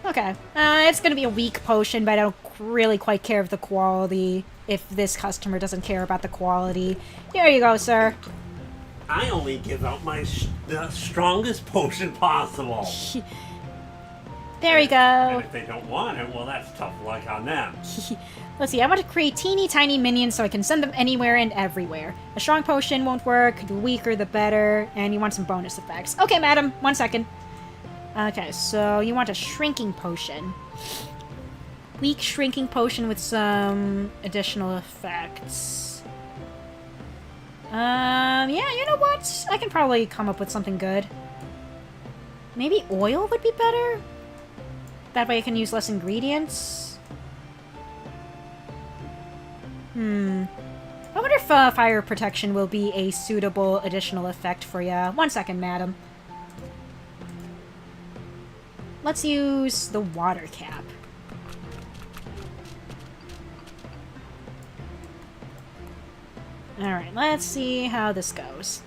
Okay. It's gonna be a weak potion, but I don't really quite care of the quality. If this customer doesn't care about the quality. Here you go, sir. I only give out the strongest potion possible. There we go. And if they don't want it, well, that's tough luck on them. Let's see, I want to create teeny tiny minions so I can send them anywhere and everywhere. A strong potion won't work, the weaker the better, and you want some bonus effects. Okay, madam, 1 second. Okay, so you want a shrinking potion. Weak shrinking potion with some additional effects. Yeah, you know what? I can probably come up with something good. Maybe oil would be better? That way I can use less ingredients. I wonder if fire protection will be a suitable additional effect for ya. 1 second, madam. Let's use the water cap. Alright, let's see how this goes.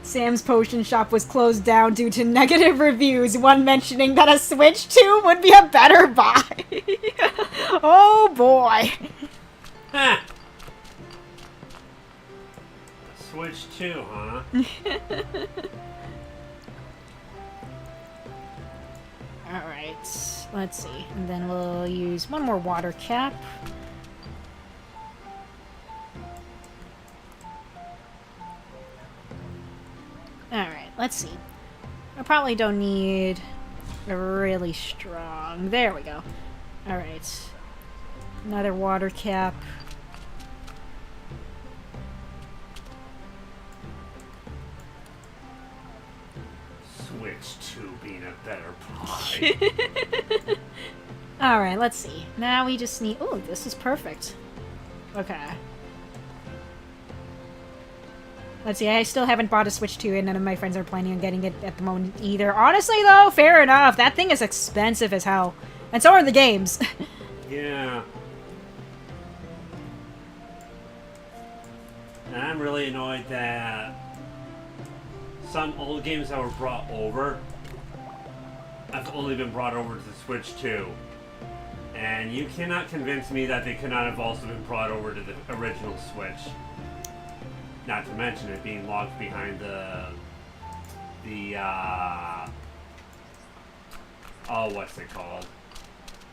Sam's potion shop was closed down due to negative reviews, one mentioning that a Switch 2 would be a better buy. Oh boy. Huh. Switch 2, huh? Alright, let's see. And then we'll use one more water cap. Alright, let's see. I probably don't need a really strong... There we go. Alright. Another water cap. Switch 2 being a better buy. Alright, let's see. Now we just need... Oh, this is perfect. Okay. Let's see, I still haven't bought a Switch 2 and none of my friends are planning on getting it at the moment either. Honestly, though, fair enough. That thing is expensive as hell. And so are the games. Yeah. And I'm really annoyed that some old games that were brought over have only been brought over to the Switch 2. And you cannot convince me that they could not have also been brought over to the original Switch. Not to mention it being locked behind oh, what's it called?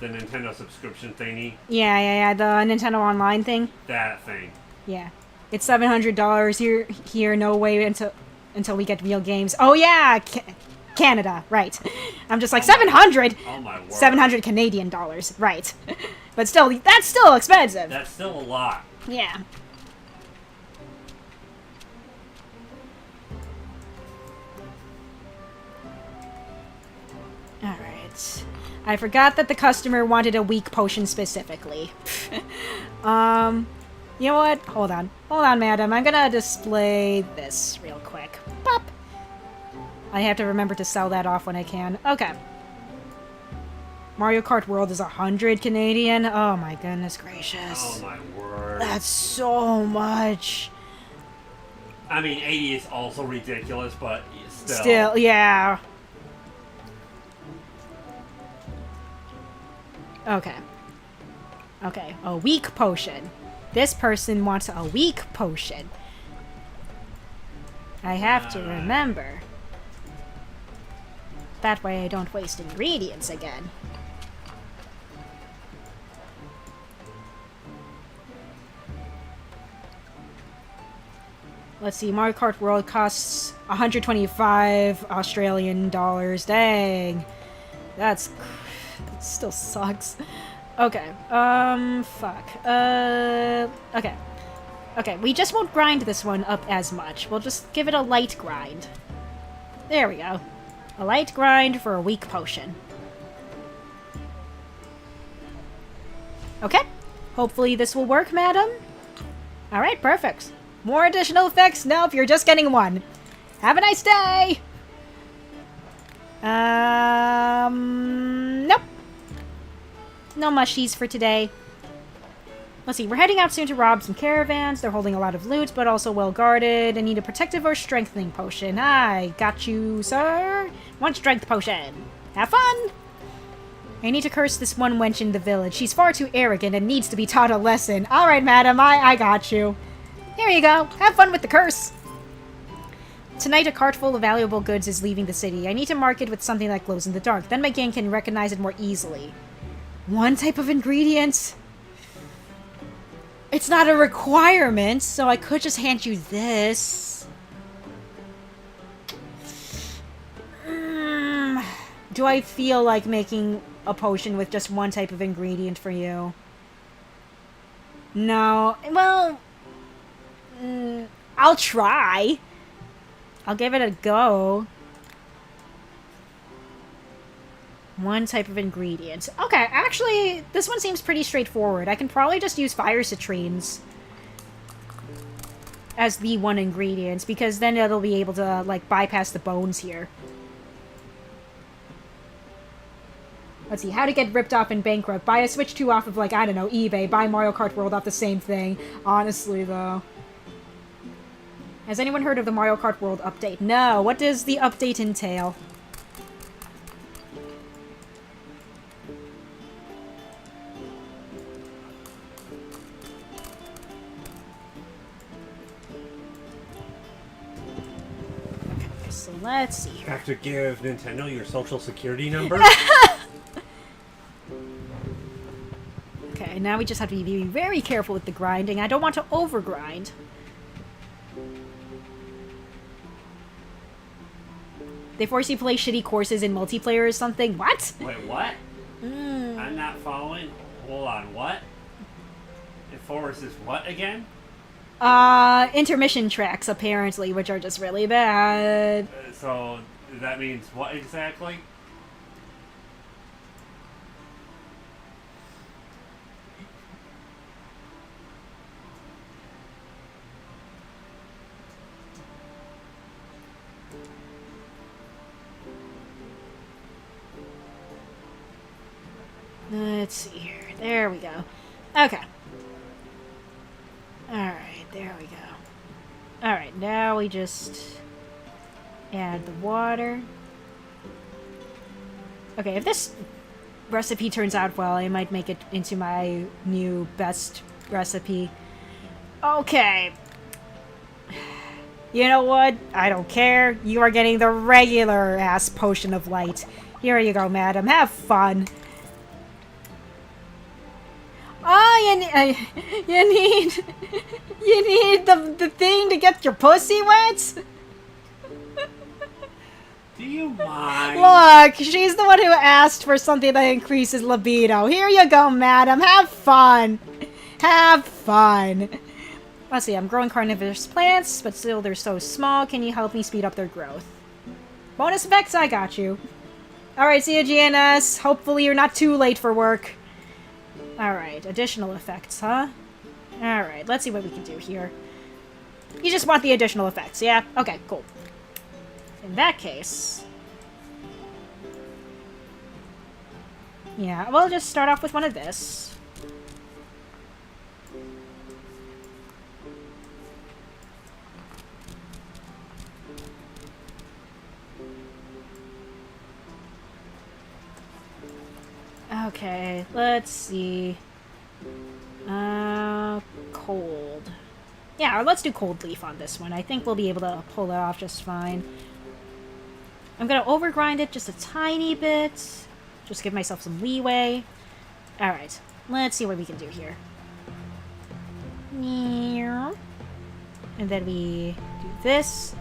The Nintendo subscription thingy? Yeah, the Nintendo Online thing. That thing. Yeah. It's $700 here, no way until we get real games. Oh yeah, Canada, right. I'm just like, 700? Oh my word. 700 Canadian dollars, right. But still, that's still expensive. That's still a lot. Yeah. Alright. I forgot that the customer wanted a weak potion specifically. You know what? Hold on. Hold on, madam. I'm gonna display this real quick. Pop! I have to remember to sell that off when I can. Okay. Mario Kart World is 100 Canadian. Oh my goodness gracious. Oh my word. That's so much. I mean, 80 is also ridiculous, but still. Still, yeah. Okay. Okay, a weak potion. This person wants a weak potion. I have to remember. That way I don't waste ingredients again. Let's see, Mario Kart World costs 125 Australian dollars. Dang. That still sucks. Okay, fuck. Okay. Okay, we just won't grind this one up as much. We'll just give it a light grind. There we go. A light grind for a weak potion. Okay. Hopefully this will work, madam. Alright, perfect. More additional effects? Nope, you're just getting one. Have a nice day! Nope. No mushies for today. Let's see, we're heading out soon to rob some caravans. They're holding a lot of loot, but also well guarded. I need a protective or strengthening potion. I got you, sir. One strength potion. Have fun! I need to curse this one wench in the village. She's far too arrogant and needs to be taught a lesson. Alright, madam, I got you. Here you go. Have fun with the curse. Tonight, a cart full of valuable goods is leaving the city. I need to mark it with something that glows in the dark. Then my gang can recognize it more easily. One type of ingredient? It's not a requirement, so I could just hand you this. Do I feel like making a potion with just one type of ingredient for you? No. Well, I'll try. I'll give it a go. One type of ingredient. Okay, actually, this one seems pretty straightforward. I can probably just use fire citrines as the one ingredient, because then it'll be able to, like, bypass the bones here. Let's see, how to get ripped off and bankrupt. Buy a Switch 2 off of, like, I don't know, eBay. Buy Mario Kart World off the same thing. Honestly, though. Has anyone heard of the Mario Kart World update? No. What does the update entail? Okay, so let's see. You have to give Nintendo your social security number? Okay, now we just have to be very careful with the grinding. I don't want to overgrind. They force you to play shitty courses in multiplayer or something? What? Wait, what? I'm not following. Hold on, what? It forces what again? Intermission tracks, apparently, which are just really bad. So, that means what exactly? Let's see here. There we go. Okay. Alright, there we go. Alright, now we just add the water. Okay, if this recipe turns out well, I might make it into my new best recipe. Okay. You know what? I don't care. You are getting the regular-ass potion of light. Here you go, madam. Have fun. Oh, you need the thing to get your pussy wet? Do you mind? Look, she's the one who asked for something that increases libido. Here you go, madam. Have fun. Have fun. Let's see, I'm growing carnivorous plants, but still they're so small. Can you help me speed up their growth? Bonus effects, I got you. Alright, see you, GNS. Hopefully you're not too late for work. Alright, additional effects, huh? Alright, let's see what we can do here. You just want the additional effects, yeah? Okay, cool. In that case... yeah, we'll just start off with one of this. Okay, let's see. Cold. Yeah, let's do cold leaf on this one. I think we'll be able to pull it off just fine. I'm gonna overgrind it just a tiny bit. Just give myself some leeway. Alright, let's see what we can do here. And then we do this.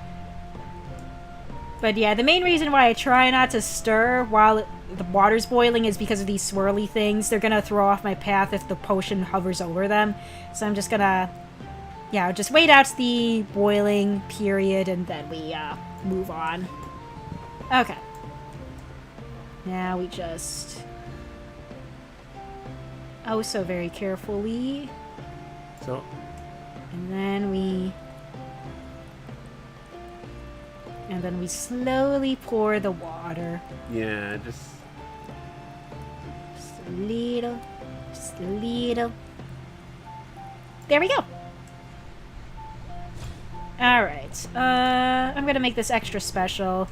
But yeah, the main reason why I try not to stir while the water's boiling is because of these swirly things. They're gonna throw off my path if the potion hovers over them. So I'm just gonna, yeah, just wait out the boiling period and then we move on. Okay. Now we just... oh, so very carefully. So... and then we... and then we slowly pour the water. yeah, just a little. Just a little. There we go. Alright. I'm gonna make this extra special.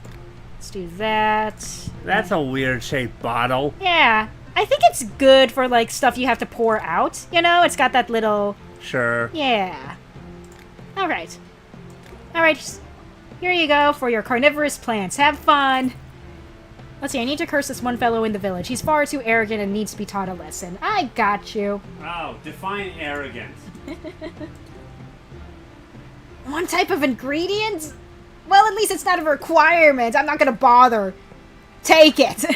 Let's do that. that's a weird shaped bottle. Yeah. I think it's good for, like, stuff you have to pour out. You know? It's got that little... Sure. yeah. Alright. Alright. Here you go for your carnivorous plants. Have fun. Let's see, I need to curse this one fellow in the village. He's far too arrogant and needs to be taught a lesson. I got you. Oh, define arrogance. One type of ingredient? Well, at least it's not a requirement. I'm not gonna bother. Take it.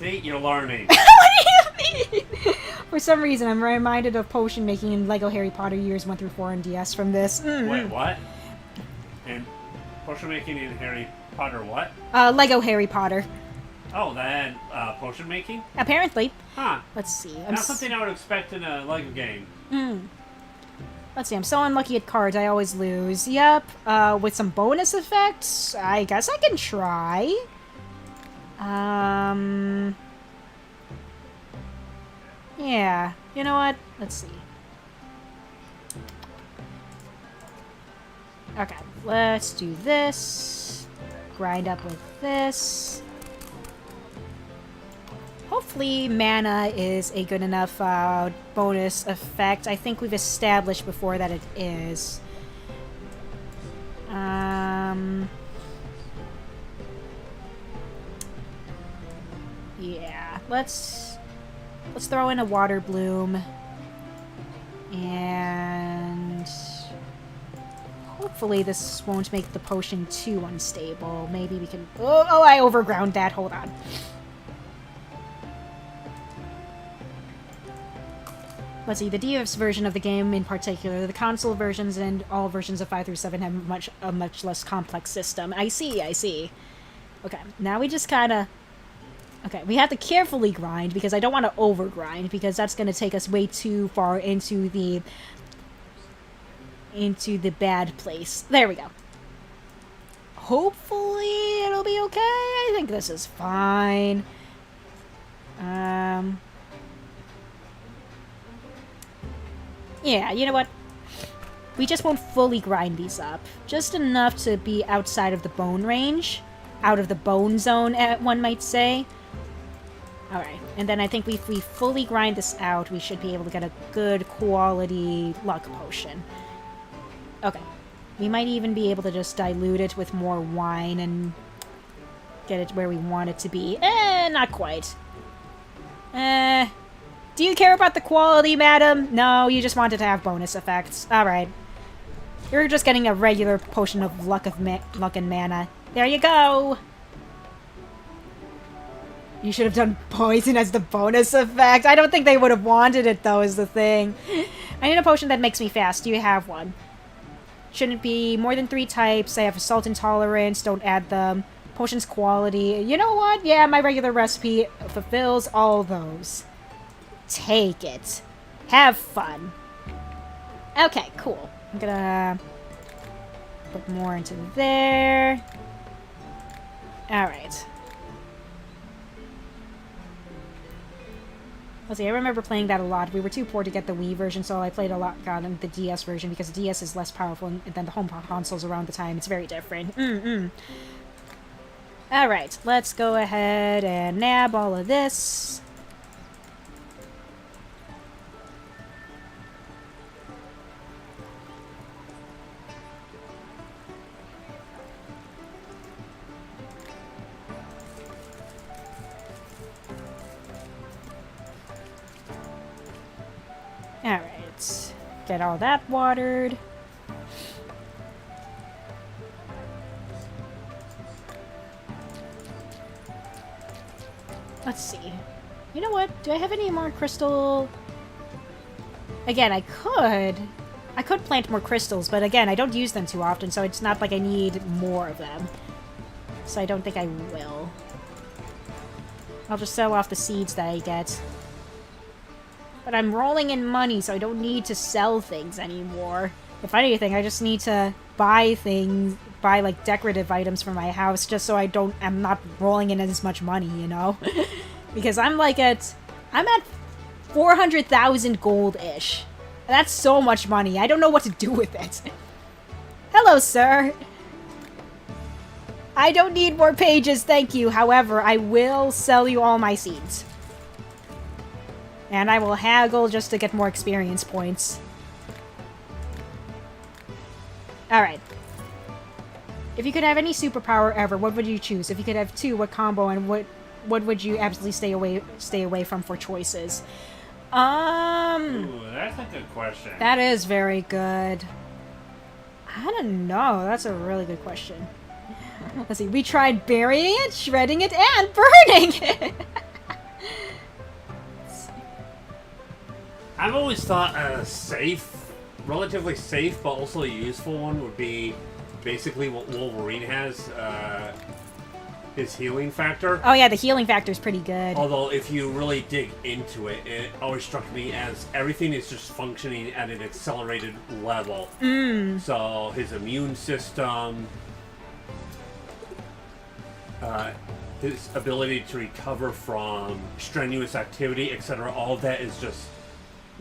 See, you're learning. What do you mean? For some reason, I'm reminded of potion making in Lego Harry Potter years 1 through 4 on DS from this. Wait, what? And potion making in Harry Potter what? Lego Harry Potter. Oh, then potion making? Apparently. Huh. Let's see. Not something I would expect in a Lego game. Let's see, I'm so unlucky at cards, I always lose. Yep, with some bonus effects, I guess I can try. Yeah, you know what? Let's see. Okay, let's do this. Grind up with this. Hopefully mana is a good enough bonus effect. I think we've established before that it is. Yeah, let's throw in a water bloom. And hopefully this won't make the potion too unstable. Maybe we can... Oh, I overground that. Hold on. Let's see, the DS version of the game in particular, the console versions and all versions of 5 through 7 have a much less complex system. I see. Okay, now we just kind of... Okay, we have to carefully grind because I don't want to overgrind because that's going to take us way too far into the bad place. There we go. Hopefully it'll be okay. I think this is fine. Yeah, you know what? We just won't fully grind these up. Just enough to be outside of the bone range. Out of the bone zone, one might say. Alright, and then I think if we fully grind this out, we should be able to get a good quality luck potion. Okay. We might even be able to just dilute it with more wine and get it where we want it to be. Not quite. Do you care about the quality, madam? No, you just wanted to have bonus effects. Alright. You're just getting a regular potion of luck and mana. There you go! You should have done poison as the bonus effect. I don't think they would have wanted it, though, is the thing. I need a potion that makes me fast. Do you have one? Shouldn't be more than 3 types. I have salt intolerance. Don't add them. Potion's quality. You know what? Yeah, my regular recipe fulfills all those. Take it. Have fun. Okay, cool. I'm gonna put more into there. Alright. Let's see, I remember playing that a lot. We were too poor to get the Wii version, so I played a lot on the DS version because the DS is less powerful than the home consoles around the time. It's very different. Alright, let's go ahead and nab all of this. Alright, get all that watered. Let's see. You know what? Do I have any more crystal? Again, I could plant more crystals, but again, I don't use them too often, so it's not like I need more of them. So I don't think I will. I'll just sell off the seeds that I get. But I'm rolling in money, so I don't need to sell things anymore. If anything, I just need to buy things, buy like decorative items for my house, just so I'm not rolling in as much money, you know? Because I'm at 400,000 gold-ish. That's so much money. I don't know what to do with it. Hello, sir. I don't need more pages, thank you. However, I will sell you all my seeds. And I will haggle just to get more experience points. Alright. If you could have any superpower ever, what would you choose? If you could have two, what combo, and what would you absolutely stay away from for choices? Ooh, that's a good question. That is very good. I don't know. That's a really good question. Let's see. We tried burying it, shredding it, and burning it. I've always thought a relatively safe, but also a useful one would be basically what Wolverine has, his healing factor. Oh yeah, the healing factor is pretty good. Although, if you really dig into it, it always struck me as everything is just functioning at an accelerated level. So, his immune system, his ability to recover from strenuous activity, etc., all of that is just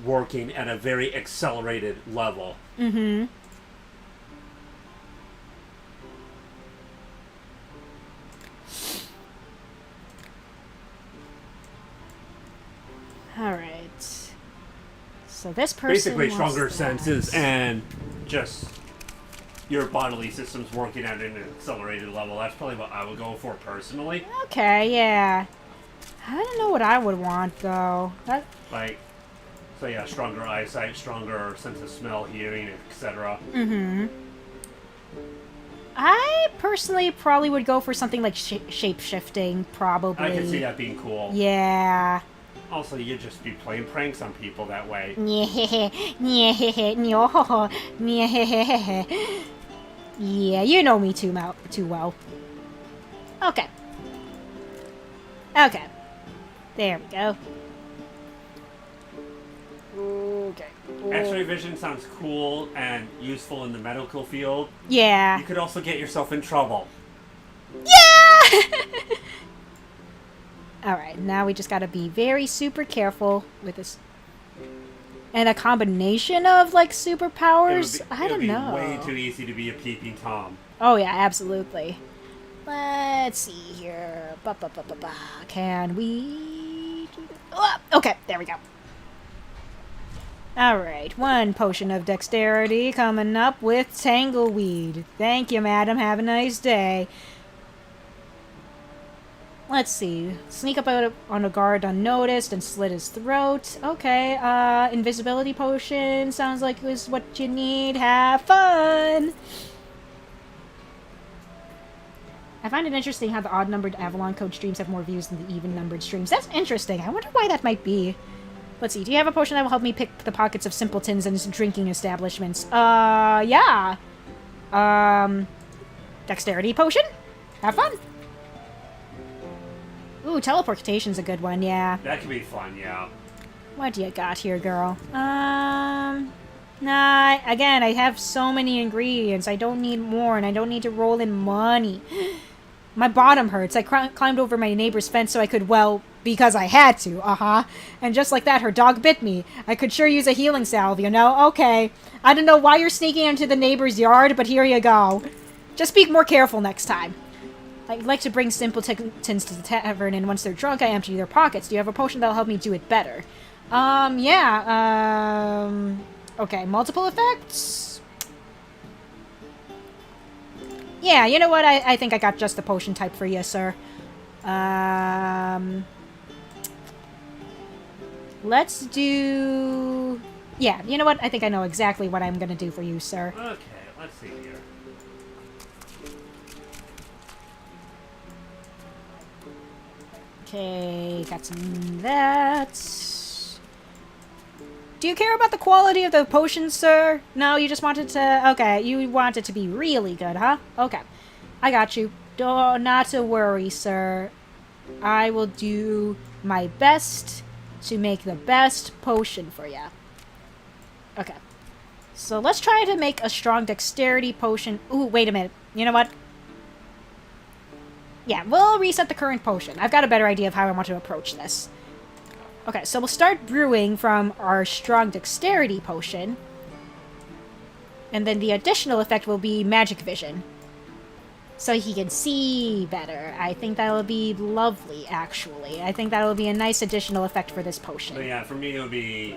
working at a very accelerated level. Mm-hmm. Alright. So this person Basically, stronger wants senses that. and just your bodily system's working at an accelerated level. That's probably what I would go for personally. Okay, yeah. I don't know what I would want, though. So yeah, stronger eyesight, stronger sense of smell, hearing, etc. Mm-hmm. I personally probably would go for something like shape-shifting, probably. I can see that being cool. Yeah. Also, you'd just be playing pranks on people that way. Yeah, you know me too well. Okay. Okay. There we go. Okay. X-ray vision sounds cool and useful in the medical field. Yeah. You could also get yourself in trouble. Yeah! Alright, now we just gotta be very super careful with this. And a combination of, like, superpowers? I don't know. It would be way too easy to be a peeping Tom. Oh, yeah, absolutely. Let's see here. Can we do this? Oh, okay, there we go. Alright, 1 potion of dexterity coming up with Tangleweed. Thank you, madam. Have a nice day. Let's see. Sneak up on a guard unnoticed and slit his throat. Okay, invisibility potion sounds like it was what you need. Have fun! I find it interesting how the odd-numbered Avalon Code streams have more views than the even-numbered streams. That's interesting. I wonder why that might be. Let's see. Do you have a potion that will help me pick the pockets of simpletons and drinking establishments? Yeah. Dexterity potion? Have fun. Ooh, teleportation's a good one, yeah. That could be fun, yeah. What do you got here, girl? Nah, again, I have so many ingredients. I don't need more, and I don't need to roll in money. My bottom hurts. I climbed over my neighbor's fence so I could, well, because I had to, And just like that, her dog bit me. I could sure use a healing salve, you know? Okay. I don't know why you're sneaking into the neighbor's yard, but here you go. Just be more careful next time. I'd like to bring simpletons to the tavern, and once they're drunk, I empty their pockets. Do you have a potion that'll help me do it better? Yeah, okay, multiple effects? Yeah, you know what? I think I got just the potion type for you, sir. Let's do... Yeah, you know what? I think I know exactly what I'm gonna do for you, sir. Okay, let's see here. Okay, got some of that. Do you care about the quality of the potions, sir? No, you just wanted to... Okay, you want it to be really good, huh? Okay, I got you. Not to worry, sir. I will do my best to make the best potion for you. Okay. So let's try to make a strong dexterity potion. Ooh, wait a minute. You know what? Yeah, we'll reset the current potion. I've got a better idea of how I want to approach this. Okay, so we'll start brewing from our strong dexterity potion. And then the additional effect will be magic vision. So he can see better. I think that'll be lovely, actually. I think that'll be a nice additional effect for this potion. So yeah, for me it would be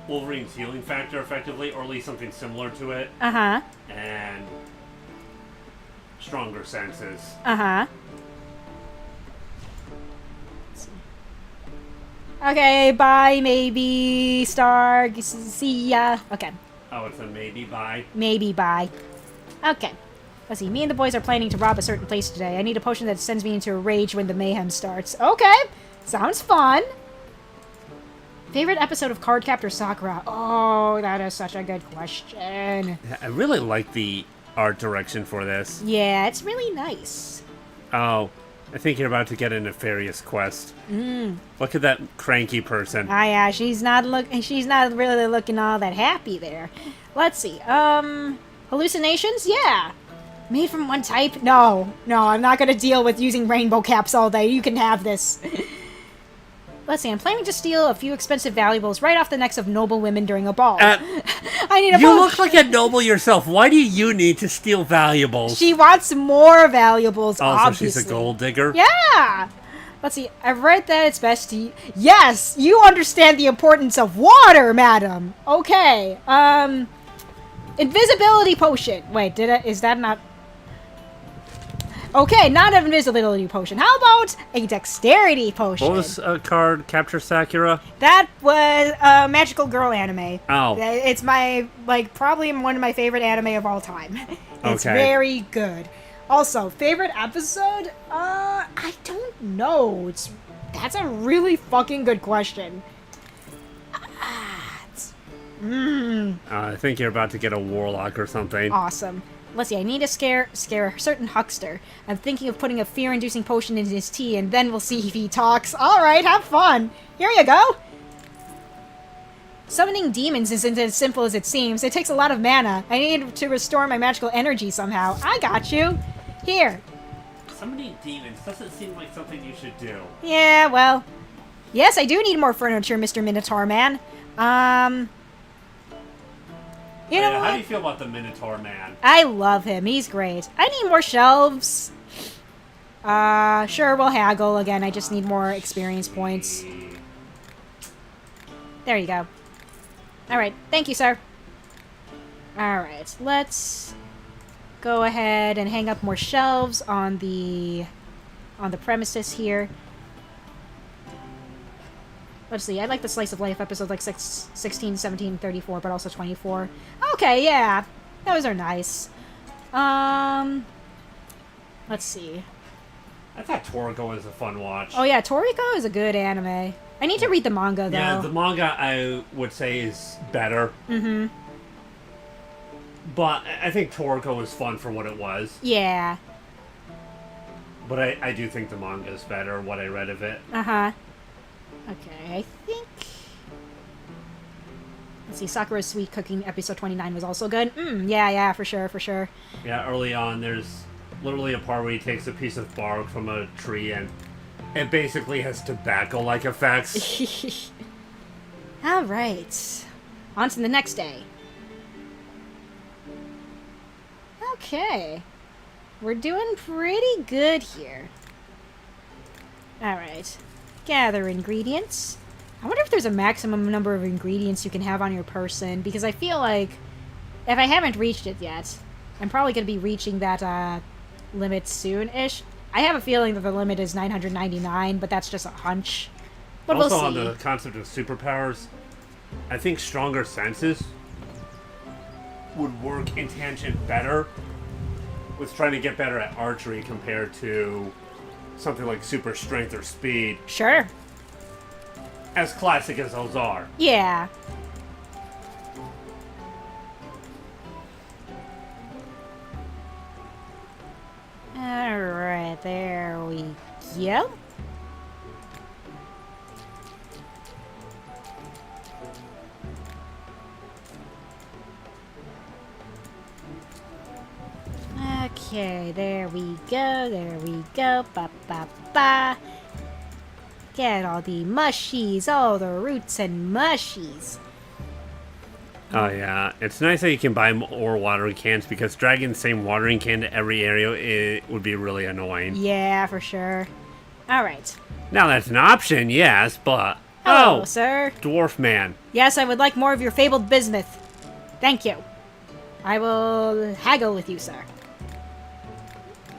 Wolverine's healing factor, effectively, or at least something similar to it. Uh-huh. And stronger senses. Uh-huh. Okay, bye, maybe, star, see ya. Okay. Oh, it's a maybe bye? Maybe bye. Okay. Let's see, me and the boys are planning to rob a certain place today. I need a potion that sends me into a rage when the mayhem starts. Okay, sounds fun. Favorite episode of Cardcaptor Sakura? Oh, that is such a good question. I really like the art direction for this. Yeah, it's really nice. Oh, I think you're about to get a nefarious quest. Look at that cranky person. Ah, yeah, she's not really looking all that happy there. Let's see. Hallucinations? Yeah. Made from one type? No, I'm not gonna deal with using rainbow caps all day. You can have this. Let's see, I'm planning to steal a few expensive valuables right off the necks of noble women during a ball. I need a You look like a noble yourself. Why do you need to steal valuables? She wants more valuables, obviously. So she's a gold digger? Yeah! Let's see, I've read that it's best to... Yes! You understand the importance of water, madam! Okay, invisibility potion. Wait, is that not... Okay, not an invisibility potion. How about a dexterity potion? What was card Capture Sakura? That was a magical girl anime. Oh. It's my, probably one of my favorite anime of all time. It's Okay. very good. Also, favorite episode? I don't know. That's a really fucking good question. I think you're about to get a warlock or something. Awesome. Let's see, I need to scare a certain huckster. I'm thinking of putting a fear-inducing potion in his tea, and then we'll see if he talks. Alright, have fun! Here you go! Summoning demons isn't as simple as it seems. It takes a lot of mana. I need to restore my magical energy somehow. I got you! Here. Summoning demons doesn't seem like something you should do. Yeah, well... Yes, I do need more furniture, Mr. Minotaur Man. You know what? How do you feel about the Minotaur Man? I love him. He's great. I need more shelves. Sure, we'll haggle again. I just need more experience points. There you go. Alright, thank you, sir. Alright, let's go ahead and hang up more shelves on the premises here. Let's see, I like the Slice of Life episodes like 16, 17, 34, but also 24. Okay, yeah. Those are nice. Let's see. I thought Toriko was a fun watch. Oh yeah, Toriko is a good anime. I need to read the manga, though. Yeah, the manga, I would say, is better. Mm-hmm. But I think Toriko was fun for what it was. Yeah. But I do think the manga is better, what I read of it. Uh-huh. Okay, I think... Let's see, Sakura's Sweet Cooking episode 29 was also good. Yeah, for sure. Yeah, early on, there's literally a part where he takes a piece of bark from a tree and it basically has tobacco-like effects. Alright. On to the next day. Okay. We're doing pretty good here. Alright. Gather ingredients. I wonder if there's a maximum number of ingredients you can have on your person, because I feel like if I haven't reached it yet, I'm probably going to be reaching that limit soon-ish. I have a feeling that the limit is 999, but that's just a hunch. But also, we'll see. on the concept of superpowers, I think stronger senses would work in tangent better with trying to get better at archery compared to something like super strength or speed. Sure. As classic as those are. Yeah. Alright, there we go. Okay, there we go, ba. Get all the mushies, all the roots and mushies. Oh yeah, it's nice that you can buy more watering cans, because dragging the same watering can to every area, it would be really annoying. Yeah, for sure. Alright. Now that's an option, yes, but... Hello, sir. Dwarf man. Yes, I would like more of your fabled bismuth. Thank you. I will haggle with you, sir.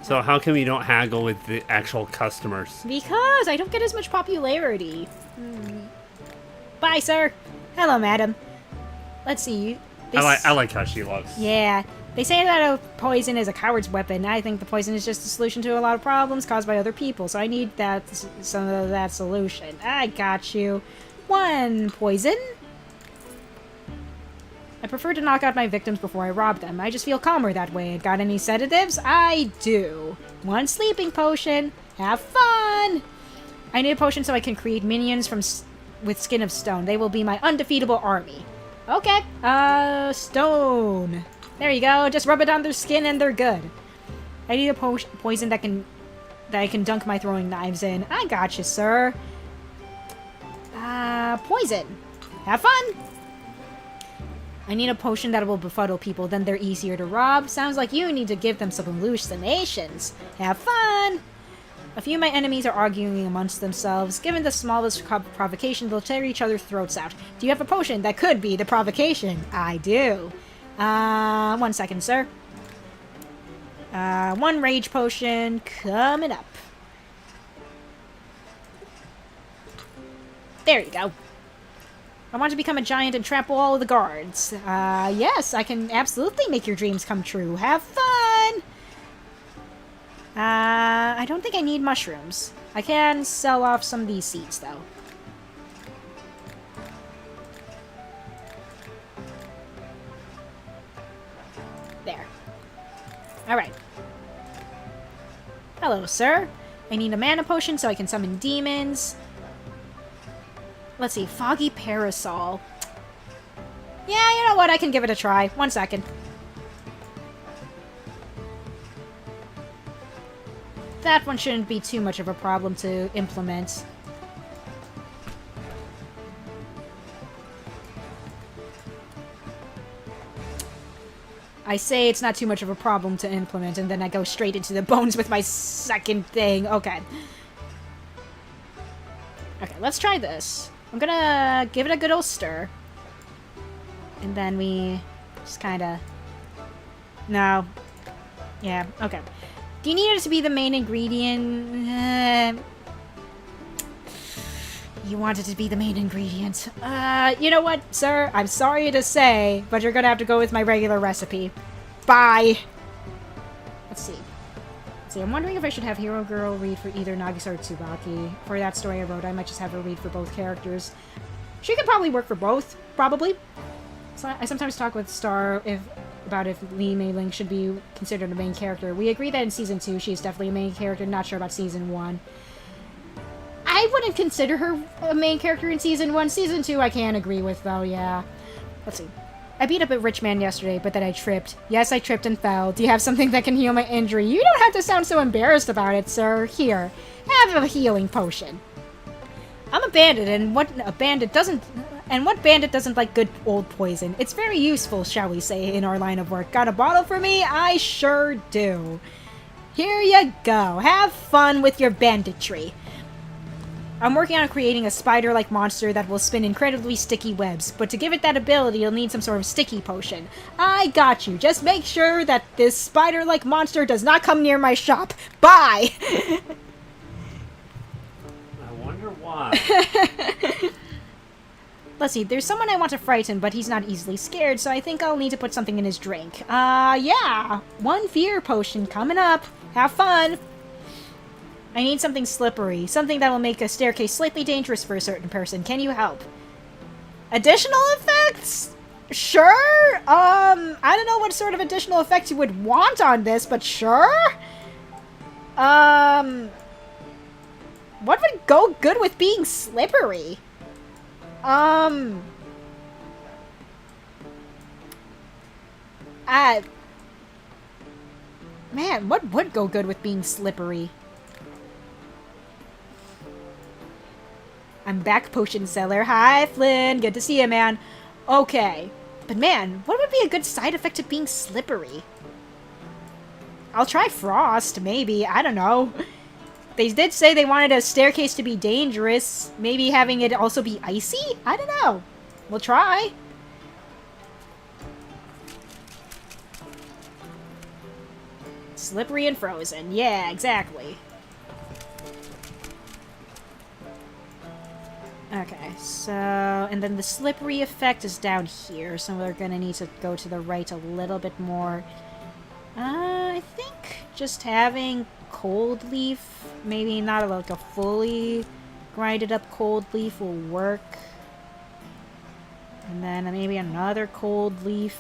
So how come you don't haggle with the actual customers? Because I don't get as much popularity. Bye, sir. Hello, madam. Let's see. I like how she looks. Yeah. They say that a poison is a coward's weapon. I think the poison is just a solution to a lot of problems caused by other people, so I need some of that solution. I got you. 1 poison. I prefer to knock out my victims before I rob them. I just feel calmer that way. Got any sedatives? I do. 1 sleeping potion. Have fun! I need a potion so I can create minions with skin of stone. They will be my undefeatable army. Okay. Stone. There you go. Just rub it on their skin and they're good. I need a poison that I can dunk my throwing knives in. I got you, sir. Poison. Have fun! I need a potion that will befuddle people, then they're easier to rob. Sounds like you need to give them some hallucinations. Have fun! A few of my enemies are arguing amongst themselves. Given the smallest provocation, they'll tear each other's throats out. Do you have a potion that could be the provocation? I do. 1 second, sir. 1 rage potion coming up. There you go. I want to become a giant and trample all of the guards. Yes, I can absolutely make your dreams come true. Have fun! I don't think I need mushrooms. I can sell off some of these seeds, though. There. Alright. Hello, sir. I need a mana potion so I can summon demons. Let's see, Foggy Parasol. Yeah, you know what? I can give it a try. 1 second. That one shouldn't be too much of a problem to implement. I say it's not too much of a problem to implement, and then I go straight into the bones with my second thing. Okay. Okay, let's try this. I'm gonna give it a good old stir. And then we just kinda... No. Yeah, okay. Do you need it to be the main ingredient? You want it to be the main ingredient. You know what, sir? I'm sorry to say, but you're gonna have to go with my regular recipe. Bye! Let's see. I'm wondering if I should have Hero Girl read for either Nagisa or Tsubaki. For that story I wrote, I might just have her read for both characters. She could probably work for both, probably. So I sometimes talk with Star about if Lee Mei-ling should be considered a main character. We agree that in Season 2 she is definitely a main character, not sure about Season 1. I wouldn't consider her a main character in Season 1. Season 2 I can agree with, though, yeah. Let's see. I beat up a rich man yesterday, but then I tripped. Yes, I tripped and fell. Do you have something that can heal my injury? You don't have to sound so embarrassed about it, sir. Here, have a healing potion. I'm a bandit, and what bandit doesn't like good old poison? It's very useful, shall we say, in our line of work. Got a bottle for me? I sure do. Here you go. Have fun with your banditry. I'm working on creating a spider-like monster that will spin incredibly sticky webs, but to give it that ability, you'll need some sort of sticky potion. I got you. Just make sure that this spider-like monster does not come near my shop. Bye! I wonder why. Let's see, there's someone I want to frighten, but he's not easily scared, so I think I'll need to put something in his drink. Yeah! 1 fear potion coming up. Have fun! I need something slippery. Something that will make a staircase slightly dangerous for a certain person. Can you help? Additional effects? Sure? I don't know what sort of additional effects you would want on this, but sure? What would go good with being slippery? Man, what would go good with being slippery? I'm back, potion seller. Hi, Flynn. Good to see you, man. Okay. But man, what would be a good side effect of being slippery? I'll try frost, maybe. I don't know. They did say they wanted a staircase to be dangerous. Maybe having it also be icy? I don't know. We'll try. Slippery and frozen. Yeah, exactly. Okay, so... And then the slippery effect is down here, so we're gonna need to go to the right a little bit more. I think just having cold leaf, maybe not like a fully grinded up cold leaf will work. And then maybe another cold leaf,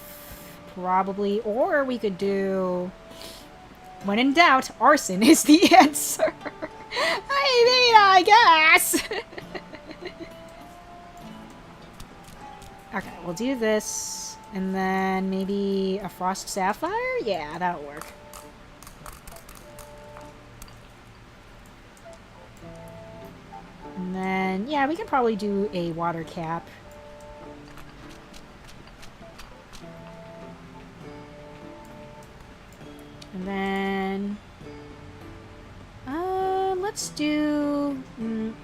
probably. Or we could do... When in doubt, arson is the answer. I guess. Okay, we'll do this. And then maybe a frost sapphire? Yeah, that'll work. And then, yeah, we can probably do a water cap. And then... let's do...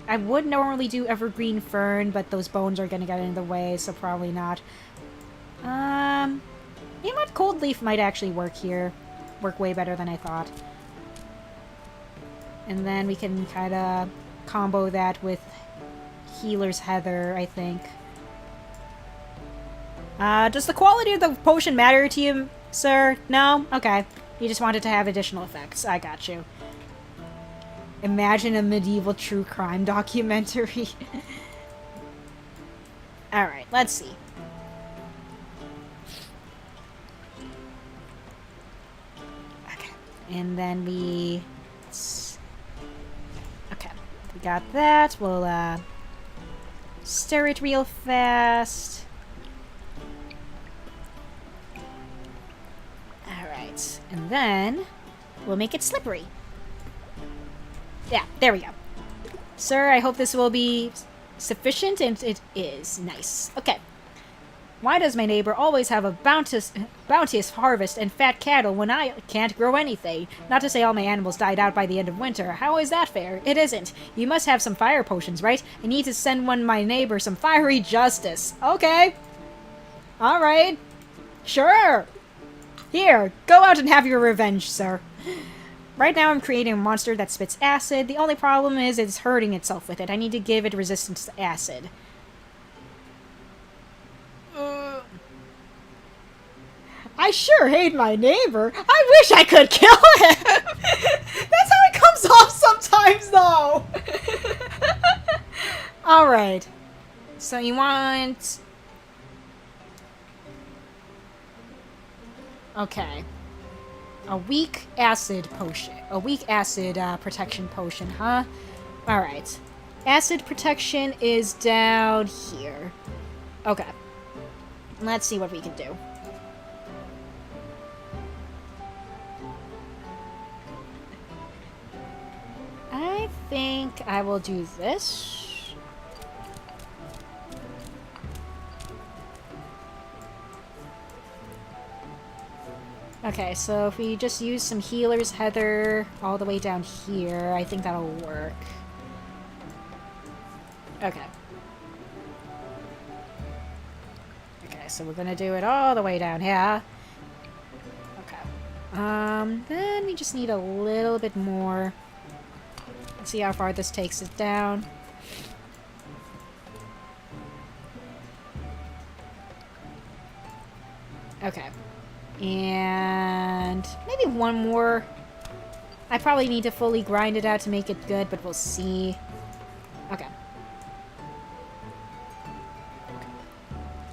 I would normally do evergreen fern, but those bones are gonna get in the way, so probably not. You know what? Cold leaf might actually work here. Work way better than I thought. And then we can kind of combo that with healer's heather, I think. Does the quality of the potion matter to you, sir? No? Okay. You just wanted to have additional effects. I got you. Imagine a medieval true crime documentary. Alright, let's see. Okay. And then we... Okay. We got that. We'll, stir it real fast. Alright. And then... we'll make it slippery. Yeah, there we go. Sir, I hope this will be sufficient, and it is. Nice. Okay. Why does my neighbor always have a bounteous harvest and fat cattle when I can't grow anything? Not to say all my animals died out by the end of winter. How is that fair? It isn't. You must have some fire potions, right? I need to send my neighbor some fiery justice. Okay. Alright. Sure. Here, go out and have your revenge, sir. Right now I'm creating a monster that spits acid. The only problem is it's hurting itself with it. I need to give it resistance to acid. I sure hate my neighbor. I wish I could kill him. That's how it comes off sometimes, though. Alright. So you want... Okay. A weak acid potion. A weak acid protection potion, huh? Alright. Acid protection is down here. Okay. Let's see what we can do. I think I will do this. Okay, so if we just use some healer's heather all the way down here, I think that'll work. Okay. Okay, so we're gonna do it all the way down here. Okay. Then we just need a little bit more. Let's see how far this takes it down. Okay. And maybe one more. I probably need to fully grind it out to make it good, but we'll see. Okay.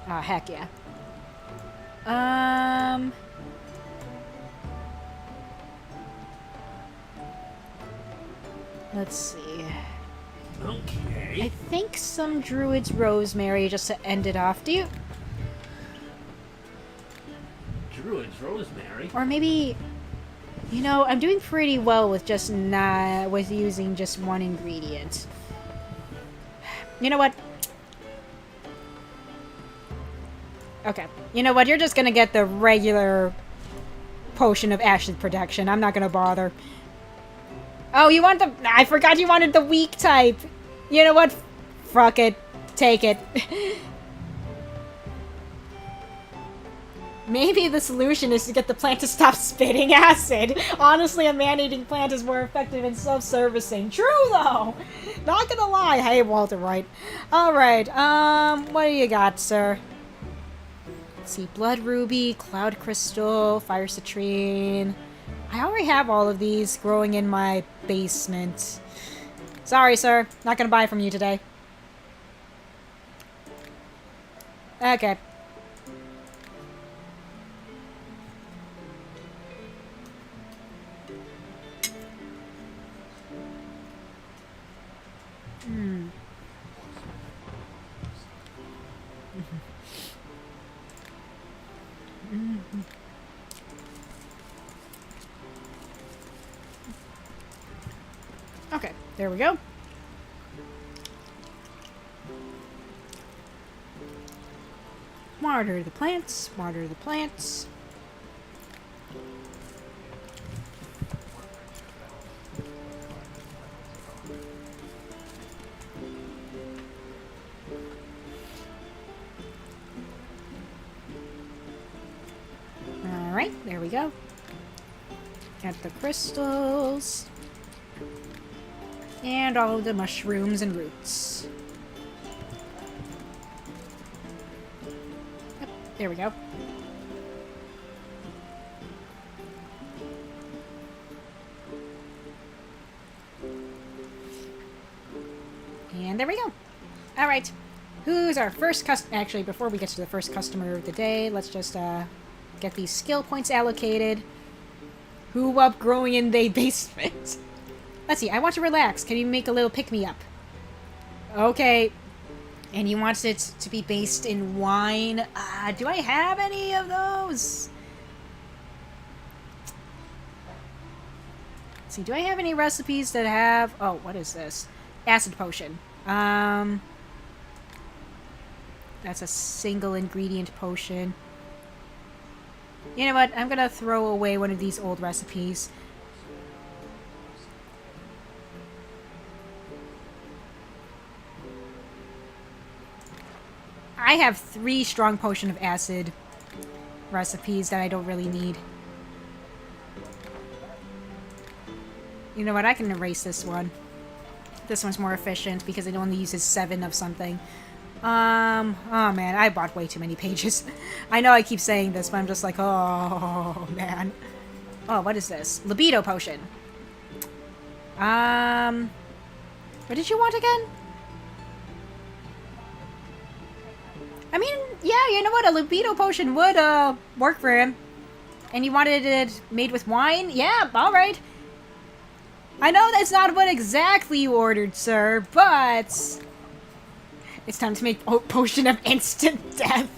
Ah, heck yeah. Let's see. Okay. I think some druid's rosemary just to end it off. Do you... Druid's rosemary? Or maybe... You know, I'm doing pretty well with just with using just one ingredient. You know what? Okay. You know what? You're just gonna get the regular potion of acid protection. I'm not gonna bother. Oh, you want the... I forgot you wanted the weak type. You know what? Fuck it. Take it. Maybe the solution is to get the plant to stop spitting acid. Honestly, a man-eating plant is more effective in self-servicing. True, though! Not gonna lie. Hey, Walter White. Alright, what do you got, sir? Let's see, Blood Ruby, Cloud Crystal, Fire Citrine. I already have all of these growing in my basement. Sorry, sir. Not gonna buy from you today. Okay. Okay, there we go. Water the plants, water the plants. Alright, there we go. Got the crystals. And all of the mushrooms and roots. Yep, there we go. And there we go. Alright. Who's our first Actually, before we get to the first customer of the day, let's just get these skill points allocated. Who up growing in the basement? Let's see, I want to relax. Can you make a little pick-me-up? Okay. And he wants it to be based in wine. Do I have any of those? Let's see, do I have any recipes that have... Oh, what is this? Acid potion. That's a single ingredient potion. You know what? I'm gonna throw away one of these old recipes. I have 3 strong potion of acid recipes that I don't really need. You know what? I can erase this one. This one's more efficient because it only uses 7 of something. Oh man, I bought way too many pages. I know I keep saying this, but I'm just like, oh man. Oh, what is this? Libido potion. What did you want again? I mean, yeah, you know what? A libido potion would, work for him. And you wanted it made with wine? Yeah, alright. I know that's not what exactly you ordered, sir, but... It's time to make a potion of instant death.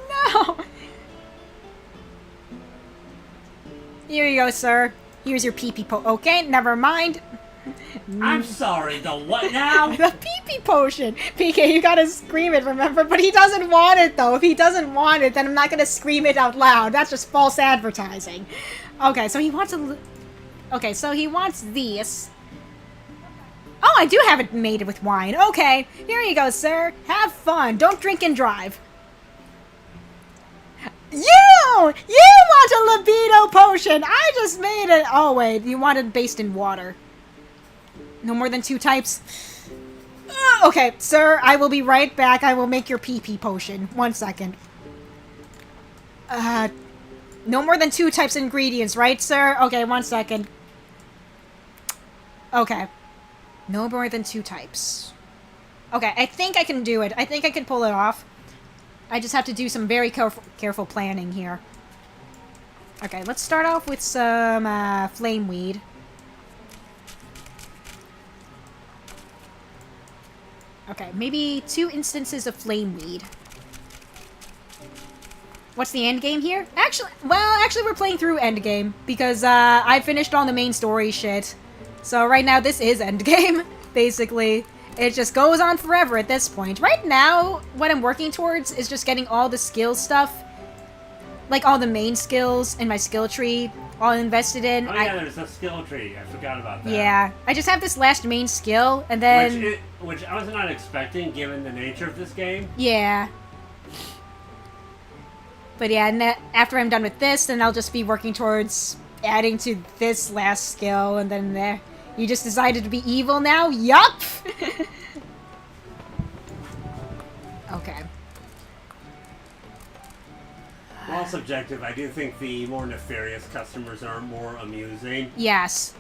No! Here you go, sir. Here's your pee-pee Okay, never mind. I'm sorry, the what now? The pee-pee potion. PK, you gotta scream it, remember? But he doesn't want it, though. If he doesn't want it, then I'm not gonna scream it out loud. That's just false advertising. Okay, so he wants a... Okay, so he wants these. Oh, I do have it made with wine. Okay, here you go, sir. Have fun. Don't drink and drive. You want a libido potion. I just made it. Oh, wait. You want it based in water. No more than 2 types. Okay, sir, I will be right back. I will make your pee-pee potion. 1 second. No more than 2 types of ingredients, right, sir? Okay, 1 second. Okay. No more than 2 types. Okay, I think I can do it. I think I can pull it off. I just have to do some very careful planning here. Okay, let's start off with some flame weed. Okay, maybe 2 instances of flame weed. What's the end game here? Actually, we're playing through end game because I finished all the main story shit. So right now this is end game, basically. It just goes on forever at this point. Right now, what I'm working towards is just getting all the skill stuff, like all the main skills in my skill tree, all invested in. Oh yeah, there's a skill tree. I forgot about that. Yeah, I just have this last main skill, and then... Which I was not expecting, given the nature of this game. Yeah. But yeah, and after I'm done with this, then I'll just be working towards adding to this last skill, and then there. You just decided to be evil now? Yup! Okay. Well, subjective. I do think the more nefarious customers are more amusing. Yes.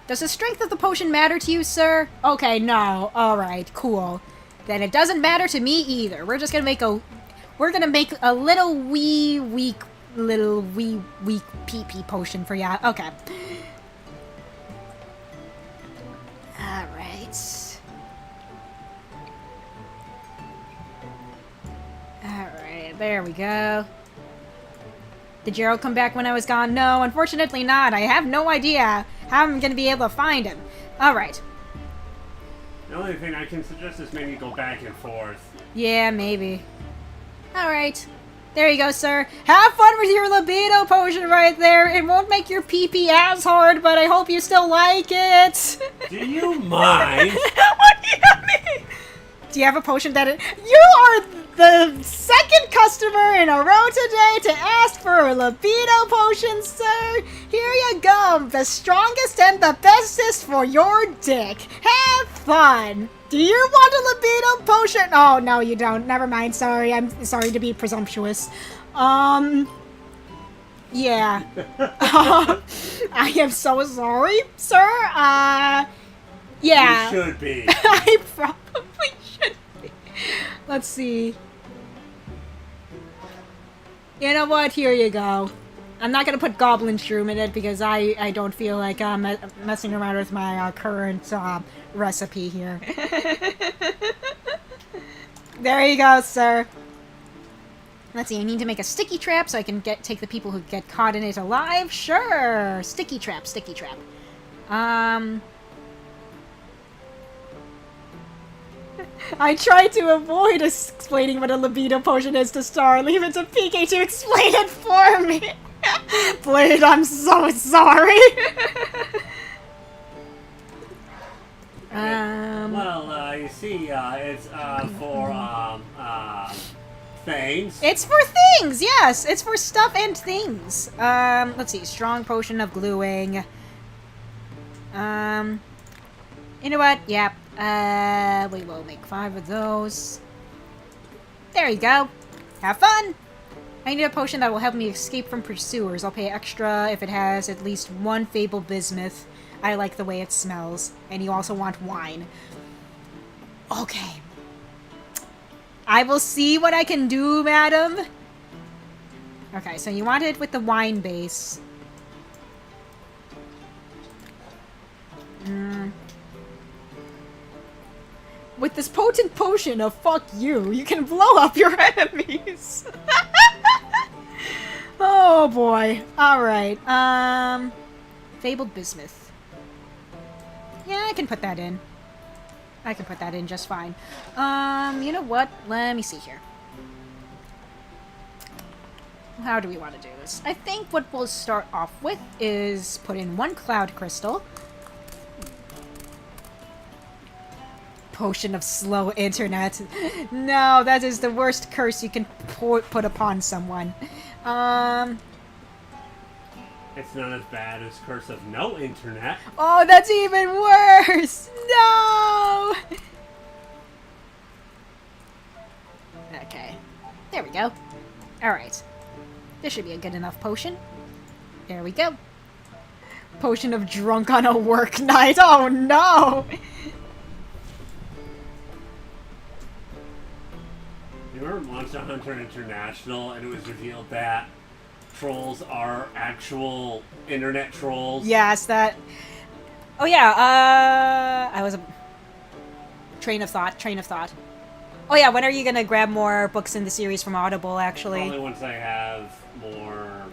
Does the strength of the potion matter to you, sir? Okay, no. Alright, cool. Then it doesn't matter to me either. We're just gonna make a... We're gonna make a little wee weak pee-pee potion for ya. Okay. Alright. Alright, there we go. Did Gerald come back when I was gone? No, unfortunately not. I have no idea how I'm gonna be able to find him. Alright. The only thing I can suggest is maybe go back and forth. Yeah, maybe. Alright. There you go, sir. Have fun with your libido potion right there. It won't make your pee-pee as hard, but I hope you still like it. Do you mind? What do you mean? Do you have a potion that You are the second customer in a row today to ask for a libido potion, sir. Here you go. The strongest and the bestest for your dick. Have fun. Do you want a libido potion? Oh, no, you don't. Never mind. Sorry. I'm sorry to be presumptuous. Yeah. I am so sorry, sir. Yeah. You should be. I probably should be. Let's see. You know what? Here you go. I'm not gonna put Goblin Shroom in it because I don't feel like messing around with my current recipe here. There you go, sir. Let's see. I need to make a sticky trap so I can take the people who get caught in it alive. Sure. Sticky trap. Sticky trap. I tried to avoid explaining what a libido potion is to Star. Leave it to PK to explain it for me. Blade, I'm so sorry. Well, you see, it's for things. It's for things, yes. It's for stuff and things. Let's see. Strong potion of gluing. You know what? Yep. We will make 5 of those. There you go. Have fun. I need a potion that will help me escape from pursuers. I'll pay extra if it has at least 1 fabled bismuth. I like the way it smells. And you also want wine. Okay. I will see what I can do, madam. Okay, so you want it with the wine base. With this potent potion of fuck you, you can blow up your enemies. Oh boy. Alright. Fabled bismuth. Yeah, I can put that in. I can put that in just fine. You know what? Let me see here. How do we want to do this? I think what we'll start off with is put in 1 cloud crystal. Potion of slow internet. No, that is the worst curse you can put upon someone. It's not as bad as Curse of No Internet. Oh, that's even worse! No! Okay. There we go. Alright. This should be a good enough potion. There we go. Potion of drunk on a work night. Oh, no! You remember Monster Hunter International, and it was revealed that trolls are actual internet trolls? Yes, that... Oh, yeah, I was a... Train of thought. Oh, yeah, when are you gonna grab more books in the series from Audible, actually? Probably once I have more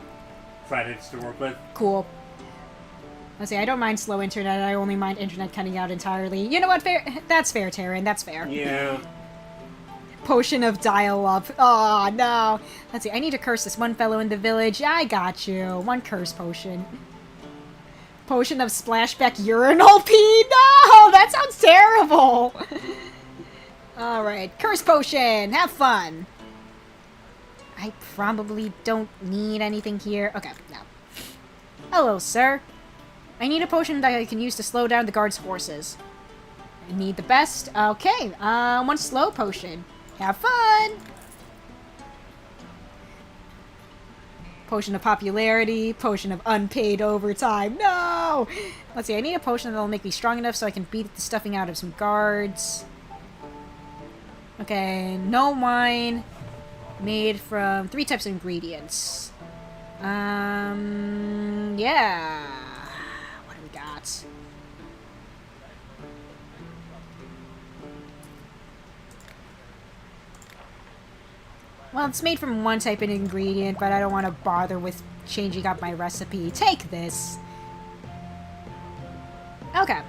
credits to work with. Cool. Let's see, I don't mind slow internet, I only mind internet cutting out entirely. You know what, fair? That's fair, Taryn, that's fair. Yeah. Potion of dial-up. Oh, no. Let's see, I need to curse this one fellow in the village. I got you. 1 curse potion. Potion of splashback urinal pee? No! That sounds terrible! Alright, curse potion! Have fun! I probably don't need anything here. Okay, no. Hello, sir. I need a potion that I can use to slow down the guards' horses. I need the best. Okay, one slow potion. Have fun! Potion of popularity, potion of unpaid overtime. No! Let's see, I need a potion that'll make me strong enough so I can beat the stuffing out of some guards. Okay, no wine. Made from 3 types of ingredients. Yeah. What do we got? Well, it's made from 1 type of ingredient, but I don't want to bother with changing up my recipe. Take this. Okay.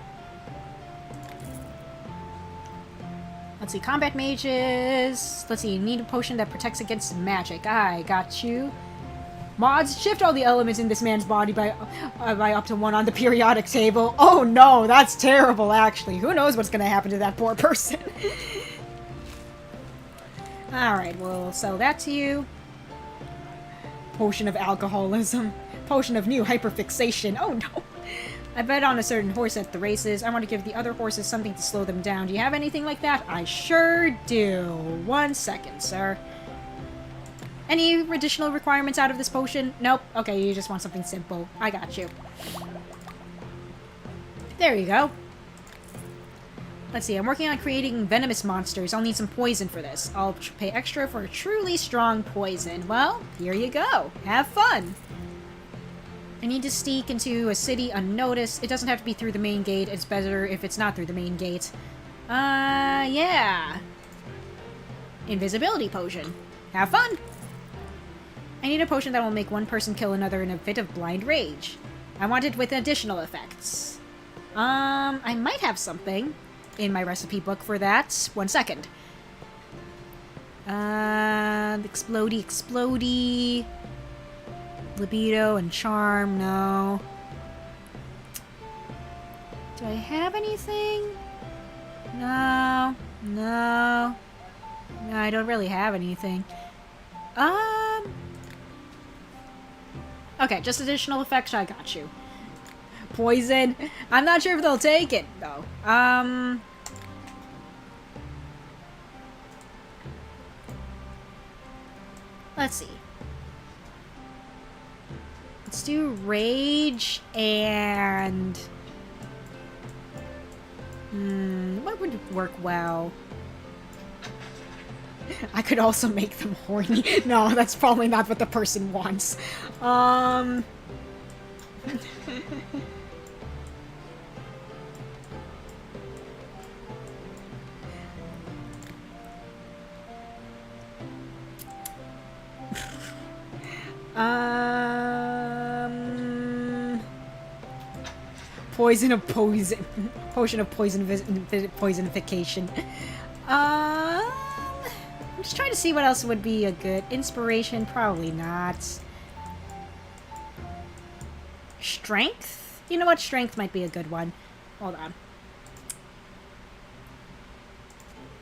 Let's see, combat mages. Let's see, you need a potion that protects against magic. I got you. Mods, shift all the elements in this man's body by up to 1 on the periodic table. Oh no, that's terrible, actually. Who knows what's going to happen to that poor person? Alright, we'll sell that to you. Potion of alcoholism. Potion of new hyperfixation. Oh no. I bet on a certain horse at the races. I want to give the other horses something to slow them down. Do you have anything like that? I sure do. 1 second, sir. Any additional requirements out of this potion? Nope. Okay, you just want something simple. I got you. There you go. Let's see, I'm working on creating venomous monsters. I'll need some poison for this. I'll pay extra for a truly strong poison. Well, here you go. Have fun. I need to sneak into a city unnoticed. It doesn't have to be through the main gate. It's better if it's not through the main gate. Yeah. Invisibility potion. Have fun. I need a potion that will make 1 person kill another in a fit of blind rage. I want it with additional effects. I might have something in my recipe book for that. 1 second. Explodey. Libido and charm, no. Do I have anything? No, I don't really have anything. Okay, just additional effects, I got you. Poison. I'm not sure if they'll take it, though. Let's see. Let's do rage and... what would work well? I could also make them horny. No, that's probably not what the person wants. Potion of poisonification. I'm just trying to see what else would be a good inspiration. Probably not. Strength? You know what? Strength might be a good one. Hold on.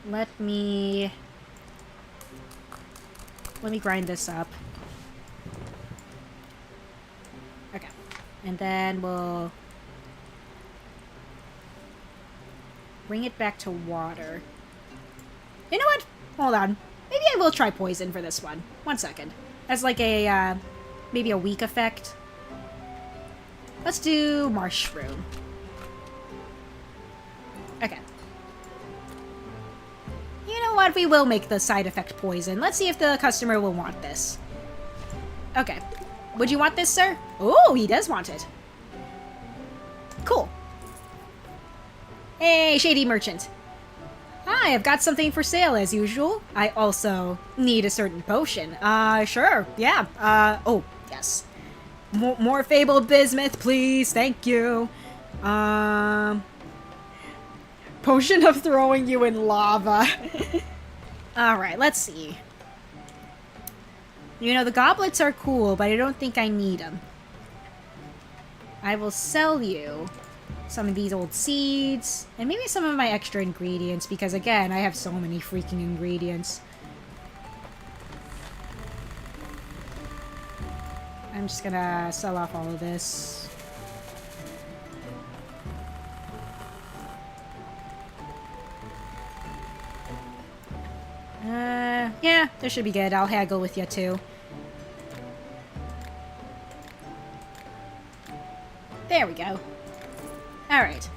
Let me grind this up. Okay. And then we'll bring it back to water. You know what? Hold on. Maybe I will try poison for this one. 1 second. As like a, maybe a weak effect. Let's do mushroom. Okay. You know what? We will make the side effect poison. Let's see if the customer will want this. Okay. Would you want this, sir? Oh, he does want it. Cool. Hey, shady merchant. Hi, I've got something for sale as usual. I also need a certain potion. Sure. Yeah. Oh, yes. More fabled bismuth, please. Thank you. Potion of throwing you in lava. Alright, let's see. You know, the goblets are cool, but I don't think I need them. I will sell you some of these old seeds, and maybe some of my extra ingredients, because again, I have so many freaking ingredients. I'm just gonna sell off all of this. Yeah, this should be good. I'll haggle with you too. There we go. Alright.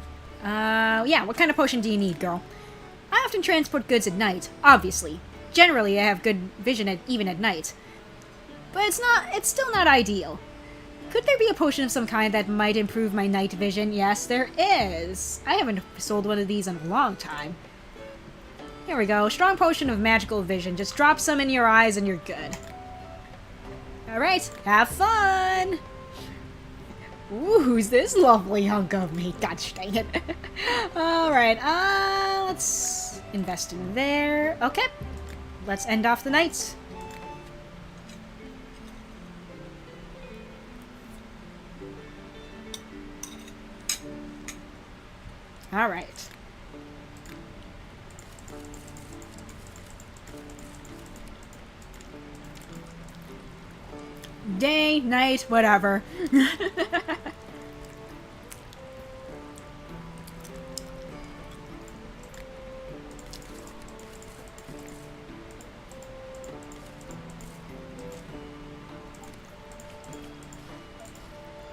Yeah, what kind of potion do you need, girl? I often transport goods at night, obviously. Generally, I have good vision even at night. But it's still not ideal. Could there be a potion of some kind that might improve my night vision? Yes, there is. I haven't sold one of these in a long time. Here we go. Strong potion of magical vision. Just drop some in your eyes and you're good. Alright, have fun! Ooh, who's this lovely hunk of meat? God dang it. Alright, let's invest in there. Okay, let's end off the night. Alright. Day, night, whatever.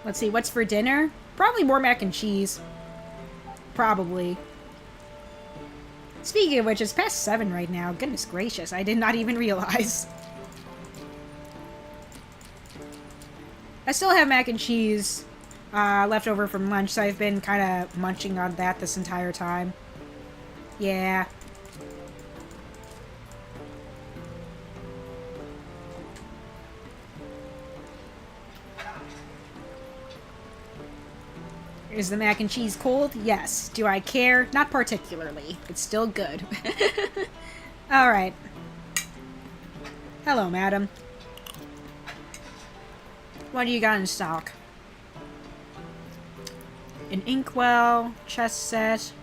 Let's see, what's for dinner? Probably more mac and cheese. Probably. Speaking of which, it's past 7 right now. Goodness gracious, I did not even realize. I still have mac and cheese left over from lunch, so I've been kind of munching on that this entire time. Yeah. Is the mac and cheese cold? Yes. Do I care? Not particularly. It's still good. Alright. Hello, madam. What do you got in stock? An inkwell, chest set,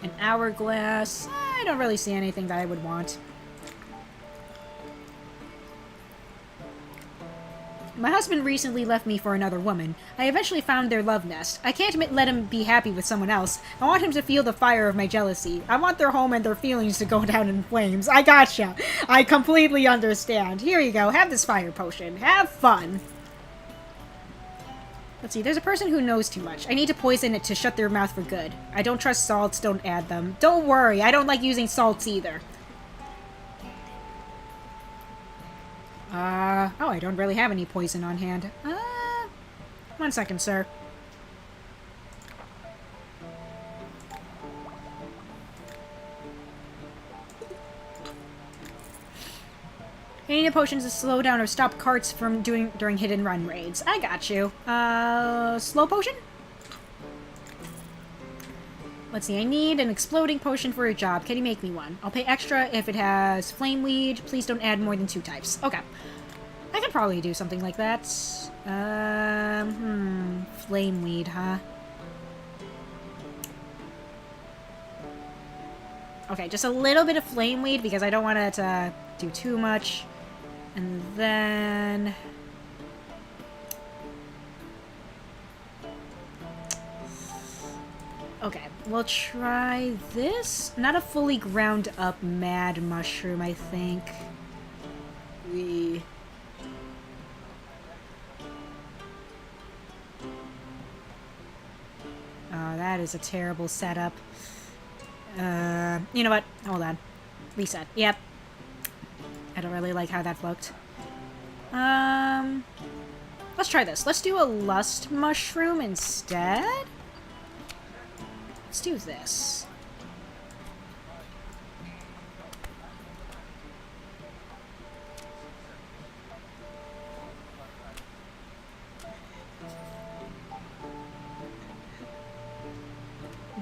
an hourglass. I don't really see anything that I would want. My husband recently left me for another woman. I eventually found their love nest. I can't let him be happy with someone else. I want him to feel the fire of my jealousy. I want their home and their feelings to go down in flames. I gotcha. I completely understand. Here you go. Have this fire potion. Have fun. Let's see. There's a person who knows too much. I need to poison it to shut their mouth for good. I don't trust salts. Don't add them. Don't worry. I don't like using salts either. Oh, I don't really have any poison on hand. 1 second, sir. I need potions to slow down or stop carts from during hidden run raids. I got you. Slow potion? Let's see, I need an exploding potion for a job. Can you make me one? I'll pay extra if it has flame weed. Please don't add more than 2 types. Okay. I could probably do something like that. Flame weed, huh? Okay, just a little bit of flame weed because I don't want it to do too much. And then... Okay, we'll try this. Not a fully ground up mad mushroom, I think. Oh, that is a terrible setup. You know what? Hold on. Reset. Yep. I don't really like how that looked. Let's try this. Let's do a lust mushroom instead. Let's do this.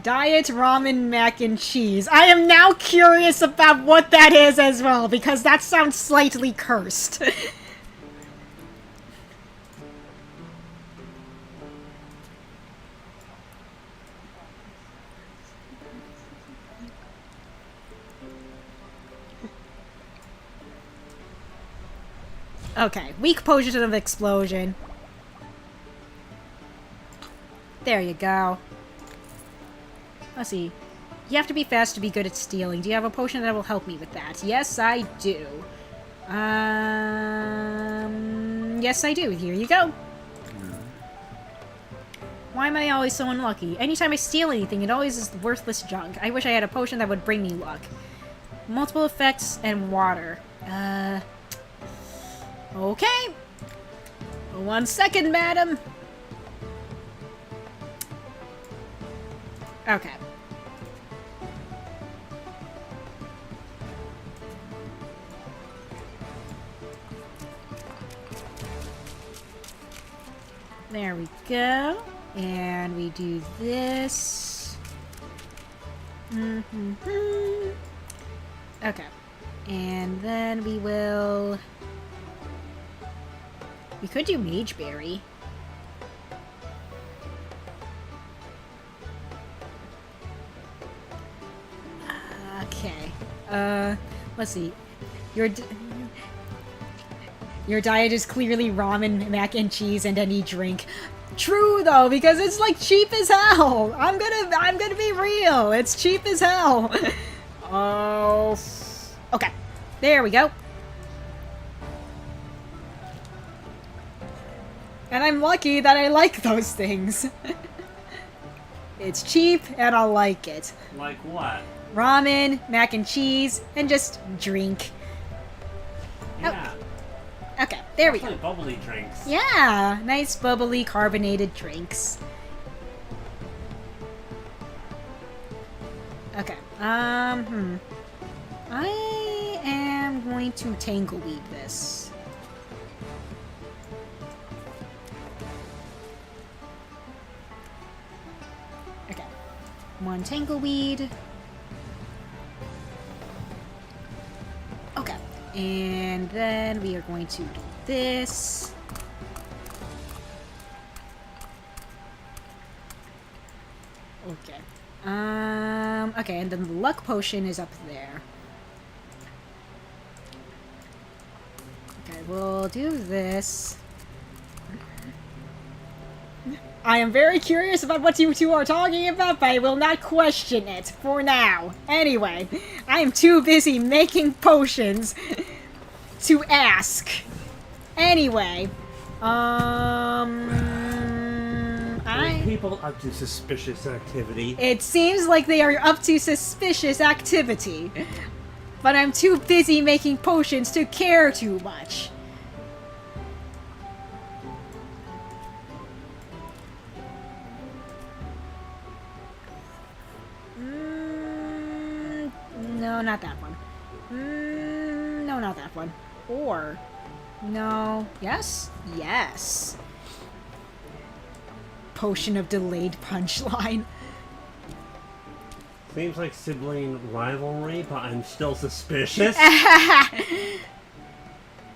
Diet ramen mac and cheese. I am now curious about what that is as well, because that sounds slightly cursed. Okay, weak potion of explosion. There you go. Let's see. You have to be fast to be good at stealing. Do you have a potion that will help me with that? Yes, I do. Yes, I do. Here you go. Why am I always so unlucky? Anytime I steal anything, it always is worthless junk. I wish I had a potion that would bring me luck. Multiple effects and water. Okay. 1 second, madam. Okay. There we go. And we do this. Okay. And then we will... We could do Mageberry. Okay. Let's see. Your diet is clearly ramen, mac and cheese, and any drink. True though, because it's like cheap as hell. I'm gonna be real. It's cheap as hell. Oh. Okay. There we go. And I'm lucky that I like those things. It's cheap and I like it. Like what? Ramen, mac and cheese, and just drink. Yeah. Oh. Okay, there we go. Bubbly drinks. Yeah, nice bubbly carbonated drinks. Okay, I am going to tangleweed this. Okay, 1 tangleweed. Okay, and then we are going to do this. Okay. Okay, and then the luck potion is up there. Okay, we'll do this. I am very curious about what you two are talking about, but I will not question it for now. Anyway, I am too busy making potions to ask. Anyway, People up to suspicious activity. It seems like they are up to suspicious activity, but I'm too busy making potions to care too much. No, not that one. No, not that one. Or, no, yes? Yes. Potion of delayed punchline. Seems like sibling rivalry, but I'm still suspicious.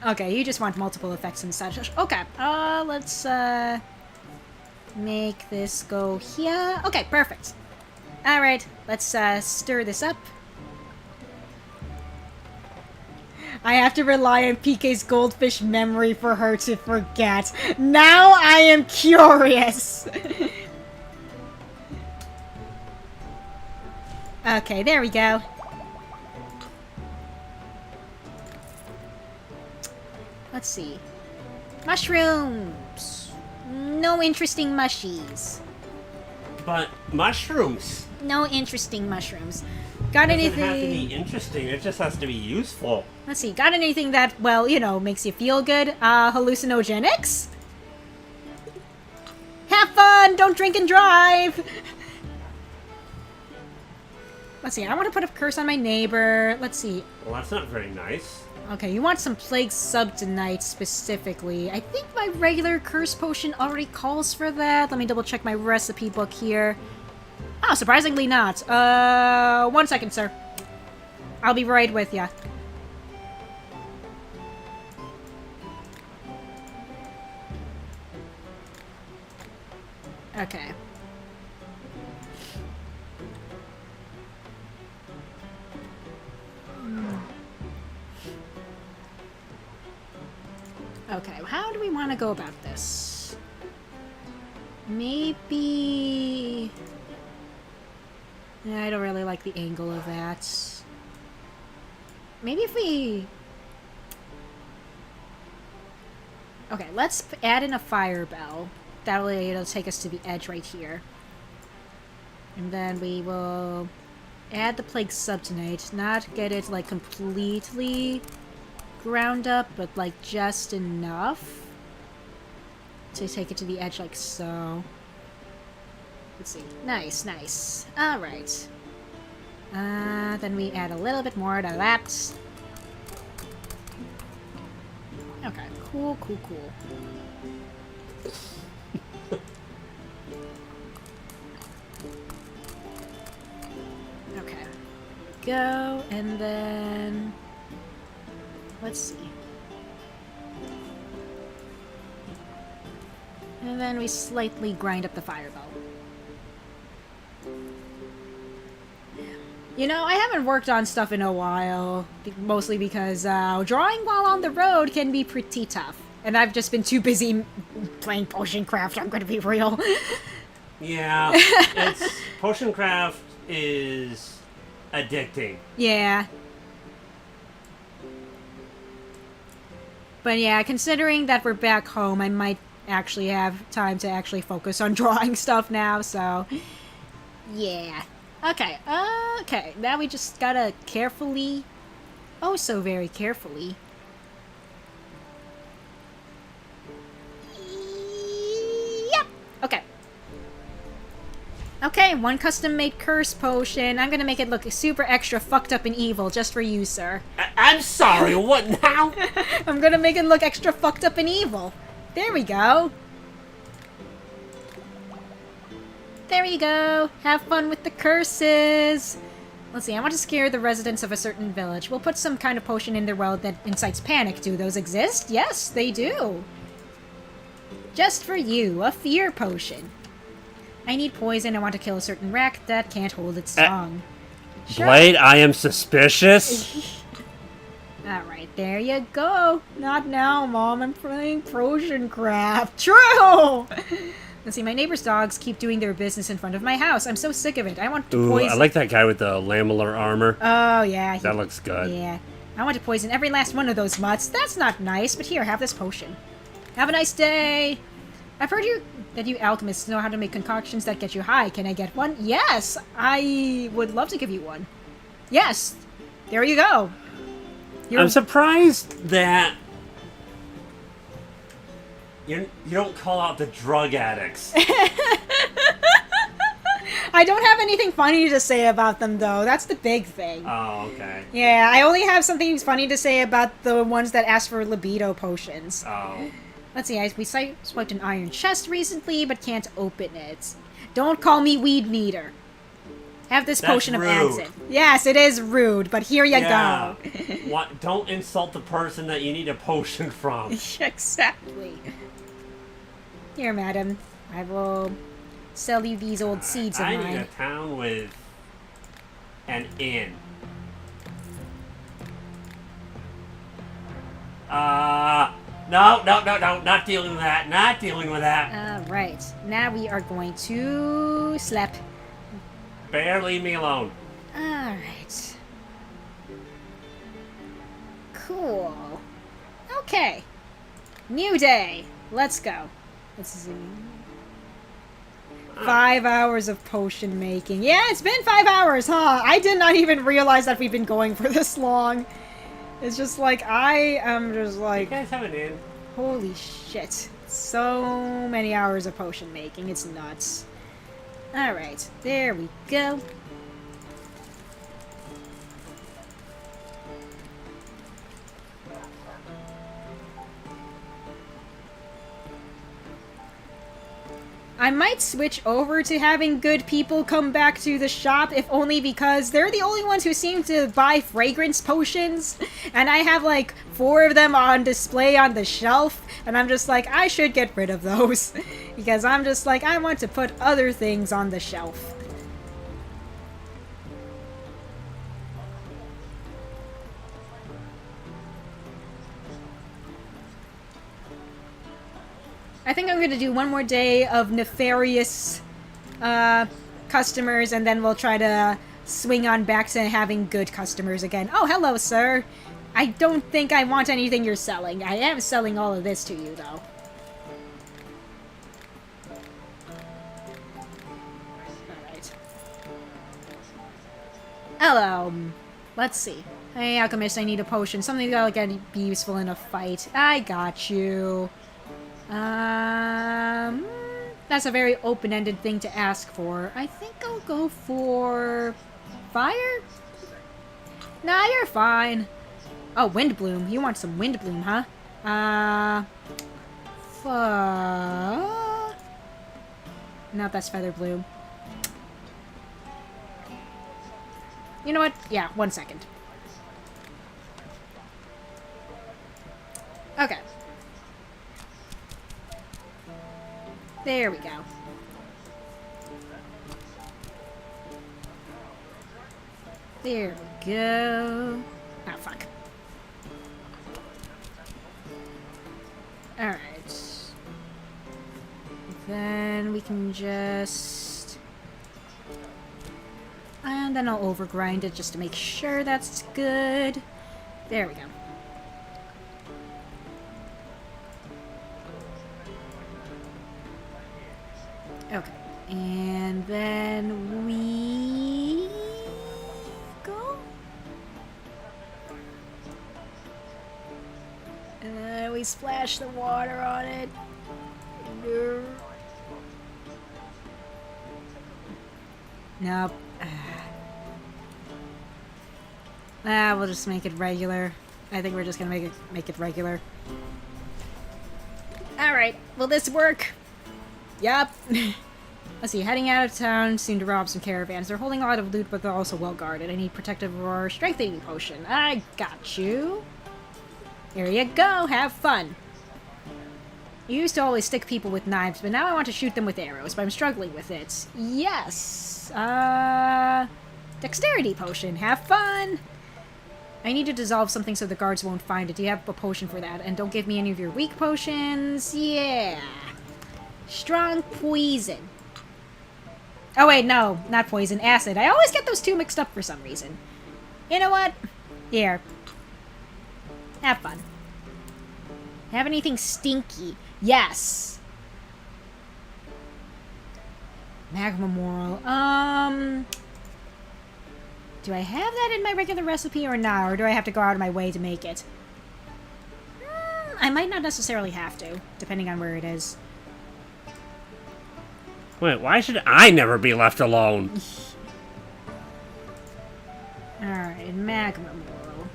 Okay, you just want multiple effects and such. Okay, let's, make this go here. Okay, perfect. Alright, let's, stir this up. I have to rely on PK's goldfish memory for her to forget. Now I am curious! Okay, there we go. Let's see. Mushrooms! No interesting mushies. But mushrooms! No interesting mushrooms. Got It anything? doesn't have to be interesting, it just has to be useful. Let's see, got anything that, well, you know, makes you feel good? Hallucinogenics? Have fun! Don't drink and drive! Let's see, I want to put a curse on my neighbor. Let's see. Well, that's not very nice. Okay, you want some Plague Subtonite specifically. I think my regular curse potion already calls for that. Let me double check my recipe book here. Oh, surprisingly not. 1 second, sir. I'll be right with ya. Okay. Okay, how do we want to go about this? Maybe... I don't really like the angle of that. Maybe if we... Okay, let's add in a fire bell. That way it'll take us to the edge right here. And then we will add the plague subtonite. Not get it, like, completely ground up, but, like, just enough to take it to the edge like so. Let's see. Nice, nice. Alright. Then we add a little bit more to that. Okay, cool, cool, cool. Okay. Go, and then... Let's see. And then we slightly grind up the fireball. You know, I haven't worked on stuff in a while, mostly because drawing while on the road can be pretty tough. And I've just been too busy playing potion craft, I'm gonna be real. Yeah, potion craft is addicting. Yeah. But yeah, considering that we're back home, I might actually have time to actually focus on drawing stuff now, so... Yeah. Okay, okay. Now we just gotta carefully... Oh, so very carefully. Yep! Okay. Okay, one custom-made curse potion. I'm gonna make it look super extra fucked up and evil just for you, sir. I'm sorry, what now? I'm gonna make it look extra fucked up and evil. There we go. There you go. Have fun with the curses. Let's see, I want to scare the residents of a certain village. We'll put some kind of potion in their world that incites panic. Do those exist? Yes, they do. Just for you, a fear potion. I need poison. I want to kill a certain rat that can't hold its tongue. Sure. Blade, I am suspicious. Alright, there you go. Not now, Mom. I'm playing potion craft. True! Let's see, my neighbor's dogs keep doing their business in front of my house. I'm so sick of it. I want to poison... I like that guy with the lamellar armor. Oh, yeah. That looks good. Yeah. I want to poison every last one of those mutts. That's not nice, but here, have this potion. Have a nice day. I've heard that you alchemists know how to make concoctions that get you high. Can I get one? Yes! I would love to give you one. Yes! There you go. I'm surprised that you don't call out the drug addicts. I don't have anything funny to say about them, though. That's the big thing. Oh, okay. Yeah, I only have something funny to say about the ones that ask for libido potions. Oh. Let's see, we swiped an iron chest recently, but can't open it. Don't call me weed meter. Have this potion of absinthe. Yes, it is rude, but here you go. Don't insult the person that you need a potion from. Exactly. Here, madam. I will sell you these old seeds of mine. I need a town with an inn. No, not dealing with that. Not dealing with that. Alright. Now we are going to slap. Bear, leave me alone. Alright. Cool. Okay. New day. Let's go. Let's see. 5 hours of potion making. Yeah, it's been 5 hours, huh? I did not even realize that we've been going for this long. It's just like, I am just like... You guys have an inn? Holy shit. So many hours of potion making. It's nuts. Alright, there we go. I might switch over to having good people come back to the shop, if only because they're the only ones who seem to buy fragrance potions, and I have like 4 of them on display on the shelf, and I'm just like, I should get rid of those, because I'm just like, I want to put other things on the shelf. I think I'm going to do one more day of nefarious customers, and then we'll try to swing on back to having good customers again. Oh, hello, sir. I don't think I want anything you're selling. I am selling all of this to you, though. Alright. Hello. Let's see. Hey, Alchemist, I need a potion. Something that'll be useful in a fight. I got you. That's a very open-ended thing to ask for. I think I'll go for... fire? Nah, you're fine. Oh, Wind Bloom. You want some Wind Bloom, huh? No, that's Feather Bloom. You know what? Yeah, 1 second. Okay. There we go. There we go. Oh, fuck. Alright. Then we can just... And then I'll overgrind it just to make sure that's good. There we go. Okay. And then we... go? And then we splash the water on it. Nope. We'll just make it regular. I think we're just gonna make it regular. Alright, will this work? Yup. Let's see, heading out of town, soon to rob some caravans. They're holding a lot of loot, but they're also well guarded. I need protective or strengthening potion. I got you. Here you go, have fun. You used to always stick people with knives, but now I want to shoot them with arrows, but I'm struggling with it. Yes. Dexterity potion, have fun. I need to dissolve something so the guards won't find it. Do you have a potion for that? And don't give me any of your weak potions. Yeah. Strong poison. Oh wait, no, not poison, acid. I always get those two mixed up for some reason. You know what? Here. Have fun. Have anything stinky? Yes. Magma Moral. Do I have that in my regular recipe or not? Or do I have to go out of my way to make it? I might not necessarily have to, depending on where it is. Wait, why should I never be left alone? Alright, Magma Moral.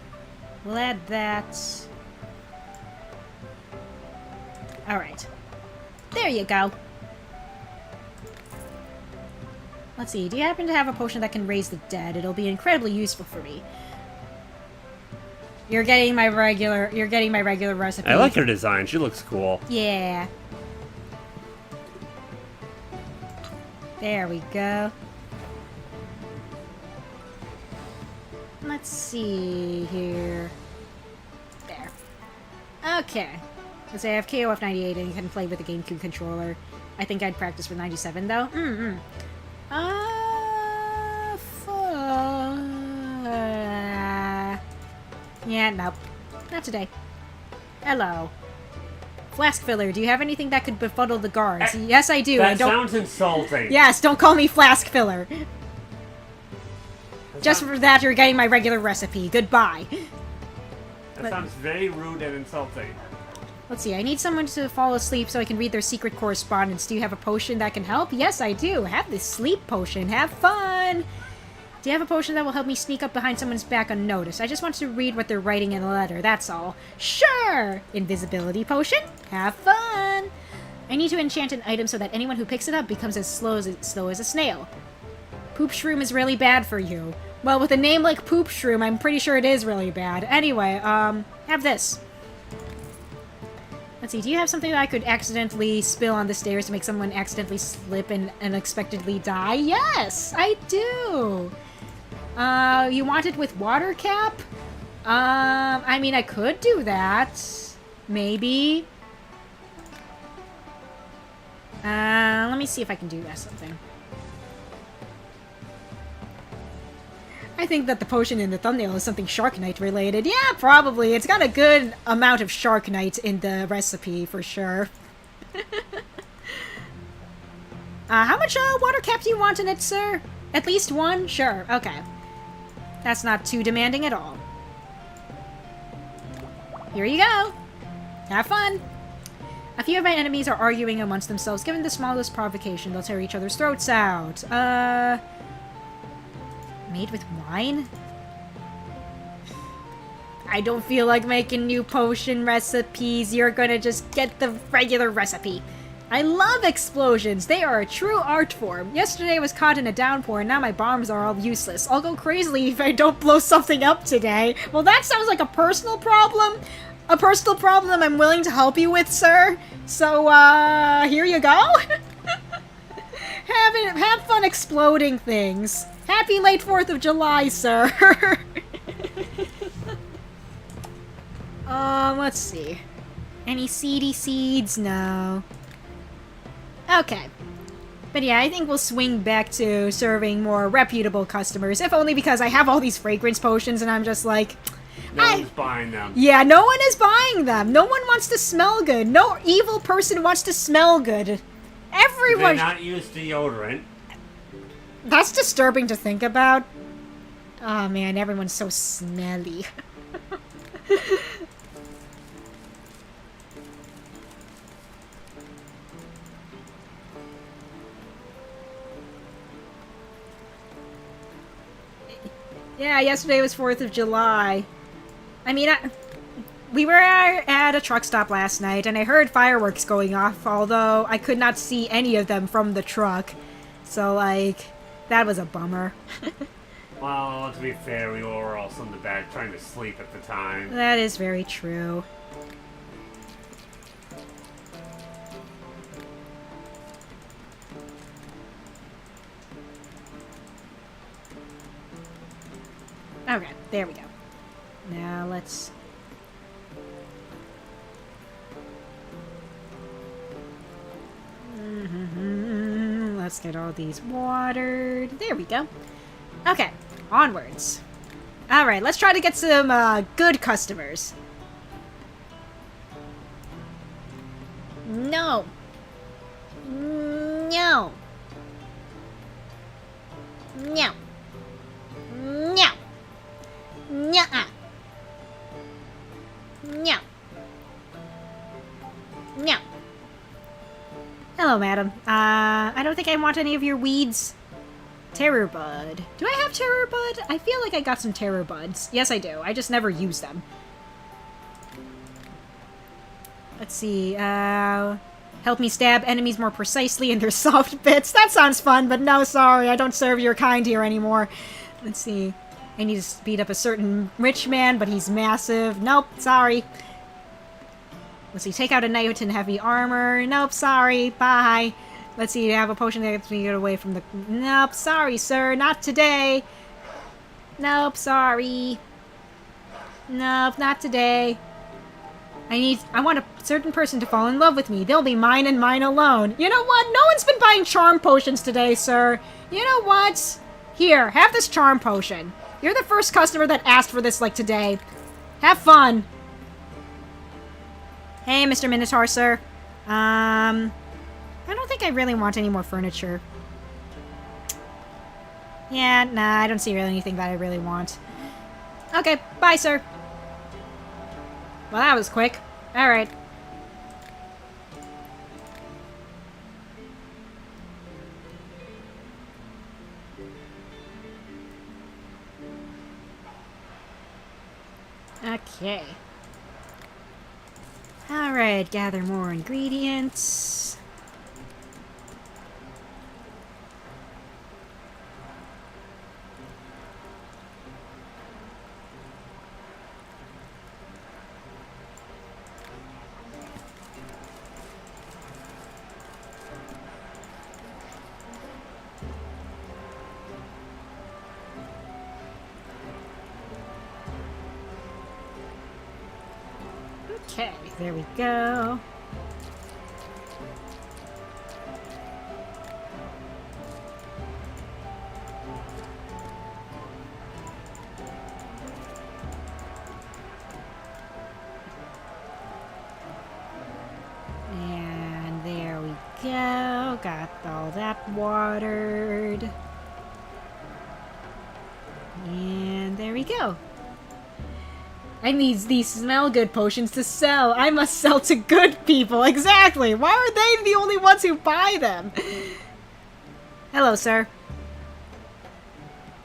We'll add that. Alright. There you go. Let's see, do you happen to have a potion that can raise the dead? It'll be incredibly useful for me. You're getting my regular recipe. I like her design, she looks cool. Yeah. There we go. Let's see here. There. Okay. Let's say I have KOF 98 and can play with the GameCube controller. I think I'd practice with 97 though. Yeah, nope. Not today. Hello. Flask filler, do you have anything that could befuddle the guards? Yes, I do. That sounds insulting. Yes, don't call me flask filler. Just for that, you're getting my regular recipe. Goodbye. That sounds very rude and insulting. Let's see, I need someone to fall asleep so I can read their secret correspondence. Do you have a potion that can help? Yes, I do. Have this sleep potion. Have fun! Do you have a potion that will help me sneak up behind someone's back unnoticed? I just want to read what they're writing in the letter, that's all. Sure! Invisibility potion? Have fun! I need to enchant an item so that anyone who picks it up becomes as slow as a snail. Poop Shroom is really bad for you. Well, with a name like Poop Shroom, I'm pretty sure it is really bad. Anyway, have this. Let's see, do you have something that I could accidentally spill on the stairs to make someone accidentally slip and unexpectedly die? Yes, I do! You want it with water cap? I mean, I could do that. Maybe. Let me see if I can do that something. I think that the potion in the thumbnail is something Sharknite related. Yeah, probably. It's got a good amount of Sharknite in the recipe, for sure. How much water cap do you want in it, sir? At least one? Sure, okay. That's not too demanding at all. Here you go. Have fun. A few of my enemies are arguing amongst themselves. Given the smallest provocation, they'll tear each other's throats out. Made with wine? I don't feel like making new potion recipes. You're gonna just get the regular recipe. I love explosions. They are a true art form. Yesterday I was caught in a downpour and now my bombs are all useless. I'll go crazy if I don't blow something up today. Well, that sounds like a personal problem. A personal problem I'm willing to help you with, sir. So, here you go. Have fun exploding things. Happy late 4th of July, sir. Let's see. Any seedy seeds? No. Okay. But yeah, I think we'll swing back to serving more reputable customers, if only because I have all these fragrance potions and I'm just like... No one's buying them. Yeah, no one is buying them. No one wants to smell good. No evil person wants to smell good. Everyone... They not use deodorant. That's disturbing to think about. Oh man, everyone's so smelly. Yeah, yesterday was 4th of July. I mean, we were at a truck stop last night, and I heard fireworks going off, although I could not see any of them from the truck. So, like, that was a bummer. Well, to be fair, we were also in the back trying to sleep at the time. That is very true. Okay, there we go. Now let's... Let's get all these watered. There we go. Okay, onwards. Alright, let's try to get some good customers. No. No. No. No. Nuh-uh. No. No. Hello, madam. I don't think I want any of your weeds. Terror bud. Do I have terror bud? I feel like I got some terror buds. Yes, I do. I just never use them. Let's see. Help me stab enemies more precisely in their soft bits. That sounds fun, but no, sorry. I don't serve your kind here anymore. Let's see. I need to speed up a certain rich man, but he's massive. Nope, sorry. Let's see, take out a knight in heavy armor. Nope, sorry, bye. Let's see, have a potion that gets me get away from the... Nope, sorry, sir, not today. Nope, sorry. Nope, not today. I want a certain person to fall in love with me. They'll be mine and mine alone. You know what? No one's been buying charm potions today, sir. You know what? Here, have this charm potion. You're the first customer that asked for this, like, today. Have fun. Hey, Mr. Minotaur, sir. I don't think I really want any more furniture. Yeah, nah, I don't see really anything that I really want. Okay, bye, sir. Well, that was quick. Alright. Okay. Alright, gather more ingredients. Okay, there we go. go. Got all that watered. And there we go. I need these smell good potions to sell. I must sell to good people. Exactly. Why are they the only ones who buy them? Hello, sir.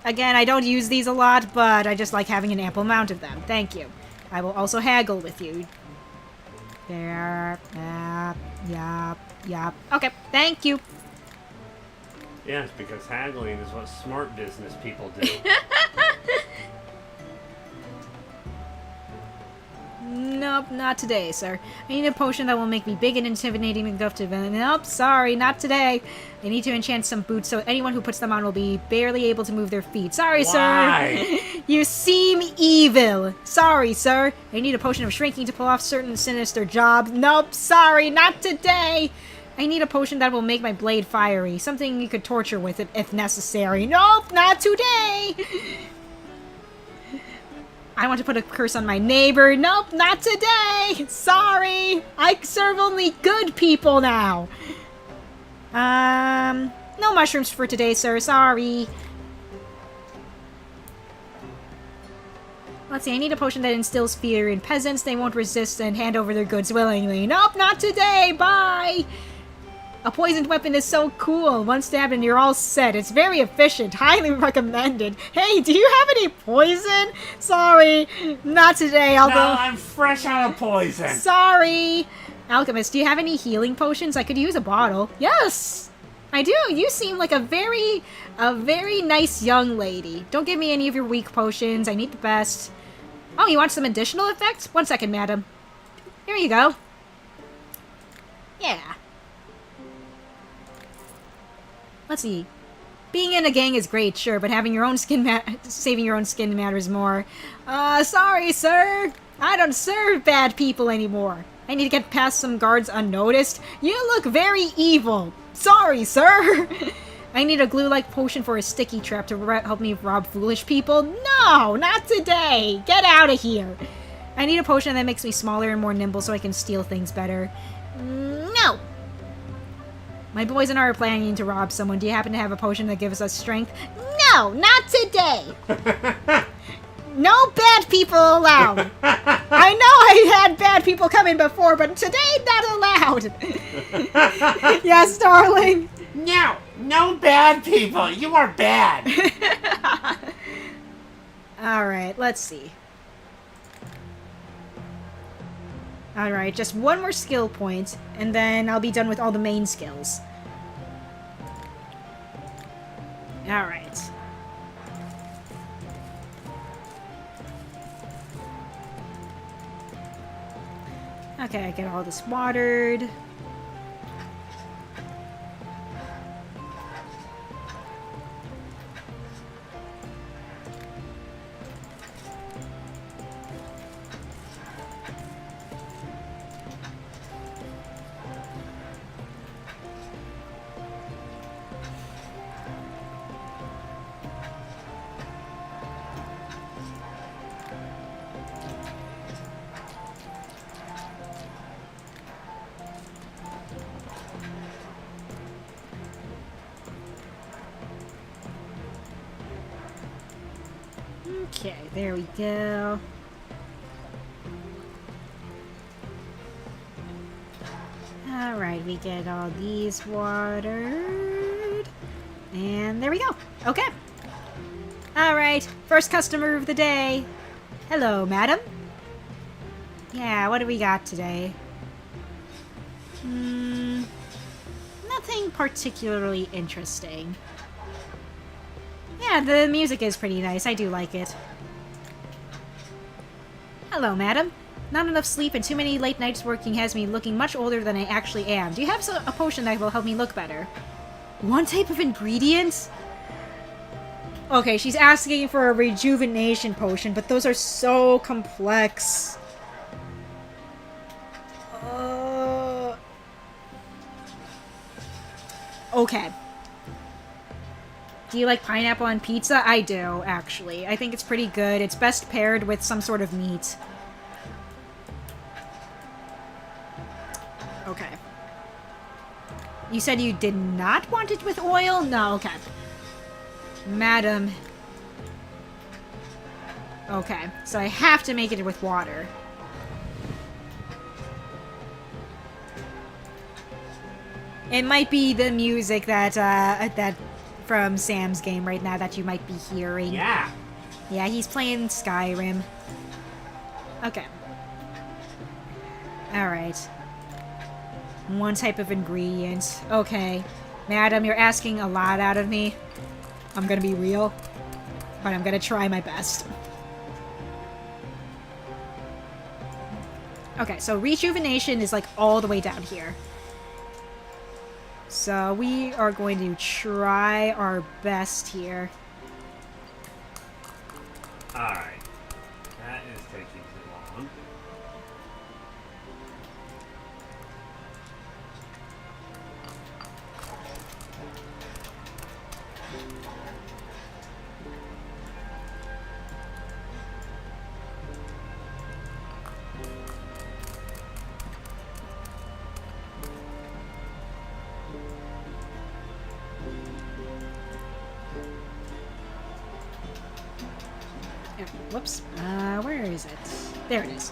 Again, I don't use these a lot, but I just like having an ample amount of them. Thank you. I will also haggle with you. There. Yup. Okay, thank you. Yes, because haggling is what smart business people do. Nope, not today, sir. I need a potion that will make me big and intimidating enough to... Nope, sorry, not today. I need to enchant some boots so anyone who puts them on will be barely able to move their feet. Sorry, Why? sir. You seem evil. Sorry, sir. I need a potion of shrinking to pull off certain sinister jobs. Nope, sorry, not today. I need a potion that will make my blade fiery. Something you could torture with it if necessary. Nope, not today. I want to put a curse on my neighbor. Nope, not today. Sorry. I serve only good people now. No mushrooms for today, sir. Sorry. Let's see, I need a potion that instills fear in peasants. They won't resist and hand over their goods willingly. Nope, not today. Bye. A poisoned weapon is so cool. One stab and you're all set. It's very efficient. Highly recommended. Hey, do you have any poison? Sorry, not today. No, I'm fresh out of poison. Sorry. Alchemist, do you have any healing potions? I could use a bottle. Yes, I do. You seem like a very nice young lady. Don't give me any of your weak potions. I need the best. Oh, you want some additional effects? 1 second, madam. Here you go. Yeah. Let's see. Being in a gang is great, sure, but having your own saving your own skin matters more. Sorry, sir. I don't serve bad people anymore. I need to get past some guards unnoticed. You look very evil. Sorry, sir. I need a glue-like potion for a sticky trap to help me rob foolish people. No, not today. Get out of here. I need a potion that makes me smaller and more nimble so I can steal things better. No. My boys and I are planning to rob someone. Do you happen to have a potion that gives us strength? No, not today. No bad people allowed. I know I had bad people come in before, but today not allowed. Yes, darling. No bad people. You are bad. Alright, let's see. Alright, just one more skill point, and then I'll be done with all the main skills. Alright. Okay, I get all this watered. Okay, there we go. Alright, we get all these watered. And there we go. Okay. Alright, first customer of the day. Hello, madam. Yeah, what do we got today? Nothing particularly interesting. Yeah, the music is pretty nice. I do like it. Hello, madam. Not enough sleep and too many late nights working has me looking much older than I actually am. Do you have a potion that will help me look better? One type of ingredient? Okay, she's asking for a rejuvenation potion, but those are so complex. Okay. Do you like pineapple on pizza? I do, actually. I think it's pretty good. It's best paired with some sort of meat. Okay. You said you did not want it with oil? No, okay. Madam. Okay, so I have to make it with water. It might be the music that from Sam's game right now that you might be hearing. Yeah. Yeah, he's playing Skyrim. Okay. Alright. One type of ingredient. Okay. Madam, you're asking a lot out of me. I'm gonna be real. But I'm gonna try my best. Okay, so rejuvenation is like all the way down here. So we are going to try our best here. Alright. That is taking too long. Whoops. Where is it? There it is.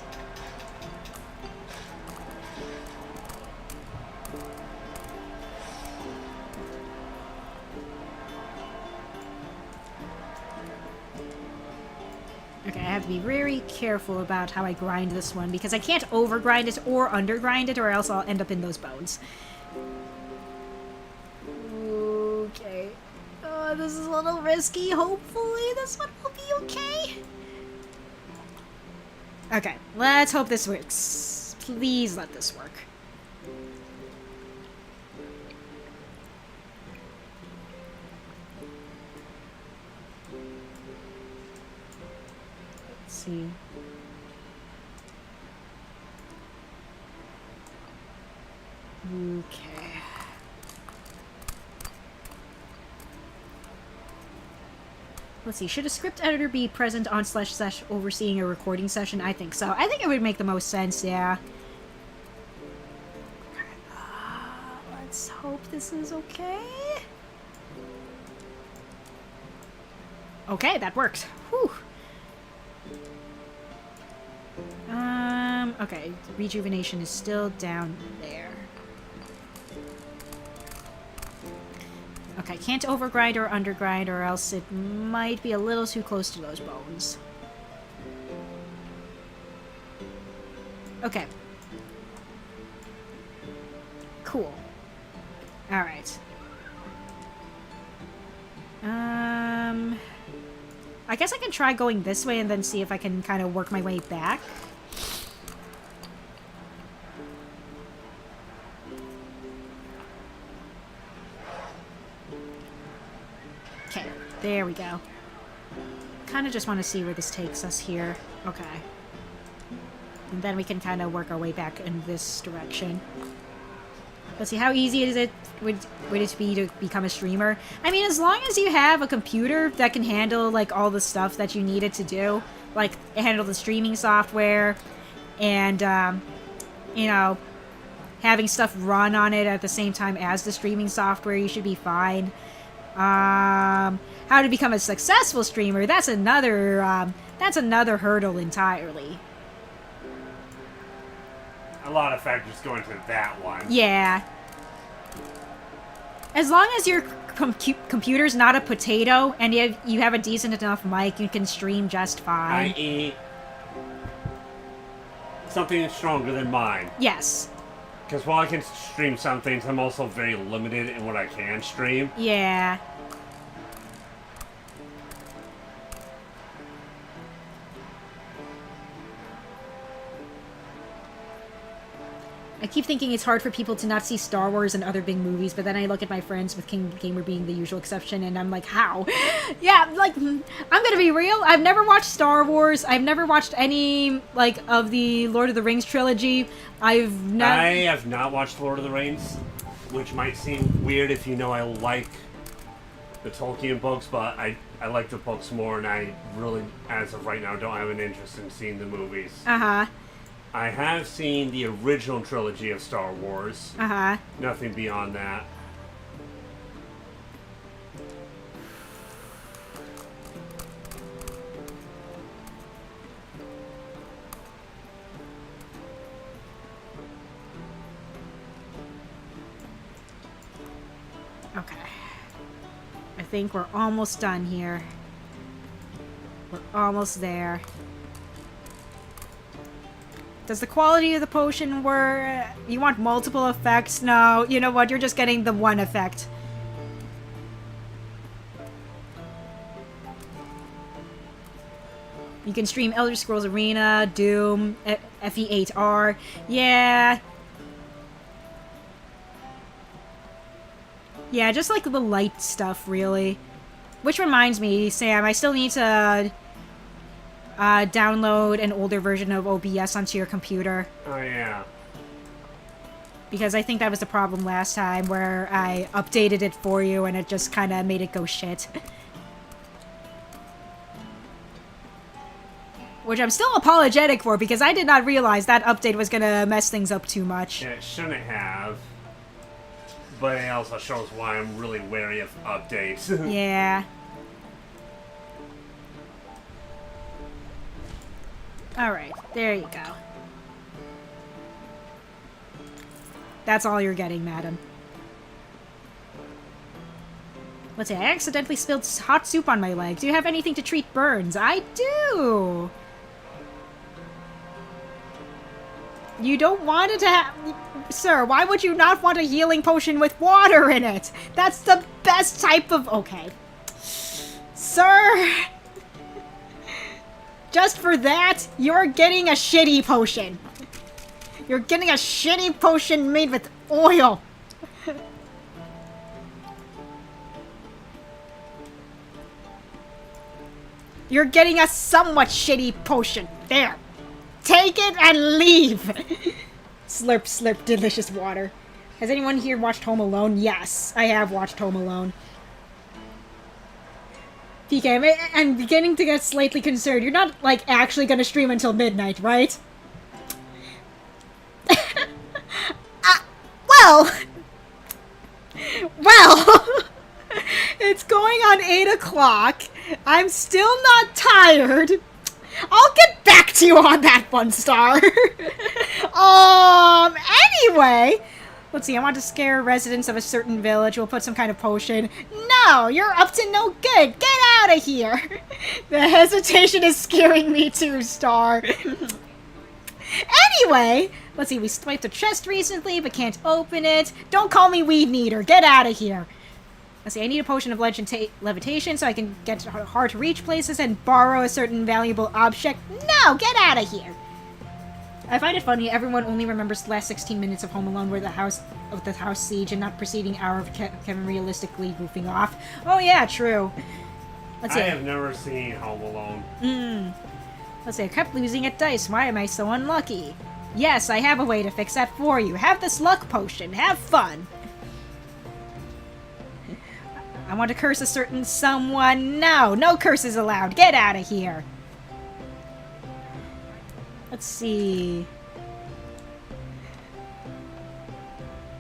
Okay, I have to be very careful about how I grind this one because I can't overgrind it or undergrind it or else I'll end up in those bones. Okay. This is a little risky. Hopefully this one will be okay. Okay, let's hope this works. Please let this work. Let's see. Okay. Let's see, should a script editor be present on // overseeing a recording session? I think so. I think it would make the most sense, yeah. Let's hope this is okay. Okay, that worked. Whew. Okay, rejuvenation is still down there. Okay, can't overgrind or undergrind or else it might be a little too close to those bones. Okay. Cool. Alright. I guess I can try going this way and then see if I can kind of work my way back. Okay, there we go. Kind of just want to see where this takes us here. Okay. And then we can kind of work our way back in this direction. Let's see, how easy is it would it be to become a streamer? I mean, as long as you have a computer that can handle, like, all the stuff that you need it to do, like, handle the streaming software, and, you know, having stuff run on it at the same time as the streaming software, you should be fine. How to become a successful streamer, that's another hurdle entirely. A lot of factors go into that one. Yeah. As long as your computer's not a potato and you have a decent enough mic, you can stream just fine. I.e. something stronger than mine. Yes. Because while I can stream some things, I'm also very limited in what I can stream. Yeah. I keep thinking it's hard for people to not see Star Wars and other big movies, but then I look at my friends, with King Gamer being the usual exception, and I'm like, how? Yeah, like, I'm gonna be real. I've never watched Star Wars. I've never watched any, like, of the Lord of the Rings trilogy. I have not watched Lord of the Rings, which might seem weird if you know I like the Tolkien books, but I like the books more, and I really, as of right now, don't have an interest in seeing the movies. Uh-huh. I have seen the original trilogy of Star Wars. Uh-huh. Nothing beyond that. Okay. I think we're almost done here. We're almost there. Does the quality of the potion work? You want multiple effects? No, you know what? You're just getting the one effect. You can stream Elder Scrolls Arena, Doom, FE8R. Yeah. Yeah, just like the light stuff, really. Which reminds me, Sam, I still need to download an older version of OBS onto your computer. Oh, yeah. Because I think that was the problem last time, where I updated it for you and it just kind of made it go shit. Which I'm still apologetic for, because I did not realize that update was going to mess things up too much. Yeah, it shouldn't have. But it also shows why I'm really wary of updates. Yeah. Alright, there you go. That's all you're getting, madam. Let's see, I accidentally spilled hot soup on my leg. Do you have anything to treat burns? I do! You don't want it to have... Sir, why would you not want a healing potion with water in it? That's the best type of... Okay. Sir... Just for that, you're getting a shitty potion. You're getting a shitty potion made with oil. You're getting a somewhat shitty potion. There. Take it and leave. Slurp, slurp, delicious water. Has anyone here watched Home Alone? Yes, I have watched Home Alone. PK, I'm beginning to get slightly concerned. You're not, like, actually gonna stream until midnight, right? Well... Well... It's going on 8 o'clock. I'm still not tired. I'll get back to you on that one, Star. Anyway... Let's see, I want to scare residents of a certain village. We'll put some kind of potion. No, you're up to no good. Get out of here. The hesitation is scaring me too, Star. Anyway, let's see, we swiped a chest recently, but can't open it. Don't call me Weed Neater. Get out of here. Let's see, I need a potion of levitation so I can get to hard-to-reach places and borrow a certain valuable object. No, get out of here. I find it funny, everyone only remembers the last 16 minutes of Home Alone where the house siege and not preceding hour of Kevin realistically goofing off. Oh yeah, true. Let's see. I have never seen Home Alone. Let's see, I kept losing at dice. Why am I so unlucky? Yes, I have a way to fix that for you. Have this luck potion. Have fun. I want to curse a certain someone. No, no curses allowed. Get out of here. Let's see.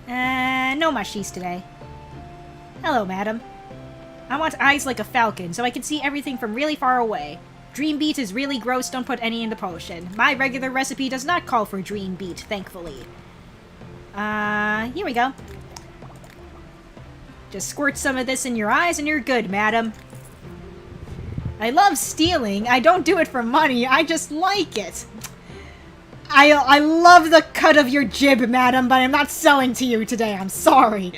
No mushies today. Hello, madam. I want eyes like a falcon, so I can see everything from really far away. Dream beet is really gross, don't put any in the potion. My regular recipe does not call for dream beet, thankfully. Here we go. Just squirt some of this in your eyes and you're good, madam. I love stealing. I don't do it for money, I just like it. I love the cut of your jib, madam, but I'm not selling to you today. I'm sorry.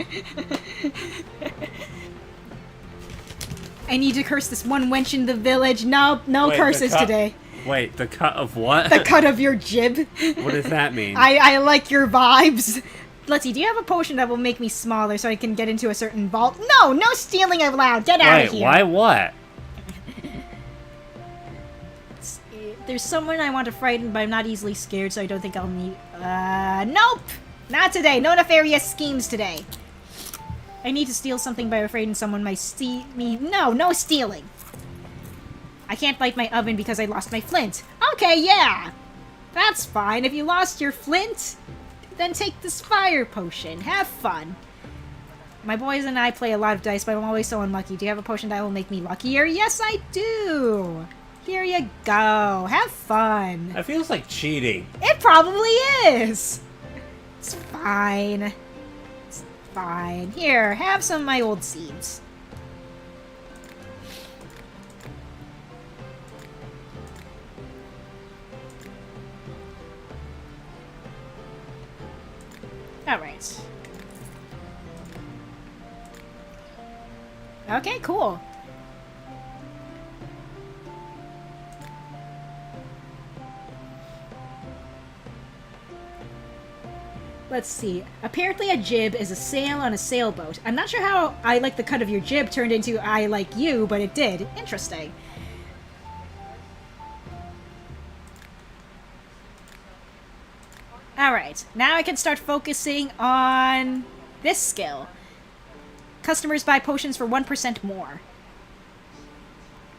I need to curse this one wench in the village. No curses today. Wait, the cut of what? The cut of your jib. What does that mean? I like your vibes. Let's see, do you have a potion that will make me smaller so I can get into a certain vault? No stealing allowed. Get out of here. Why what? There's someone I want to frighten, but I'm not easily scared, so I don't think I'll need... Nope! Not today. No nefarious schemes today. I need to steal something by afraid someone might steal me. No stealing. I can't light my oven because I lost my flint. Okay, yeah! That's fine. If you lost your flint, then take this fire potion. Have fun. My boys and I play a lot of dice, but I'm always so unlucky. Do you have a potion that will make me luckier? Yes, I do! Here you go. Have fun. That feels like cheating. It probably is! It's fine. It's fine. Here, have some of my old seeds. Alright. Okay, cool. Let's see. Apparently a jib is a sail on a sailboat. I'm not sure how I like the cut of your jib turned into I like you, but it did. Interesting. Alright, now I can start focusing on this skill. Customers buy potions for 1% more.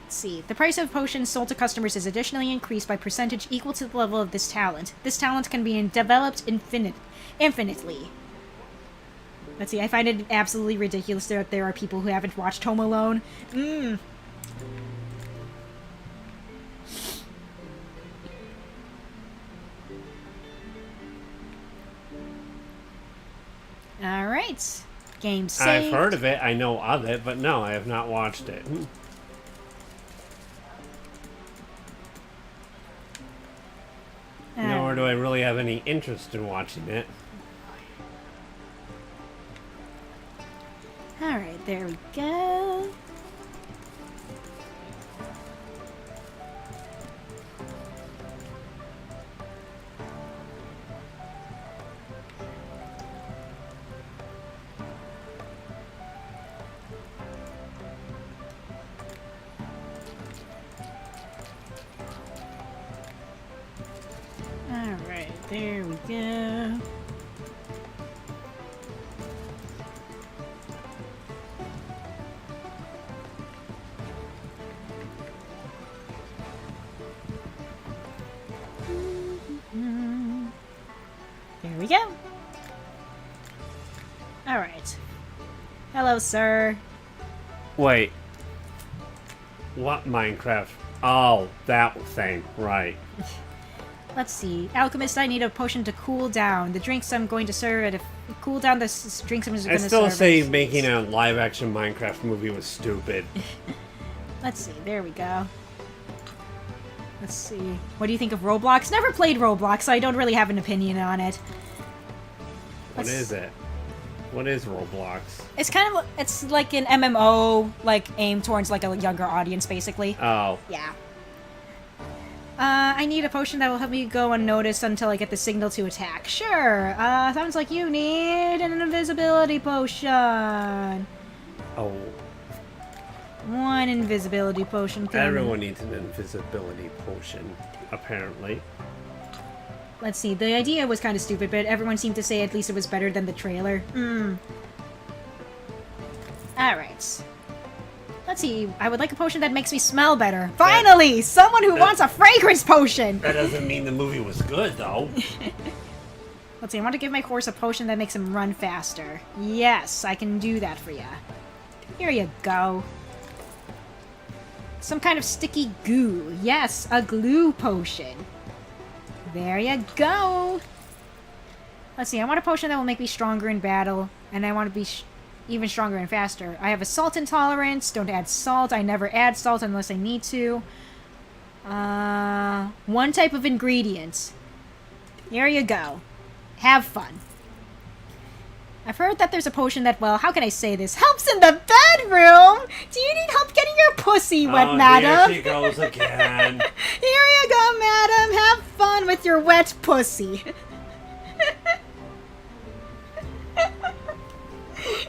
Let's see. The price of potions sold to customers is additionally increased by percentage equal to the level of this talent. This talent can be developed infinitely. Let's see. I find it absolutely ridiculous that there are people who haven't watched Home Alone. Alright. Game saved. I've heard of it, I know of it, but no, I have not watched it. Nor do I really have any interest in watching it. Alright, there we go. Alright, there we go. There we go. Alright. Hello, sir. Wait. What Minecraft? Oh, that thing. Right. Let's see. Alchemist, I need a potion to cool down. The drinks I'm going to serve at cool down the drinks I'm going to serve. I still say making a live-action Minecraft movie was stupid. Let's see. There we go. Let's see. What do you think of Roblox? Never played Roblox, so I don't really have an opinion on it. What is it? What is Roblox? It's kind of, it's like an MMO, like aimed towards like a younger audience, basically. Oh. Yeah. I need a potion that will help me go unnoticed until I get the signal to attack. Sure. Sounds like you need an invisibility potion. Oh. One invisibility potion. Everyone needs an invisibility potion, apparently. Let's see. The idea was kind of stupid, but everyone seemed to say at least it was better than the trailer. Alright. Let's see. I would like a potion that makes me smell better. Finally! Someone who wants a fragrance potion! That doesn't mean the movie was good, though. Let's see. I want to give my horse a potion that makes him run faster. Yes, I can do that for you. Here you go. Some kind of sticky goo. Yes, a glue potion. There you go. Let's see. I want a potion that will make me stronger in battle, and I want to be even stronger and faster. I have a salt intolerance. Don't add salt. I never add salt unless I need to. One type of ingredient. Here you go. Have fun. I've heard that there's a potion that, well, how can I say this? Helps in the bedroom! Do you need help getting your pussy wet, madam? Here she goes again. Here you go, madam. Have fun with your wet pussy.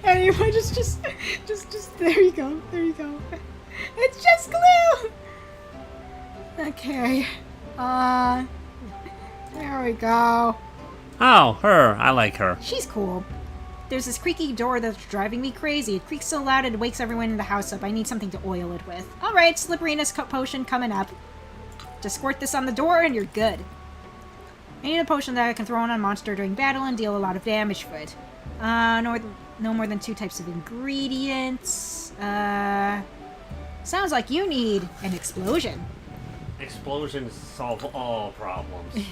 Anyway, just, there you go. There you go. It's just glue! Okay. There we go. Oh, her. I like her. She's cool. There's this creaky door that's driving me crazy. It creaks so loud it wakes everyone in the house up. I need something to oil it with. Alright, Slipperiness potion coming up. Just squirt this on the door and you're good. I need a potion that I can throw on a monster during battle and deal a lot of damage for it. No more than 2 types of ingredients. Sounds like you need an explosion. Explosions solve all problems.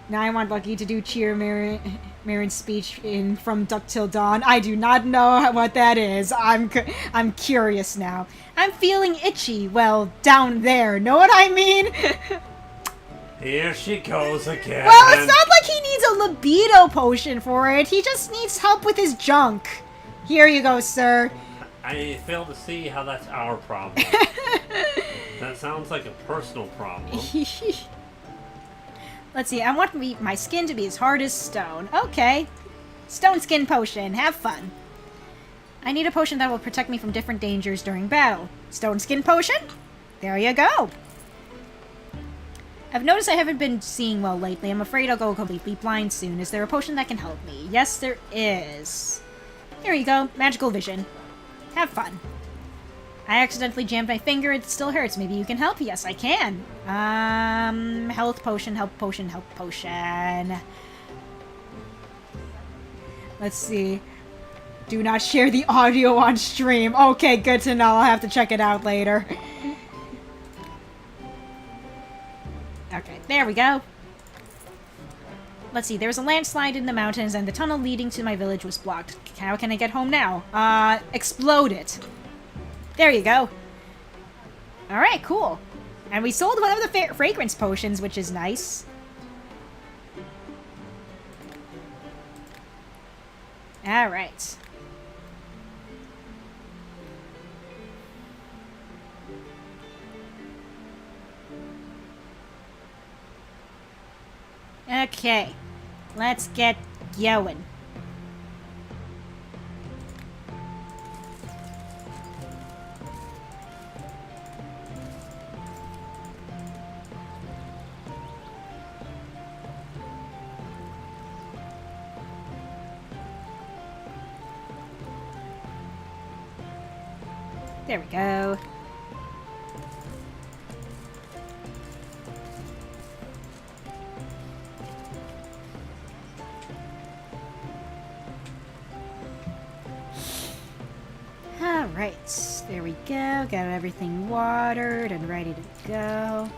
Now I want Lucky to do Cheer Marin's speech in From Dusk Till Dawn. I do not know what that is. I'm curious now. I'm feeling itchy. Well, down there. Know what I mean? Here she goes again. Well, it's not like he needs a libido potion for it. He just needs help with his junk. Here you go, sir. I fail to see how that's our problem. That sounds like a personal problem. Let's see, I want my skin to be as hard as stone. Okay. Stone skin potion. Have fun. I need a potion that will protect me from different dangers during battle. Stone skin potion? There you go. I've noticed I haven't been seeing well lately. I'm afraid I'll go completely blind soon. Is there a potion that can help me? Yes, there is. Here you go. Magical vision. Have fun. I accidentally jammed my finger. It still hurts. Maybe you can help? Yes, I can. Health potion, health potion, health potion. Let's see. Do not share the audio on stream. Okay, good to know. I'll have to check it out later. Okay, there we go. Let's see, there was a landslide in the mountains and the tunnel leading to my village was blocked. How can I get home now? Explode it. There you go. Alright, cool. And we sold one of the fragrance potions, which is nice. Alright. Okay. Let's get going. There we go. Alright, there we go. Got everything watered and ready to go.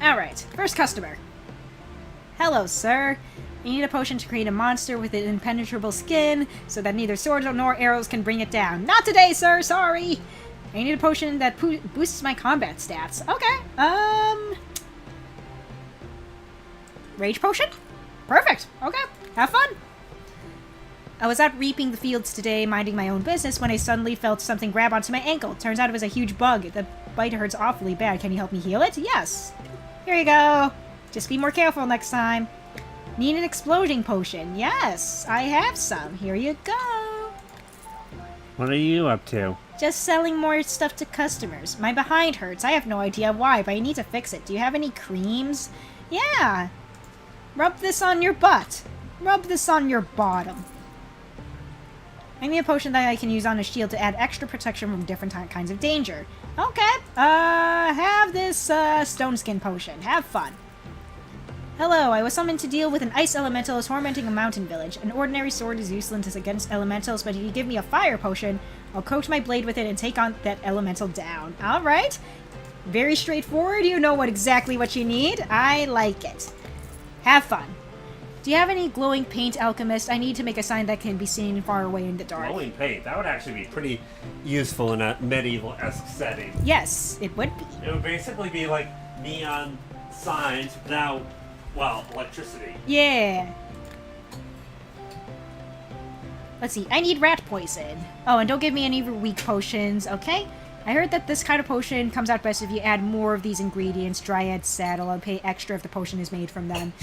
Alright, first customer. Hello, sir. I need a potion to create a monster with an impenetrable skin so that neither swords nor arrows can bring it down. Not today, sir, sorry. I need a potion that boosts my combat stats. Okay, Rage potion? Perfect. Okay, have fun. I was out reaping the fields today, minding my own business, when I suddenly felt something grab onto my ankle. Turns out it was a huge bug. The bite hurts awfully bad. Can you help me heal it? Yes. Here you go. Just be more careful next time. Need an explosion potion. Yes, I have some. Here you go. What are you up to? Just selling more stuff to customers. My behind hurts. I have no idea why, but I need to fix it. Do you have any creams? Yeah. Rub this on your butt. Rub this on your bottom. I need a potion that I can use on a shield to add extra protection from different kinds of danger. Okay. Have this, stone skin potion. Have fun. Hello, I was summoned to deal with an ice elemental tormenting a mountain village. An ordinary sword is useless against elementals, but if you give me a fire potion, I'll coat my blade with it and take on that elemental down. Alright. Very straightforward. You know exactly what you need. I like it. Have fun. Do you have any glowing paint, alchemist? I need to make a sign that can be seen far away in the dark. Glowing paint? That would actually be pretty useful in a medieval-esque setting. Yes, it would be. It would basically be like neon signs without, well, electricity. Yeah. Let's see. I need rat poison. Oh, and don't give me any weak potions, okay? I heard that this kind of potion comes out best if you add more of these ingredients. Dryad saddle. I'll pay extra if the potion is made from them.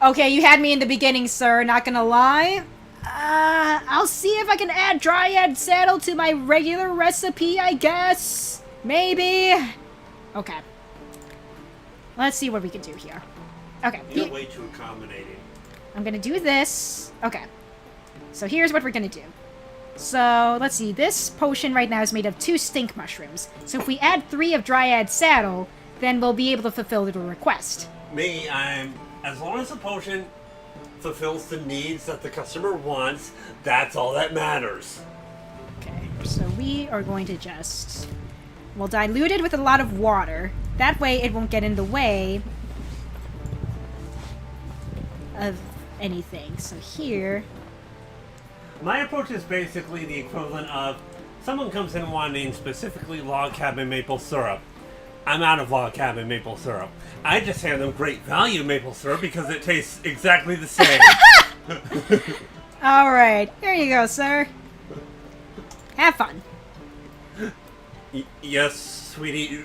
Okay, you had me in the beginning, sir. Not gonna lie. I'll see if I can add Dryad Saddle to my regular recipe, I guess. Maybe. Okay. Let's see what we can do here. Okay. You're way too accommodating. I'm gonna do this. Okay. So here's what we're gonna do. So, let's see. This potion right now is made of 2 stink mushrooms. So if we add 3 of Dryad Saddle, then we'll be able to fulfill the request. As long as the potion fulfills the needs that the customer wants, that's all that matters. Okay, so we are going to just... We'll dilute it with a lot of water. That way it won't get in the way of anything. So here... My approach is basically the equivalent of someone comes in wanting specifically log cabin maple syrup. I'm out of log cabin maple syrup. I just hand them great value maple syrup because it tastes exactly the same. Alright, here you go, sir. Have fun. Yes, sweetie.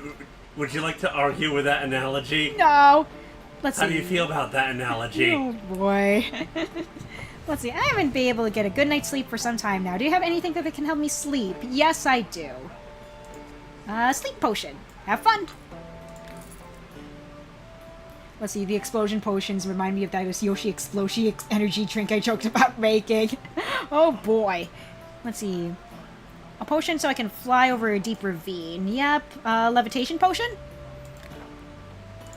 Would you like to argue with that analogy? No. Let's see. How do you feel about that analogy? Oh, boy. Let's see. I haven't been able to get a good night's sleep for some time now. Do you have anything that can help me sleep? Yes, I do. Sleep potion. Have fun. Let's see. The explosion potions remind me of that Yoshi Explosion energy drink I joked about making. Oh, boy. Let's see. A potion so I can fly over a deep ravine. Yep. Levitation potion?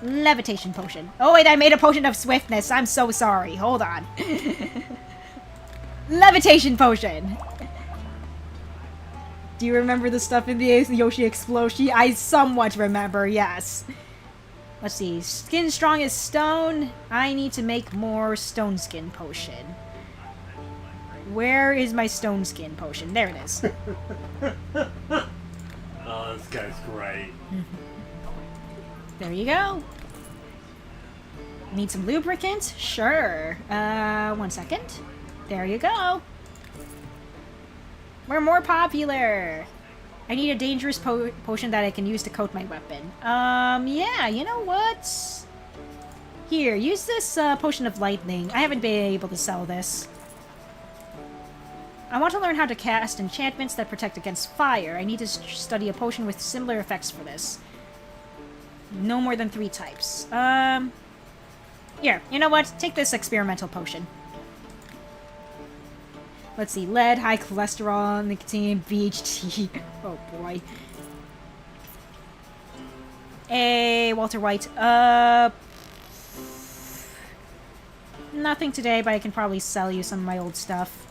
Levitation potion. Oh, wait, I made a potion of swiftness. I'm so sorry. Hold on. Levitation potion. Do you remember the stuff in the Yoshi Explosion? I somewhat remember, yes. Let's see. Skin strong as stone. I need to make more stone skin potion. Where is my stone skin potion? There it is. Oh, this guy's great. There you go. Need some lubricant? Sure. 1 second. There you go. We're more popular. I need a dangerous potion that I can use to coat my weapon. Yeah, you know what? Here, use this potion of lightning. I haven't been able to sell this. I want to learn how to cast enchantments that protect against fire. I need to study a potion with similar effects for this. No more than 3 types. Here, you know what? Take this experimental potion. Let's see. Lead, high cholesterol, nicotine, BHT. Oh, boy. Hey, Walter White. Nothing today, but I can probably sell you some of my old stuff.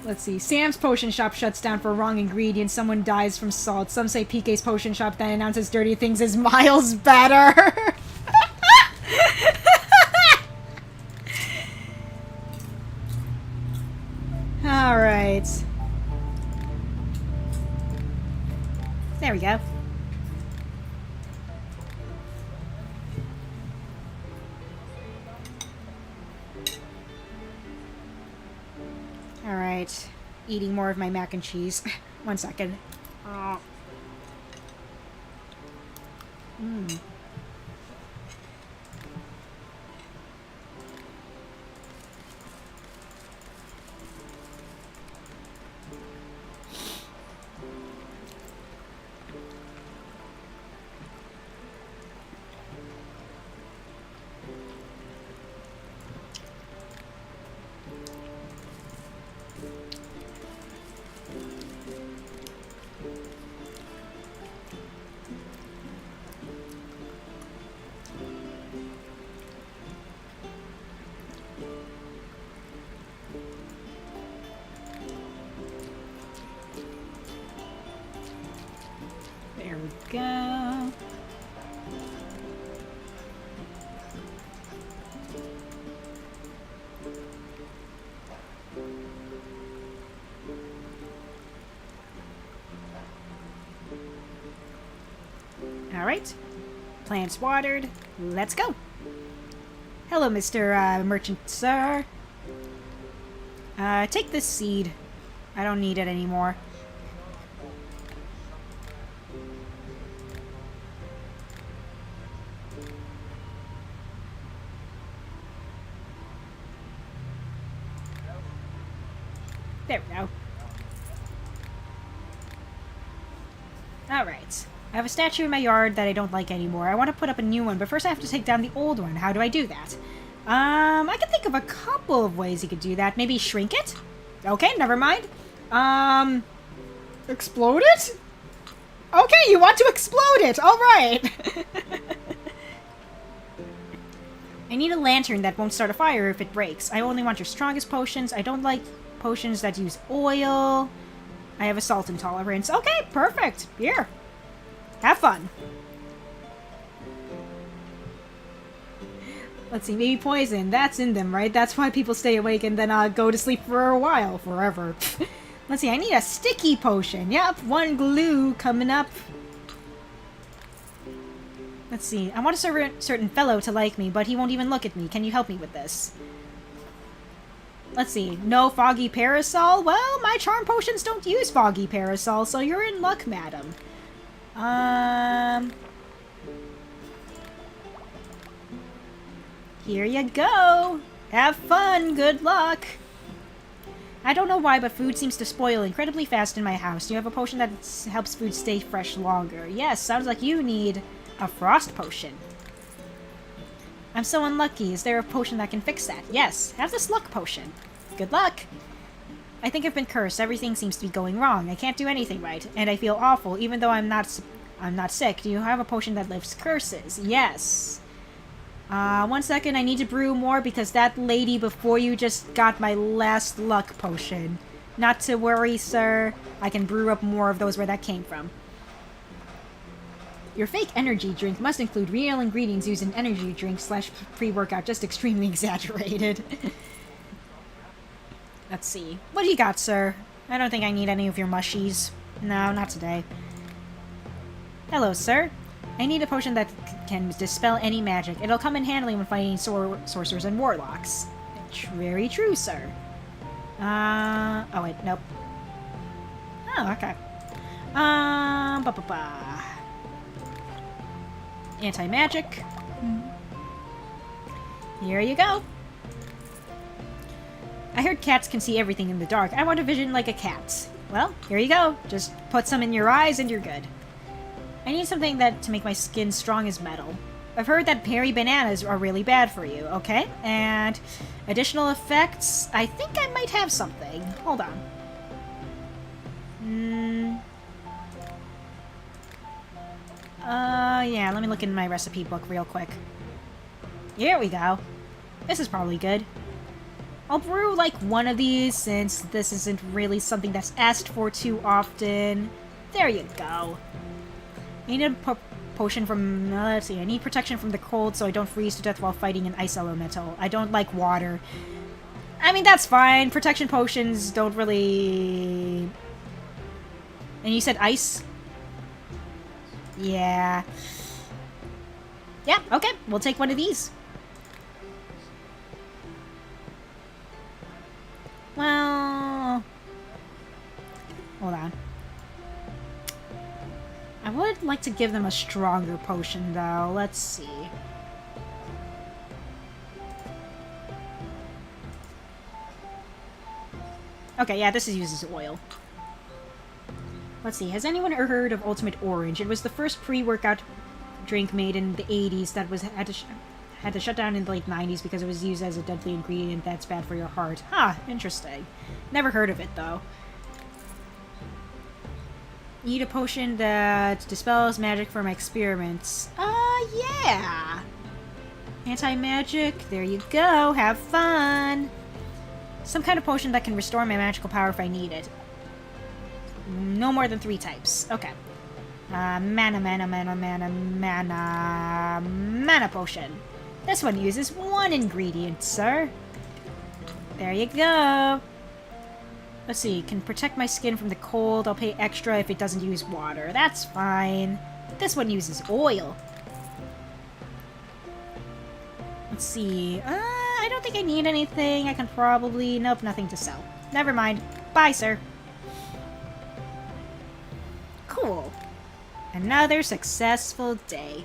Let's see. Sam's Potion Shop shuts down for wrong ingredients. Someone dies from salt. Some say PK's Potion Shop then announces dirty things is miles better. Alright. There we go. Alright. Eating more of my mac and cheese. 1 second. There we go. Alright. Plants watered. Let's go. Hello, Mr. Merchant, sir. Take this seed. I don't need it anymore. There we go. Alright. I have a statue in my yard that I don't like anymore. I want to put up a new one, but first I have to take down the old one. How do I do that? I can think of a couple of ways you could do that. Maybe shrink it? Okay, never mind. Explode it? Okay, you want to explode it! Alright! I need a lantern that won't start a fire if it breaks. I only want your strongest potions. I don't like potions that use oil. I have a salt intolerance. Okay, perfect. Here. Have fun. Let's see, maybe poison. That's in them, right? That's why people stay awake and then go to sleep for a while. Forever. Let's see, I need a sticky potion. Yep, one glue coming up. Let's see, I want a certain fellow to like me, but he won't even look at me. Can you help me with this? Let's see, no foggy parasol? Well, my charm potions don't use foggy parasol, so you're in luck, madam. Here you go. Have fun. Good luck. I don't know why, but food seems to spoil incredibly fast in my house. Do you have a potion that helps food stay fresh longer? Yes, sounds like you need a frost potion. I'm so unlucky. Is there a potion that can fix that? Yes, have this luck potion. Good luck. I think I've been cursed. Everything seems to be going wrong. I can't do anything right, and I feel awful, even though I'm not sick. Do you have a potion that lifts curses? Yes. 1 second, I need to brew more because that lady before you just got my last luck potion. Not to worry, sir. I can brew up more of those where that came from. Your fake energy drink must include real ingredients used in energy drink / pre-workout, just extremely exaggerated. Let's see. What do you got, sir? I don't think I need any of your mushies. No, not today. Hello, sir. I need a potion that can dispel any magic. It'll come in handy when fighting sorcerers and warlocks. Very true, sir. Oh wait, nope. Oh, okay. Anti-magic. Here you go. I heard cats can see everything in the dark. I want a vision like a cat's. Well, here you go. Just put some in your eyes and you're good. I need something to make my skin strong as metal. I've heard that berry bananas are really bad for you, okay? And additional effects, I think I might have something. Hold on. Yeah, let me look in my recipe book real quick. Here we go. This is probably good. I'll brew like one of these since this isn't really something that's asked for too often. There you go. I need a potion from, let's see, I need protection from the cold so I don't freeze to death while fighting an ice elemental. I don't like water. I mean, that's fine. Protection potions don't really... And you said ice? Yeah. Yeah, okay. We'll take one of these. Well... Hold on. I would like to give them a stronger potion, though. Let's see. Okay, yeah, this uses oil. Let's see. Has anyone heard of Ultimate Orange? It was the first pre-workout drink made in the 80s that had to shut down in the late 90s because it was used as a deadly ingredient that's bad for your heart. Huh, interesting. Never heard of it, though. Need a potion that dispels magic for my experiments. Yeah! Anti-magic, there you go, have fun! Some kind of potion that can restore my magical power if I need it. No more than 3 types. Okay. Mana potion. This one uses 1 ingredient, sir. There you go. Let's see, can protect my skin from the cold. I'll pay extra if it doesn't use water. That's fine. This one uses oil. Let's see. I don't think I need anything. I can probably... Nope, nothing to sell. Never mind. Bye, sir. Cool. Another successful day.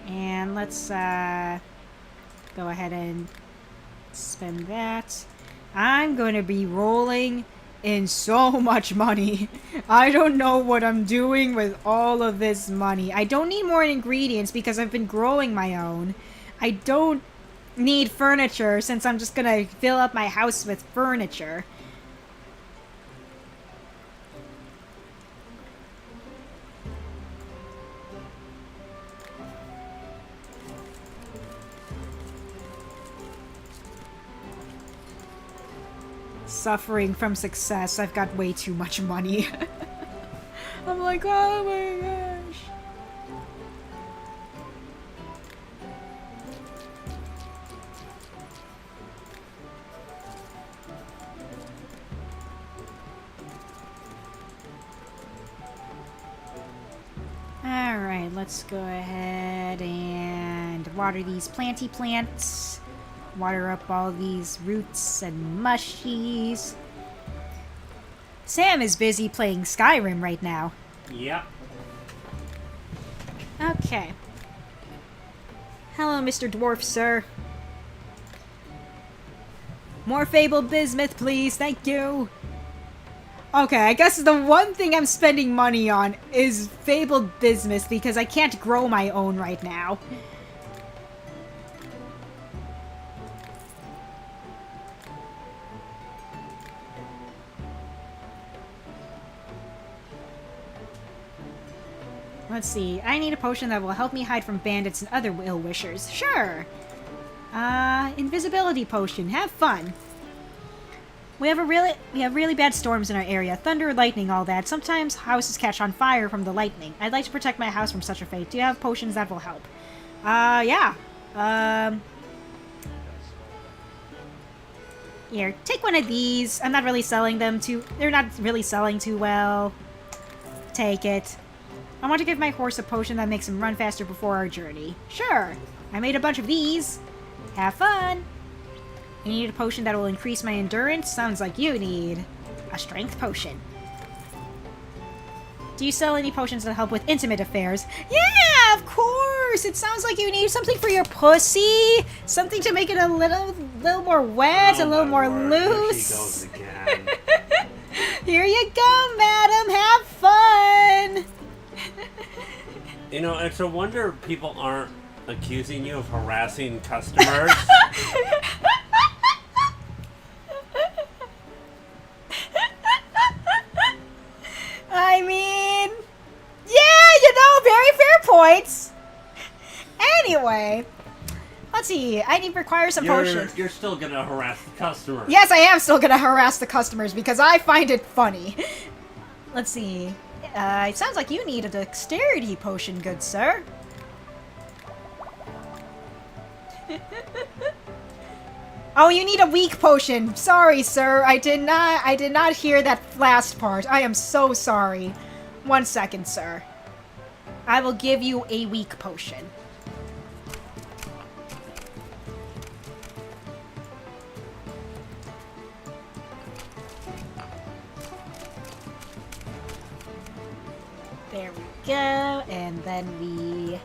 And let's, Go ahead and spend that. I'm going to be rolling in so much money. I don't know what I'm doing with all of this money. I don't need more ingredients because I've been growing my own. I don't need furniture since I'm just gonna fill up my house with furniture. Suffering from success. I've got way too much money. I'm like, oh my gosh. Alright, let's go ahead and water these planty plants. Water up all these roots and mushies. Sam is busy playing Skyrim right now. Yep. Okay. Hello, Mr. Dwarf, sir. More fabled bismuth, please. Thank you. Okay, I guess the one thing I'm spending money on is fabled bismuth because I can't grow my own right now. Let's see. I need a potion that will help me hide from bandits and other ill-wishers. Sure. Invisibility potion. Have fun. We have really bad storms in our area. Thunder, lightning, all that. Sometimes houses catch on fire from the lightning. I'd like to protect my house from such a fate. Do you have potions that will help? Yeah. Here, take one of these. I'm not really selling them too... They're not really selling too well. Take it. I want to give my horse a potion that makes him run faster before our journey. Sure. I made a bunch of these. Have fun. I need a potion that will increase my endurance. Sounds like you need a strength potion. Do you sell any potions that help with intimate affairs? Yeah, of course. It sounds like you need something for your pussy. Something to make it a little more wet, a little more loose. Here she goes again. Here you go, madam. Have fun. You know, it's a wonder people aren't accusing you of harassing customers. I mean, yeah, very fair points. Anyway, let's see. I need to require some potions. You're still gonna harass the customers. Yes, I am still gonna harass the customers because I find it funny. Let's see. It sounds like you need a dexterity potion, good sir. Oh, you need a weak potion. Sorry, sir. I did not hear that last part. I am so sorry. 1 second, sir. I will give you a weak potion. There we go, and then we...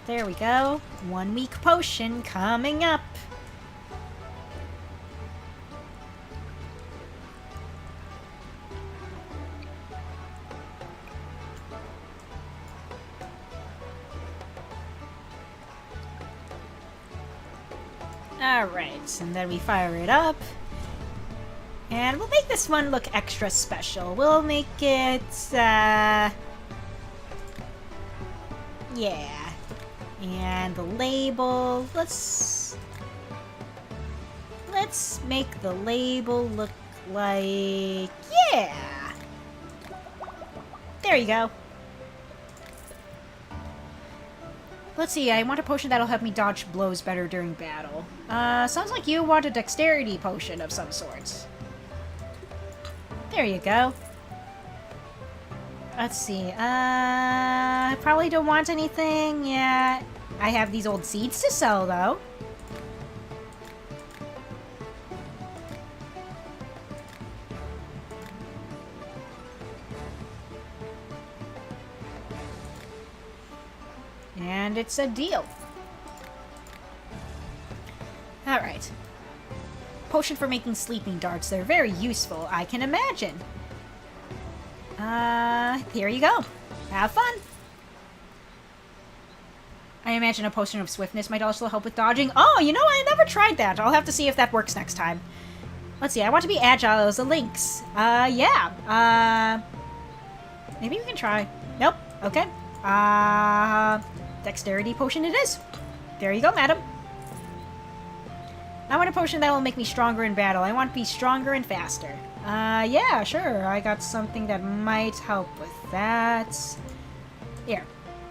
There we go. 1 weak potion coming up. Alright, and then we fire it up. And we'll make this one look extra special. We'll make it, yeah. And the label, let's make the label look like, yeah. There you go. Let's see, I want a potion that'll help me dodge blows better during battle. Sounds like you want a dexterity potion of some sort. There you go. Let's see, I probably don't want anything yet. I have these old seeds to sell, though. And it's a deal. Alright. Potion for making sleeping darts. They're very useful, I can imagine. Here you go. Have fun. I imagine a potion of swiftness might also help with dodging. Oh, you know, I never tried that. I'll have to see if that works next time. Let's see, I want to be agile as a lynx. Yeah. Maybe we can try. Nope. Okay. Dexterity potion it is. There you go, madam. I want a potion that will make me stronger in battle. I want to be stronger and faster. Yeah, sure. I got something that might help with that. Here,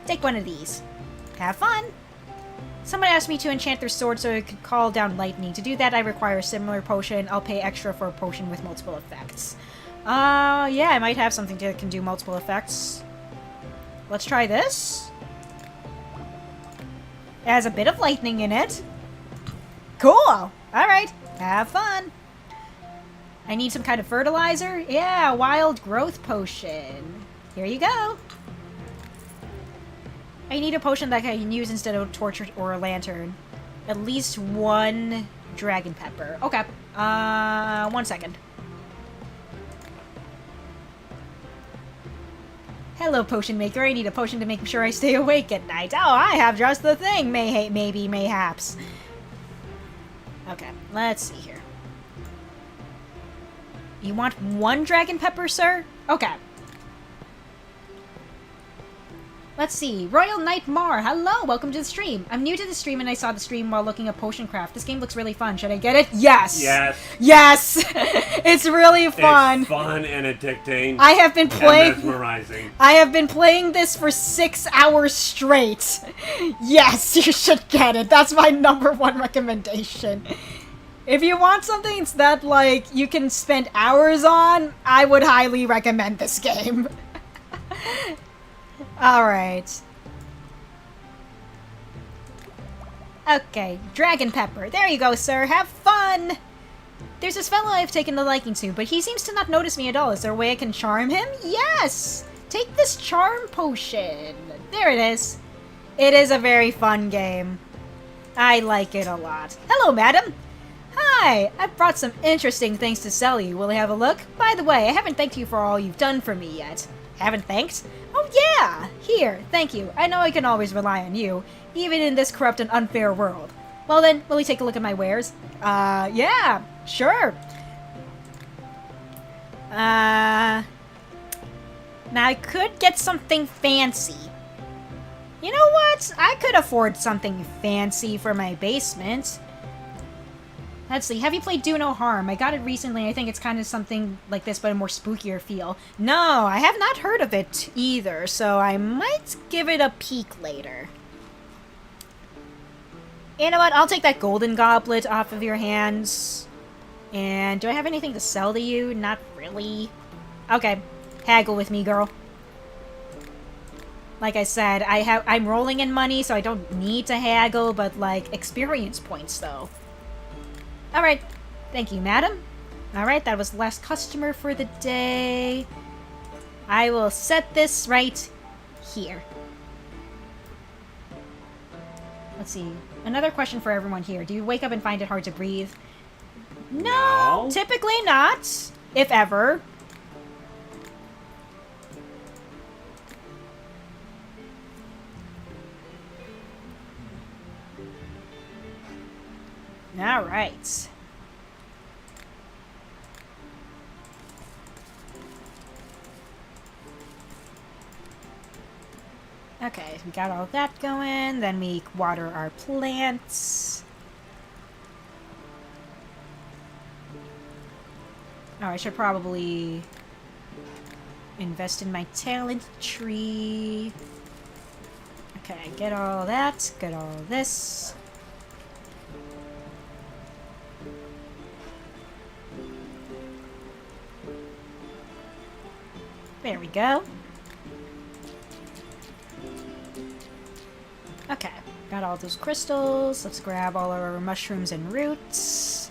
take one of these. Have fun! Someone asked me to enchant their sword so it could call down lightning. To do that, I require a similar potion. I'll pay extra for a potion with multiple effects. Yeah, I might have something that can do multiple effects. Let's try this. It has a bit of lightning in it. Cool! Alright, have fun! I need some kind of fertilizer? Yeah, wild growth potion. Here you go. I need a potion that I can use instead of a torch or a lantern. At least one dragon pepper. Okay. 1 second. Hello, potion maker. I need a potion to make sure I stay awake at night. Oh, I have just the thing. Maybe, mayhaps. Okay, let's see here. You want one dragon pepper, sir? Okay. Let's see. Royal Knight Mar, hello, welcome to the stream. I'm new to the stream and I saw the stream while looking at potion craft. This game looks really fun. Should I get it? Yes! Yes! Yes! It's really fun. It's fun and addicting. I have been playing... And mesmerizing. I have been playing this for 6 hours straight. Yes, you should get it. That's my #1 recommendation. If you want something that, like, you can spend hours on, I would highly recommend this game. Alright. Okay, dragon pepper. There you go, sir. Have fun! There's this fellow I've taken a liking to, but he seems to not notice me at all. Is there a way I can charm him? Yes! Take this charm potion. There it is. It is a very fun game. I like it a lot. Hello, madam! Hi! I've brought some interesting things to sell you. Will you have a look? By the way, I haven't thanked you for all you've done for me yet. Haven't thanked? Oh yeah! Here, thank you. I know I can always rely on you, even in this corrupt and unfair world. Well then, will you take a look at my wares? Yeah, sure. Now I could get something fancy. You know what? I could afford something fancy for my basement. Let's see, have you played Do No Harm? I got it recently. I think it's kind of something like this, but a more spookier feel. No, I have not heard of it either, so I might give it a peek later. You know what? I'll take that golden goblet off of your hands. And do I have anything to sell to you? Not really. Okay, haggle with me, girl. Like I said, I'm rolling in money, so I don't need to haggle, but like experience points though. Alright, thank you, madam. Alright, that was the last customer for the day. I will set this right here. Let's see. Another question for everyone here. Do you wake up and find it hard to breathe? No, typically not. If ever. All right. Okay, we got all that going. Then we water our plants. Oh, I should probably invest in my talent tree. Okay, get all that. Get all this. There we go. Okay, got all those crystals. Let's grab all our mushrooms and roots.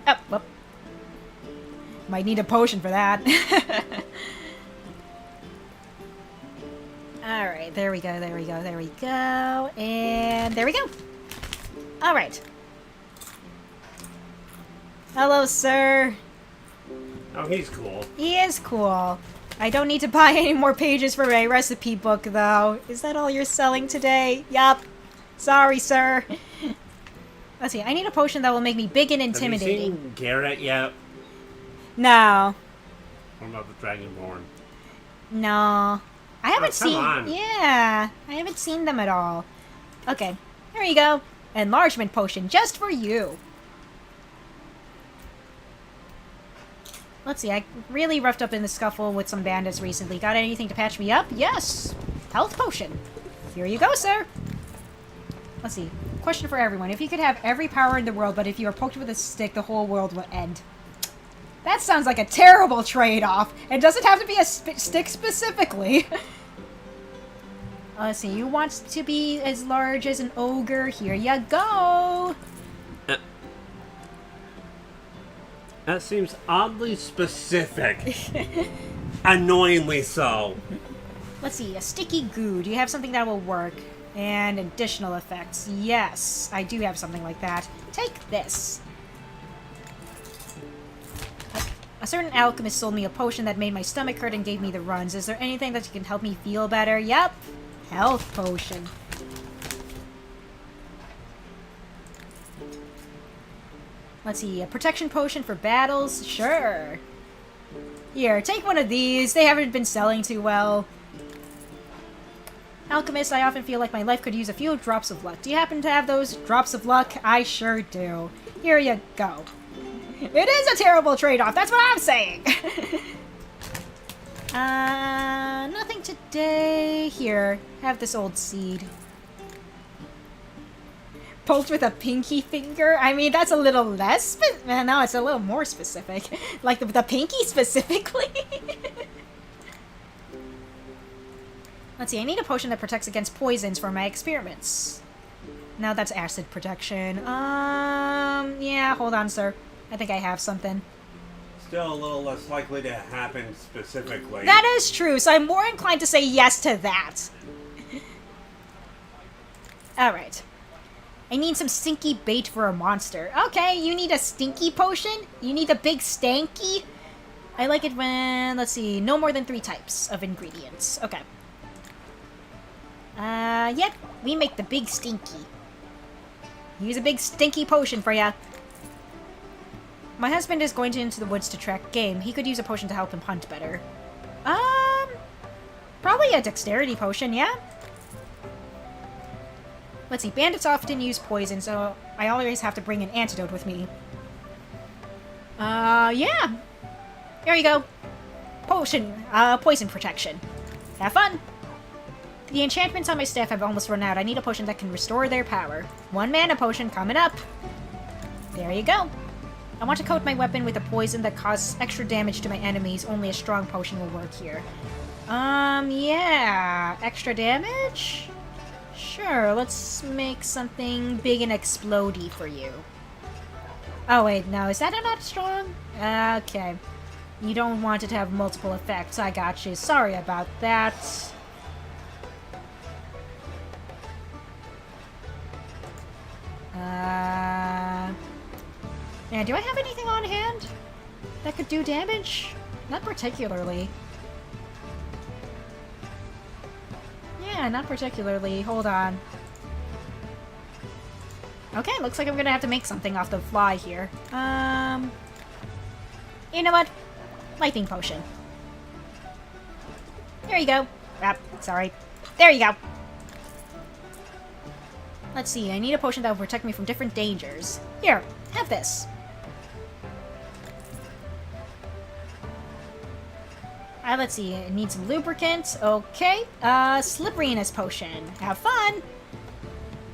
Oh, whoop. Might need a potion for that. There we go, there we go, there we go. And there we go. Alright. Hello, sir. Oh, he's cool. He is cool. I don't need to buy any more pages for my recipe book, though. Is that all you're selling today? Yup. Sorry, sir. Let's see. I need a potion that will make me big and intimidating. Have you seen Garrett yet? No. What about the Dragonborn? No. I haven't come seen... on. Yeah. I haven't seen them at all. Okay. Here you go. Enlargement potion just for you. Let's see, I really roughed up in the scuffle with some bandits recently. Got anything to patch me up? Yes! Health potion. Here you go, sir. Let's see. Question for everyone. If you could have every power in the world, but if you were poked with a stick, the whole world would end. That sounds like a terrible trade-off. It doesn't have to be a stick specifically. Let's see, you want to be as large as an ogre? Here you go! That seems oddly specific. Annoyingly so. Let's see, a sticky goo. Do you have something that will work? And additional effects. Yes, I do have something like that. Take this. A certain alchemist sold me a potion that made my stomach hurt and gave me the runs. Is there anything that can help me feel better? Yep. Health potion. Let's see, a protection potion for battles? Sure. Here, take one of these. They haven't been selling too well. Alchemist, I often feel like my life could use a few drops of luck. Do you happen to have those drops of luck? I sure do. Here you go. It is a terrible trade-off, that's what I'm saying! Nothing today. Here, have this old seed. Poked with a pinky finger? I mean, that's a little less no, it's a little more specific. Like the pinky specifically? Let's see, I need a potion that protects against poisons for my experiments. No, that's acid protection. Yeah, hold on, sir. I think I have something. Still a little less likely to happen specifically. That is true, so I'm more inclined to say yes to that. Alright. I need some stinky bait for a monster. Okay, you need a stinky potion? You need a big stanky? I like it when, let's see, no more than 3 types of ingredients. Okay. Yep, we make the big stinky. Use a big stinky potion for ya. My husband is going into the woods to track game. He could use a potion to help him hunt better. Probably a dexterity potion, yeah? Let's see, bandits often use poison, so I always have to bring an antidote with me. Yeah. There you go. Potion, poison protection. Have fun! The enchantments on my staff have almost run out. I need a potion that can restore their power. 1 mana potion coming up. There you go. I want to coat my weapon with a poison that causes extra damage to my enemies. Only a strong potion will work here. Yeah. Extra damage? Sure, let's make something big and explodey for you. Oh wait, no, is that not strong? Okay. You don't want it to have multiple effects. I got you. Sorry about that. Yeah, do I have anything on hand that could do damage? Not particularly. Yeah, not particularly. Hold on. Okay, looks like I'm gonna have to make something off the fly here. You know what? Lightning potion. There you go. Sorry. There you go. Let's see, I need a potion that will protect me from different dangers. Here, have this. Let's see, I need some lubricant. Okay. Slipperiness potion. Have fun!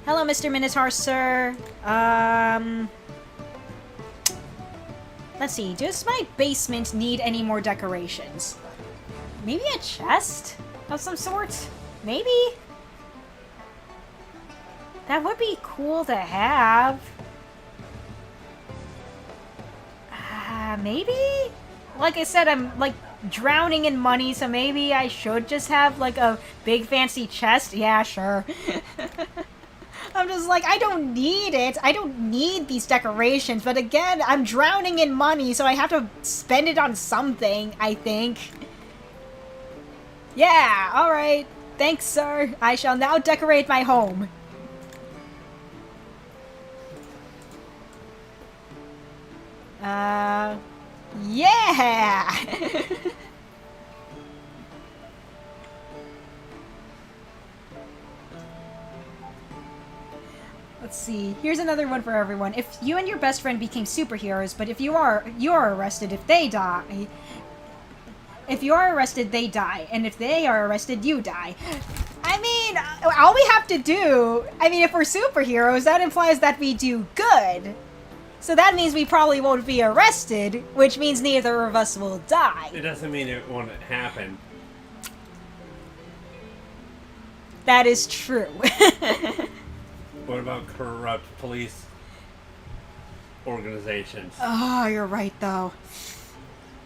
Hello, Mr. Minotaur, sir. Let's see, does my basement need any more decorations? Maybe a chest of some sort? Maybe? That would be cool to have. Maybe? Like I said, I'm, like, drowning in money, so maybe I should just have, like, a big fancy chest? Yeah, sure. I'm just like, I don't need it. I don't need these decorations. But again, I'm drowning in money, so I have to spend it on something, I think. Yeah, alright. Thanks, sir. I shall now decorate my home. Yeah! Let's see. Here's another one for everyone. If you and your best friend became superheroes, but if you're arrested, if they die... If you are arrested, they die. And if they are arrested, you die. I mean, all we have to do... I mean, if we're superheroes, that implies that we do good. So that means we probably won't be arrested, which means neither of us will die. It doesn't mean it won't happen. That is true. What about corrupt police organizations? Oh, you're right, though.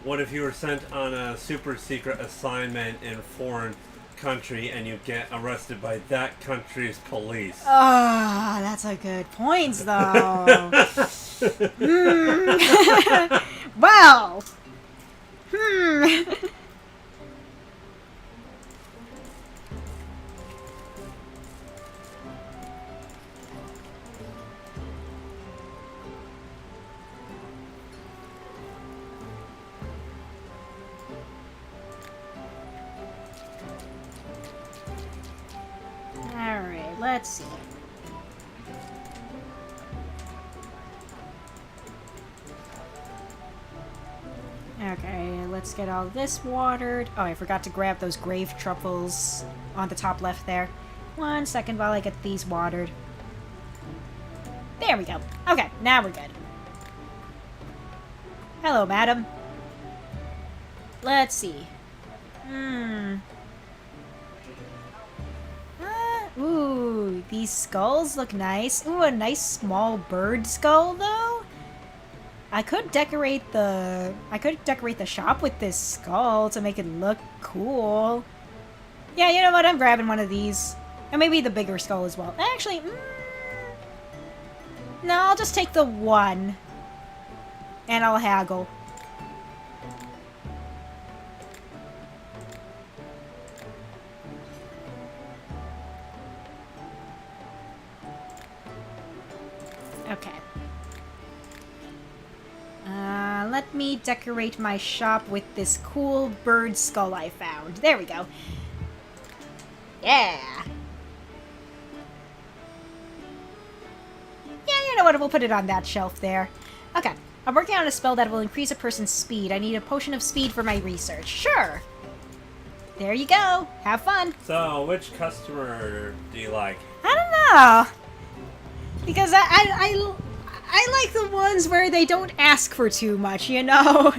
What if you were sent on a super secret assignment in a foreign country and you get arrested by that country's police? Oh, that's a good point, though. Well. Alright, let's see. Okay, let's get all this watered. Oh, I forgot to grab those grave truffles on the top left there. 1 second while I get these watered. There we go. Okay, now we're good. Hello, madam. Let's see. Ooh, these skulls look nice. Ooh, a nice small bird skull, though. I could decorate the shop with this skull to make it look cool. Yeah, you know what? I'm grabbing one of these. And maybe the bigger skull as well. Actually, no, I'll just take the one. And I'll haggle. Okay. Let me decorate my shop with this cool bird skull I found. There we go. Yeah! Yeah, you know what? We'll put it on that shelf there. Okay. I'm working on a spell that will increase a person's speed. I need a potion of speed for my research. Sure! There you go. Have fun. So, which customer do you like? I don't know. Because I like the ones where they don't ask for too much, you know?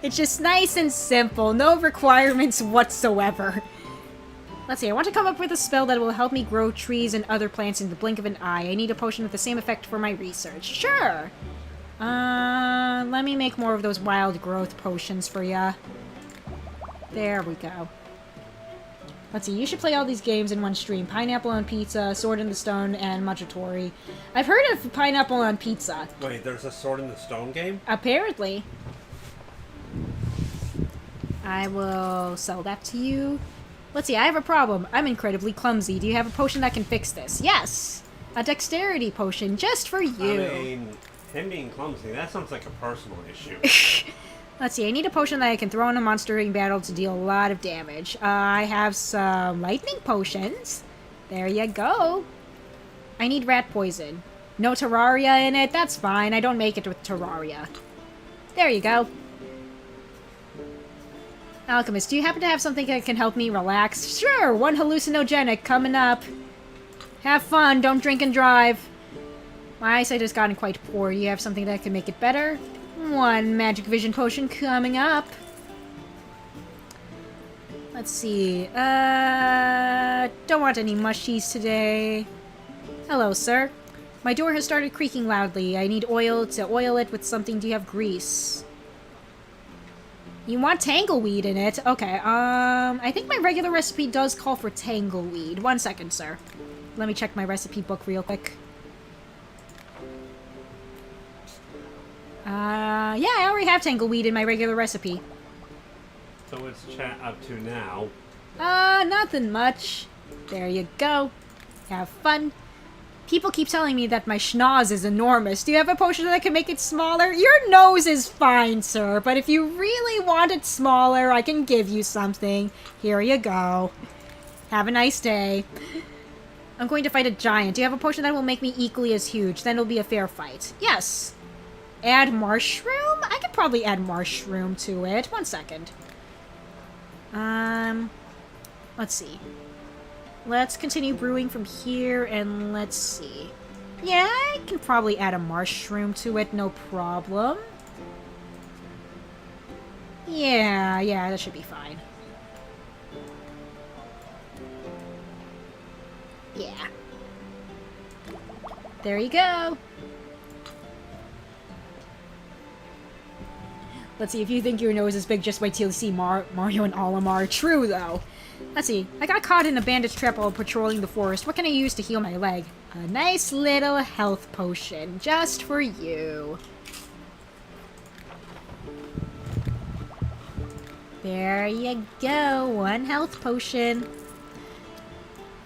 It's just nice and simple. No requirements whatsoever. Let's see, I want to come up with a spell that will help me grow trees and other plants in the blink of an eye. I need a potion with the same effect for my research. Sure! Let me make more of those wild growth potions for ya. There we go. Let's see, you should play all these games in one stream. Pineapple on Pizza, Sword in the Stone, and Machitori. I've heard of Pineapple on Pizza. Wait, there's a Sword in the Stone game? Apparently. I will sell that to you. Let's see, I have a problem. I'm incredibly clumsy. Do you have a potion that can fix this? Yes! A dexterity potion, just for you. I mean, him being clumsy, that sounds like a personal issue. Let's see, I need a potion that I can throw in a monster during battle to deal a lot of damage. I have some lightning potions. There you go. I need rat poison. No Terraria in it? That's fine. I don't make it with Terraria. There you go. Alchemist, do you happen to have something that can help me relax? Sure, one hallucinogenic coming up. Have fun, don't drink and drive. My eyesight has gotten quite poor. Do you have something that can make it better? One magic vision potion coming up. Let's see. Don't want any mushies today. Hello, sir. My door has started creaking loudly. I need oil to oil it with something. Do you have grease? You want tangleweed in it? Okay, I think my regular recipe does call for tangleweed. 1 second, sir. Let me check my recipe book real quick. Yeah, I already have tangleweed in my regular recipe. So what's chat up to now? Nothing much. There you go. Have fun. People keep telling me that my schnoz is enormous. Do you have a potion that can make it smaller? Your nose is fine, sir, but if you really want it smaller, I can give you something. Here you go. Have a nice day. I'm going to fight a giant. Do you have a potion that will make me equally as huge? Then it'll be a fair fight. Yes. Add mushroom? I could probably add mushroom to it. 1 second. Let's see. Let's continue brewing from here, and let's see. Yeah, I can probably add a mushroom to it, no problem. Yeah, that should be fine. Yeah. There you go. Let's see, if you think your nose is big, just wait till you see Mario and Olimar. True, though. Let's see. I got caught in a bandit's trap while patrolling the forest. What can I use to heal my leg? A nice little health potion, just for you. There you go. 1 health potion.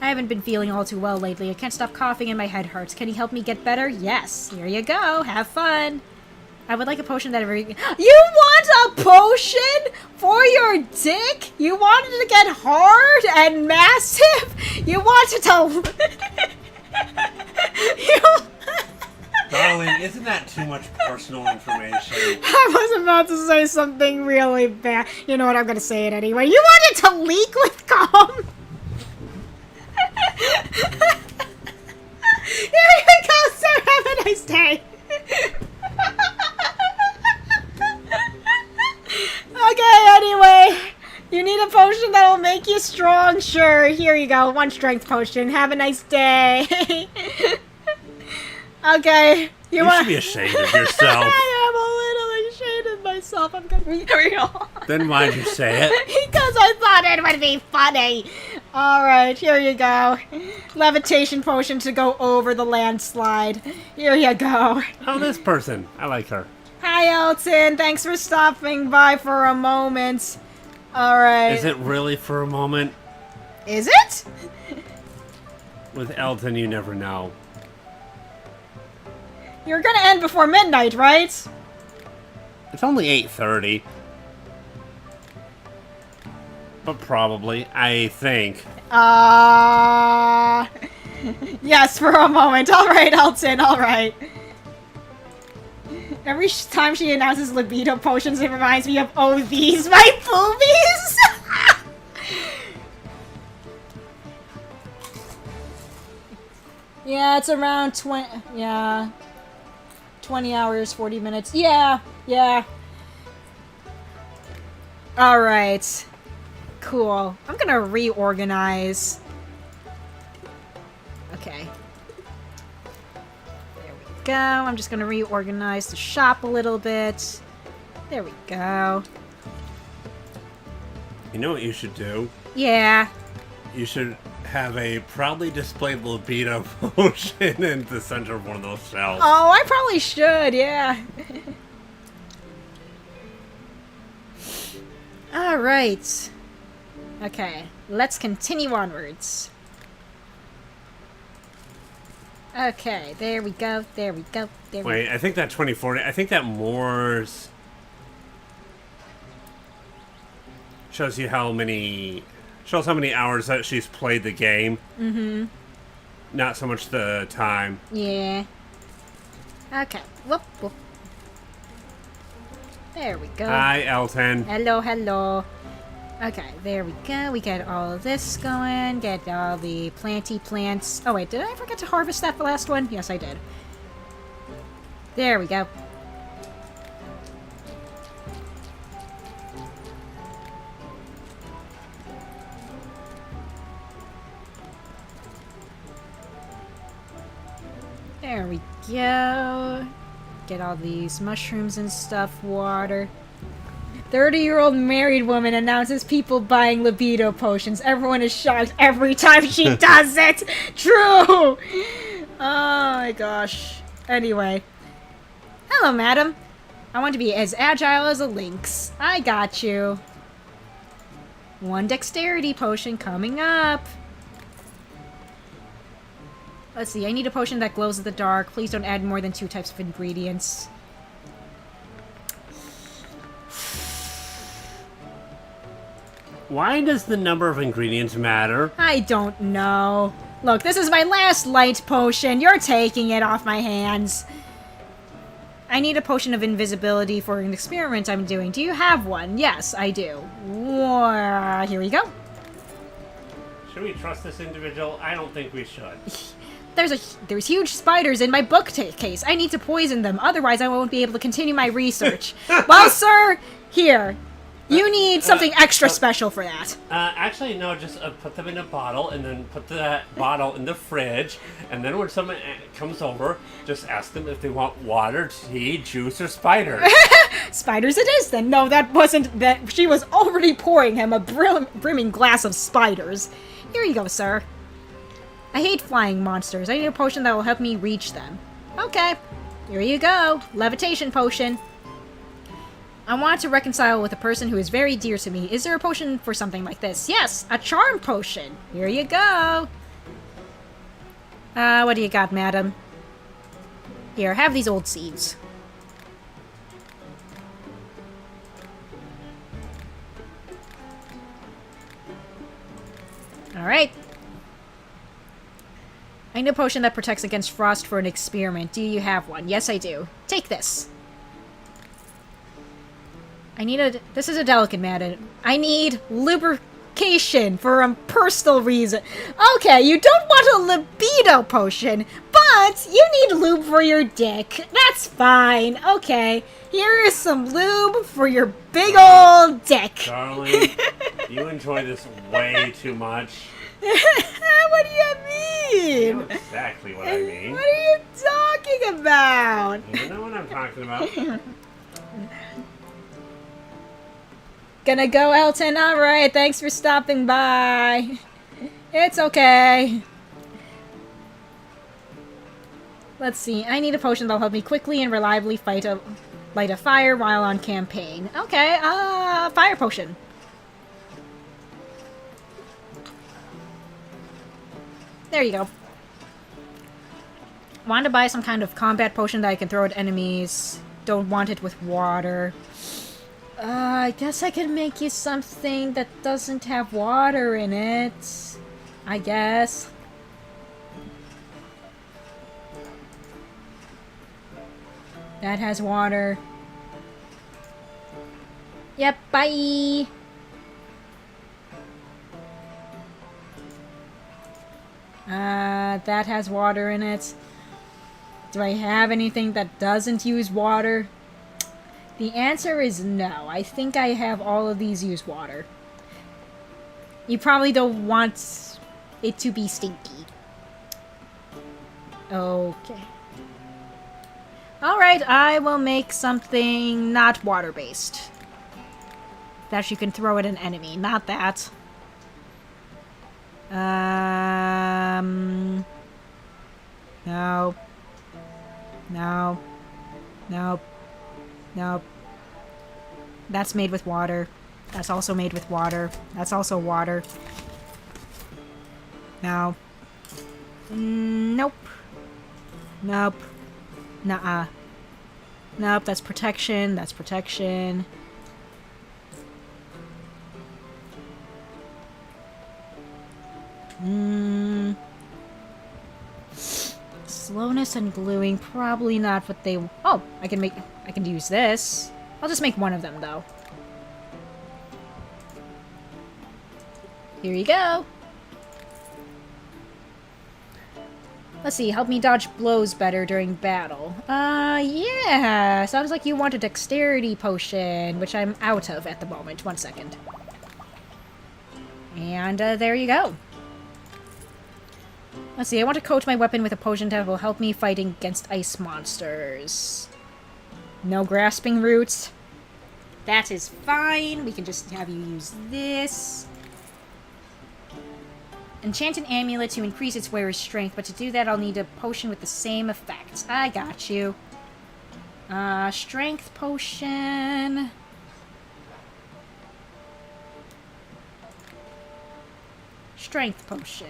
I haven't been feeling all too well lately. I can't stop coughing and my head hurts. Can you help me get better? Yes. Here you go. Have fun. I would like a potion that every... You want a potion for your dick? You wanted to get hard and massive? You wanted to... Darling, isn't that too much personal information? I was about to say something really bad. You know what? I'm going to say it anyway. You wanted to leak with cum? Here you go, sir. Have a nice day. Okay, anyway. You need a potion that will make you strong? Sure, here you go. 1 strength potion. Have a nice day. Okay. You should be ashamed of yourself. I am a little ashamed of myself. I'm gonna be real. Then why'd you say it? Because I thought it would be funny. Alright, here you go. Levitation potion to go over the landslide. Here you go. Oh, this person. I like her. Hi, Elton. Thanks for stopping by for a moment. Alright. Is it really for a moment? Is it? With Elton, you never know. You're gonna end before midnight, right? It's only 8:30. But probably, I think. Yes, for a moment. Alright, Elton, alright. Every time she announces libido potions, it reminds me of, oh, these, my boobies! Yeah, it's around 20 hours, 40 minutes. Yeah. Alright. Cool. I'm gonna reorganize. Okay. There we go. I'm just gonna reorganize the shop a little bit. There we go. You know what you should do? Yeah. You should have a proudly displayed libido potion in the center of one of those shelves. Oh, I probably should, yeah. Alright. Okay, let's continue onwards. Okay, there we go, there we go, there we go. Wait, I think that 2040, I think that Moore's shows how many hours that she's played the game. Mm-hmm. Not so much the time. Yeah. Okay. Whoop, whoop. There we go. Hi, Elton. Hello. Okay, there we go. We get all of this going. Get all the planty plants. Oh, wait, did I forget to harvest that the last one? Yes, I did. There we go. There we go. Get all these mushrooms and stuff, water. 30-year-old married woman announces people buying libido potions. Everyone is shocked every time she does it. True. Oh my gosh. Anyway. Hello, madam. I want to be as agile as a lynx. I got you. 1 dexterity potion coming up. Let's see. I need a potion that glows in the dark. Please don't add more than 2 types of ingredients. Why does the number of ingredients matter? I don't know. Look, this is my last light potion. You're taking it off my hands. I need a potion of invisibility for an experiment I'm doing. Do you have one? Yes, I do. Here we go. Should we trust this individual? I don't think we should. There's huge spiders in my bookcase. I need to poison them, otherwise I won't be able to continue my research. Well, sir, here. You need something extra special for that. Actually, no, just put them in a bottle and then put that bottle in the fridge. And then when someone comes over, just ask them if they want water, tea, juice, or spiders. Spiders it is then. No, that wasn't that. She was already pouring him a brimming glass of spiders. Here you go, sir. I hate flying monsters. I need a potion that will help me reach them. Okay. Here you go. Levitation potion. I want to reconcile with a person who is very dear to me. Is there a potion for something like this? Yes, a charm potion. Here you go. What do you got, madam? Here, have these old seeds. Alright. I need a potion that protects against frost for an experiment. Do you have one? Yes, I do. Take this. This is a delicate matter. I need lubrication for a personal reason. Okay, you don't want a libido potion, but you need lube for your dick. That's fine. Okay, here is some lube for your big old dick. Darling, you enjoy this way too much. What do you mean? You know exactly what I mean. What are you talking about? You know what I'm talking about. Gonna go, Elton. Alright, thanks for stopping by. It's okay. Let's see. I need a potion that'll help me quickly and reliably light a fire while on campaign. Okay, fire potion. There you go. Want to buy some kind of combat potion that I can throw at enemies. Don't want it with water. I guess I can make you something that doesn't have water in it. I guess. That has water. Yep, bye! That has water in it. Do I have anything that doesn't use water? The answer is no. I think I have all of these use water. You probably don't want it to be stinky. Okay. Alright, I will make something not water-based. That you can throw at an enemy. Not that. No. No. Nope. Nope. That's made with water. That's also made with water. That's also water. No. Nope. Nope. Nuh-uh. Nope, that's protection. That's protection. Slowness and gluing, probably not what they... Oh, I can use this. I'll just make one of them, though. Here you go. Let's see, help me dodge blows better during battle. Yeah. Sounds like you want a dexterity potion, which I'm out of at the moment. 1 second. And, there you go. Let's see, I want to coat my weapon with a potion that will help me fighting against ice monsters. No grasping roots. That is fine. We can just have you use this. Enchant an amulet to increase its wearer's strength, but to do that I'll need a potion with the same effect. I got you. Strength potion. Strength potion.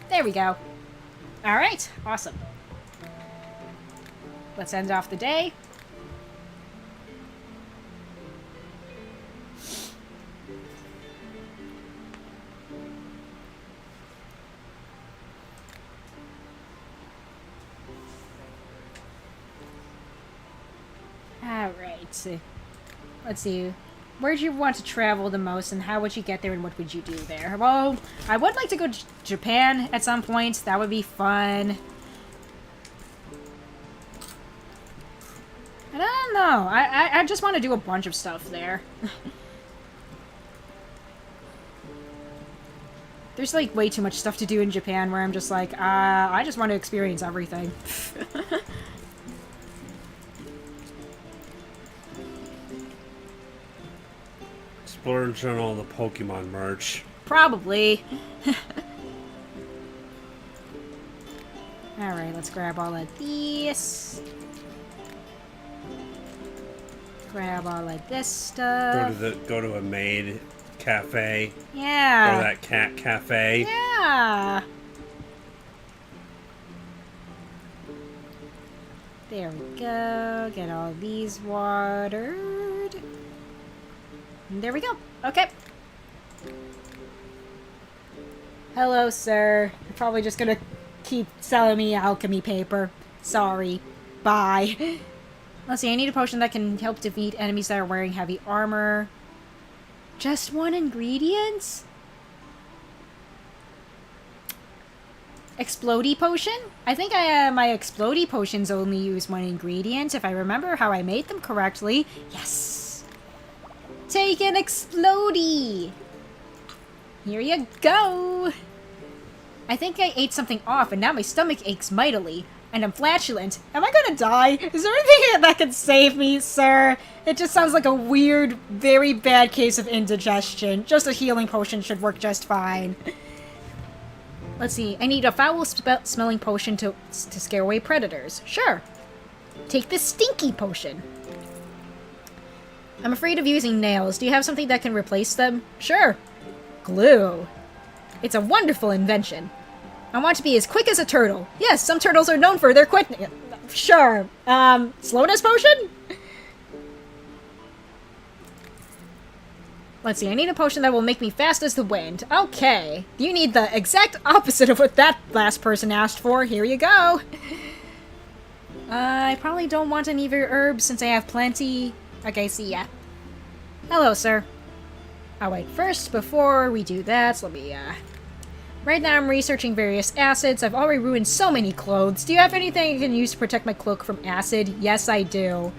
There we go. Alright, awesome. Let's end off the day. Alright. Let's see. Where'd you want to travel the most, and how would you get there, and what would you do there? Well, I would like to go to Japan at some point. That would be fun. And I don't know. I just want to do a bunch of stuff there. There's, like, way too much stuff to do in Japan where I'm just like, I just want to experience everything. Splurge on all the Pokemon merch. Probably. Alright, let's grab all of these. Grab all of this stuff. Go to a maid cafe. Yeah. Go to that cat cafe. Yeah. There we go. Get all these watered. And there we go. Okay. Hello, sir. You're probably just gonna keep selling me alchemy paper. Sorry. Bye. Let's see, I need a potion that can help defeat enemies that are wearing heavy armor. Just one ingredient? Explodey potion? I think my explodey potions only use one ingredient, if I remember how I made them correctly. Yes! Take an explodey! Here you go! I think I ate something off and now my stomach aches mightily. And I'm flatulent. Am I gonna die? Is there anything that can save me, sir? It just sounds like a weird, very bad case of indigestion. Just a healing potion should work just fine. Let's see. I need a foul-smelling potion to scare away predators. Sure. Take this stinky potion. I'm afraid of using nails. Do you have something that can replace them? Sure. Glue. It's a wonderful invention. I want to be as quick as a turtle. Yes, some turtles are known for their quickness. Sure. Slowness potion? Let's see, I need a potion that will make me fast as the wind. Okay. You need the exact opposite of what that last person asked for. Here you go. I probably don't want any of your herbs since I have plenty. Okay, see ya. Hello, sir. Oh, wait. First, before we do that, let me, Right now I'm researching various acids. I've already ruined so many clothes. Do you have anything I can use to protect my cloak from acid? Yes, I do.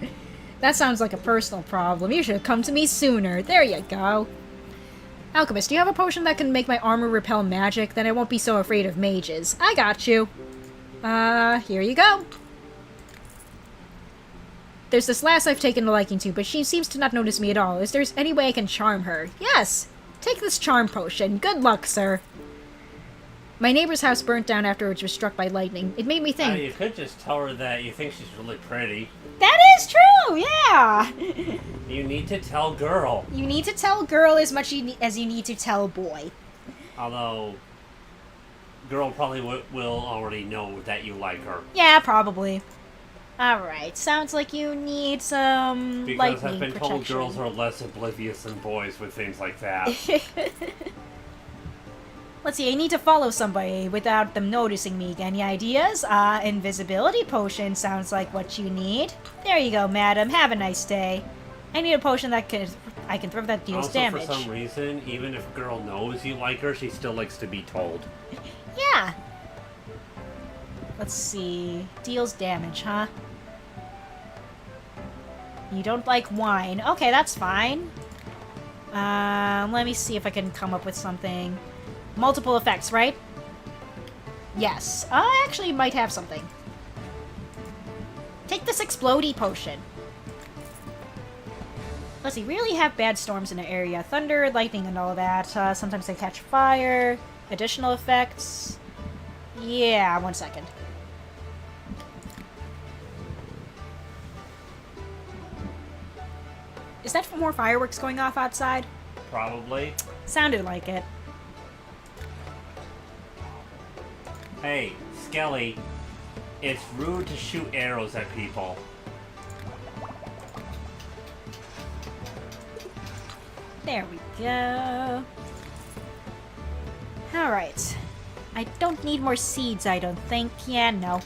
That sounds like a personal problem. You should have come to me sooner. There you go. Alchemist, do you have a potion that can make my armor repel magic? Then I won't be so afraid of mages. I got you. Here you go. There's this lass I've taken a liking to, but she seems to not notice me at all. Is there any way I can charm her? Yes! Take this charm potion. Good luck, sir. My neighbor's house burnt down after it was struck by lightning. It made me think... you could just tell her that you think she's really pretty. That is true, yeah! You need to tell girl. You need to tell girl as much as you need to tell boy. Although, girl probably will already know that you like her. Yeah, probably. Alright, sounds like you need some because lightning I've been protection. told girls are less oblivious than boys with things like that. Let's see, I need to follow somebody without them noticing me. Any ideas? Invisibility potion sounds like what you need. There you go, madam. Have a nice day. I need a potion that I can throw that deals also, damage. for some reason, even if a girl knows you like her, she still likes to be told. Yeah. Let's see. Deals damage, huh? You don't like wine. Okay, that's fine. Let me see if I can come up with something. Multiple effects, right? Yes. I actually might have something. Take this explodey potion. Let's see, we really have bad storms in the area. Thunder, lightning, and all that. Sometimes they catch fire. Additional effects. Yeah, 1 second. Is that more fireworks going off outside? Probably. Sounded like it. Hey, Skelly. It's rude to shoot arrows at people. There we go. Alright. I don't need more seeds, I don't think. Yeah, no.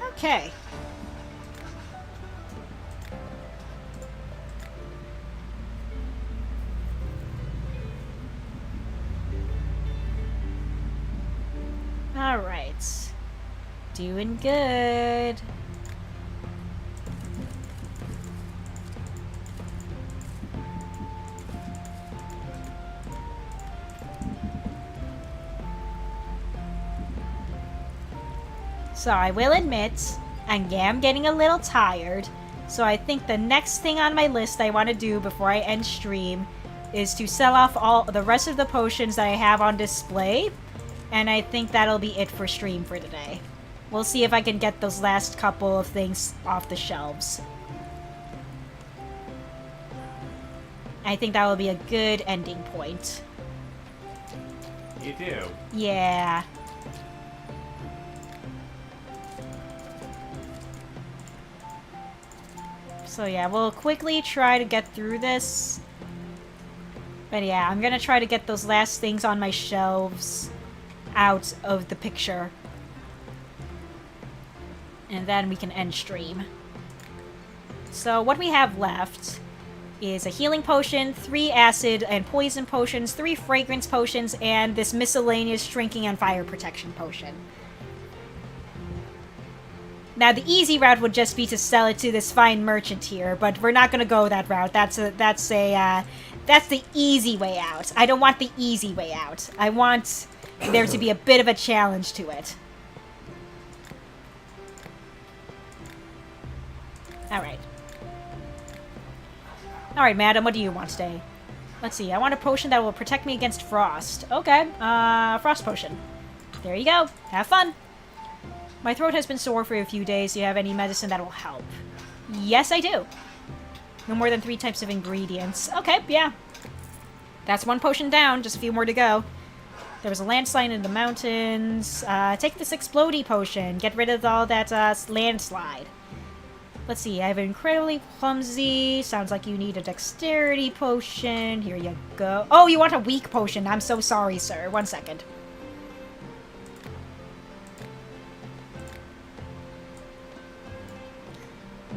Okay. Alright. Doing good. So I will admit, I am getting a little tired. So I think the next thing on my list I want to do before I end stream is to sell off all the rest of the potions that I have on display. And I think that'll be it for stream for today. We'll see if I can get those last couple of things off the shelves. I think that will be a good ending point. You do? Yeah. So yeah, we'll quickly try to get through this. But yeah, I'm gonna try to get those last things on my shelves out of the picture. And then we can end stream. So what we have left is a healing potion, 3 acid and poison potions, 3 fragrance potions, and this miscellaneous shrinking and fire protection potion. Now, the easy route would just be to sell it to this fine merchant here, but we're not gonna go that route. That's the easy way out. I don't want the easy way out. I want there to be a bit of a challenge to it. Alright. Alright, madam, what do you want today? Let's see, I want a potion that will protect me against frost. Okay, frost potion. There you go. Have fun. My throat has been sore for a few days. Do you have any medicine that will help? Yes, I do. No more than 3 types of ingredients. Okay, yeah. That's 1 potion down. Just a few more to go. There was a landslide in the mountains. Take this explodey potion. Get rid of all that landslide. Let's see. I have incredibly clumsy. Sounds like you need a dexterity potion. Here you go. Oh, you want a weak potion. I'm so sorry, sir. 1 second.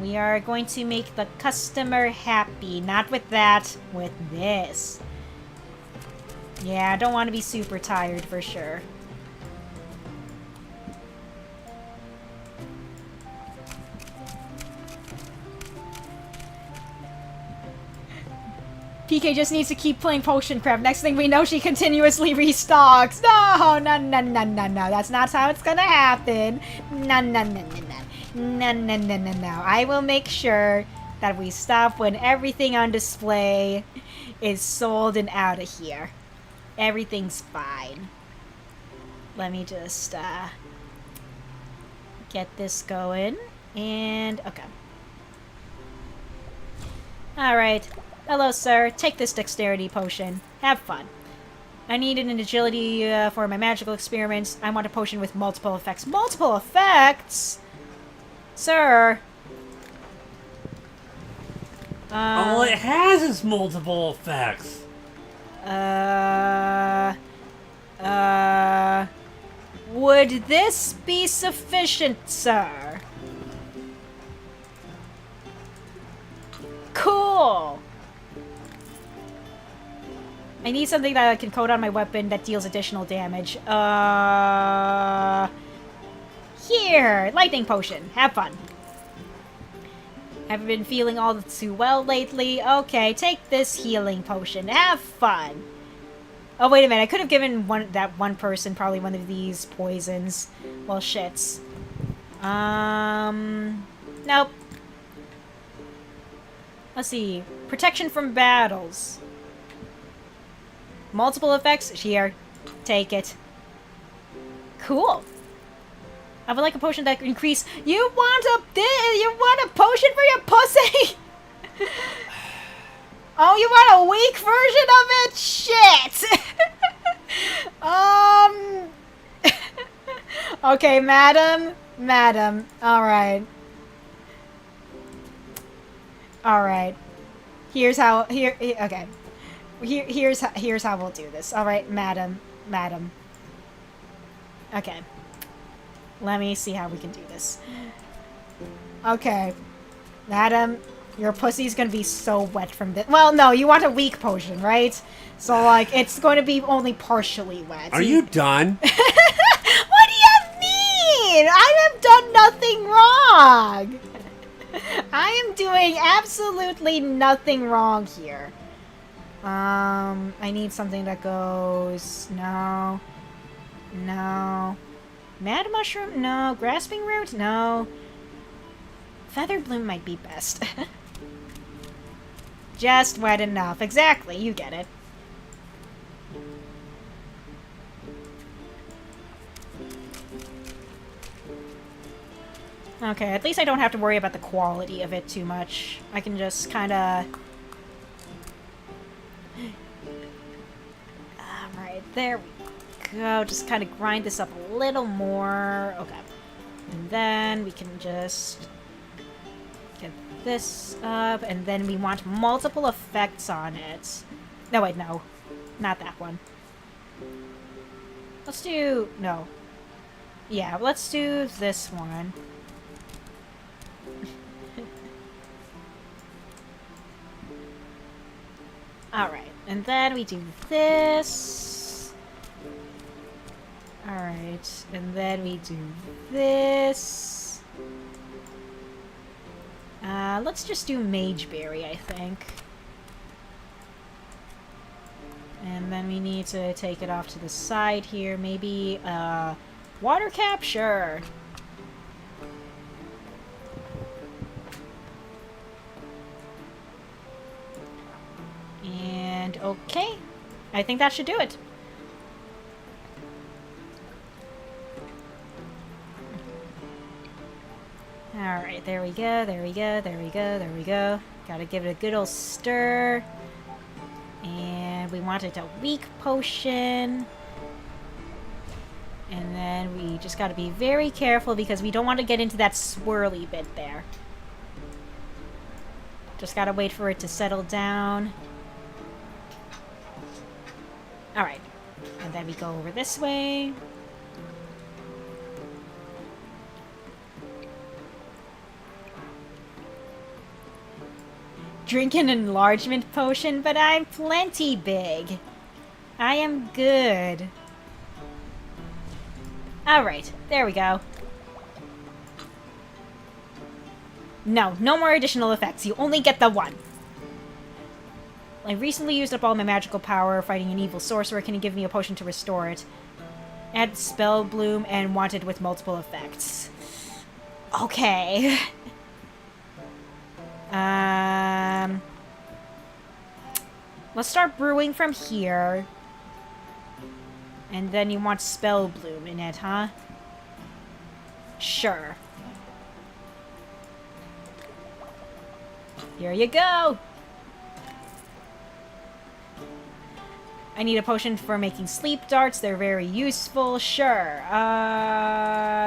We are going to make the customer happy. Not with that, with this. Yeah, I don't want to be super tired for sure. PK just needs to keep playing Potion Craft. Next thing we know, she continuously restocks. No, no, no, no, no, no. That's not how it's gonna happen. No, no, no, no, no. No, no, no, no, no. I will make sure that we stop when everything on display is sold and out of here. Everything's fine. Let me just get this going. And, okay. Alright. Hello, sir. Take this dexterity potion. Have fun. I need an agility for my magical experiments. I want a potion with multiple effects. Multiple effects? Sir. All it has is multiple effects. Would this be sufficient, sir? Cool. I need something that I can coat on my weapon that deals additional damage. Here! Lightning potion. Have fun. Haven't been feeling all too well lately. Okay, take this healing potion. Have fun. Oh, wait a minute. I could have given that one person probably one of these poisons. Well, shits. Nope. Let's see. Protection from battles. Multiple effects? Here. Take it. Cool. I would like a potion that increase. You want a potion for your pussy? Oh, you want a weak version of it? Shit. Okay, madam. Madam. Alright. Alright. Here's how okay. Here's how we'll do this. Alright, madam. Madam. Okay. Let me see how we can do this. Okay. Madam, your pussy's gonna be so wet from this. Well, no, you want a weak potion, right? So, like, it's going to be only partially wet. Are you done? What do you mean? I have done nothing wrong. I am doing absolutely nothing wrong here. I need something that goes... No. No. Mad Mushroom? No. Grasping Root? No. Feather Bloom might be best. Just wet enough. Exactly, you get it. Okay, at least I don't have to worry about the quality of it too much. I can just kind of... Alright, there we go. Just kind of grind this up a little more. Okay. And then we can just get this up. And then we want multiple effects on it. No, wait, no. Not that one. Let's do... No. Yeah, let's do this one. Alright, and then we do this. Alright, and then we do this. Let's just do Mageberry, I think. And then we need to take it off to the side here. Maybe, water cap? Sure. And okay, I think that should do it. Alright, there we go, there we go, there we go, there we go. Gotta give it a good old stir. And we want it a weak potion. And then we just gotta be very careful because we don't want to get into that swirly bit there. Just gotta wait for it to settle down. Alright, and then we go over this way. Drink an enlargement potion, but I'm plenty big. I am good. Alright, there we go. No, no more additional effects. You only get the one. I recently used up all my magical power fighting an evil sorcerer. Can you give me a potion to restore it? Add Spell Bloom and wanted with multiple effects. Okay. Let's start brewing from here. And then you want Spell Bloom in it, huh? Sure. Here you go! I need a potion for making sleep darts. They're very useful. Sure.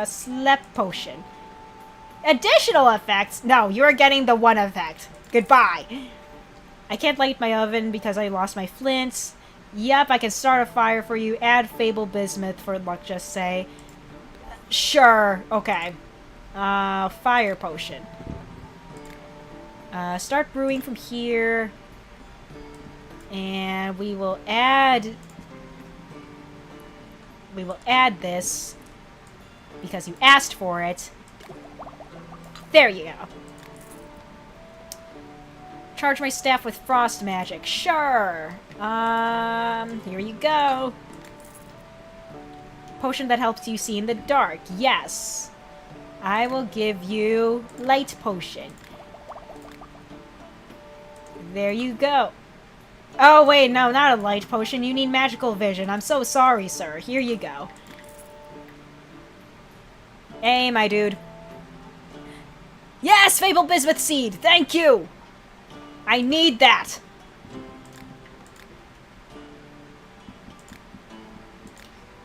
Sleep potion. Additional effects? No, you're getting the one effect. Goodbye. I can't light my oven because I lost my flints. Yep, I can start a fire for you. Add Fable Bismuth for luck, just say. Sure. Okay. Fire potion. Start brewing from here. And we will add this because you asked for it. There you go. Charge my staff with frost magic. Sure. Here you go. Potion that helps you see in the dark. Yes. I will give you light potion. There you go. Oh, wait, no, not a light potion. You need magical vision. I'm so sorry, sir. Here you go. Hey, my dude. Yes, Fable Bismuth Seed! Thank you! I need that!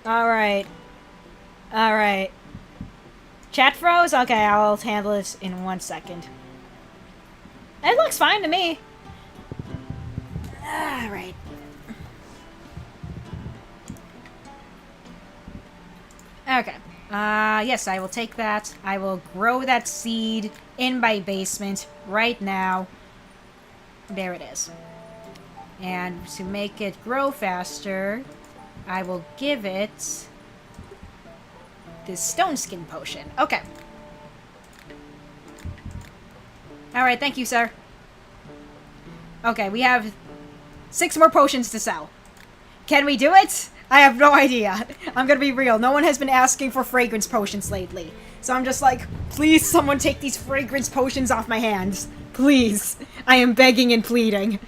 Alright. Alright. Chat froze? Okay, I'll handle this in 1 second. It looks fine to me. Alright. Okay. Yes, I will take that. I will grow that seed in my basement right now. There it is. And to make it grow faster, I will give it this stone skin potion. Okay. Alright, thank you, sir. Okay, we have 6 more potions to sell. Can we do it? I have no idea. I'm gonna be real. No one has been asking for fragrance potions lately. So I'm just like, please someone take these fragrance potions off my hands. Please. I am begging and pleading.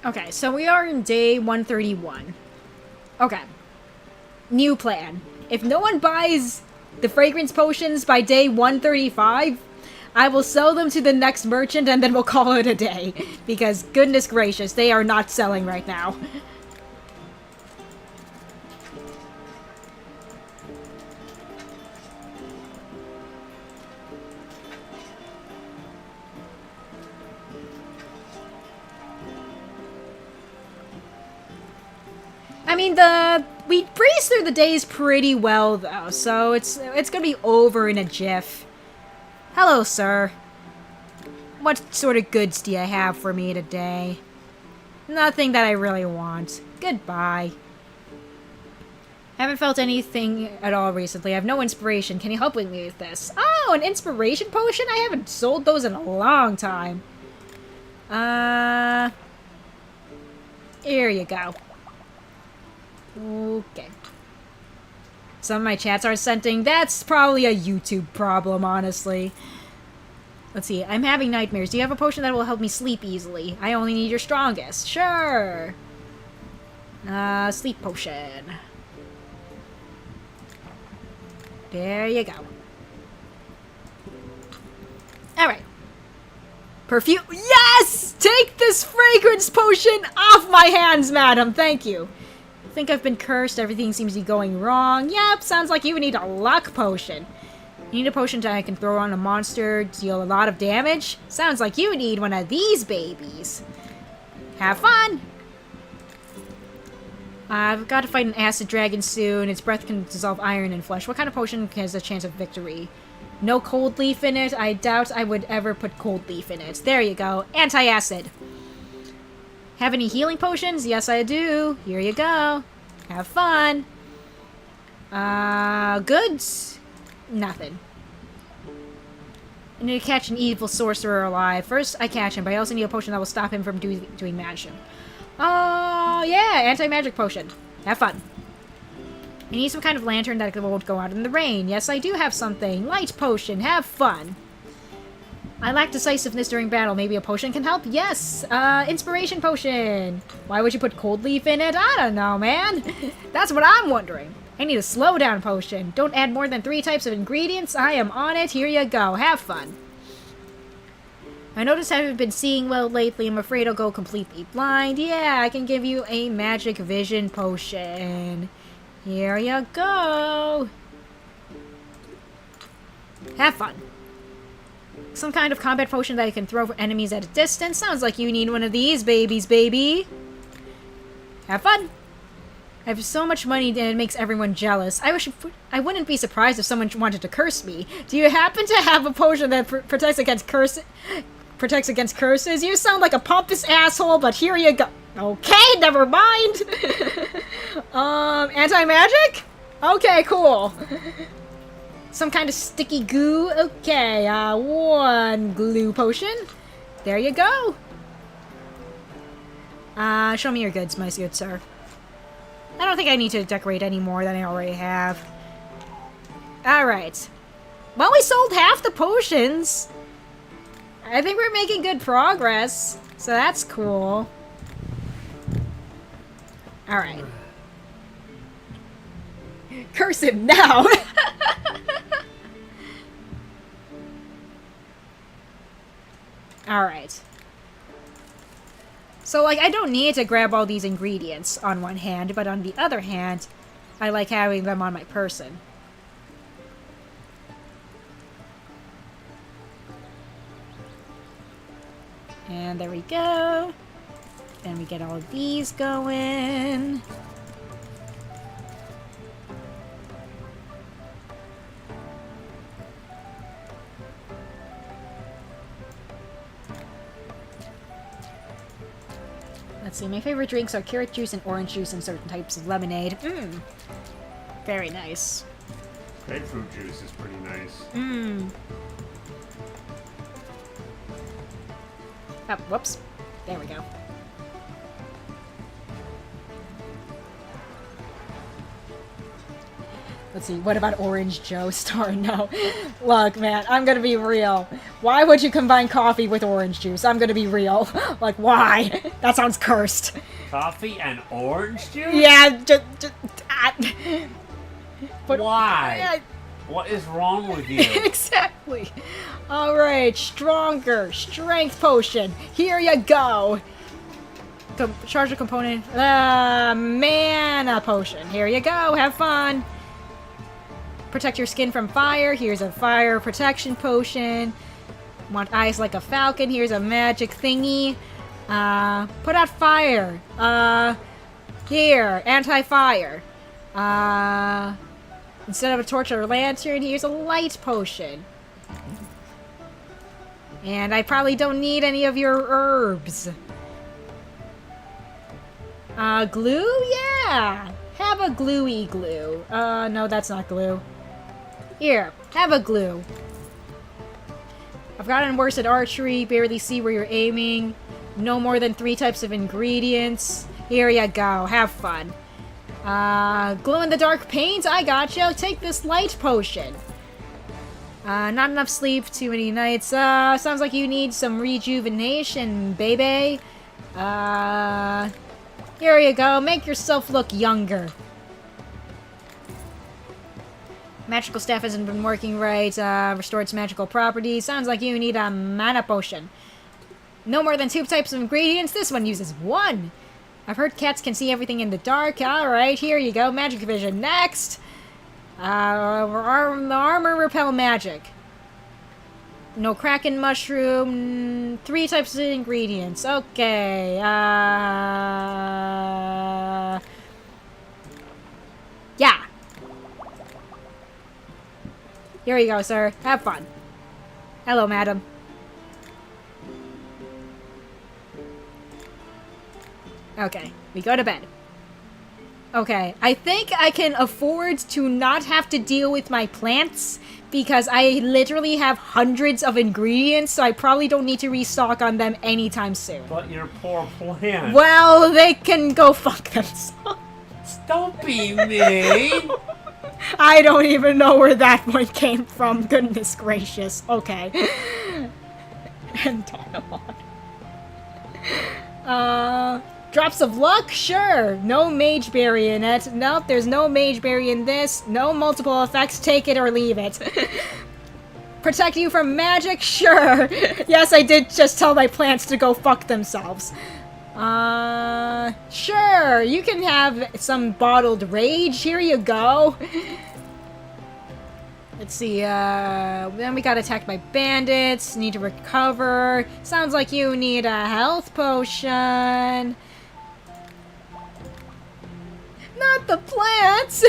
Okay, so we are in day 131. Okay. New plan. If no one buys the fragrance potions by day 135, I will sell them to the next merchant and then we'll call it a day. Because, goodness gracious, they are not selling right now. I mean, we breezed through the days pretty well, though, so it's gonna be over in a jiff. Hello, sir. What sort of goods do you have for me today? Nothing that I really want. Goodbye. Haven't felt anything at all recently. I have no inspiration. Can you help me with this? Oh, an inspiration potion? I haven't sold those in a long time. Here you go. Okay. Some of my chats are sending. That's probably a YouTube problem, honestly. Let's see. I'm having nightmares. Do you have a potion that will help me sleep easily? I only need your strongest. Sure. Sleep potion. There you go. Alright. Perfume. Yes! Take this fragrance potion off my hands, madam. Thank you. I think I've been cursed. Everything seems to be going wrong. Yep, sounds like you need a luck potion. You need a potion that I can throw on a monster, deal a lot of damage? Sounds like you need one of these babies. Have fun! I've got to fight an acid dragon soon. Its breath can dissolve iron and flesh. What kind of potion has a chance of victory? No cold leaf in it? I doubt I would ever put cold leaf in it. There you go. Anti-acid. Have any healing potions? Yes, I do. Here you go. Have fun. Goods? Nothing. I need to catch an evil sorcerer alive. First, I catch him, but I also need a potion that will stop him from doing magic. Oh, yeah, anti-magic potion. Have fun. I need some kind of lantern that won't go out in the rain. Yes, I do have something. Light potion. Have fun. I lack decisiveness during battle. Maybe a potion can help? Yes! Inspiration potion! Why would you put cold leaf in it? I don't know, man! That's what I'm wondering. I need a slowdown potion. Don't add more than 3 types of ingredients. I am on it. Here you go. Have fun. I noticed I haven't been seeing well lately. I'm afraid I'll go completely blind. Yeah, I can give you a magic vision potion. Here you go. Have fun. Some kind of combat potion that I can throw for enemies at a distance. Sounds like you need one of these babies, baby. Have fun. I have so much money that it makes everyone jealous. I wouldn't be surprised if someone wanted to curse me. Do you happen to have a potion that protects against curses? You sound like a pompous asshole, but here you go. Okay, never mind. Anti-magic? Okay, cool. Some kind of sticky goo. Okay, 1 glue potion. There you go. Show me your goods, my good sir. I don't think I need to decorate any more than I already have. Alright. Well, we sold half the potions. I think we're making good progress. So that's cool. Alright. Curse him now! Alright. So, like, I don't need to grab all these ingredients on one hand, but on the other hand, I like having them on my person. And there we go. Then we get all of these going. Let's see, my favorite drinks are carrot juice and orange juice and certain types of lemonade. Mmm. Very nice. Grapefruit juice is pretty nice. Mmm. Oh, whoops. There we go. Let's see, what about Orange Joe Star? No. Look, man, I'm gonna be real. Why would you combine coffee with orange juice? I'm gonna be real. Like, why? That sounds cursed. Coffee and orange juice? Yeah, but why? What is wrong with you? Exactly. Alright, stronger. Strength potion. Here you go. Charge a component. Mana potion. Here you go. Have fun. Protect your skin from fire. Here's a fire protection potion. Want eyes like a falcon. Here's a magic thingy. Put out fire. Here. Anti-fire. Instead of a torch or a lantern, here's a light potion. And I probably don't need any of your herbs. Glue? Yeah! Have a gluey glue. No, that's not glue. Here, have a glue. I've gotten worse at archery, barely see where you're aiming. No more than 3 types of ingredients. Here you go, have fun. Glow-in-the-dark paint? I gotcha. Take this light potion. Not enough sleep, too many nights. Sounds like you need some rejuvenation, baby. Here you go. Make yourself look younger. Magical staff hasn't been working right. Restore its magical properties. Sounds like you need a mana potion. No more than 2 types of ingredients. This one uses 1. I've heard cats can see everything in the dark. Alright, here you go. Magic vision. Next! Armor repel magic. No kraken mushroom. 3 types of ingredients. Okay. Yeah. Here you go, sir. Have fun. Hello, madam. Okay, we go to bed. Okay, I think I can afford to not have to deal with my plants because I literally have hundreds of ingredients, so I probably don't need to restock on them anytime soon. But your poor plants. Well, they can go fuck themselves. Don't be mean. I don't even know where that one came from. Goodness gracious. Okay. And Dynamon. Drops of luck? Sure. No mage berry in it. Nope, there's no mage berry in this. No multiple effects. Take it or leave it. Protect you from magic? Sure. Yes, I did just tell my plants to go fuck themselves. Sure. You can have some bottled rage. Here you go. Let's see, then we got attacked by bandits. Need to recover. Sounds like you need a health potion. Not the plants!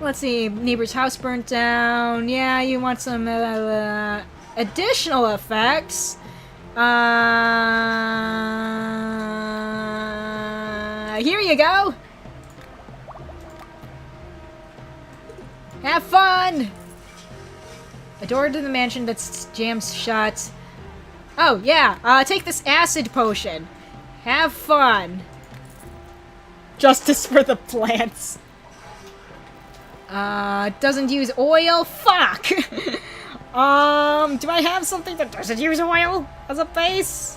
Let's see, neighbor's house burnt down. Yeah, you want some additional Here you go! Have fun! A door to the mansion that's jammed shut. Oh, yeah, take this acid potion. Have fun. Justice for the plants. Doesn't use oil? Fuck! Do I have something that doesn't use oil as a base?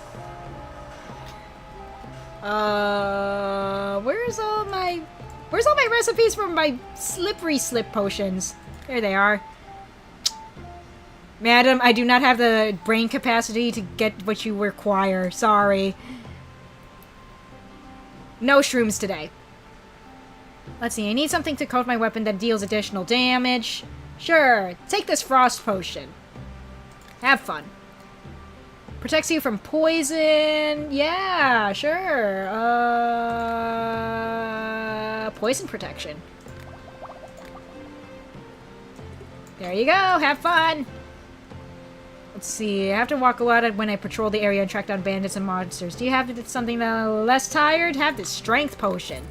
Where's all my recipes for my slippery slip potions? There they are. Madam, I do not have the brain capacity to get what you require. Sorry. No shrooms today. Let's see, I need something to coat my weapon that deals additional damage. Sure, take this frost potion. Have fun. Protects you from poison. Yeah, sure. Poison protection. There you go, have fun. Let's see, I have to walk a lot when I patrol the area and track down bandits and monsters. Do you have something less tired? Have this strength potion.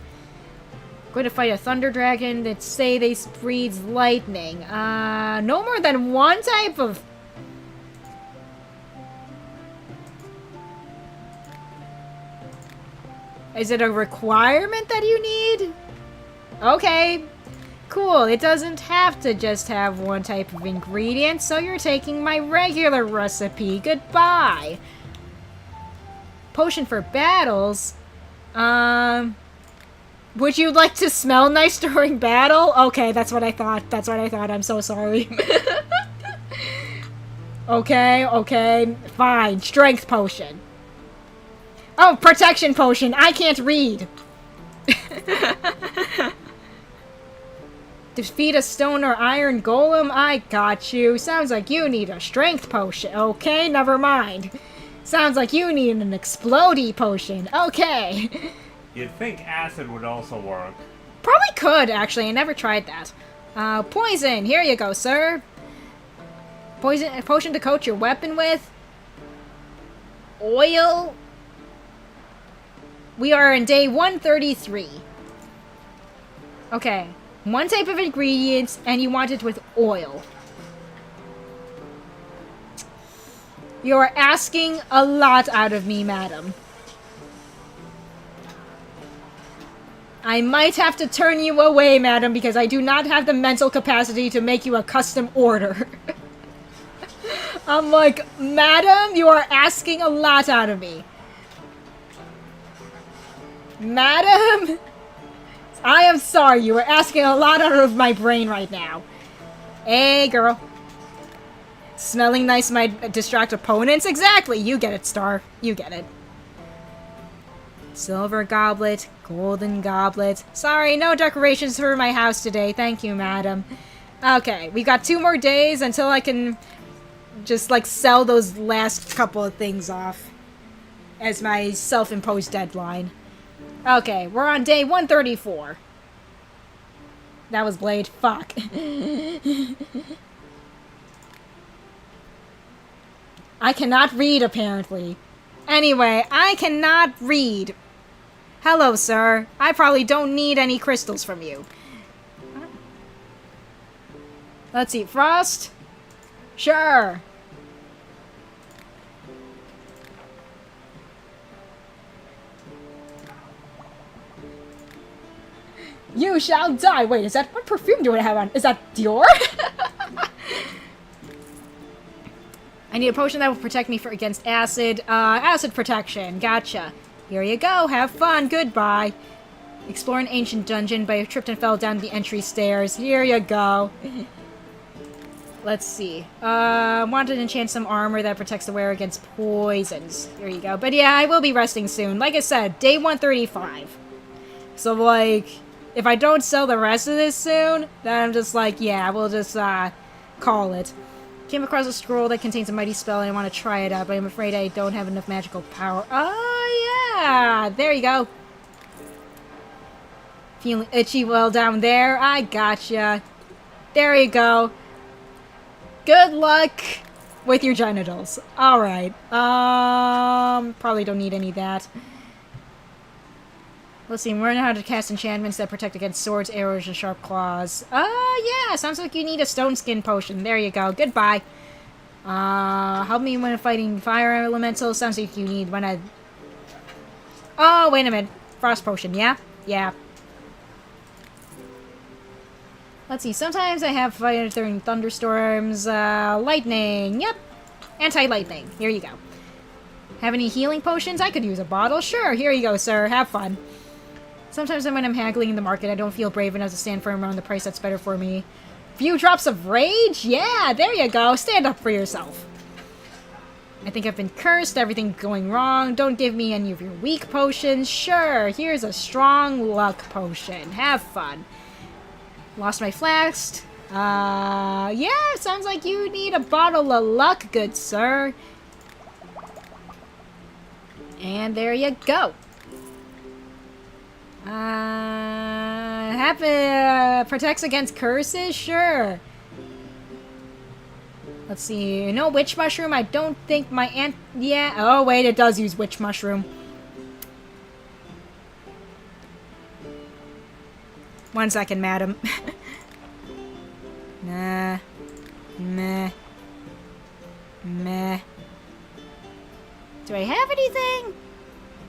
Going to fight a thunder dragon that say they breathes lightning. No more than one type of... Is it a requirement that you need? Okay. Cool, it doesn't have to just have one type of ingredient, so you're taking my regular recipe. Goodbye. Potion for battles? Would you like to smell nice during battle? Okay, that's what I thought. That's what I thought. I'm so sorry. Okay. Fine. Strength potion. Oh, protection potion. I can't read. Defeat a stone or iron golem? I got you. Sounds like you need a strength potion. Okay, never mind. Sounds like you need an explodey potion. Okay. You'd think acid would also work. Probably could, actually. I never tried that. Poison. Here you go, sir. Potion to coat your weapon with. Oil. We are in day 133. Okay. One type of ingredients, and you want it with oil. You're asking a lot out of me, madam. I might have to turn you away, madam, because I do not have the mental capacity to make you a custom order. I'm like, madam, you are asking a lot out of me. Madam, I am sorry, you are asking a lot out of my brain right now. Hey, girl. Smelling nice might distract opponents? Exactly, you get it, Star. You get it. Silver goblet, golden goblet. Sorry, no decorations for my house today. Thank you, madam. Okay, we got 2 more days until I can just, like, sell those last couple of things off as my self-imposed deadline. Okay, we're on day 134. That was Blade. Fuck. I cannot read, apparently. Anyway, I cannot read. Hello, sir. I probably don't need any crystals from you. Let's see. Frost? Sure. You shall die. Wait, is that... What perfume do I have on? Is that Dior? I need a potion that will protect me against acid. Acid protection. Gotcha. Here you go. Have fun. Goodbye. Explore an ancient dungeon, but I tripped and fell down the entry stairs. Here you go. Let's see. Wanted to enchant some armor that protects the wearer against poisons. Here you go. But yeah, I will be resting soon. Like I said, day 135. So, like, if I don't sell the rest of this soon, then I'm just like, yeah, we'll just, call it. Came across a scroll that contains a mighty spell and I want to try it out, but I'm afraid I don't have enough magical power. Oh, yeah! There you go. Feeling itchy well down there? I gotcha. There you go. Good luck with your genitals. Alright. Probably don't need any of that. Let's see, learn how to cast enchantments that protect against swords, arrows, and sharp claws. Yeah, sounds like you need a stone skin potion. There you go. Goodbye. Help me when fighting fire elemental. Sounds like you need when I... Oh, wait a minute. Frost potion, yeah? Yeah. Let's see, sometimes I have fire during thunderstorms. Lightning. Yep. Anti-lightning. Here you go. Have any healing potions? I could use a bottle. Sure, here you go, sir. Have fun. Sometimes when I'm haggling in the market, I don't feel brave enough to stand firm on the price that's better for me. Few drops of rage? Yeah, there you go. Stand up for yourself. I think I've been cursed. Everything's going wrong. Don't give me any of your weak potions. Sure, here's a strong luck potion. Have fun. Lost my flask. Yeah, sounds like you need a bottle of luck, good sir. And there you go. Protects against curses? Sure. Let's see. No witch mushroom? I don't think my aunt... Yeah. Oh, wait. It does use witch mushroom. 1 second, madam. Nah. Meh. Meh. Do I have anything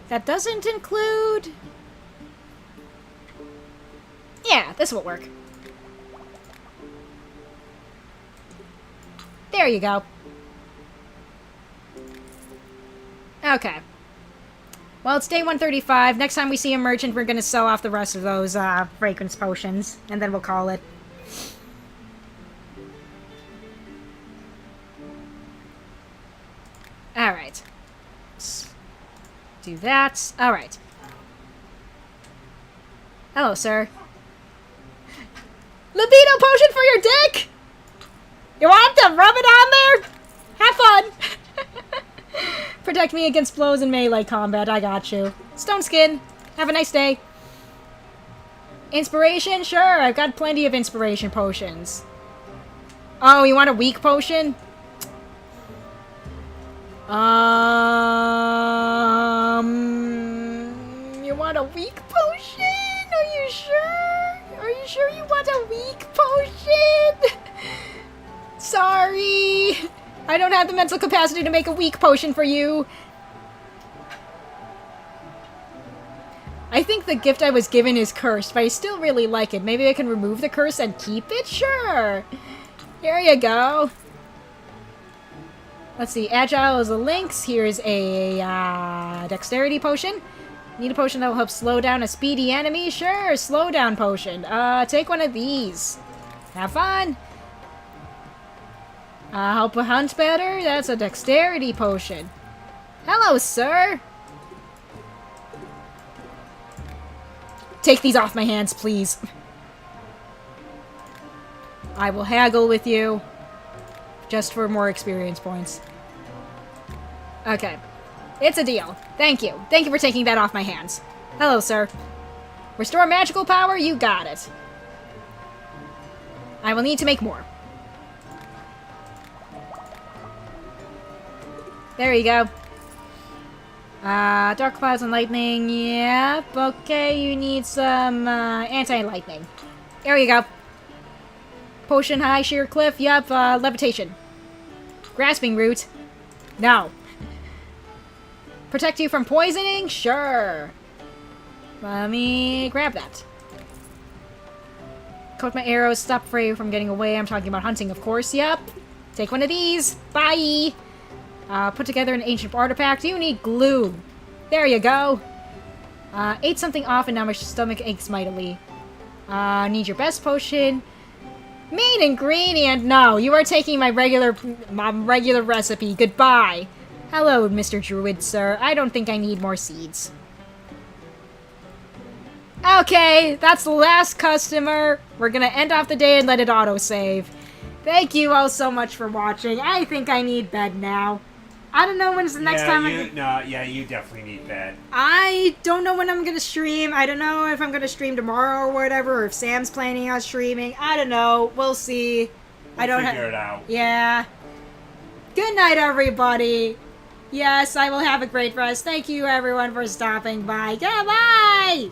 that doesn't include... Yeah, this will work. There you go. Okay. Well, it's day 135. Next time we see a merchant, we're going to sell off the rest of those fragrance potions, and then we'll call it. Alright. Let's do that. Alright. Hello, sir. Libido potion for your dick? You want to rub it on there? Have fun. Protect me against blows in melee combat. I got you. Stone skin. Have a nice day. Inspiration? Sure, I've got plenty of inspiration potions. Oh, you want a weak potion? You want a weak potion? Are you sure? Are you sure you want a weak potion? Sorry. I don't have the mental capacity to make a weak potion for you. I think the gift I was given is cursed, but I still really like it. Maybe I can remove the curse and keep it? Sure. Here you go. Let's see. Agile is a lynx. Here's a dexterity potion. Need a potion that will help slow down a speedy enemy? Sure, slow down potion. Take one of these. Have fun. Help hunt better? That's a dexterity potion. Hello, sir. Take these off my hands, please. I will haggle with you. Just for more experience points. Okay. It's a deal. Thank you. Thank you for taking that off my hands. Hello, sir. Restore magical power? You got it. I will need to make more. There you go. Dark clouds and lightning. Yep. Okay, you need some anti-lightning. There you go. Potion, high sheer cliff. Yep. Levitation. Grasping root. No. Protect you from poisoning? Sure. Let me grab that. Coat my arrows. Stop Frey from getting away. I'm talking about hunting, of course. Yep. Take one of these. Bye. Put together an ancient artifact. You need glue. There you go. Ate something off and now my stomach aches mightily. Need your best potion. Main ingredient. No, you are taking my regular recipe. Goodbye. Hello, Mr. Druid, sir. I don't think I need more seeds. Okay, that's the last customer. We're gonna end off the day and let it autosave. Thank you all so much for watching. I think I need bed now. I don't know when's the next time you definitely need bed. I don't know when I'm gonna stream. I don't know if I'm gonna stream tomorrow or whatever, or if Sam's planning on streaming. I don't know. We'll see. We'll figure it out. Yeah. Good night, everybody. Yes, I will have a great rest. Thank you, everyone, for stopping by. Goodbye!